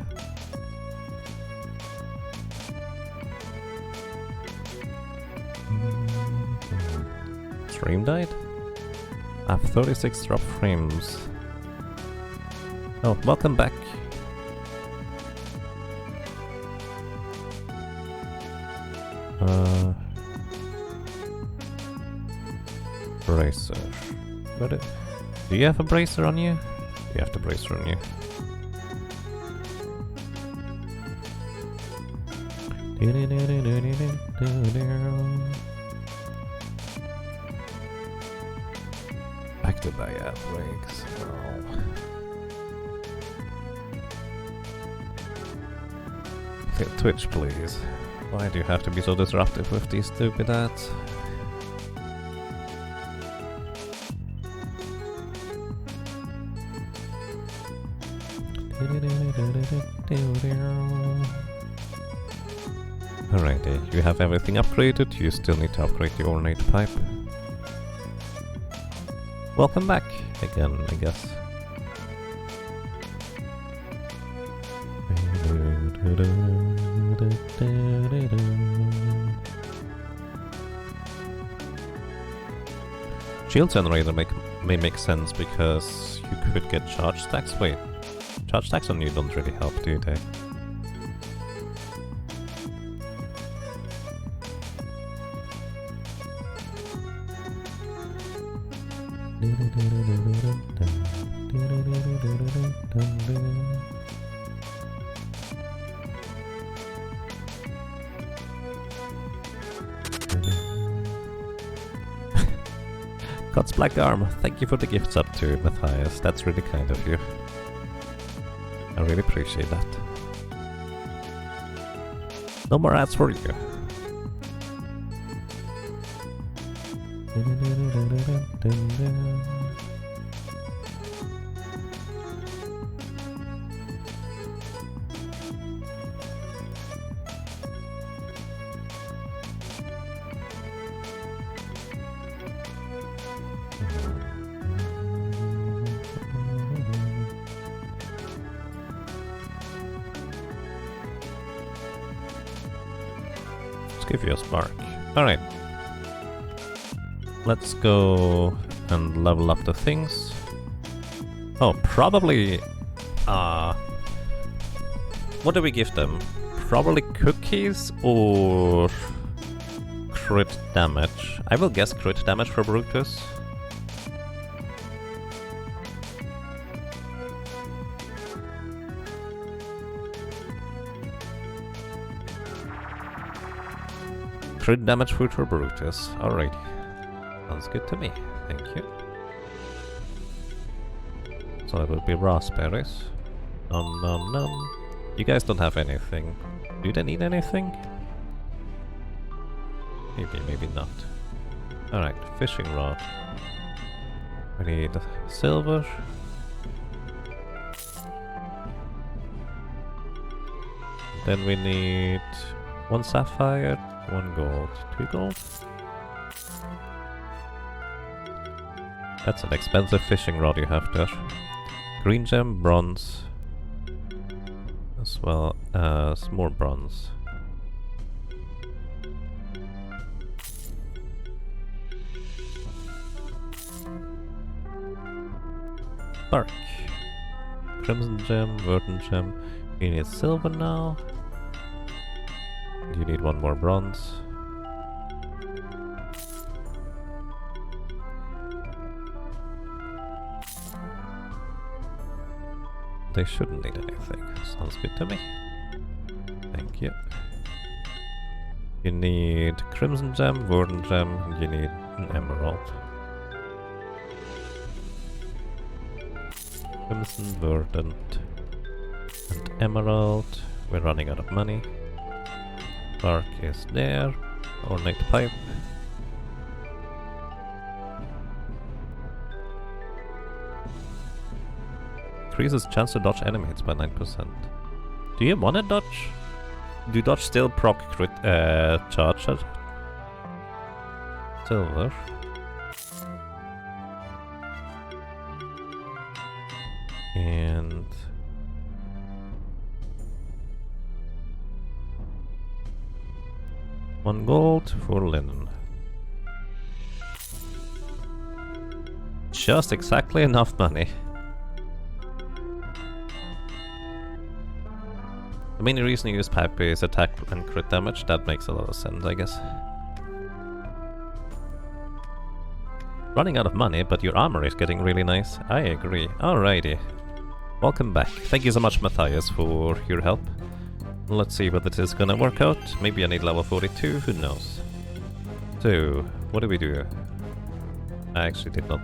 Stream died? I have 36 drop frames. Oh, welcome back. Bracer. Do you have a bracer on you? You have the bracer on you. Back to buy outbreaks. Oh. Twitch, please. Why do you have to be so disruptive with these stupid ads? Alrighty, you have everything upgraded, you still need to upgrade the ornate pipe. Welcome back again, I guess. Shield generator may make sense because you could get charge stacks. Wait, charge stacks on you don't really help, do they? God's Black Arm, thank you for the gifts up to Matthias, that's really kind of you. I really appreciate that. No more ads for you. Let's give you a spark. Alright. Let's go and level up the things. Oh, probably... what do we give them? Probably cookies or... crit damage. I will guess crit damage for Brutus. Crit damage food for Brutus. Alrighty. Sounds good to me. Thank you. So it would be raspberries. Nom nom nom. You guys don't have anything. Do they need anything? Maybe, maybe not. Alright, fishing rod. We need silver. Then we need 1 sapphire, 1 gold, 2 gold. That's an expensive fishing rod you have there. Green gem, bronze, as well as more bronze. Spark. Crimson Gem, Verdant Gem. You need silver now. You need one more bronze. They shouldn't need anything. Sounds good to me. Thank you. You need Crimson Gem, Verdant Gem, and you need an Emerald. Crimson, Verdant, and Emerald. We're running out of money. Spark is there. Ornate Pipe. Increases chance to dodge enemy hits by 9%. Do you wanna dodge? Do dodge still proc crit charger? Silver. And one gold for linen. Just exactly enough money. The main reason you use pipe is attack and crit damage. That makes a lot of sense, I guess. Running out of money, but your armor is getting really nice. I agree. Alrighty. Welcome back. Thank you so much, Matthias, for your help. Let's see whether this is gonna work out. Maybe I need level 42, who knows. So, what do we do? I actually did not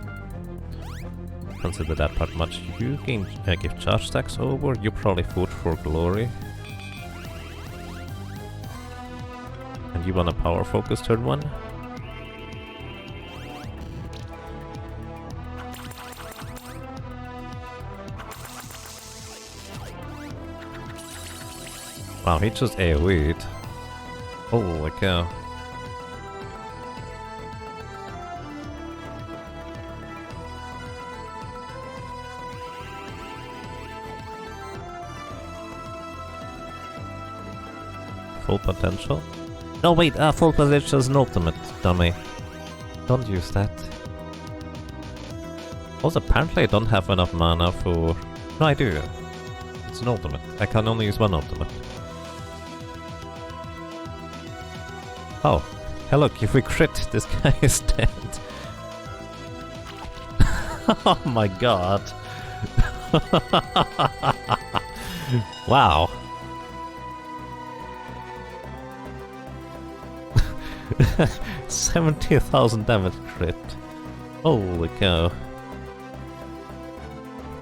consider that part much. You can give charge stacks over. You probably fought for glory. And you want a power focus turn 1? Wow, he just AoE'd. Holy cow. Full potential? No wait, full potential is an ultimate, dummy. Don't use that. Also, apparently I don't have enough mana for... No, I do. It's an ultimate. I can only use one ultimate. Oh, hey look, if we crit, this guy is dead. Oh my god. Wow. 70,000 damage crit. Holy cow.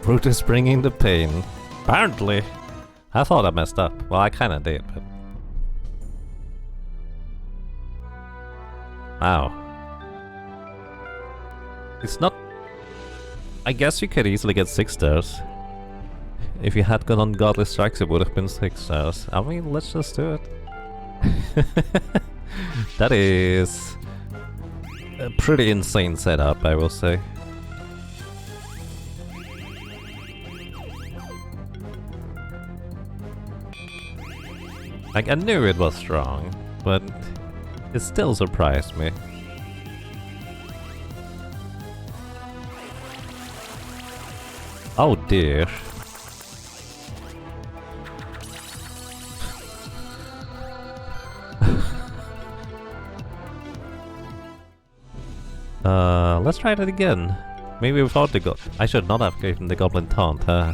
Brutus bringing the pain. Apparently. I thought I messed up. Well, I kinda did, but... Wow. It's not... I guess you could easily get 6 stars. If you had gone on Godly Strikes, it would have been 6 stars. I mean, let's just do it. That is... a pretty insane setup, I will say. Like, I knew it was strong, but... it still surprised me. Oh dear. Let's try that again. Maybe without the I should not have given the Goblin Taunt, huh?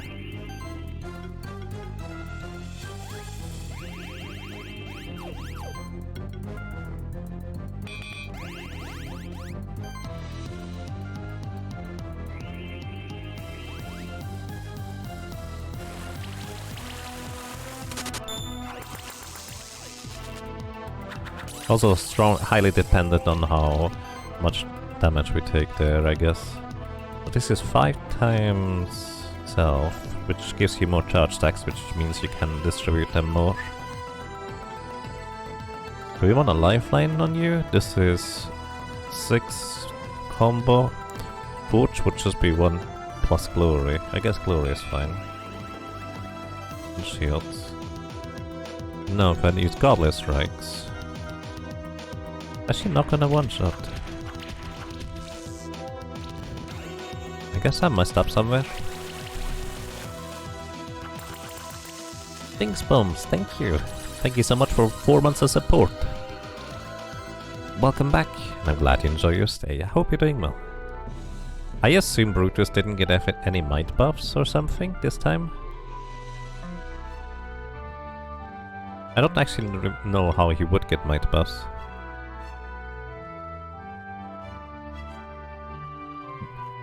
Also strong, highly dependent on how much damage we take there, I guess. But this is 5 times self, which gives you more charge stacks, which means you can distribute them more. Do we want a lifeline on you? This is 6 combo. Forge would just be 1 plus glory. I guess glory is fine. And shields. No, if I use Godly Strikes. Actually not gonna one-shot. I guess I messed up somewhere. Thanks, Bombs, thank you. Thank you so much for 4 months of support. Welcome back, and I'm glad you enjoy your stay. I hope you're doing well. I assume Brutus didn't get any might buffs or something this time. I don't actually know how he would get might buffs.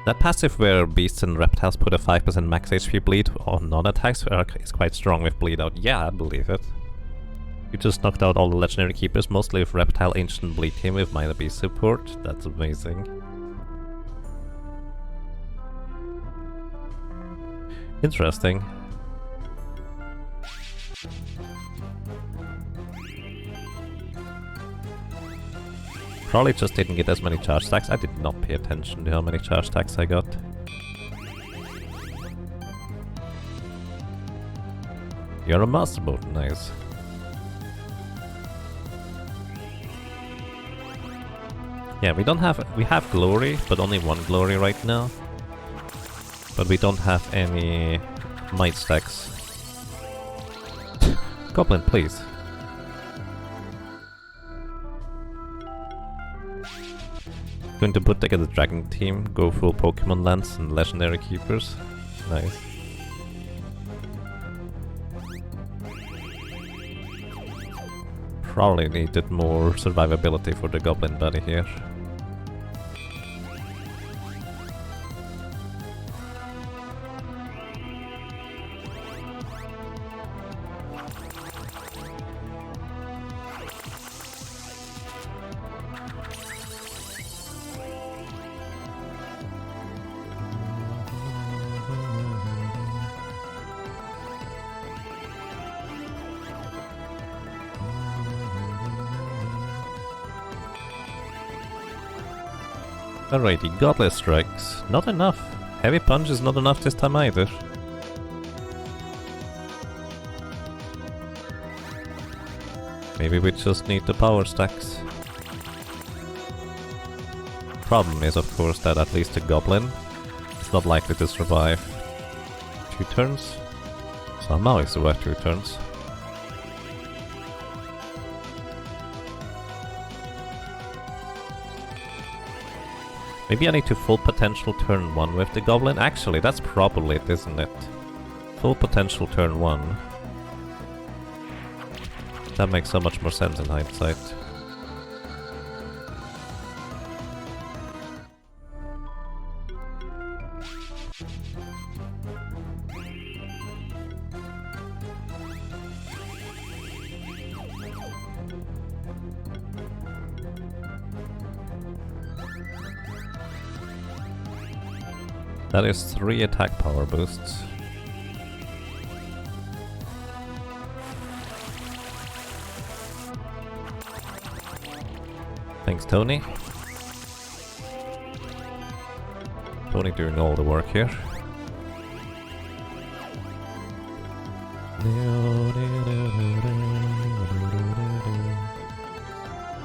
That passive where beasts and reptiles put a 5% max HP bleed on non-attacks is quite strong with bleed out. Yeah, I believe it. You just knocked out all the legendary keepers, mostly with reptile ancient bleed team with minor beast support. That's amazing. Interesting. Probably just didn't get as many charge stacks. I did not pay attention to how many charge stacks I got. You're a master boat, nice. Yeah, we have glory, but only 1 glory right now. But we don't have any might stacks. Goblin, please. Going to put together the dragon team, go full Pokemon lands and legendary keepers. Nice. Probably needed more survivability for the goblin buddy here. Alrighty, Godless Strikes. Not enough. Heavy Punch is not enough this time either. Maybe we just need the power stacks. Problem is, of course, that at least the Goblin is not likely to survive 2 turns. Somehow it's worth 2 turns. Maybe I need to full potential turn 1 with the Goblin. Actually, that's probably it, isn't it? Full potential turn 1. That makes so much more sense in hindsight. That is 3 attack power boosts. Thanks, Tony. Tony doing all the work here.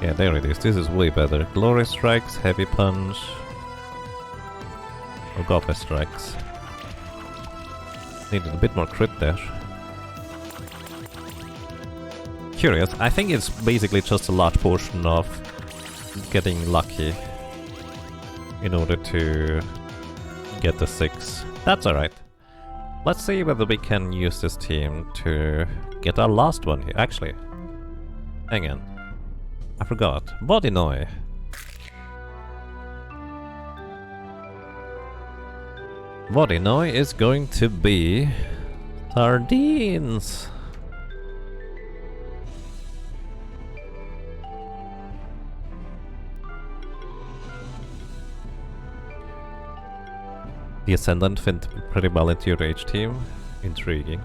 Yeah, there it is. This is way better. Glory Strikes, Heavy Punch. Or Godless Strikes. Needed a bit more crit there. Curious, I think it's basically just a large portion of getting lucky in order to get the 6. That's alright. Let's see whether we can use this team to get our last one here. Actually, hang on. I forgot. Vodinoi. Vodinoi is going to be sardines. The Ascendant fit pretty well into your rage team. Intriguing.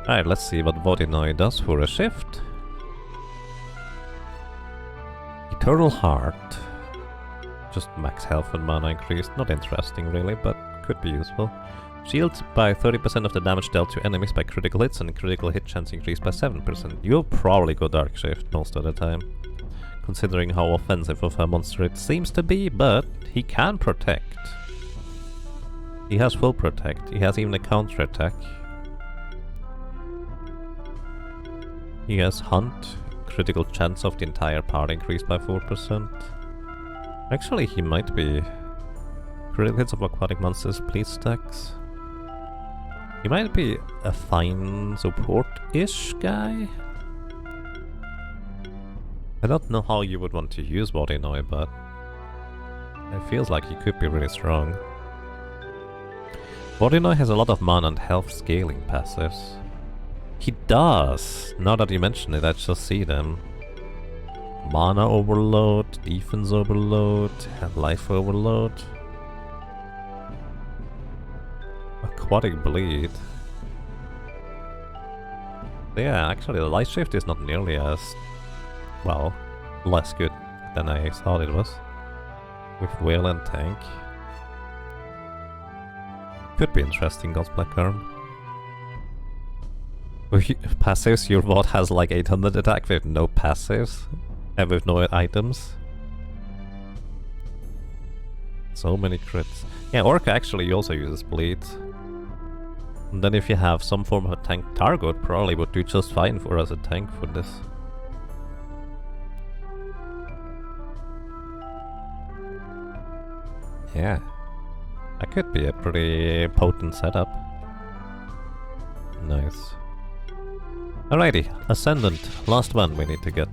Alright, let's see what Vodinoi does for a shift. Eternal Heart. Just max health and mana increased. Not interesting really, but could be useful. Shields by 30% of the damage dealt to enemies by critical hits, and critical hit chance increased by 7%. You'll probably go Dark Shift most of the time, considering how offensive of a monster it seems to be, but he can protect. He has full protect, he has even a counter attack. He has Hunt. Critical chance of the entire party increased by 4%. Actually, he might be. Critical hits of aquatic monsters, please stacks. He might be a fine support-ish guy. I don't know how you would want to use Vodinoi, but it feels like he could be really strong. Vodinoi has a lot of mana and health scaling passives. He does! Now that you mention it, I just see them. Mana overload, defense overload, and life overload. Aquatic bleed. Yeah, actually the light shift is not nearly as, well, less good than I thought it was. With whale and tank. Could be interesting, God's Black Arm. With passives, your bot has like 800 attack with no passives. And with no items. So many crits. Yeah, Orca actually also uses bleed. And then if you have some form of a tank target, probably would do just fine for as a tank for this. Yeah. That could be a pretty potent setup. Nice. Alrighty, Ascendant. Last one we need to get.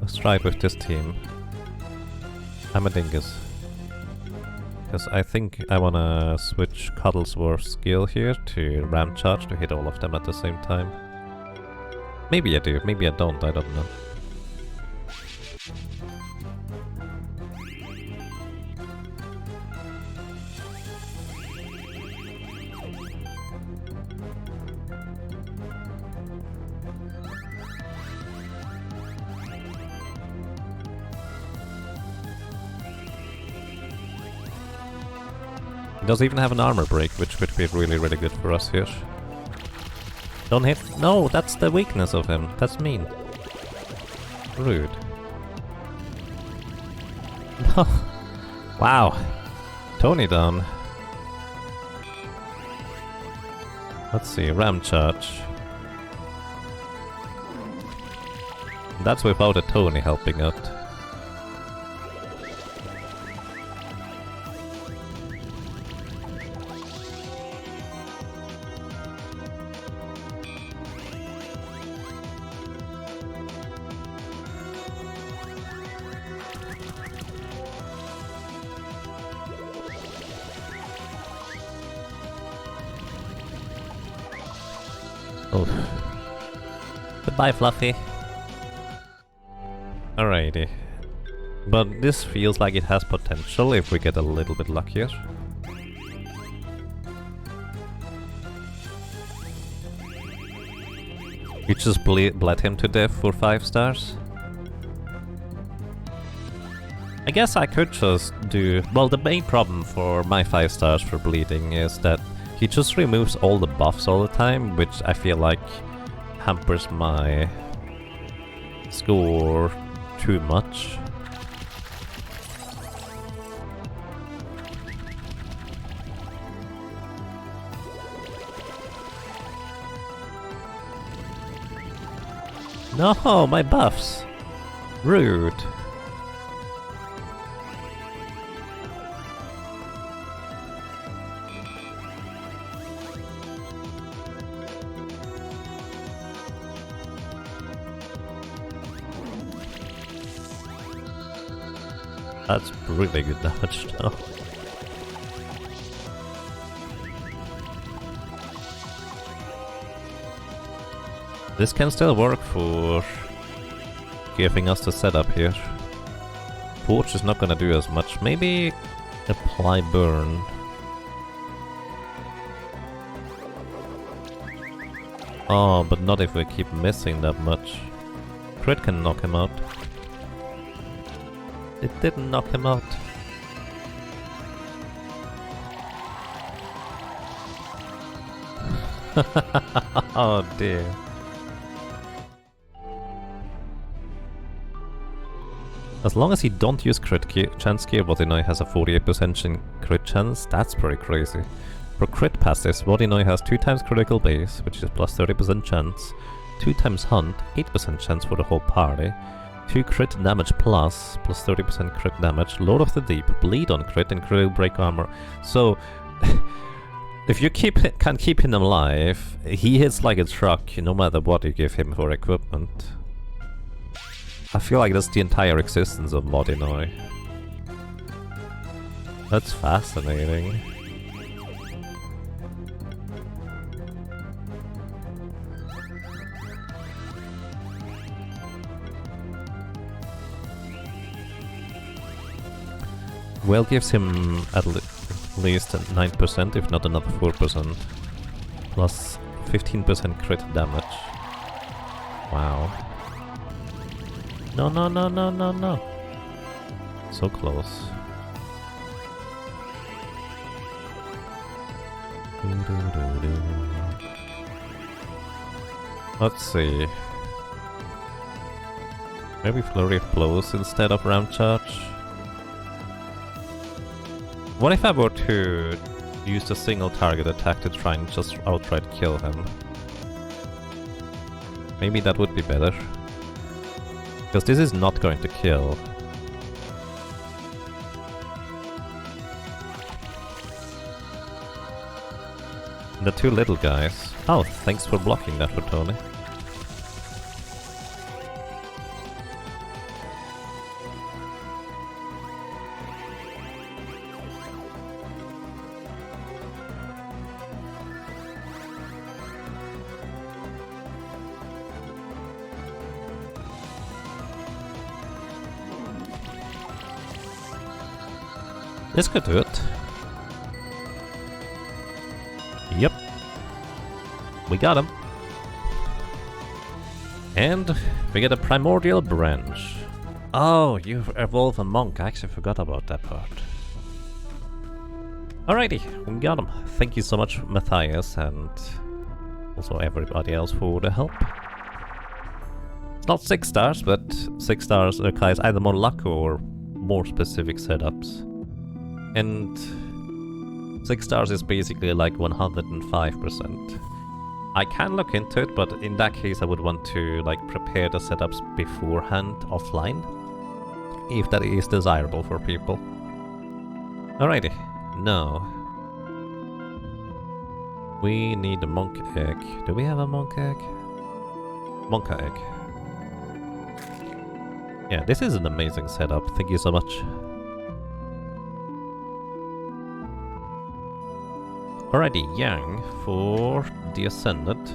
Let's try it with this team. I'm a dingus. Because I think I wanna switch Cuddlesworth's skill here to Ram Charge to hit all of them at the same time. Maybe I do, maybe I don't, I don't know. It does even have an armor break, which could be really, really good for us here. Don't hit. No, that's the weakness of him. That's mean. Rude. No. Wow. Tony down. Let's see, Ram Charge. That's without a Tony helping out. Oh. Goodbye, Fluffy. Alrighty. But this feels like it has potential if we get a little bit luckier. We just bled him to death for 5 stars. I guess I could just do... Well, the main problem for my 5 stars for bleeding is that he just removes all the buffs all the time, which I feel like hampers my score too much. No, my buffs! Rude. That's really good damage now. This can still work for giving us the setup here. Porch is not gonna do as much. Maybe apply burn. Oh, but not if we keep missing that much. Crit can knock him out. It didn't knock him out. Oh dear. As long as he don't use crit chance gear, Vodinoi has a 48% crit chance. That's pretty crazy. For crit passes, Vodinoi has 2 times critical base, which is plus 30% chance, 2 times hunt, 8% chance for the whole party. 2 crit damage plus 30% crit damage. Lord of the Deep, bleed on crit, and critical break armor. So, if you can keep him alive, he hits like a truck no matter what you give him for equipment. I feel like that's the entire existence of Vodinoi. That's fascinating. Well, gives him at least 9%, if not another 4%. Plus 15% crit damage. Wow. No, no, no, no, no, no. So close. Let's see. Maybe Flurry of Blows instead of Ram Charge. What if I were to use a single target attack to try and just outright kill him? Maybe that would be better. Because this is not going to kill. The 2 little guys. Oh, thanks for blocking that for Tony. This could do it. Yep. We got him. And we get a Primordial Branch. Oh, you evolve a monk. I actually forgot about that part. Alrighty, we got him. Thank you so much, Matthias, and also everybody else for the help. It's not 6 stars, but 6 stars requires either more luck or more specific setups. And 6 stars is basically like 105%. I can look into it, but in that case I would want to like prepare the setups beforehand offline, if that is desirable for people. Alrighty, now we need a monk egg. Do we have a monk egg? Monka egg. Yeah, this is an amazing setup. Thank you so much. Alrighty, Yang for the Ascendant.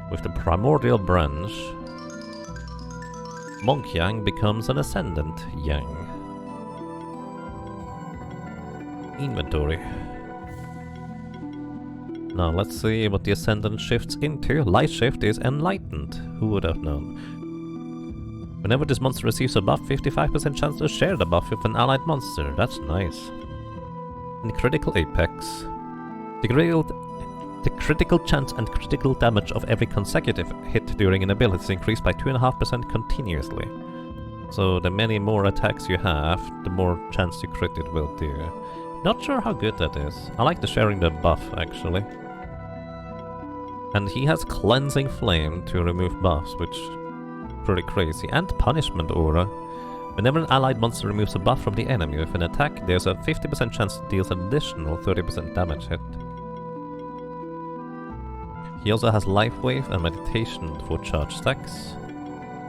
With the Primordial Branch, Monk Yang becomes an Ascendant Yang. Inventory. Now let's see what the Ascendant shifts into. Light Shift is Enlightened. Who would have known? Whenever this monster receives a buff, 55% chance to share the buff with an allied monster. That's nice. In Critical Apex, the critical chance and critical damage of every consecutive hit during an ability is increased by 2.5% continuously. So the many more attacks you have, the more chance to crit it will do. Not sure how good that is. I like the sharing the buff, actually. And he has Cleansing Flame to remove buffs, which is pretty crazy. And Punishment Aura. Whenever an allied monster removes a buff from the enemy with an attack, there's a 50% chance it deals an additional 30% damage hit. He also has Life Wave and Meditation for charge stacks.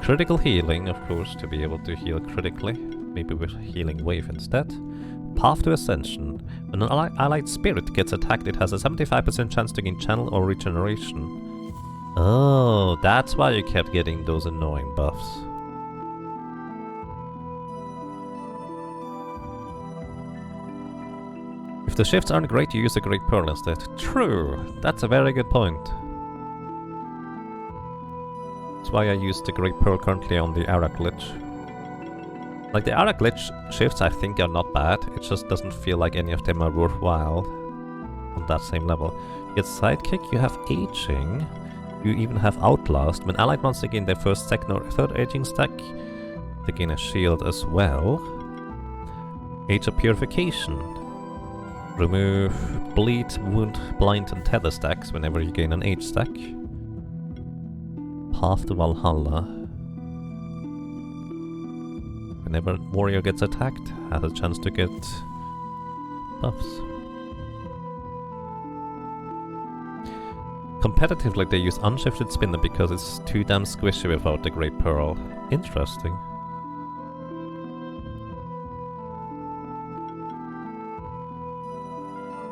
Critical Healing, of course, to be able to heal critically, maybe with Healing Wave instead. Path to Ascension. When an allied spirit gets attacked, it has a 75% chance to gain Channel or Regeneration. Oh, that's why you kept getting those annoying buffs. If the shifts aren't great, you use a Great Pearl instead. True, that's a very good point. That's why I use the Great Pearl currently on the Arak Glitch. Like, the Arak Glitch shifts I think are not bad, it just doesn't feel like any of them are worthwhile on that same level. You get Sidekick, you have Aging, you even have Outlast. When allied monsters gain their first, second or third Aging stack, they gain a shield as well. Age of Purification. Remove Bleed, Wound, Blind and Tether stacks whenever you gain an Age stack. Path to Valhalla. Whenever warrior gets attacked, has a chance to get buffs. Competitively, they use Unshifted Spinner because it's too damn squishy without the Great Pearl. Interesting.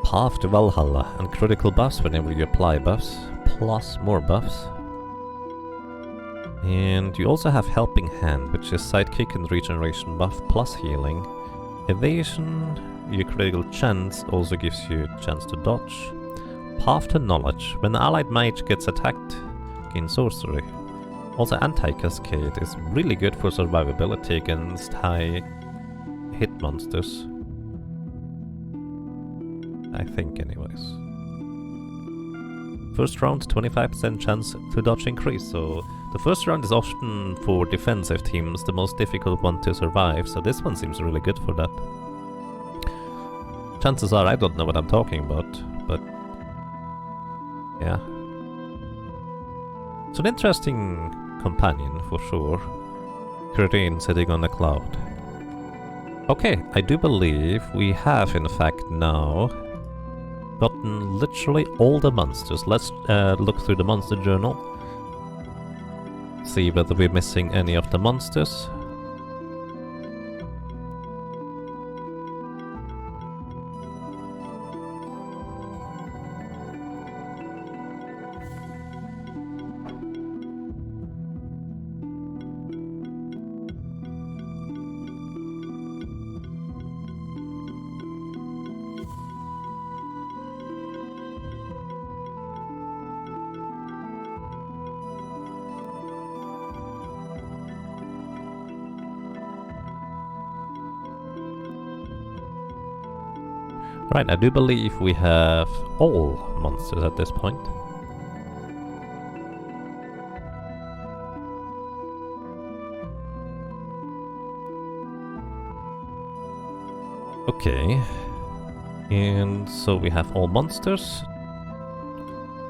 Path to Valhalla and critical buffs whenever you apply buffs, plus more buffs. And you also have Helping Hand, which is sidekick and regeneration buff plus healing. Evasion, your critical chance also gives you a chance to dodge. Path to Knowledge, when the allied mage gets attacked, gain sorcery. Also Anti-Cascade is really good for survivability against high hit monsters. I think anyways. First round 25% chance to dodge increase, so the first round is often for defensive teams the most difficult one to survive, so this one seems really good for that. Chances are I don't know what I'm talking about, but yeah. It's an interesting companion for sure. Crane sitting on a cloud. Okay, I do believe we have in fact now gotten literally all the monsters. Let's look through the monster journal. See whether we're missing any of the monsters. Right, I do believe we have all monsters at this point. Okay, and so we have all monsters.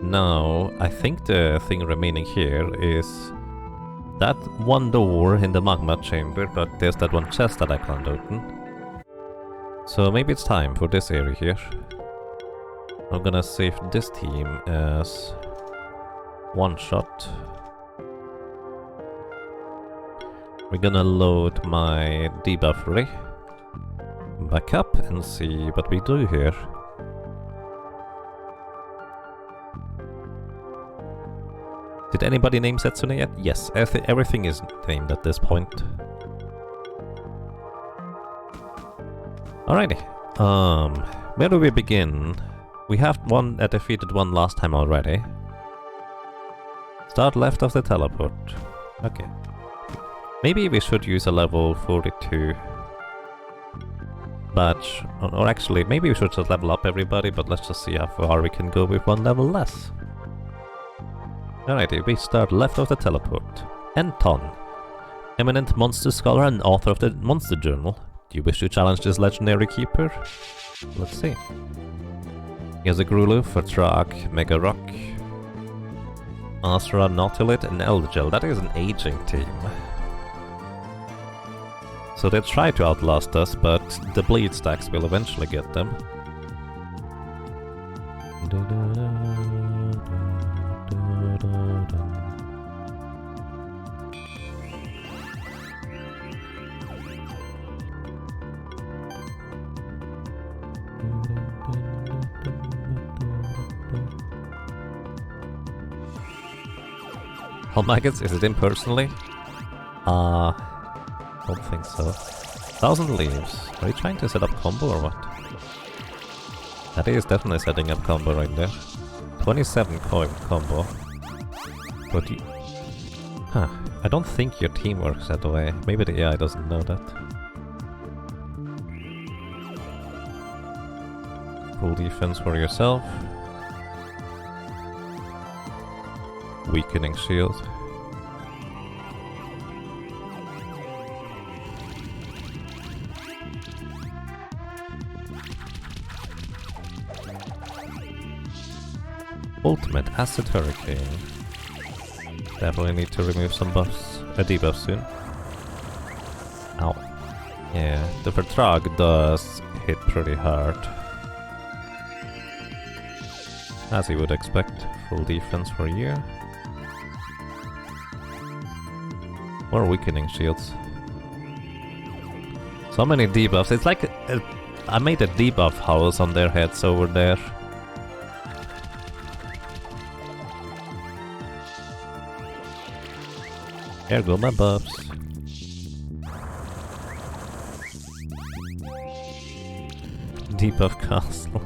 Now, I think the thing remaining here is that one door in the magma chamber, but there's that one chest that I can't open. So maybe it's time for this area here. I'm gonna save this team as one shot. We're gonna load my debuffery back up and see what we do here. Did anybody name Setsune yet? Yes, everything is named at this point. Alrighty, where do we begin? We have defeated one last time already. Start left of the teleport. Okay. Maybe we should use a level 42 badge, or actually, maybe we should just level up everybody, but let's just see how far we can go with one level less. Alrighty, we start left of the teleport. Anton, eminent monster scholar and author of the Monster Journal. Do you wish to challenge this legendary keeper? Let's see. He has a Grulu, Vertrag, Mega Rock, Astra, Nautilid, and Eldgel. That is an aging team. So they try to outlast us, but the bleed stacks will eventually get them. Hell maggots, is it in personally? Don't think so. 1000 leaves. Are you trying to set up combo or what? That is definitely setting up combo right there. 27 coin combo. But you... Huh. I don't think your team works that way. Maybe the AI doesn't know that. Full defense for yourself. Weakening shield. Ultimate Acid Hurricane. Definitely need to remove some buffs, a debuff soon. Ow. Yeah, the Vertrag does hit pretty hard. As you would expect, full defense for you. More weakening shields. So many debuffs, it's like I made a debuff house on their heads over there. Here go my buffs. Debuff castle.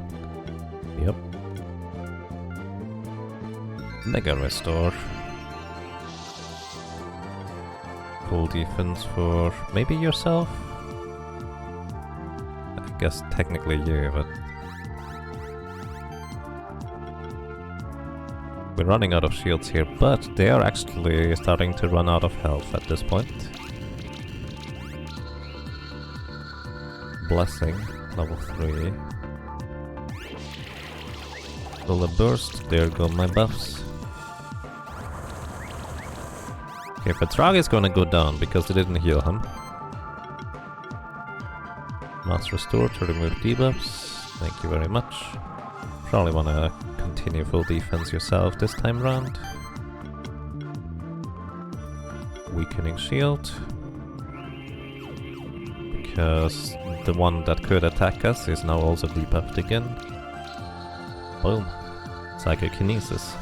Yep. Mega restore. Full defense for maybe yourself? I guess technically you, but... We're running out of shields here, but they are actually starting to run out of health at this point. Blessing, level 3. Will a burst, there go my buffs. Okay, Vertrag is gonna go down because they didn't heal him. Mass restore to remove debuffs, thank you very much. Probably wanna continue full defense yourself this time round. Weakening shield. Because the one that could attack us is now also debuffed again. Boom. Psychokinesis.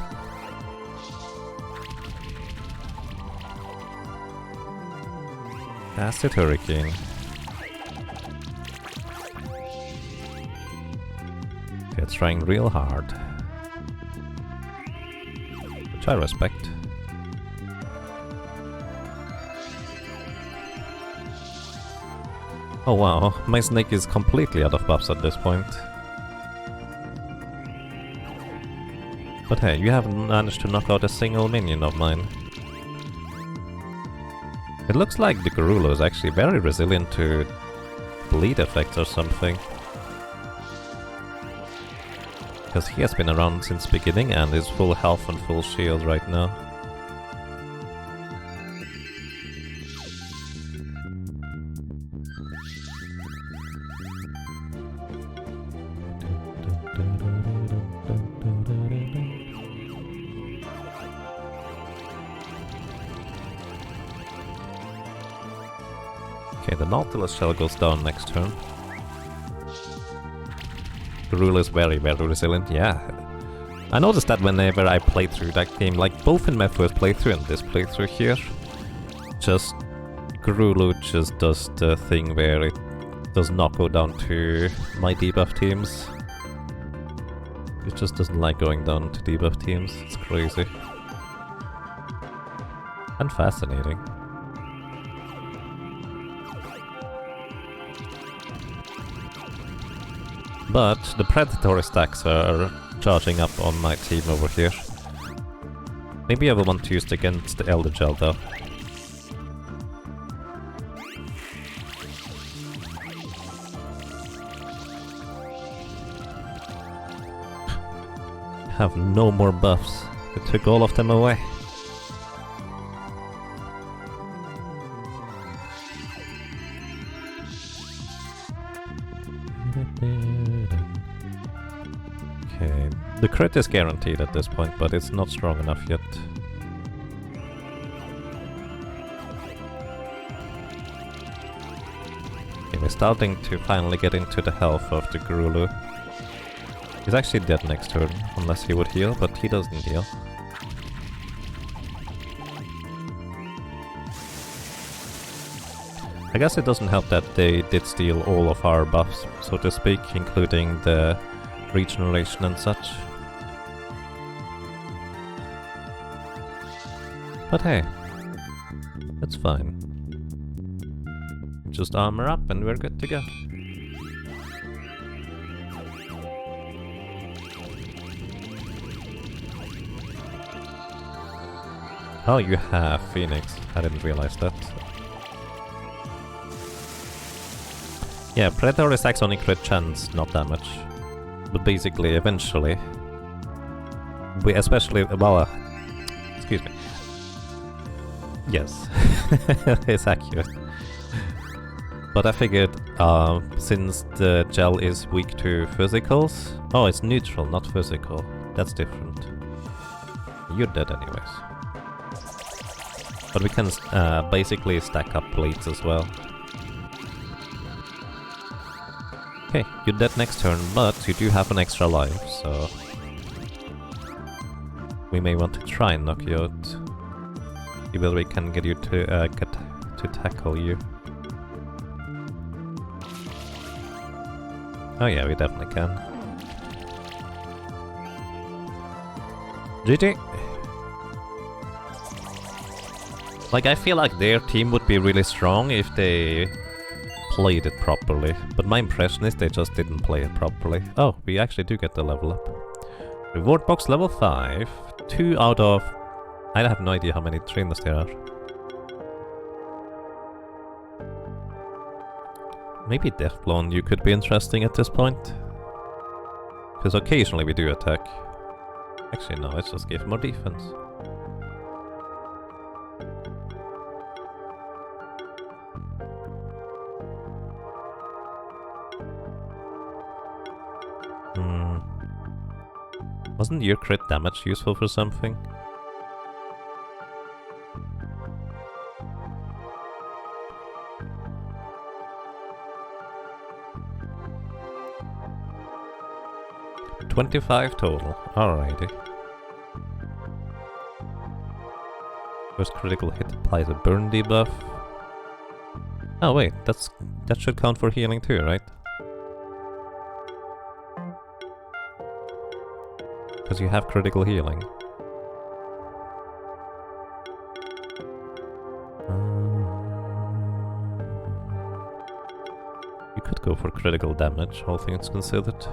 Acid Hurricane. They're trying real hard. Which I respect. Oh wow, my snake is completely out of buffs at this point. But hey, you haven't managed to knock out a single minion of mine. It looks like the Garulu is actually very resilient to bleed effects or something. Because he has been around since the beginning and is full health and full shield right now. Okay, the Nautilus shell goes down next turn. Garulu is very, very resilient, yeah. I noticed that whenever I play through that game, like both in my first playthrough and this playthrough here, just Garulu just does the thing where it does not go down to my debuff teams. It just doesn't like going down to debuff teams, it's crazy. And fascinating. But the predatory stacks are charging up on my team over here. Maybe I will want to use it against the Elder Gel though. Have no more buffs. It took all of them away. Okay, the crit is guaranteed at this point, but it's not strong enough yet. Okay, we're starting to finally get into the health of the Garulu. He's actually dead next turn, unless he would heal, but he doesn't heal. I guess it doesn't help that they did steal all of our buffs, so to speak, including the regeneration and such. But hey, that's fine. Just armor up and we're good to go. Oh, you have Phoenix. I didn't realize that. Yeah, Predatory stacks only crit chance, not damage. But basically, eventually... We especially... well, excuse me. Yes, it's accurate. But I figured, since the gel is weak to physicals... Oh, it's neutral, not physical. That's different. You're dead anyways. But we can basically stack up plates as well. Okay, you're dead next turn, but you do have an extra life, so... we may want to try and knock you out. See whether we can get you to tackle you. Oh yeah, we definitely can. GG! Like, I feel like their team would be really strong if they played it properly. But my impression is they just didn't play it properly. Oh, we actually do get the level up. Reward box level 5. 2 out of... I have no idea how many trainers there are. Maybe Deathblown you could be interesting at this point. Because occasionally we do attack. Actually no, let's just give more defense. Wasn't your crit damage useful for something? $25 total, alrighty. First critical hit applies a burn debuff. Oh wait, that should count for healing too, right? Because you have critical healing. You could go for critical damage, all things considered.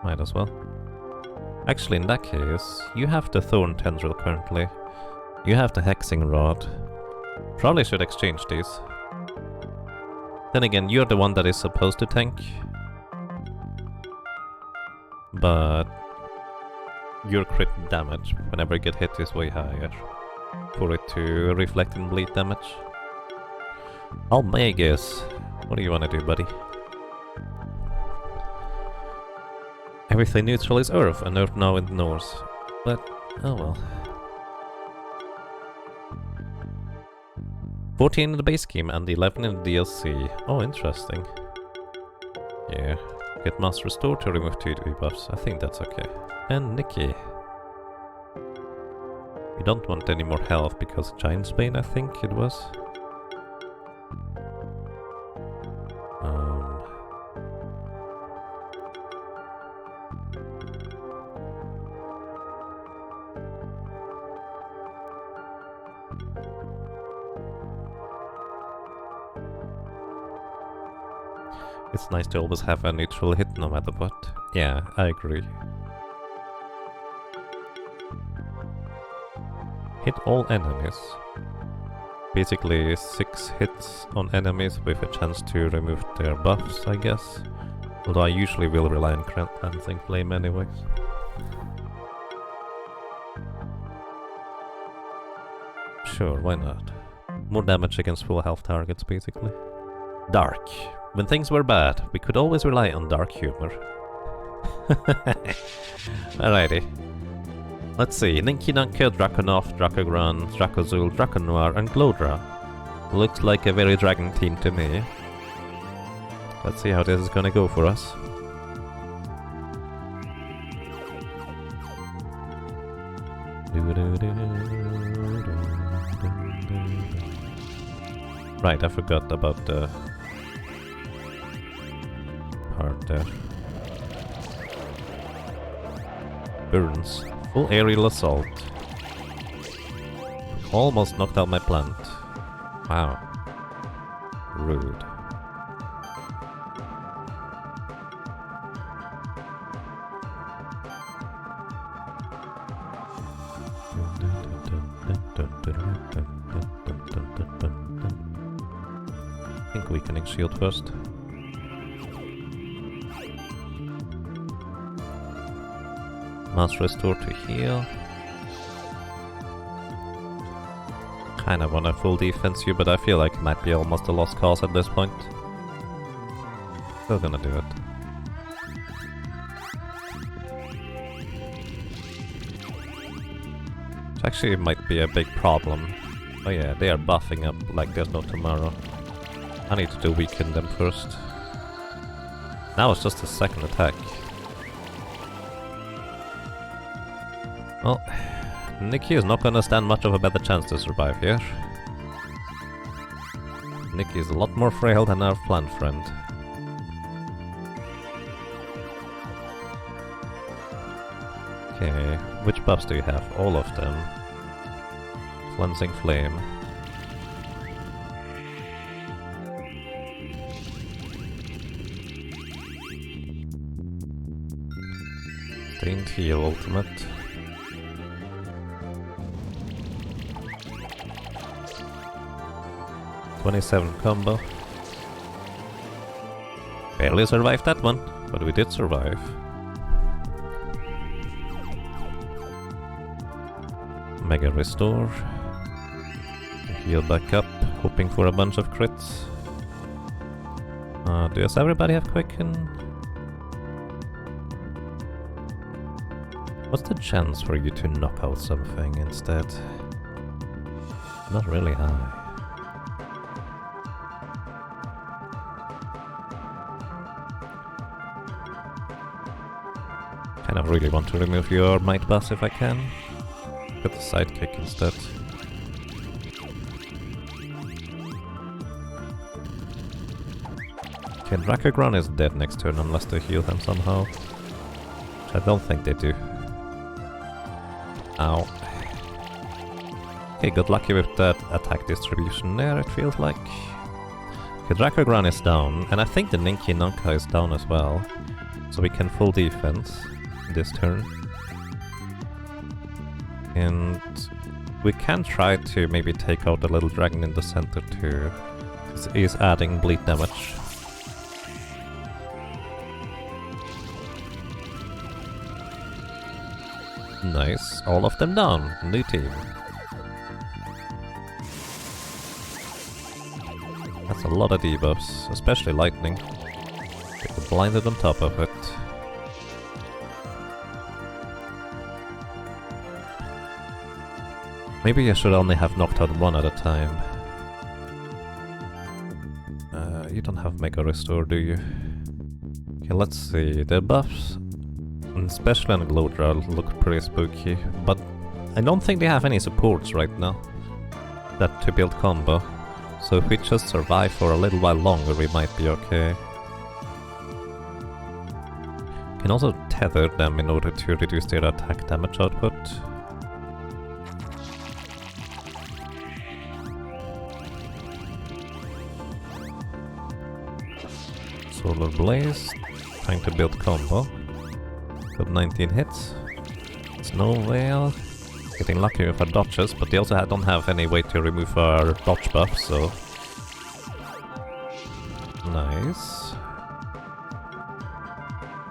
Might as well. Actually, in that case, you have the Thorn Tendril currently. You have the Hexing Rod. Probably should exchange these. Then again, you're the one that is supposed to tank. But your crit damage whenever you get hit is way higher for it to reflect in bleed damage. Almagus, what do you want to do, buddy? Everything neutral is Earth, and Earth now in the North. But, oh well. 14 in the base game and 11 in the DLC. Oh, interesting. Yeah. Get Mass Restore to remove 2 debuffs. I think that's okay. And Nikki. You don't want any more health because Giant's Bane, I think it was. It's nice to always have a neutral hit no matter what. Yeah, I agree. Hit all enemies. Basically 6 hits on enemies with a chance to remove their buffs, I guess. Although I usually will rely on Cleansing Flame anyways. Sure, why not? More damage against full health targets, basically. Dark. When things were bad, we could always rely on dark humor. Alrighty. Let's see. Ninkinanka, Draconoff, Dracogran, Dracozul, Draconoir, and Glodra. Looks like a very dragon team to me. Let's see how this is gonna go for us. Right, I forgot about the part there. Burns. Full aerial assault. Almost knocked out my plant. Wow. Rude. I think weakening shield first. Mass Restore to heal. Kinda want a full defense here, but I feel like it might be almost a lost cause at this point. Still gonna do it. Which actually might be a big problem. Oh yeah, they are buffing up like there's no tomorrow. I need to weaken them first. Now it's just a second attack. Well, Nikki is not gonna stand much of a better chance to survive here. Nikki is a lot more frail than our plant friend. Okay, which buffs do you have? All of them. Cleansing Flame. Stained Heal Ultimate. '27 combo. Barely survived that one, but we did survive. Mega Restore. Heal back up, hoping for a bunch of crits. Does everybody have Quicken? What's the chance for you to knock out something instead? Not really high. Kind of really want to remove your might buff if I can. Get the sidekick instead. Okay, Drakagron is dead next turn unless they heal him somehow. Which I don't think they do. Ow. Okay, got lucky with that attack distribution there, it feels like. Okay, Drakagron is down, and I think the Ninki Nunka is down as well. So we can full defense this turn. And we can try to maybe take out the little dragon in the center too. He's adding bleed damage. Nice, all of them down. New team. That's a lot of debuffs, especially lightning. Get the blinded on top of it. Maybe I should only have knocked out one at a time. You don't have Mega Restore, do you? Okay, let's see. The buffs, especially on Glodra, look pretty spooky, but I don't think they have any supports right now that to build combo. So if we just survive for a little while longer, we might be okay. Can also tether them in order to reduce their attack damage output. Solar Blaze, trying to build combo. Got 19 hits. Snow Veil, getting lucky with our dodges, but they also don't have any way to remove our dodge buff, so... Nice.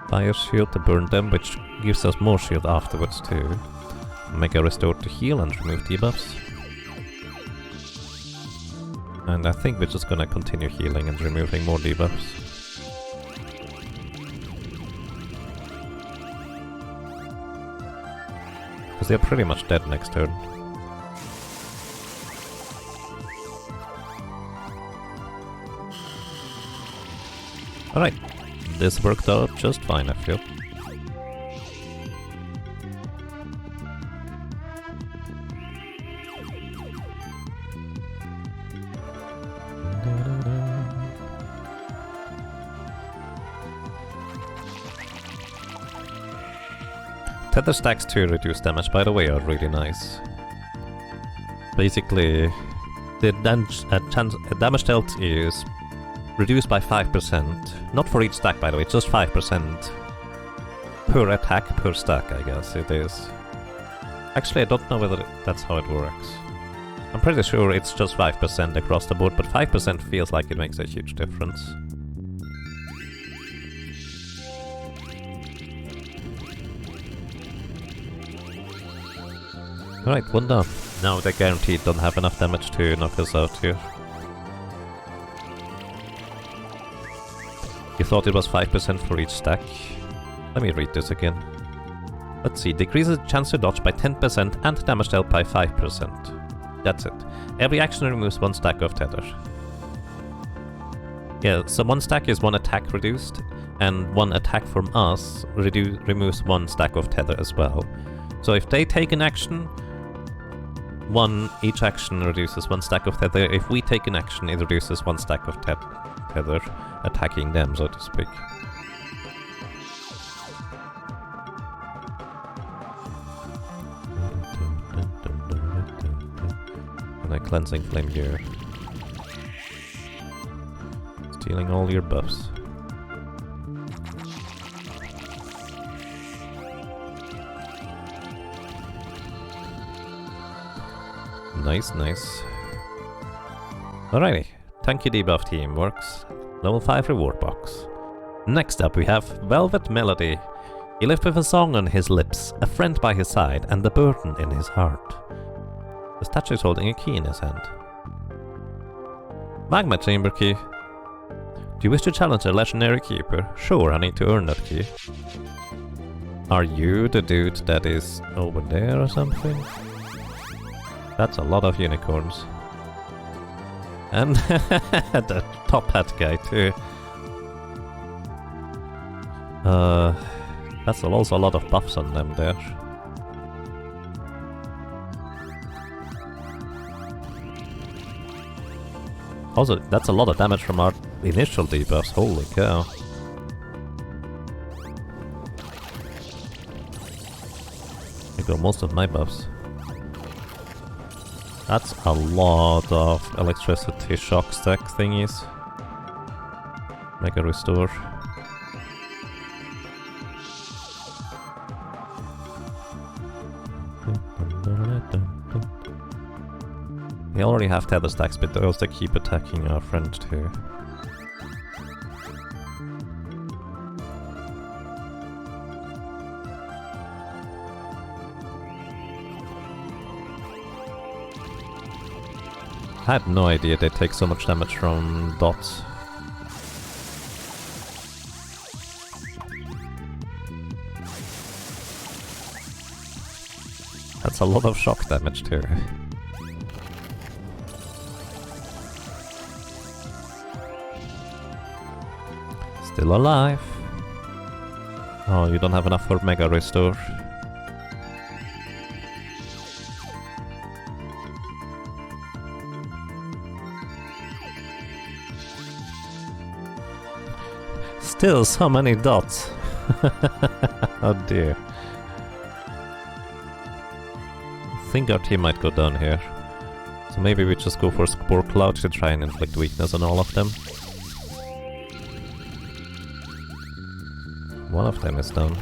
Fire Shield to burn them, which gives us more shield afterwards too. Mega Restore to heal and remove debuffs. And I think we're just gonna continue healing and removing more debuffs. Because they're pretty much dead next turn. Alright, this worked out just fine, I feel. Tether stacks to reduce damage, by the way, are really nice. Basically, the damage dealt is reduced by 5%. Not for each stack, by the way, it's just 5% per attack per stack, I guess it is. Actually, I don't know whether that's how it works. I'm pretty sure it's just 5% across the board, but 5% feels like it makes a huge difference. Alright, one down. No, they guaranteed don't have enough damage to knock us out here. You thought it was 5% for each stack? Let me read this again. Let's see, decreases chance to dodge by 10% and damage dealt by 5%. That's it. Every action removes 1 stack of tether. Yeah, so 1 stack is 1 attack reduced, and 1 attack from us removes 1 stack of tether as well. So if they take an action, each action reduces 1 stack of tether. If we take an action, it reduces 1 stack of tether, attacking them, so to speak. And a cleansing flame here. Stealing all your buffs. Nice, nice. Alrighty, tanky debuff team works. Level 5 reward box. Next up we have Velvet Melody. He lived with a song on his lips, a friend by his side, and a burden in his heart. The statue is holding a key in his hand. Magma Chamber Key. Do you wish to challenge a legendary keeper? Sure, I need to earn that key. Are you the dude that is over there or something? That's a lot of unicorns. And the top hat guy too. That's also a lot of buffs on them there. Also, that's a lot of damage from our initial debuffs, holy cow. I got most of my buffs. That's a lot of electricity shock stack thingies. Mega restore. We already have tether stacks, but those that keep attacking our friend too. I had no idea they take so much damage from dots. That's a lot of shock damage too. Still alive. Oh, you don't have enough for Mega Restore. Still so many dots. Oh dear. I think our team might go down here. So maybe we just go for Spore Cloud to try and inflict weakness on all of them. One of them is down.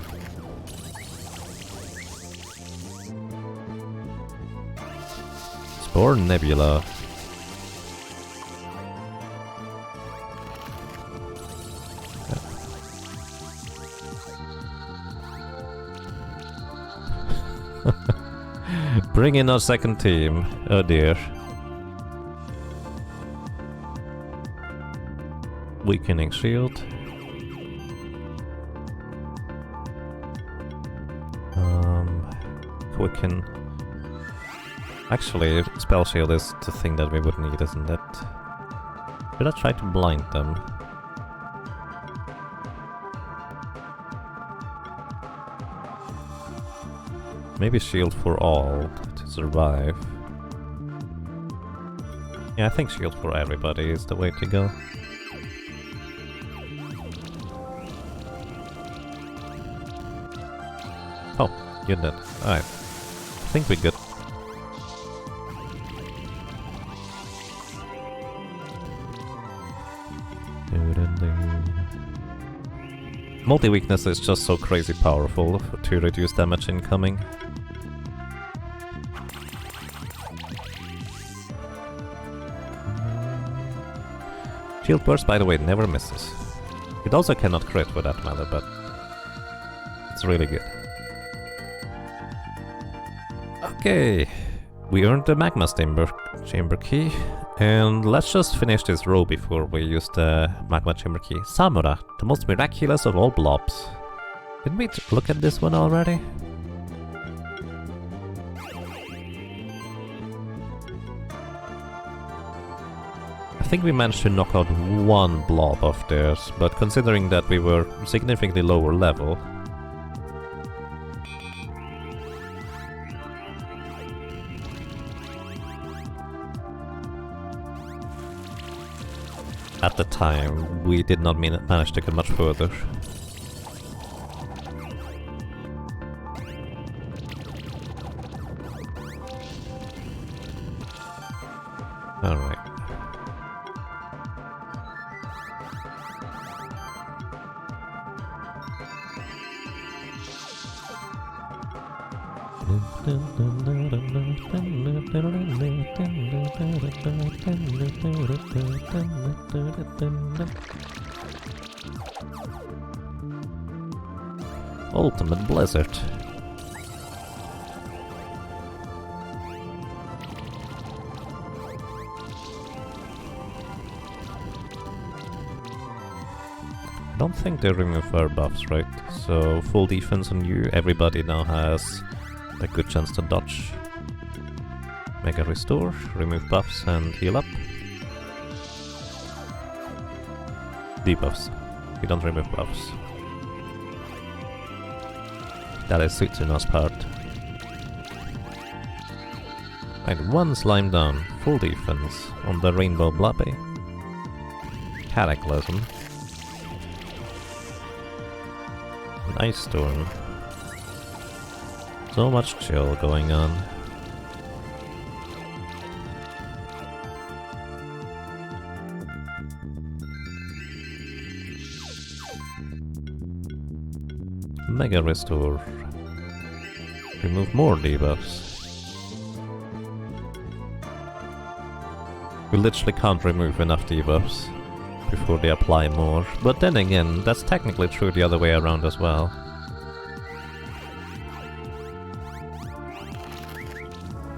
Spore Nebula. Bring in our second team. Oh dear. Weakening shield. Quicken. Actually, spell shield is the thing that we would need, isn't it? Should I try to blind them? Maybe shield for all to survive. Yeah, I think shield for everybody is the way to go. Oh, you're dead. Alright. I think we're good. Multi-weakness is just so crazy powerful to reduce damage incoming. Shield Burst, by the way, never misses. It also cannot crit for that matter, but it's really good. Okay, We earned the magma chamber key, and let's just finish this row before we use the magma chamber key. Samura, the most miraculous of all blobs. Didn't we look at this one already? I think we managed to knock out one blob of theirs, but considering that we were significantly lower level, at the time, we did not manage to get much further. Alright. Ultimate Blizzard. I don't think they remove fire buffs, right? So full defense on you, everybody now has a good chance to dodge. Mega Restore, remove buffs and heal up. Debuffs. You don't remove buffs. That is Sutsuna's part. Right, one slime down, full defense on the Rainbow Blobby. Cataclysm. An Ice Storm. So much chill going on. Mega Restore. Remove more debuffs. We literally can't remove enough debuffs before they apply more, but then again, that's technically true the other way around as well.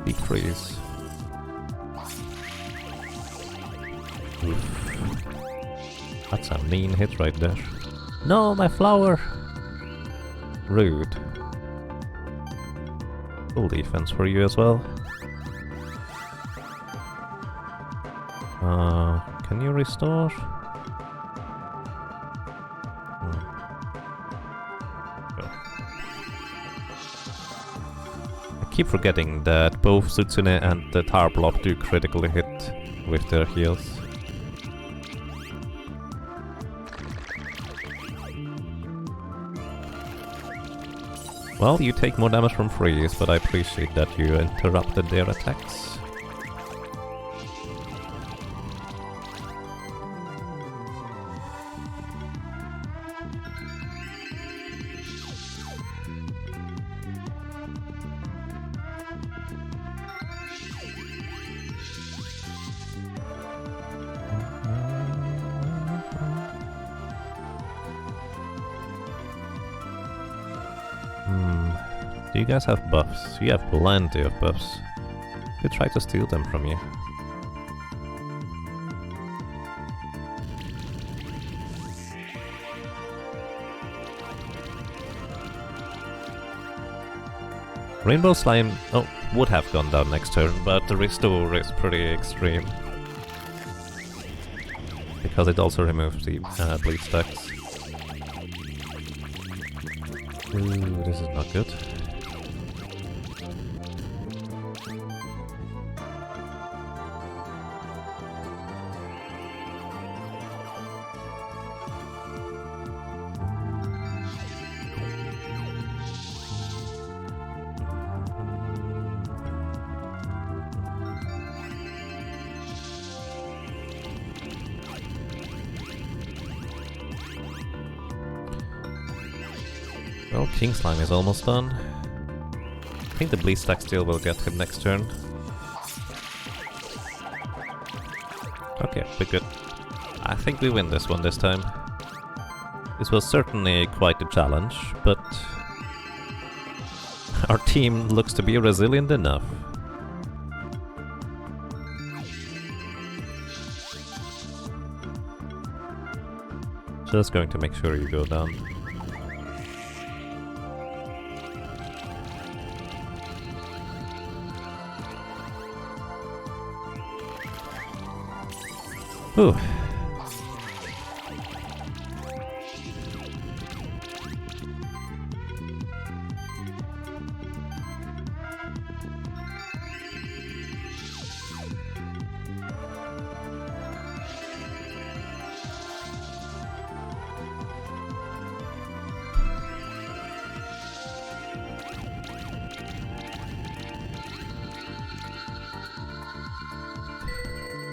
Deep Freeze. Oof. That's a mean hit right there. No, my flower! Rude. Full defense for you as well. Can you restore? I keep forgetting that both Sutsune and the Tower Blob do critically hit with their heals. Well, you take more damage from freeze, but I appreciate that you interrupted their attacks. Do you guys have buffs? You have plenty of buffs. They try to steal them from you. Rainbow Slime would have gone down next turn, but the restore is pretty extreme. Because it also removes the bleed stacks. Ooh, this is not good. Well, King Slime is almost done. I think the Bleed Stack still will get him next turn. Okay, we're good. I think we win this one this time. This was certainly quite a challenge, but our team looks to be resilient enough. Just going to make sure you go down. Ooh.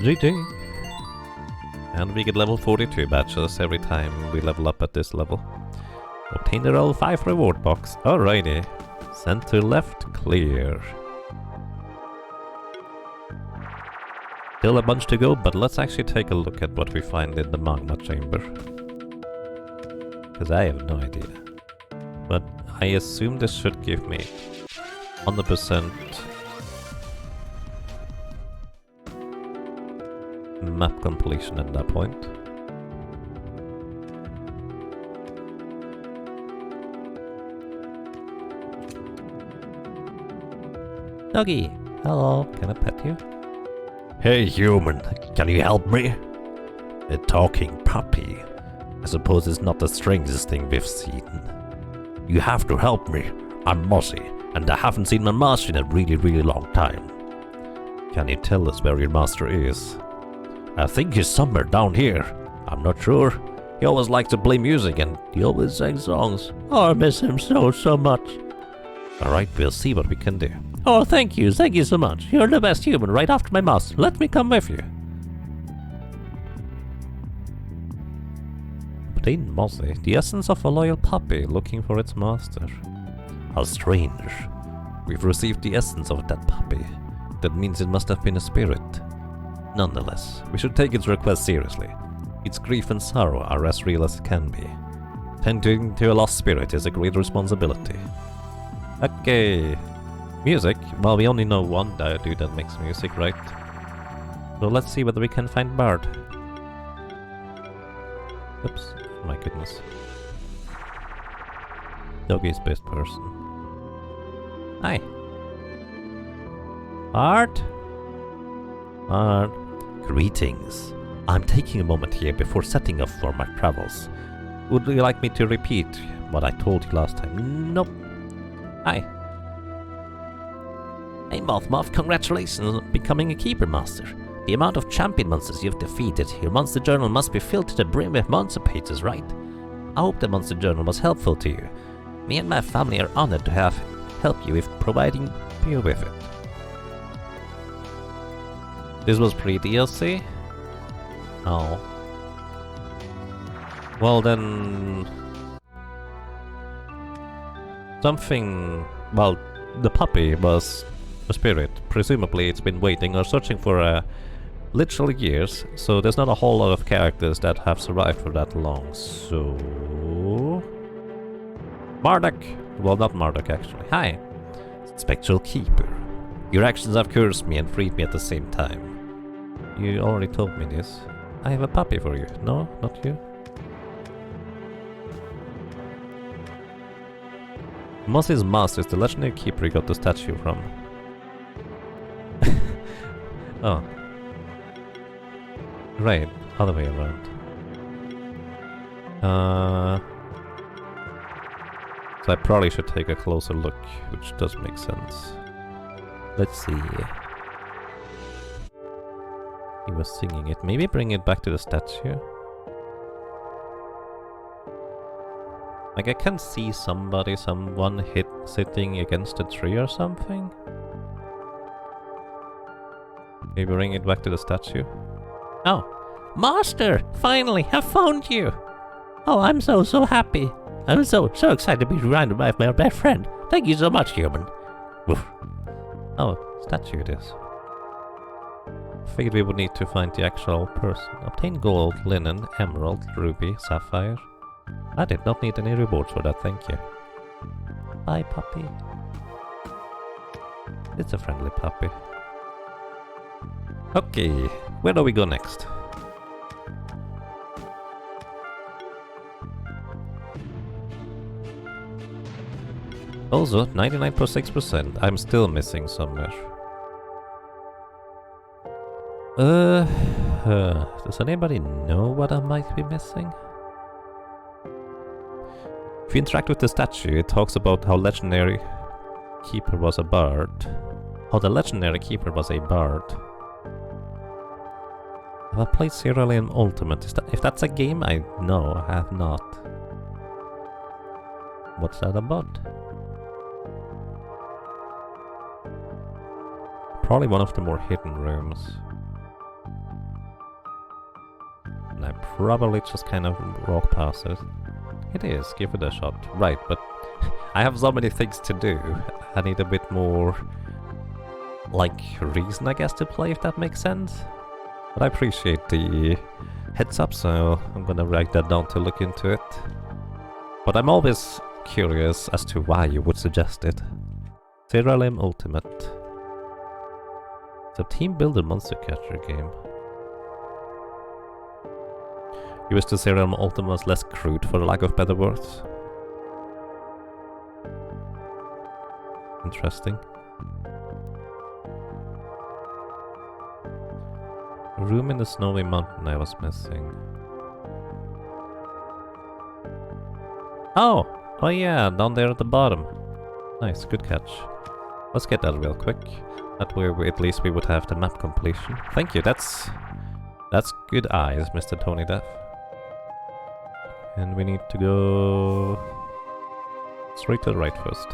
GG! And we get level 42 badges every time we level up at this level. Obtain the level 5 reward box. Alrighty. Center left clear. Still a bunch to go, but let's actually take a look at what we find in the magma chamber. Because I have no idea. But I assume this should give me 100% map completion at that point. Doggy, hello, can I pet you? Hey human, can you help me? A talking puppy. I suppose it's not the strangest thing we've seen. You have to help me. I'm Mossy, and I haven't seen my master in a really long time. Can you tell us where your master is? I think he's somewhere down here. I'm not sure. He always likes to play music and he always sings songs. Oh, I miss him so much. Alright, we'll see what we can do. Oh, thank you so much. You're the best human right after my master. Let me come with you. Obtain Mossy, the essence of a loyal puppy looking for its master. How strange. We've received the essence of that puppy. That means it must have been a spirit. Nonetheless, we should take its request seriously. Its grief and sorrow are as real as can be. Tending to a lost spirit is a great responsibility. Okay. Music? Well, we only know one dude that makes music, right? So let's see whether we can find Bard. Oops. My goodness. Doggy's best person. Hi. Bard? Bard. Greetings. I'm taking a moment here before setting off for my travels. Would you like me to repeat what I told you last time? Nope. Hi. Hey Moth, congratulations on becoming a Keeper Master. The amount of champion monsters you've defeated, your monster journal must be filled to the brim with monster pages, right? I hope the monster journal was helpful to you. Me and my family are honored to have helped you with providing you with it. This was pre-DLC? Oh. Well then... Something... Well, the puppy was a spirit. Presumably it's been waiting or searching for literally years, so there's not a whole lot of characters that have survived for that long, so... Marduk! Well, not Marduk actually. Hi! Spectral Keeper. Your actions have cursed me and freed me at the same time. You already told me this. I have a puppy for you. No, not you. Mossy's master is the legendary keeper you got the statue from. Oh. Right, other way around. So I probably should take a closer look, which does make sense. Let's see. He was singing it. Maybe bring it back to the statue. Like I can see someone sitting against a tree or something. Maybe bring it back to the statue. Oh, Master! Finally, I found you! Oh, I'm so happy. I'm so excited to be surrounded by my best friend. Thank you so much, human. Woof. Oh, statue it is. Figured we would need to find the actual person. Obtain gold, linen, emerald, ruby, sapphire. I did not need any rewards for that, thank you. Bye, puppy. It's a friendly puppy. Okay, where do we go next? Also, 99.6%. I'm still missing somewhere. Does anybody know what I might be missing? If you interact with the statue, it talks about how legendary keeper was a bird. How the legendary keeper was a bird. Have I played Cerulean Ultimate? If that's a game, I know I have not. What's that about? Probably one of the more hidden rooms. And I probably just kind of walk past it. It is, give it a shot. Right, but I have so many things to do. I need a bit more, like, reason, I guess, to play, if that makes sense. But I appreciate the heads up, so I'm gonna write that down to look into it. But I'm always curious as to why you would suggest it. Cerulean Ultimate. It's a team builder monster catcher game. You wish the Cerulean Ultimate was less crude, for the lack of better words. Interesting. A room in the snowy mountain I was missing. Oh! Oh yeah, down there at the bottom. Nice, good catch. Let's get that real quick. That way at least we would have the map completion. Thank you, that's good eyes, Mr. Tony Duff. And we need to go straight to the right first.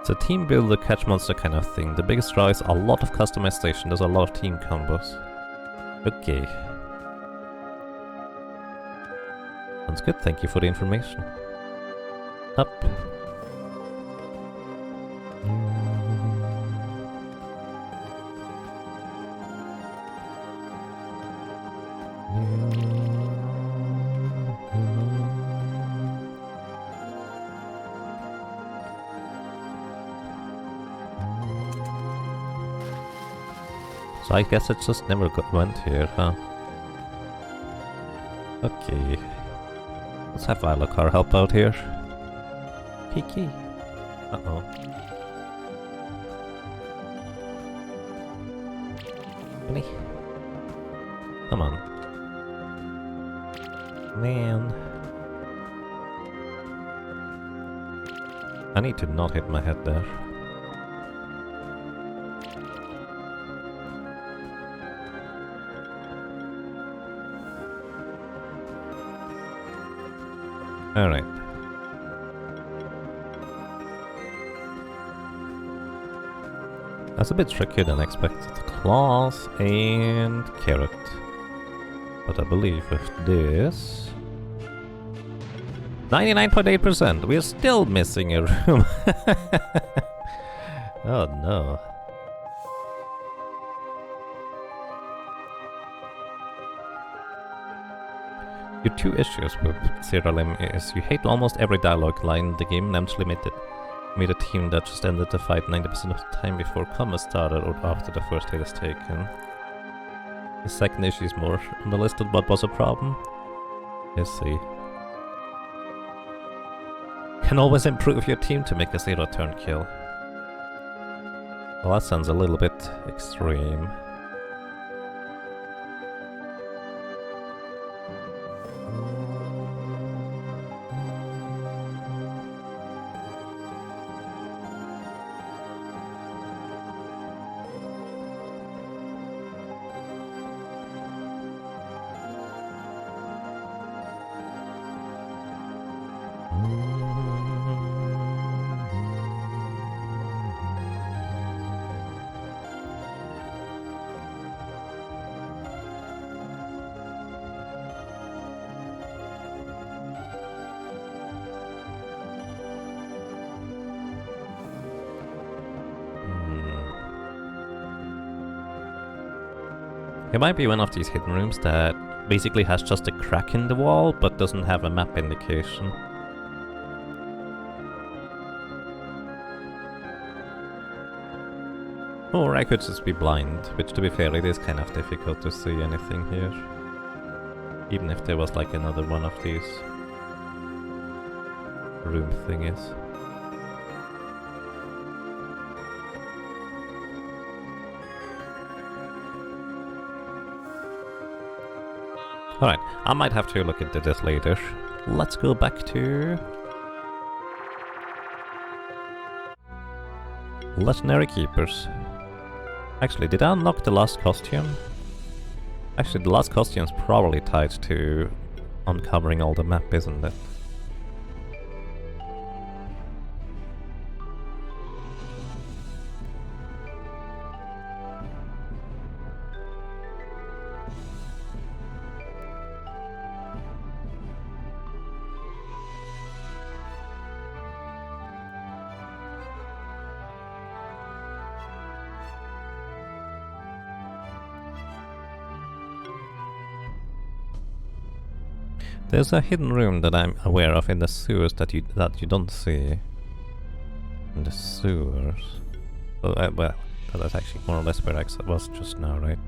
It's a team builder catch monster kind of thing. The biggest draw is a lot of customization. There's a lot of team combos. Okay. Sounds good, thank you for the information. Up. So I guess it just never went here, huh? Okay. Let's have Alucard help out here. Kiki. Uh-oh. Really? Come on. Man. I need to not hit my head there. Alright. That's a bit trickier than expected. Claws and carrot. But I believe with this... 99.8%! We're still missing a room! Oh no. Your two issues with Cerulean is you hate almost every dialogue line in the game and eventually made a team that just ended the fight 90% of the time before combat started or after the first hit is taken. The second issue is more on the list of what was a problem. Let's see. Can always improve your team to make a 0-turn kill. Well, that sounds a little bit extreme. It might be one of these hidden rooms that basically has just a crack in the wall, but doesn't have a map indication. Or I could just be blind, which to be fair, it is kind of difficult to see anything here. Even if there was like another one of these room thingies. Alright, I might have to look into this later. Let's go back to Legendary Keepers. Actually, did I unlock the last costume? Actually, the last costume's probably tied to uncovering all the map, isn't it? There's a hidden room that I'm aware of in the sewers that you don't see. In the sewers. Well, that's actually more or less where I was just now, right?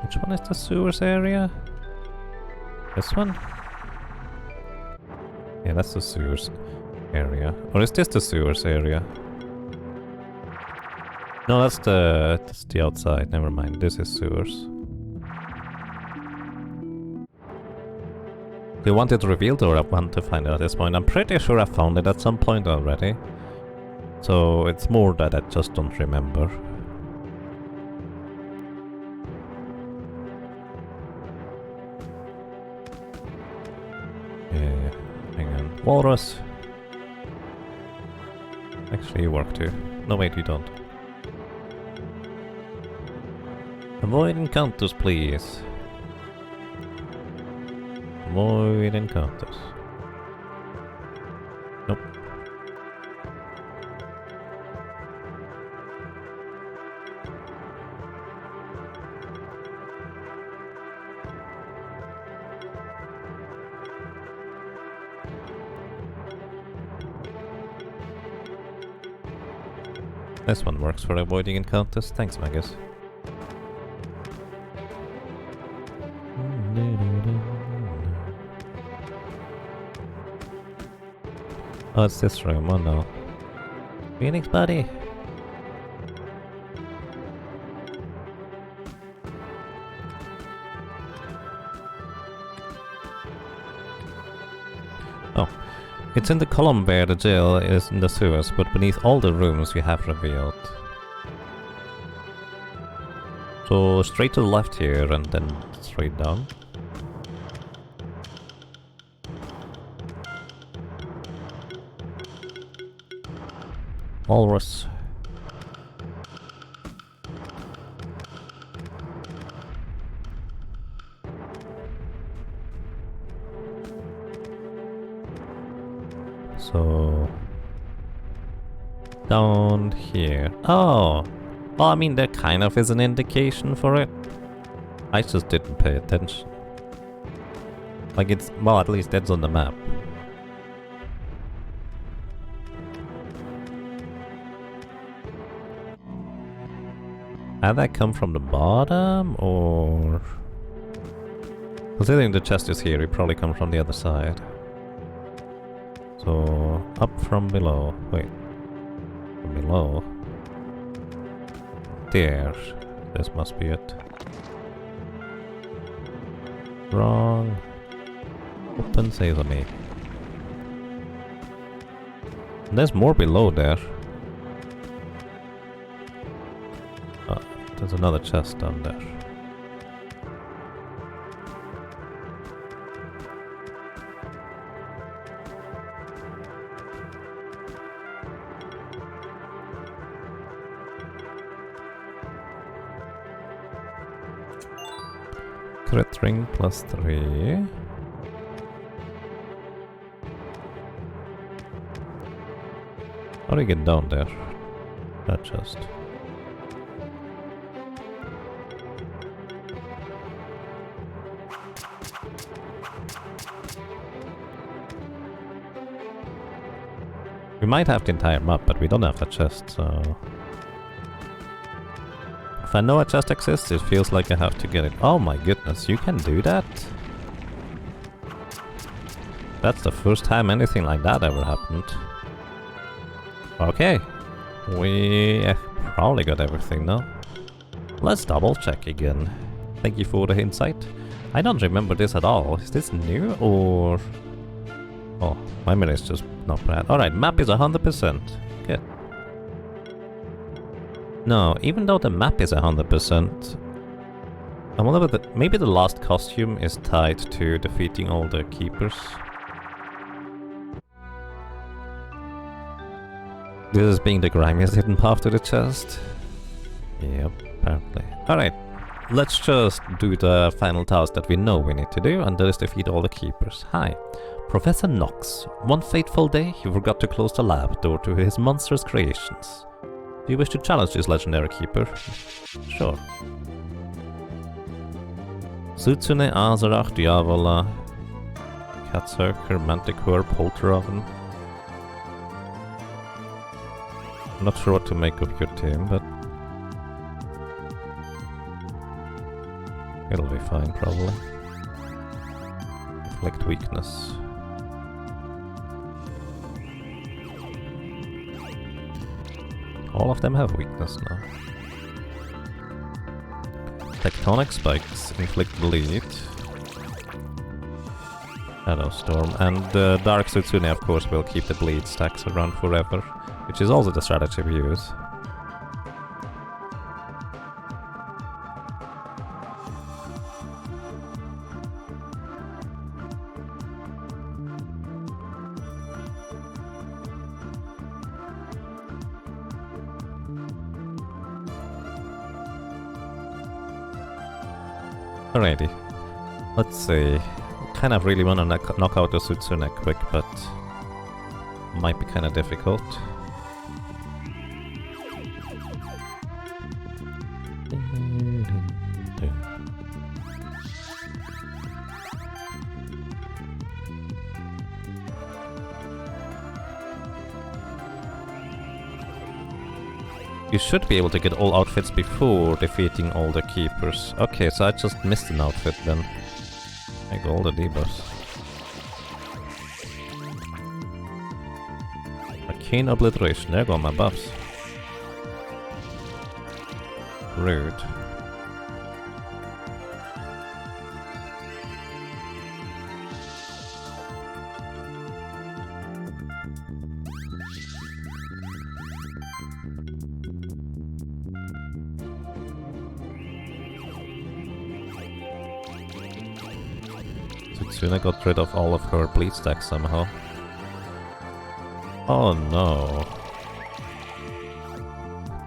Which one is the sewers area? This one? Yeah, that's the sewers area. Or is this the sewers area? No, that's the outside. Never mind. This is sewers. Do you want it revealed or I want to find it at this point? I'm pretty sure I found it at some point already. So it's more that I just don't remember. Walrus! Actually, you work too. No, wait, you don't. Avoid encounters, please. Avoid encounters. Nope. This one works for avoiding encounters. Thanks, Magus. Oh, it's this room. Oh no. Phoenix buddy! Oh. It's in the column where the jail is in the sewers, but beneath all the rooms you have revealed. So straight to the left here and then straight down. Walrus. So down here. Oh! Well, I mean, there kind of is an indication for it. I just didn't pay attention. Like it's, well, at least that's on the map. Had that come from the bottom, or... Considering the chest is here, it probably come from the other side. So, up from below. Wait. From below. There. This must be it. Wrong. Open sesame. There's more below there. Oh, there's another chest down there. Crit ring +3. How do you get down there? That chest. We might have the entire map, but we don't have the chest, so... If I know a chest exists, it feels like I have to get it. Oh my goodness, you can do that? That's the first time anything like that ever happened. Okay, we probably got everything now. Let's double check again. Thank you for the insight. I don't remember this at all. Is this new or... Oh, my memory is just not bad. Alright, map is 100%. Good. No, even though the map is 100%, I wonder whether maybe the last costume is tied to defeating all the keepers. This is being the grimiest hidden path to the chest. Yep, apparently. Alright, let's just do the final task that we know we need to do, and that is defeat all the keepers. Hi, Professor Knox. One fateful day, he forgot to close the lab door to his monstrous creations. Do you wish to challenge this legendary keeper? Sure. Sutsune, Azarach, Diavola, Catsurker, Manticore, Polteroven. Not sure what to make of your team, but it'll be fine, probably. Inflict weakness. All of them have weakness now. Tectonic spikes, inflict bleed. Shadow Storm, and Dark Sutsune, of course, will keep the bleed stacks around forever. Which is also the strategy we use. Alrighty. Let's see. Kind of really want to knock out the Sutsune quick, but might be kind of difficult. You should be able to get all outfits before defeating all the keepers. Okay, so I just missed an outfit then. I got all the debuffs. Arcane Obliteration, there go my buffs. Rude. Sutsune got rid of all of her bleed stacks somehow. Oh no.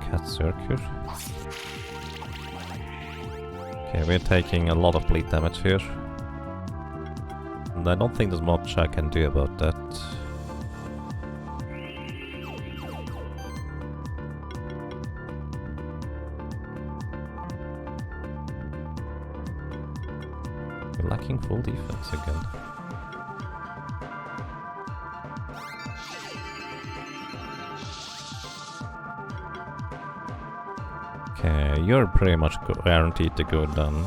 Catsurker. Okay, we're taking a lot of bleed damage here. And I don't think there's much I can do about that. We're lacking full defense again. Okay, you're pretty much guaranteed to go down.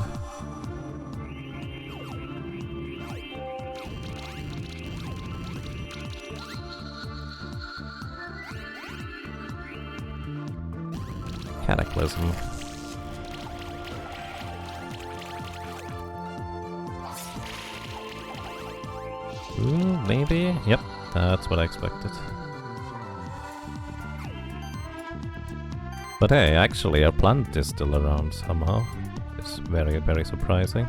Cataclysm. Ooh, maybe? Yep, that's what I expected. But hey, actually our plant is still around somehow. It's very, very surprising.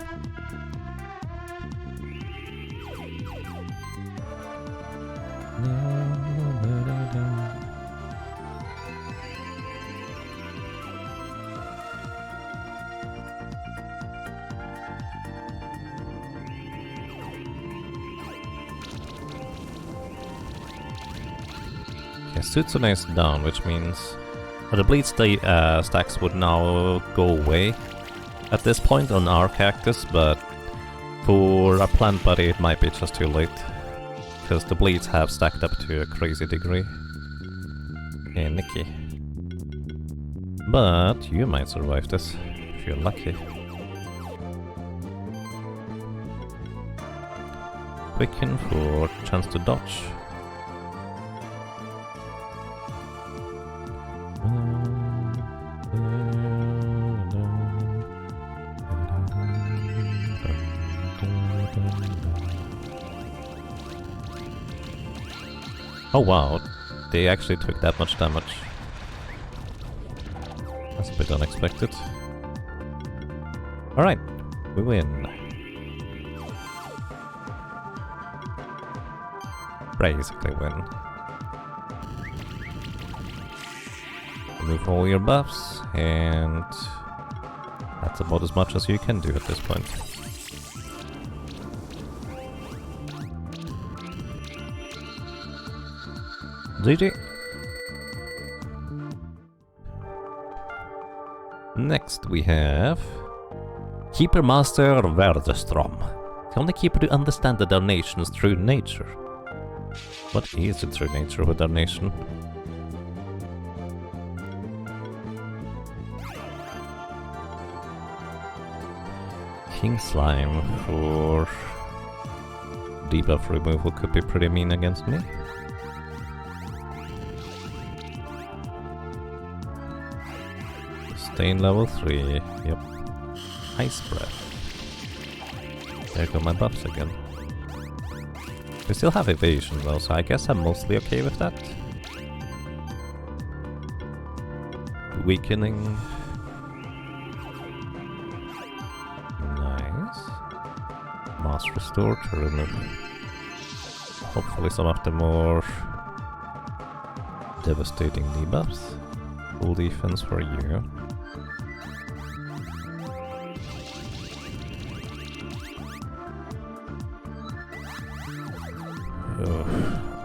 Okay, Sutsune is down, which means the bleed stacks would now go away at this point on our cactus, but for our plant buddy it might be just too late, because the bleeds have stacked up to a crazy degree. Okay, Nikki. But you might survive this, if you're lucky. Quicken for chance to dodge. Oh wow, they actually took that much damage. That's a bit unexpected. Alright, we win. Basically win. Remove all your buffs, and that's about as much as you can do at this point. GG. Next we have Keeper Master Verdestrom. The only keeper to understand the Darnation's true nature. What is the true nature of a Darnation? King Slime for debuff removal could be pretty mean against me. Stain level 3, yep. Ice Breath. There go my buffs again. We still have evasion though, so I guess I'm mostly okay with that. Weakening. Nice. Mass Restore to remove hopefully some of the more devastating debuffs. Full defense for you.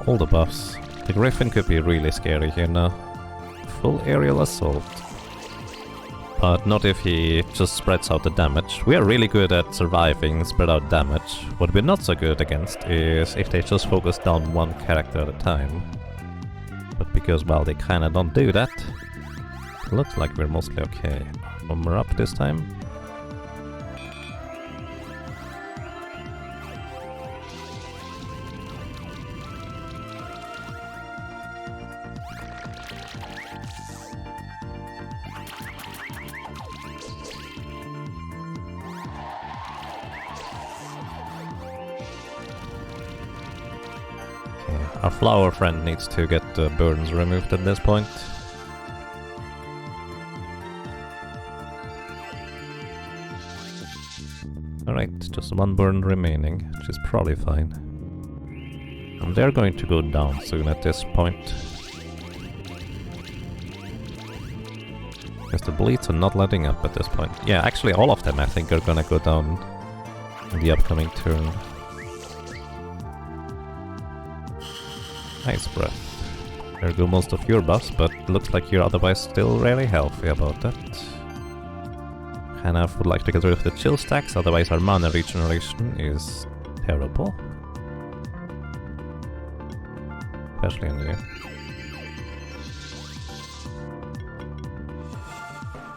All the buffs. The Griffin could be really scary here now. Full aerial assault. But not if he just spreads out the damage. We are really good at surviving spread out damage. What we're not so good against is if they just focus down one character at a time. But because, well, they kinda don't do that, it looks like we're mostly okay. Armor up this time. Our flower friend needs to get the burdens removed at this point. Alright, just one burden remaining, which is probably fine. And they're going to go down soon at this point. Because the bleeds are not letting up at this point. Yeah, actually all of them I think are gonna go down in the upcoming turn. Ice Breath. There go most of your buffs, but looks like you're otherwise still really healthy about that. Kinda would like to get rid of the chill stacks, otherwise our mana regeneration is terrible. Especially in you.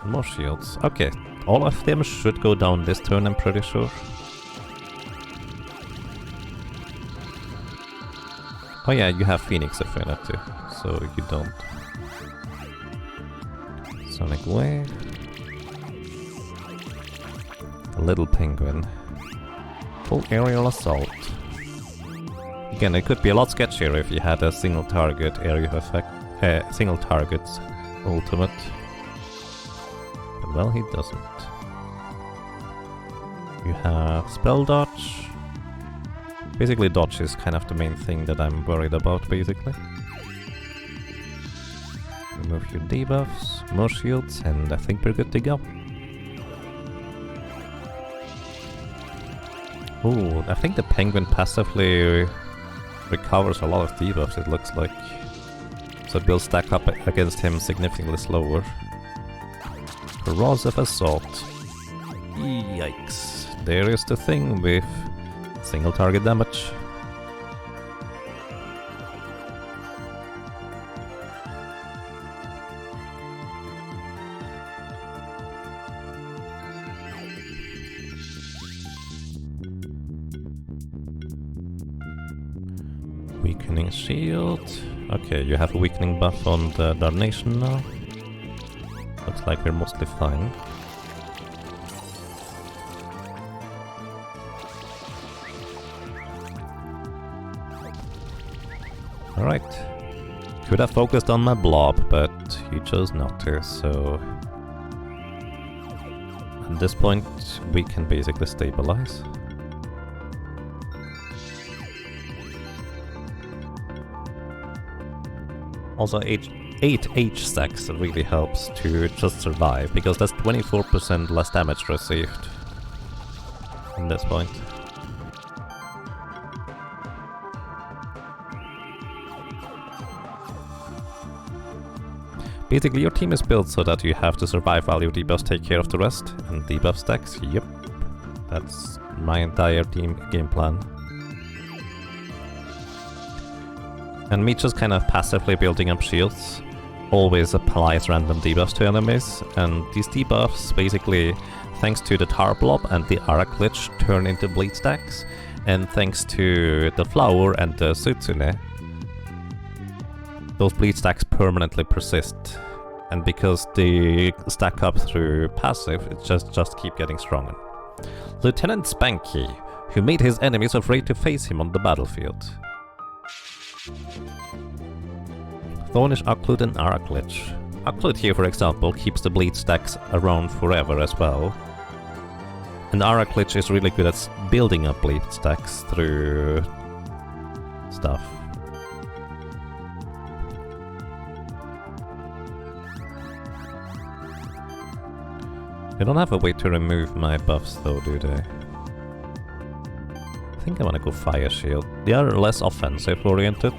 More shields. Okay, all of them should go down this turn, I'm pretty sure. Oh yeah, you have Phoenix Affinity, so you don't. Sonic Wave. A little penguin. Full aerial assault. Again, it could be a lot sketchier if you had a single target area effect, single target's ultimate. Well, he doesn't. You have spell dodge. Basically, dodge is kind of the main thing that I'm worried about, basically. Remove your debuffs, more shields, and I think we're good to go. Ooh, I think the penguin passively recovers a lot of debuffs, it looks like. So it will stack up against him significantly slower. Corrosive Assault. Yikes. There is the thing with single target damage. Weakening shield. Okay, you have a weakening buff on the Darnation now. Looks like we're mostly fine. Alright. Could have focused on my blob, but he chose not to, so... At this point, we can basically stabilize. Also, 8 H stacks really helps to just survive, because that's 24% less damage received at this point. Basically, your team is built so that you have to survive while your debuffs take care of the rest, and debuff stacks, yep. That's my entire team game plan. And me just kind of passively building up shields always applies random debuffs to enemies, and these debuffs basically, thanks to the Tar Blob and the Aura Glitch, turn into bleed stacks, and thanks to the Flower and the Sutsune, those bleed stacks permanently persist. And because they stack up through passive, it just keep getting stronger. Lieutenant Spanky, who made his enemies afraid to face him on the battlefield. Thornish Occlude and Aura Glitch. Occlude here, for example, keeps the bleed stacks around forever as well. And Aura Glitch is really good at building up bleed stacks through stuff. They don't have a way to remove my buffs though, do they? I think I want to go Fire Shield. They are less offensive oriented,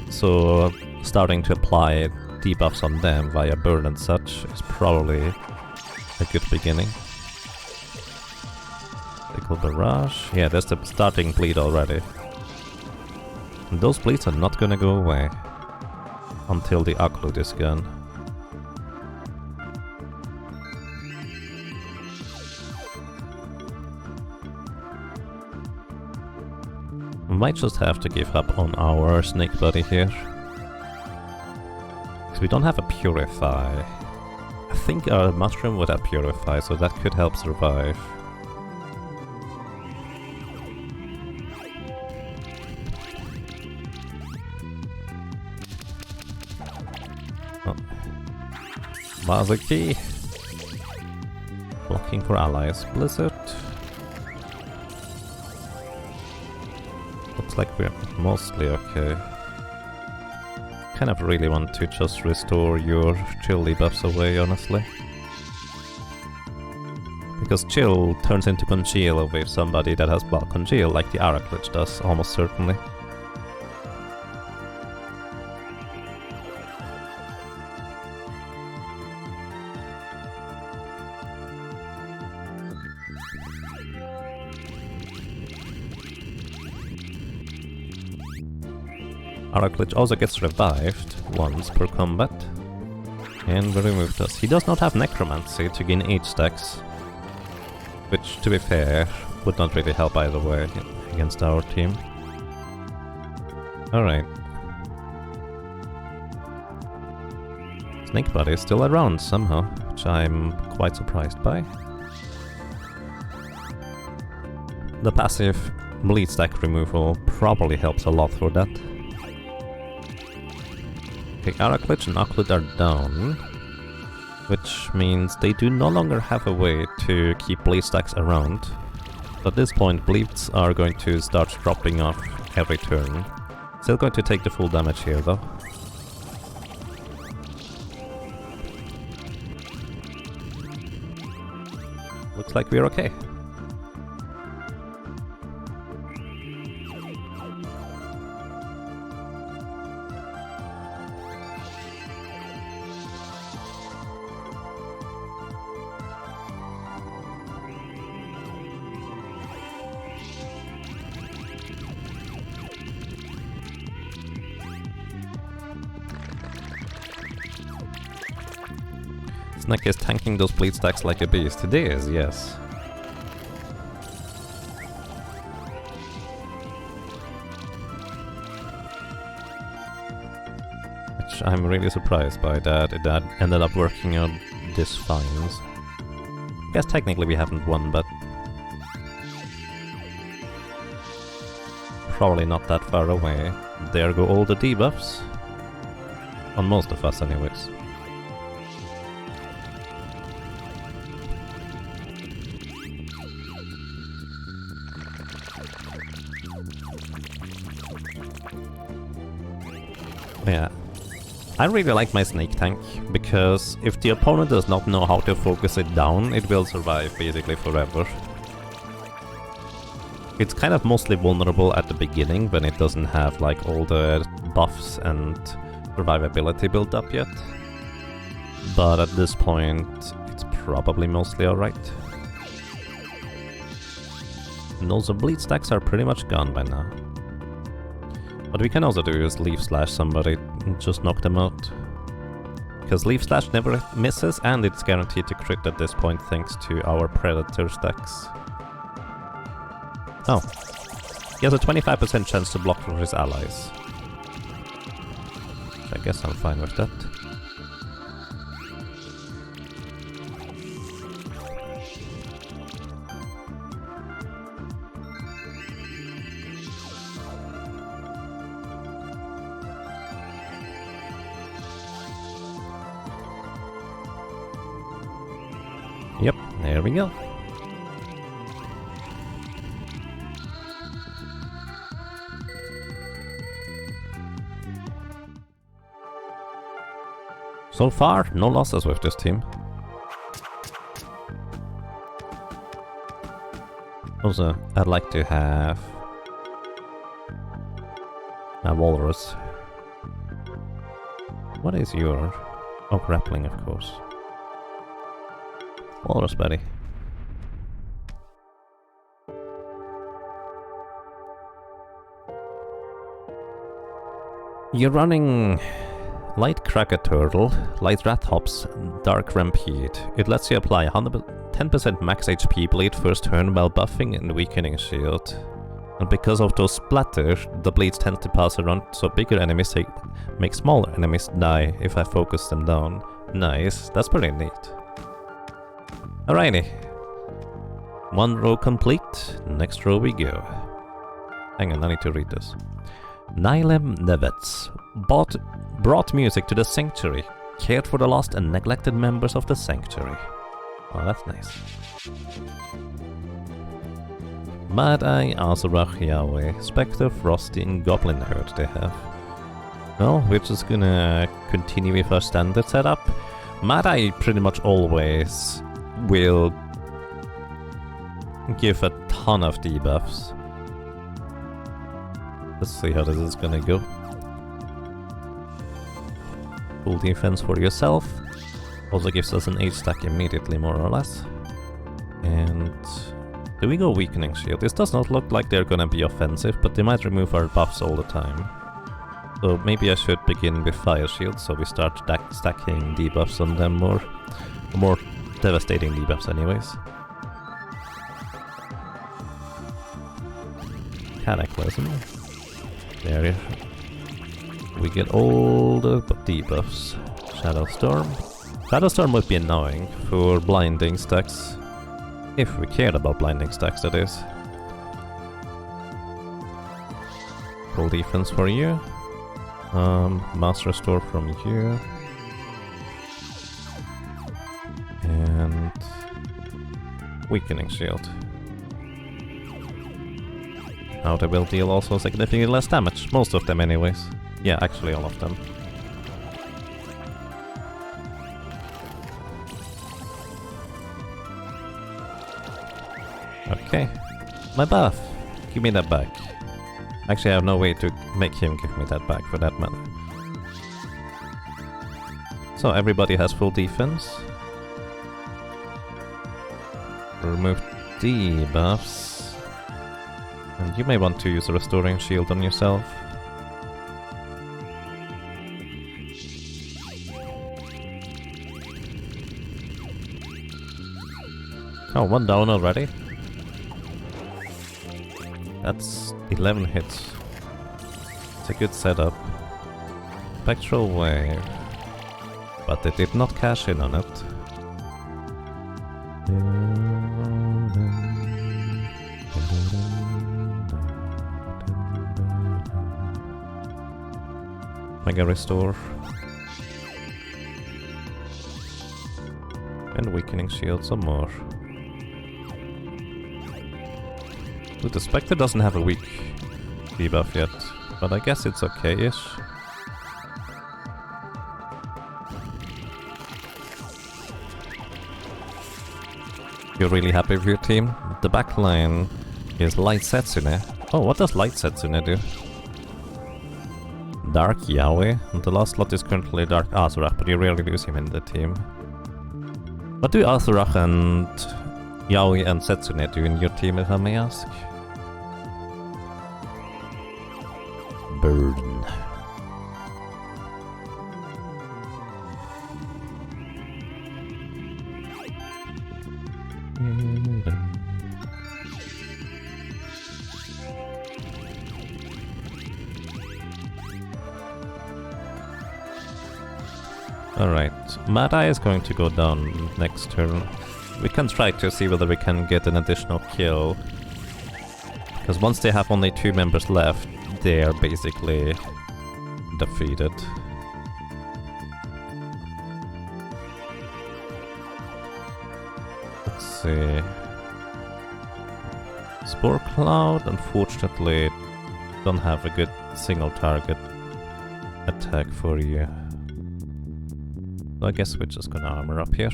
so starting to apply debuffs on them via burn and such is probably a good beginning. Tickle Barrage. Yeah, that's the starting bleed already. And those bleeds are not gonna go away until the Occlude is gone. We might just have to give up on our Snake Buddy here. Because we don't have a Purify. I think our Mushroom would have Purify, so that could help survive. Oh. Mazuki! Blocking for allies. Blizzard. Looks like we're mostly okay. Kind of really want to just restore your chill debuffs away, honestly. Because chill turns into congeal with somebody that has block congeal, like the Aura Glitch does, almost certainly. Aura Glitch also gets revived once per combat. And we remove this. He does not have Necromancy to gain 8 stacks. Which, to be fair, would not really help either way against our team. Alright. Snake Buddy is still around somehow, which I'm quite surprised by. The passive bleed stack removal probably helps a lot for that. Okay, Aura Glitch and Occlude are down. which means they do no longer have a way to keep bleed stacks around. At this point, bleeds are going to start dropping off every turn. Still going to take the full damage here though. Looks like we're okay. Snack is tanking those bleed stacks like a beast. It is, yes. Which I'm really surprised by that it ended up working out this fine. Guess technically we haven't won, but probably not that far away. There go all the debuffs. On most of us anyways. Yeah, I really like my snake tank, because if the opponent does not know how to focus it down, it will survive basically forever. It's kind of mostly vulnerable at the beginning when it doesn't have like all the buffs and survivability built up yet. But at this point, it's probably mostly alright. And also bleed stacks are pretty much gone by now. What we can also do is Leaf Slash somebody and just knock them out. Because Leaf Slash never misses and it's guaranteed to crit at this point thanks to our Predator stacks. Oh. He has a 25% chance to block for his allies. I guess I'm fine with that. Yep, there we go. So far, no losses with this team. Also, I'd like to have a walrus. What is your... Oh, grappling, of course. Walrus, buddy. You're running Light Cracker Turtle, Light Rat Hops, Dark Rampede. It lets you apply 10% max HP bleed first turn while buffing and weakening shield. And because of those splatters, the bleeds tend to pass around, so bigger enemies make smaller enemies die if I focus them down. Nice, that's pretty neat. Alrighty. One row complete, next row we go. Hang on, I need to read this. Nylem Nevets brought music to the Sanctuary, cared for the lost and neglected members of the Sanctuary. Oh, that's nice. Mad Eye, Azurach, Yahweh, Spectre, Frosty, and Goblin Herd they have. Well, we're just gonna continue with our standard setup. Mad Eye pretty much always will give a ton of debuffs. Let's see how this is gonna go. Full defense for yourself. Also gives us an 8 stack immediately, more or less. And do we go weakening shield? This does not look like they're gonna be offensive, but they might remove our buffs all the time. So maybe I should begin with fire shield, so we start stacking debuffs on them more devastating debuffs anyways. Cataclysm. There we get all the debuffs. Shadowstorm. Shadowstorm would be annoying for blinding stacks. If we cared about blinding stacks, that is. Full defense for you. Mass Restore from you. Weakening Shield. Now they will deal also significantly less damage. Most of them anyways. Yeah, actually all of them. Okay. My buff! Give me that back. Actually, I have no way to make him give me that back for that matter. So everybody has full defense. Remove debuffs. And you may want to use a Restoring Shield on yourself. Oh, one down already? That's 11 hits. It's a good setup. Spectral Wave. But they did not cash in on it. Mega Restore. And Weakening Shield some more. Ooh, the Spectre doesn't have a weak debuff yet, but I guess it's okay-ish. You're really happy with your team? The backline is Light Setsune. Oh, what does Light Setsune do? Dark Yaoi. And the last slot is currently Dark Azurach, but you rarely use him in the team. What do Azurach and Yaoi and Setsune do in your team, if I may ask? Burn. Alright, Mad Eye is going to go down next turn. We can try to see whether we can get an additional kill. Because once they have only 2 members left, they are basically defeated. Let's see. Spore Cloud, unfortunately, don't have a good single target attack for you. So I guess we're just gonna armor up here.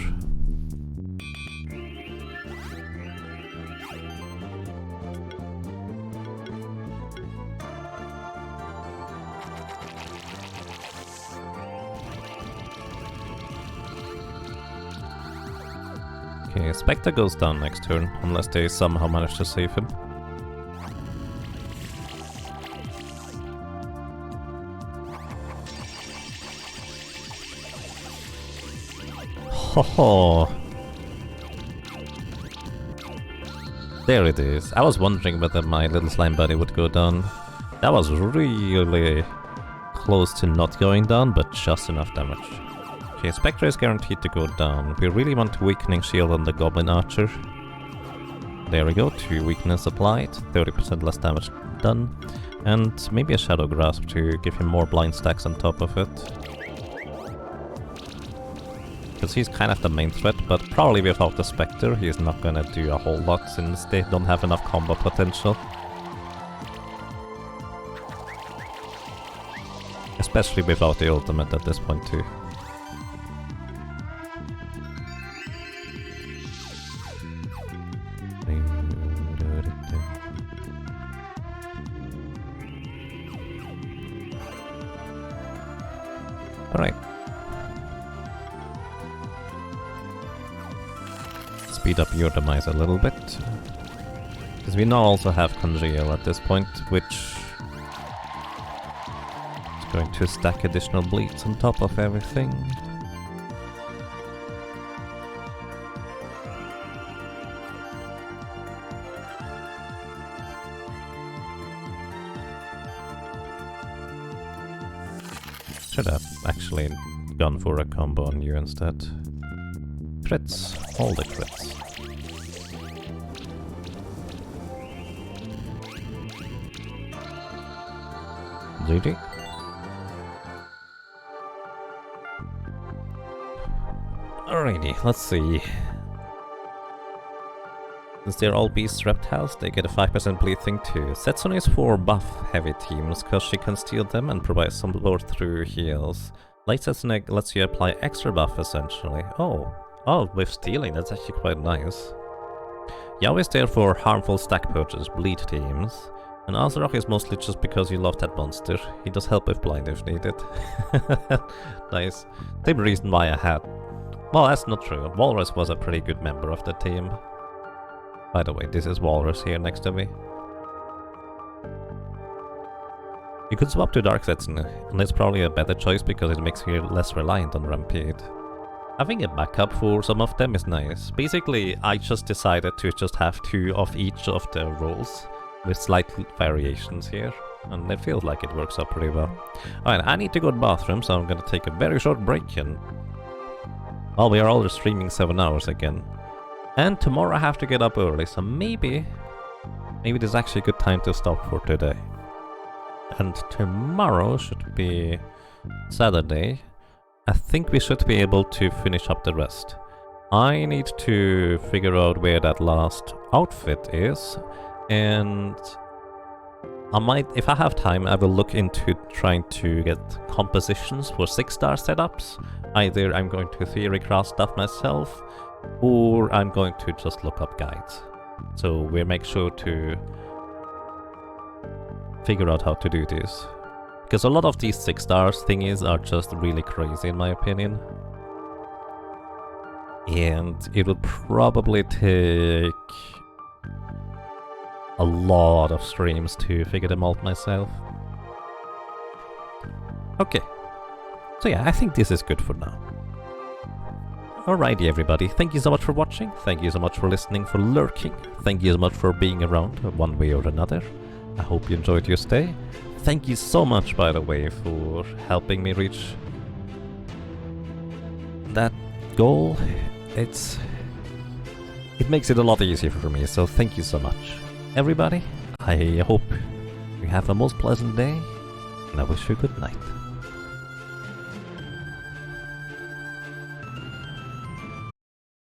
Okay, Spectre goes down next turn, unless they somehow manage to save him. Ho. There it is. I was wondering whether my little slime buddy would go down. That was really close to not going down, but just enough damage. Okay, Spectre is guaranteed to go down. We really want Weakening Shield on the Goblin Archer. There we go, 2 weakness applied, 30% less damage done. And maybe a Shadow Grasp to give him more blind stacks on top of it. Because he's kind of the main threat, but probably without the Spectre he's not gonna do a whole lot since they don't have enough combo potential. Especially without the ultimate at this point too. Alright. Speed up your demise a little bit. Because we now also have Congeal at this point, which is going to stack additional bleeds on top of everything. Should have actually gone for a combo on you instead. Crits. All the crits. GG. Alrighty, let's see. Since they're all beast reptiles, they get a 5% bleed thing too. Setsuna is for buff heavy teams, cause she can steal them and provide some blow through heals. Light Setsuna lets you apply extra buff essentially. Oh, with stealing, that's actually quite nice. Yao is there for harmful stack purchase, bleed teams. And Azeroth is mostly just because you love that monster. He does help with blind if needed. Nice. Same reason why I had... Well, that's not true. Walrus was a pretty good member of the team. By the way, this is Walrus here next to me. You could swap to Dark Setsuna, and it's probably a better choice because it makes you less reliant on Rampede. Having a backup for some of them is nice. Basically, I just decided to just have 2 of each of the roles, with slight variations here, and it feels like it works out pretty well. Alright, I need to go to the bathroom, so I'm gonna take a very short break, and... Well, we are already streaming 7 hours again. And tomorrow I have to get up early, so maybe this is actually a good time to stop for today. And tomorrow should be Saturday. I think we should be able to finish up the rest. I need to figure out where that last outfit is, and I might, if I have time, I will look into trying to get compositions for 6-star setups. Either I'm going to theorycraft stuff myself, or I'm going to just look up guides. So we'll make sure to figure out how to do this. Because a lot of these 6-stars thingies are just really crazy in my opinion. And it will probably take a lot of streams to figure them out myself. Okay. So yeah, I think this is good for now. Alrighty everybody, thank you so much for watching, thank you so much for listening, for lurking, thank you so much for being around one way or another. I hope you enjoyed your stay. Thank you so much, by the way, for helping me reach that goal. It makes it a lot easier for me, so thank you so much. Everybody, I hope you have a most pleasant day, and I wish you good night.